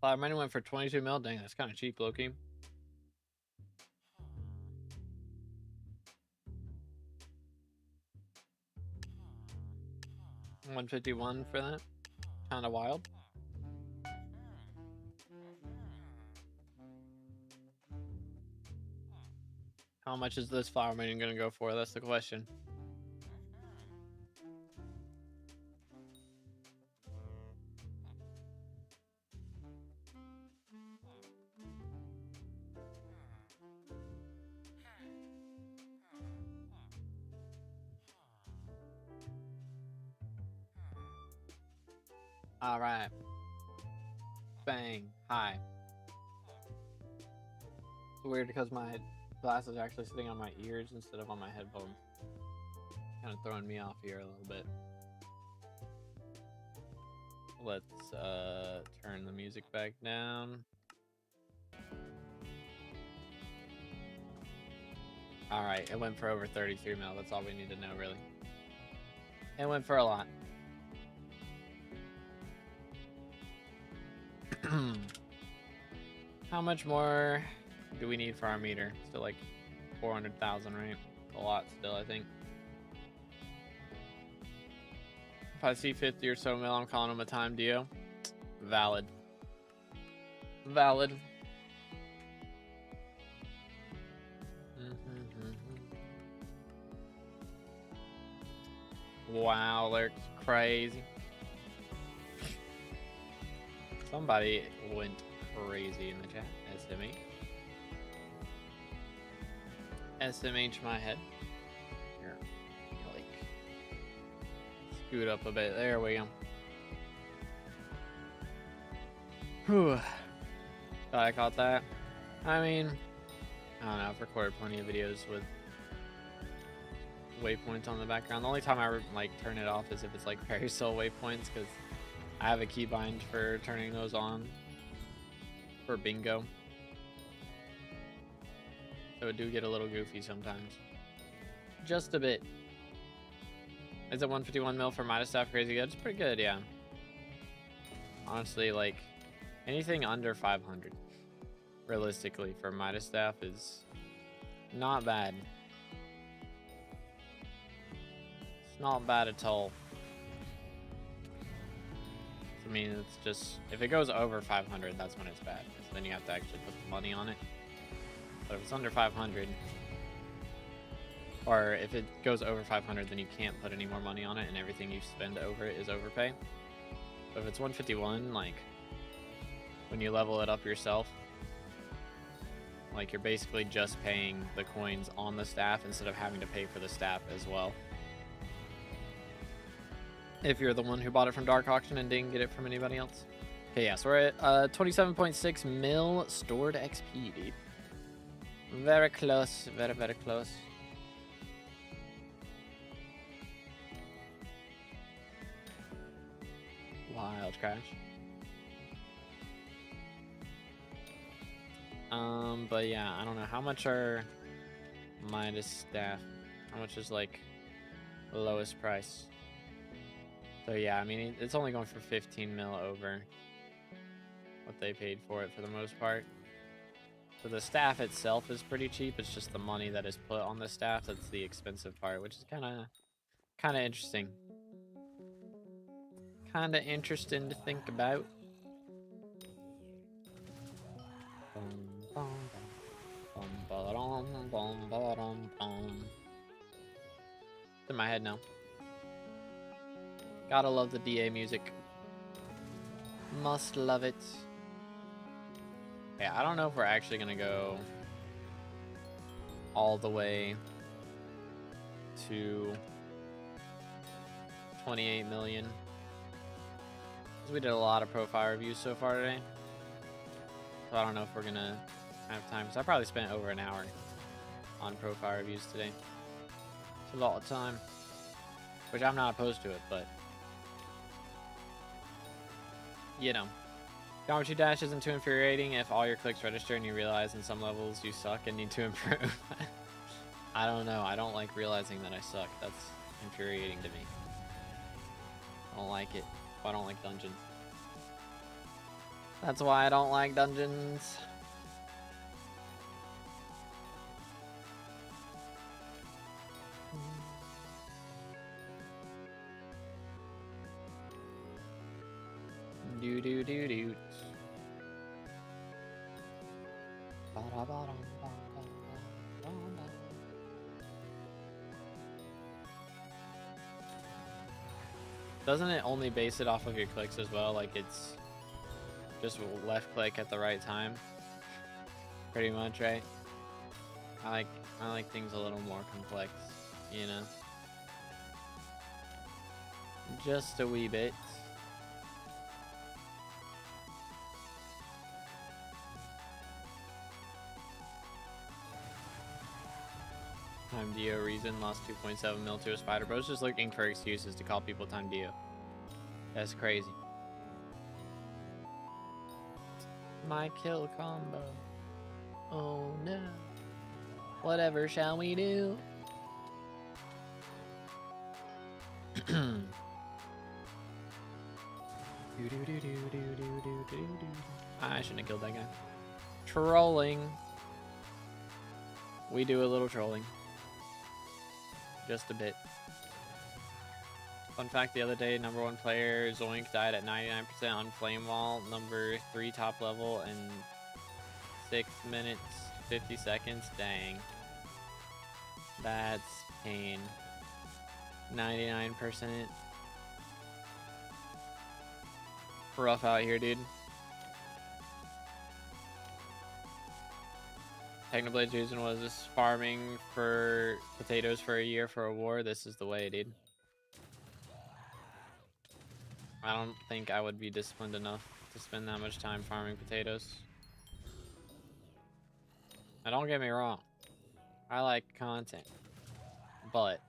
Cloud money went for 22 mil. Dang, that's kind of cheap, Loki. $151 for that. Kind of wild. How much is this flower maiden gonna go for? That's the question. All right. Bang. Hi. It's weird because my glasses are actually sitting on my ears instead of on my headphones. Kind of throwing me off here a little bit. Let's turn the music back down. All right, it went for over 33 mil. That's all we need to know, really. It went for a lot. How much more do we need for our meter? Still like 400,000, right? A lot still, I think. If I see 50 or so mil, I'm calling him a time deal. Valid. Valid. Wow, they're crazy. Somebody went crazy in the chat. SMH my head. Here. Like, scoot up a bit. There we go. Whew. Thought I caught that. I mean, I don't know. I've recorded plenty of videos with waypoints on the background. The only time I like turn it off is if it's like Peristyle waypoints, because I have a keybind for turning those on for bingo. So it do get a little goofy sometimes. Just a bit. Is it 151 mil for Midas Staff crazy good? It's pretty good, yeah. Honestly, like anything under 500 realistically for Midas Staff is not bad. It's not bad at all. I mean, it's just, if it goes over 500, that's when it's bad. So then you have to actually put the money on it. But if it's under 500, or if it goes over 500, then you can't put any more money on it, and everything you spend over it is overpay. But if it's 151, like, when you level it up yourself, like, you're basically just paying the coins on the staff instead of having to pay for the staff as well. If you're the one who bought it from Dark Auction and didn't get it from anybody else. Okay, yeah, so we're at 27.6 mil stored XP, dude. Very close, very, very close. Wild crash. But yeah, I don't know. How much are Midas Staff? How much is like the lowest price? So yeah, I mean, it's only going for 15 mil over what they paid for it for the most part. So the staff itself is pretty cheap. It's just the money that is put on the staff that's the expensive part, which is kind of interesting. Kind of interesting to think about. It's in my head now. Gotta love the DA music. Must love it. Yeah, I don't know if we're actually gonna go all the way to 28 million. Because we did a lot of profile reviews so far today. So I don't know if we're gonna have time. Because I probably spent over an hour on profile reviews today. It's a lot of time. Which I'm not opposed to it, but you know. Geometry Dash isn't too infuriating if all your clicks register and you realize in some levels you suck and need to improve. I don't know. I don't like realizing that I suck. That's infuriating to me. I don't like it. I don't like dungeons. That's why I don't like dungeons. Do do do do. combo. Doesn't it only base it off of your clicks as well? Like it's just left click at the right time, pretty much, right? I like things a little more complex, you know, just a wee bit. Time Dio reason lost 2.7 mil to a spider. Bro's just looking for excuses to call people Time Dio. That's crazy. My kill combo. Oh no. Whatever shall we do? I shouldn't have killed that guy. Trolling. We do a little trolling. Just a bit. Fun fact, the other day, #1 player Zoink died at 99% on Flame Wall, #3 top level, in 6 minutes, 50 seconds. Dang. That's pain. 99%. Rough out here, dude. Technoblade's reason was this farming for potatoes for a year for a war. This is the way, dude. I don't think I would be disciplined enough to spend that much time farming potatoes. Now, don't get me wrong. I like content. But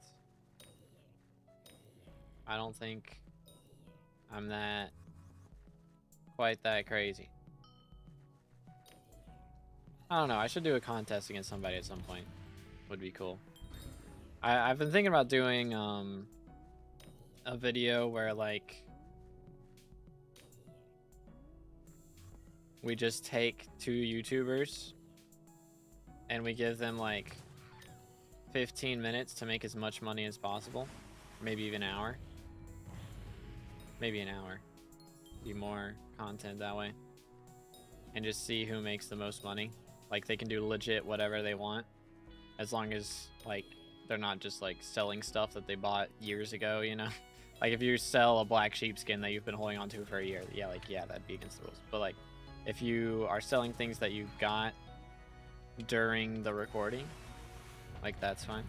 I don't think I'm quite that crazy. I don't know. I should do a contest against somebody at some point. Would be cool. I've been thinking about doing a video where like we just take 2 YouTubers and we give them like 15 minutes to make as much money as possible. Maybe even an hour. Maybe an hour. Be more content that way. And just see who makes the most money. Like they can do legit whatever they want. As long as like they're not just like selling stuff that they bought years ago, you know? Like if you sell a black sheepskin that you've been holding on to for a year, yeah, that'd be against the rules. But like if you are selling things that you got during the recording, like that's fine.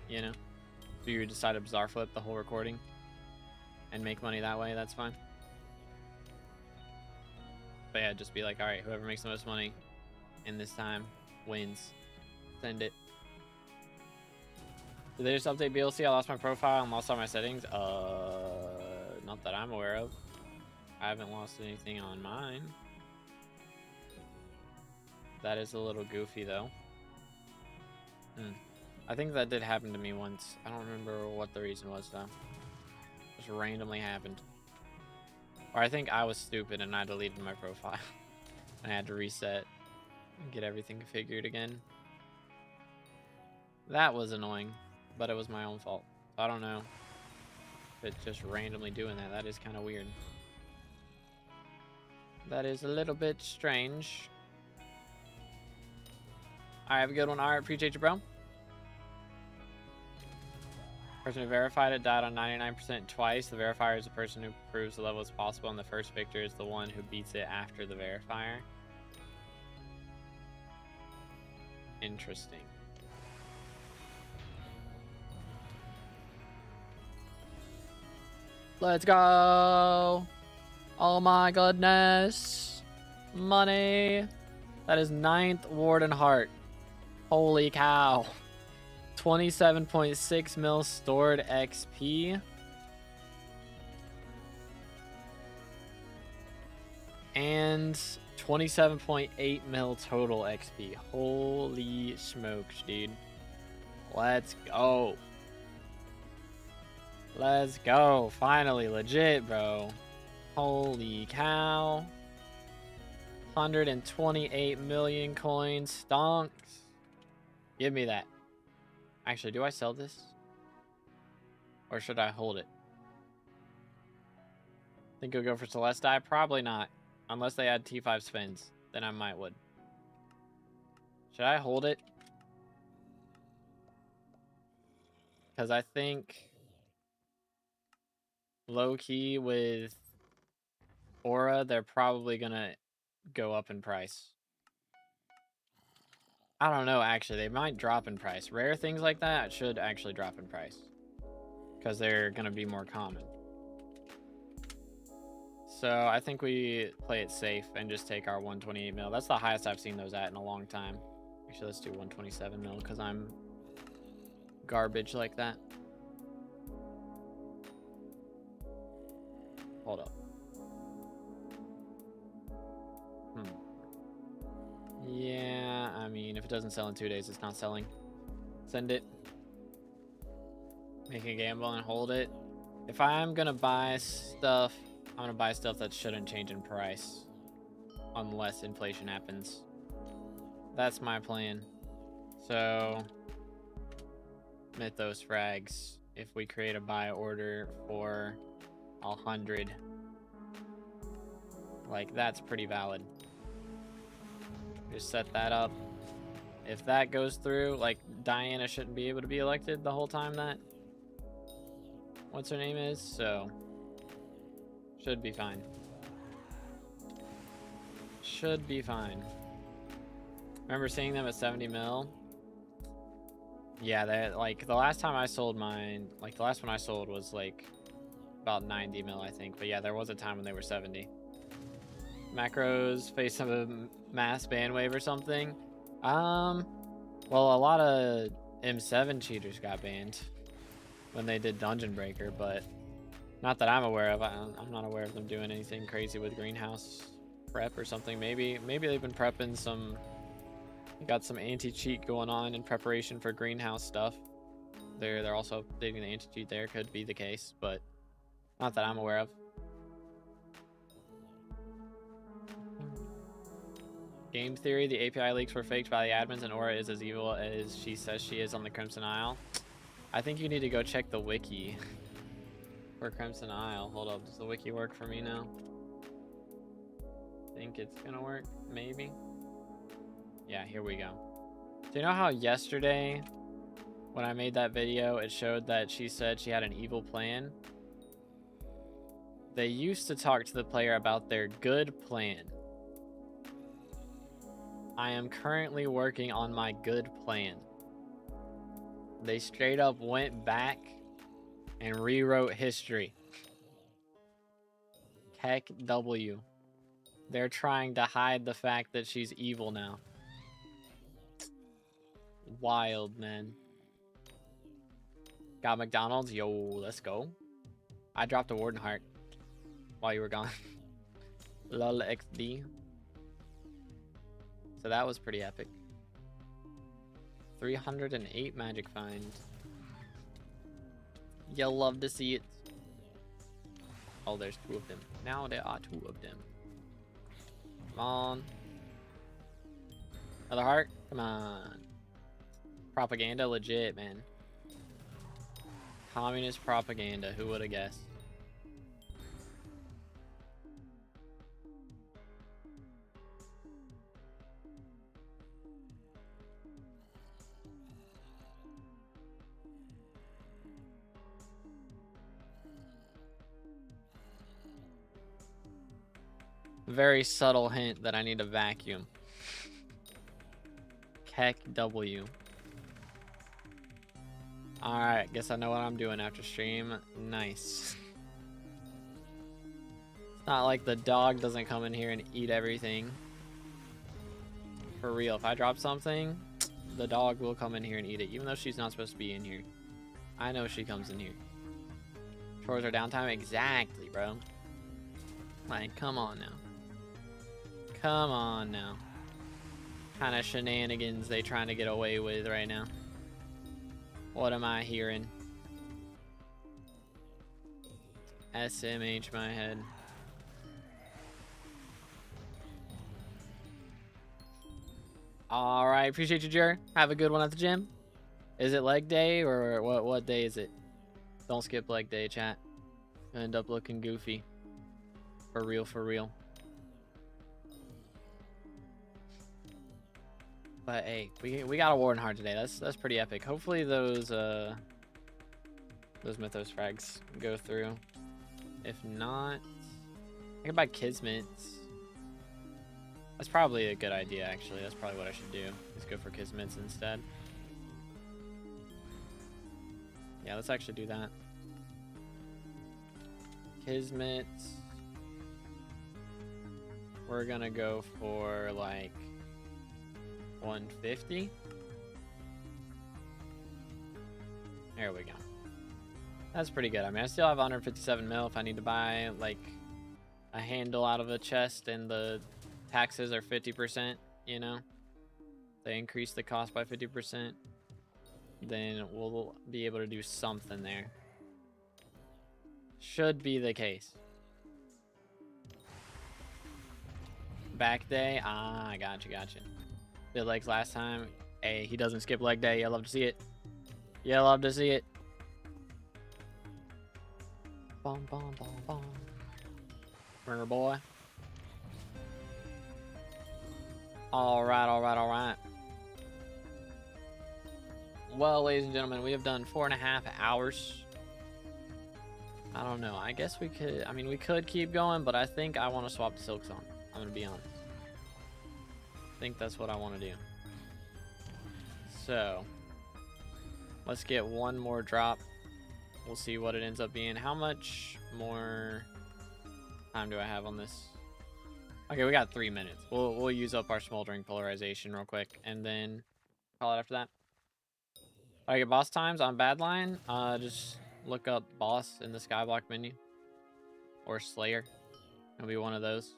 You know? If you decide to bizarre flip the whole recording and make money that way, that's fine. But yeah, just be like, alright, whoever makes the most money in this time wins. Send it. Did they just update BLC? I lost my profile and lost all my settings. Not that I'm aware of. I haven't lost anything on mine. That is a little goofy though. I think that did happen to me once. I don't remember what the reason was though. Just randomly happened. Or I think I was stupid and I deleted my profile. And I had to reset and get everything configured again. That was annoying, but it was my own fault. I don't know if it's just randomly doing that. That is kind of weird. That is a little bit strange. Alright, have a good one. Alright, appreciate you, bro. Person who verified it died on 99% twice. The verifier is the person who proves the level is possible, and the first victor is the one who beats it after the verifier. Interesting. Let's go! Oh my goodness! Money! That is 9th Warden Heart. Holy cow. 27.6 mil stored XP. And 27.8 mil total XP. Holy smokes, dude. Let's go. Let's go. Finally, legit, bro. Holy cow. 128 million coins. Stonks. Give me that. Actually, do I sell this? Or should I hold it? Think you'll go for Celestii? Probably not. Unless they add T5 spins. Then I might would. Should I hold it? Because I think low key with Aura, they're probably gonna go up in price. I don't know, actually. They might drop in price. Rare things like that should actually drop in price. Because they're gonna be more common. So I think we play it safe and just take our 128 mil. That's the highest I've seen those at in a long time. Actually, let's do 127 mil because I'm garbage like that. Hold up. Yeah, I mean, if it doesn't sell in 2 days, it's not selling. Send it. Make a gamble and hold it. If I'm gonna buy stuff, I'm gonna buy stuff that shouldn't change in price. Unless inflation happens. That's my plan. So, Mythos frags. If we create a buy order for 100, like that's pretty valid. Just set that up. If that goes through, like Diana shouldn't be able to be elected the whole time that what's her name is, so should be fine. Should be fine. Remember seeing them at 70 mil? Yeah, they're like the last time I sold mine, like the last one I sold was like about 90 mil, I think. But yeah, there was a time when they were 70. Macros face a mass ban wave or something. Well, a lot of M7 cheaters got banned when they did Dungeon Breaker, but not that I'm aware of. I'm not aware of them doing anything crazy with greenhouse prep or something. Maybe they've been prepping some. Got some anti-cheat going on in preparation for greenhouse stuff. They're also updating the anti-cheat there. Could be the case, but not that I'm aware of. Game theory: the API leaks were faked by the admins, and Aura is as evil as she says she is on the Crimson Isle. I think you need to go check the wiki for Crimson Isle. Hold up, does the wiki work for me now? Think it's gonna work? Maybe. Yeah, here we go. Do you know how yesterday, when I made that video, it showed that she said she had an evil plan? They used to talk to the player about their good plan. I am currently working on my good plan. They straight up went back and rewrote history. Heck W. They're trying to hide the fact that she's evil now. Wild, man. Got McDonald's? Yo, let's go. I dropped a Warden Heart while you were gone. Lol XD. So that was pretty epic. 308 magic find. You'll love to see it. Oh, there's 2 of them. Now there are 2 of them. Come on. Another heart? Come on. Propaganda legit, man. Communist propaganda, who would have guessed? Very subtle hint that I need a vacuum. Heck W. Alright, guess I know what I'm doing after stream. Nice. It's not like the dog doesn't come in here and eat everything. For real, if I drop something, the dog will come in here and eat it, even though she's not supposed to be in here. I know she comes in here. Chores are downtime? Exactly, bro. Like, come on now. Come on now. Kind of shenanigans they trying to get away with right now. What am I hearing? SMH my head. Alright, appreciate you, Jer. Have a good one at the gym. Is it leg day or what day is it? Don't skip leg day, chat. End up looking goofy. For real, for real. But hey, we got a Warden Heart today. That's pretty epic. Hopefully those those Mythos frags go through. If not, I could buy Kismets. That's probably a good idea, actually. That's probably what I should do. Let's go for Kismets instead. Yeah, let's actually do that. Kismets. We're gonna go for like 150. There we go. That's pretty good. I mean, I still have 157 mil if I need to buy like a handle out of a chest and the taxes are 50%, you know? They increase the cost by 50%. Then we'll be able to do something there. Should be the case. Back day. Ah, gotcha. Did legs last time. Hey, he doesn't skip leg day. You love to see it. You love to see it. Bum. Ringer boy. All right. Well, ladies and gentlemen, we have done 4.5 hours. I don't know. I guess we could. I mean, we could keep going, but I think I want to swap to Silk Song. I'm gonna be honest. I think that's what I want to do. So let's get one more drop. We'll see what it ends up being. How much more time do I have on this? Okay, we got 3 minutes. We'll use up our smoldering polarization real quick and then call it after that. All right, boss times on Badline. Just look up boss in the SkyBlock menu or Slayer. It'll be one of those.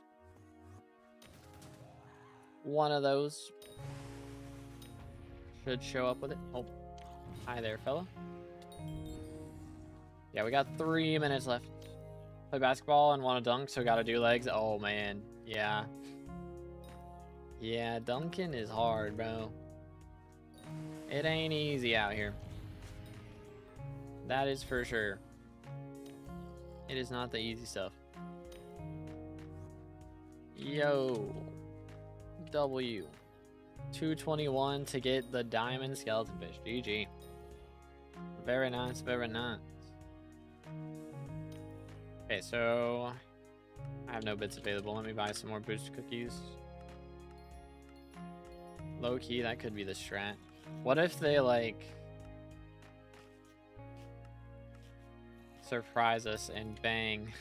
One of those should show up with it. Oh, hi there, fella. Yeah, we got 3 minutes left. Play basketball and want to dunk, so gotta do legs. Oh man, yeah. Yeah, dunking is hard, bro. It ain't easy out here. That is for sure. It is not the easy stuff. Yo. W. 221 to get the diamond skeleton fish. GG. Very nice, very nice. Okay, so I have no bits available. Let me buy some more boost cookies. Low key, that could be the strat. What if they like surprise us and bang,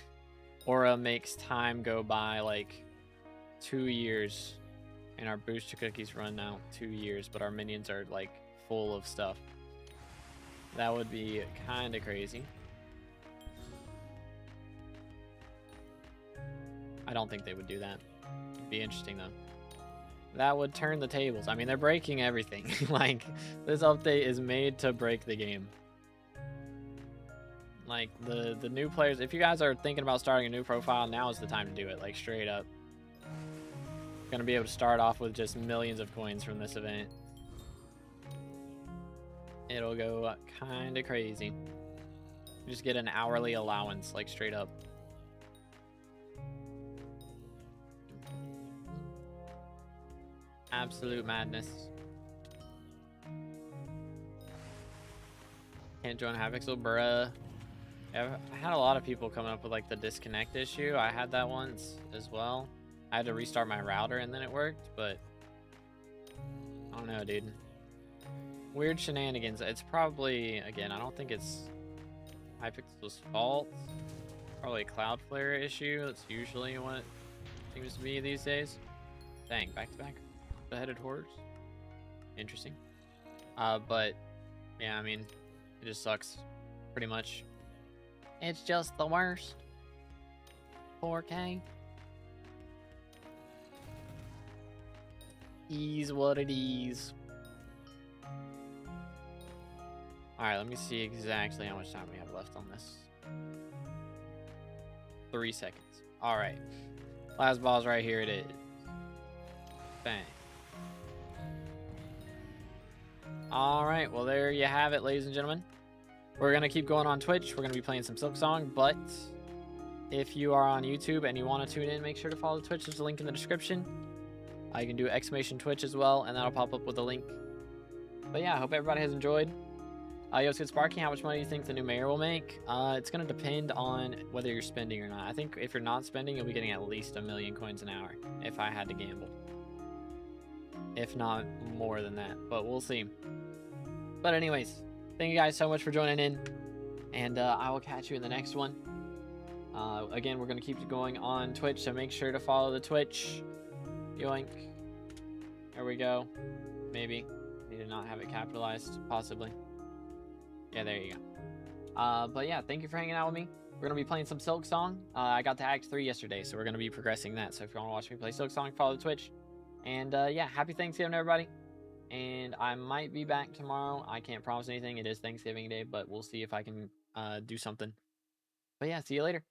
Aura makes time go by like 2 years and our booster cookies run out 2 years, but our minions are like full of stuff. That would be kind of crazy. I don't think they would do that. It'd be interesting though. That would turn the tables. I mean, they're breaking everything. Like, this update is made to break the game. Like, the new players, if you guys are thinking about starting a new profile, now is the time to do it. Like, straight up. Gonna be able to start off with just millions of coins from this event. It'll go kind of crazy. You just get an hourly allowance, like, straight up. Absolute madness. Can't join Hypixel, bruh. I had a lot of people coming up with like the disconnect issue. I had that once as well. I had to restart my router and then it worked, but I don't know, dude. Weird shenanigans. It's probably, again, I don't think it's Hypixel's fault. Probably a Cloudflare issue. That's usually what it seems to be these days. Dang, back to back. Beheaded horrors. Interesting. But yeah, I mean, it just sucks pretty much. It's just the worst. 4K. Is what it is. Alright, let me see exactly how much time we have left on this. 3 seconds. Alright. Last ball's right here, it is. Bang. Alright, well there you have it, ladies and gentlemen. We're going to keep going on Twitch. We're going to be playing some Silk Song, but if you are on YouTube and you want to tune in, make sure to follow Twitch. There's a link in the description. You can do !Twitch as well, and that'll pop up with a link. But yeah, I hope everybody has enjoyed. Yo, so Sparky, how much money do you think the new mayor will make? It's going to depend on whether you're spending or not. I think if you're not spending, you'll be getting at least 1,000,000 coins an hour, if I had to gamble. If not more than that, but we'll see. But anyways, thank you guys so much for joining in, and I will catch you in the next one. Again, we're going to keep it going on Twitch, so make sure to follow the Twitch. Yoink. There we go. Maybe. Need to not have it capitalized, possibly. Yeah, there you go. But yeah, thank you for hanging out with me. We're going to be playing some Silk Song. I got to Act 3 yesterday, so we're going to be progressing that. So if you want to watch me play Silk Song, follow the Twitch. And yeah, happy Thanksgiving, everybody. And I might be back tomorrow. I can't promise anything. It is Thanksgiving Day, but we'll see if I can do something. But yeah, see you later.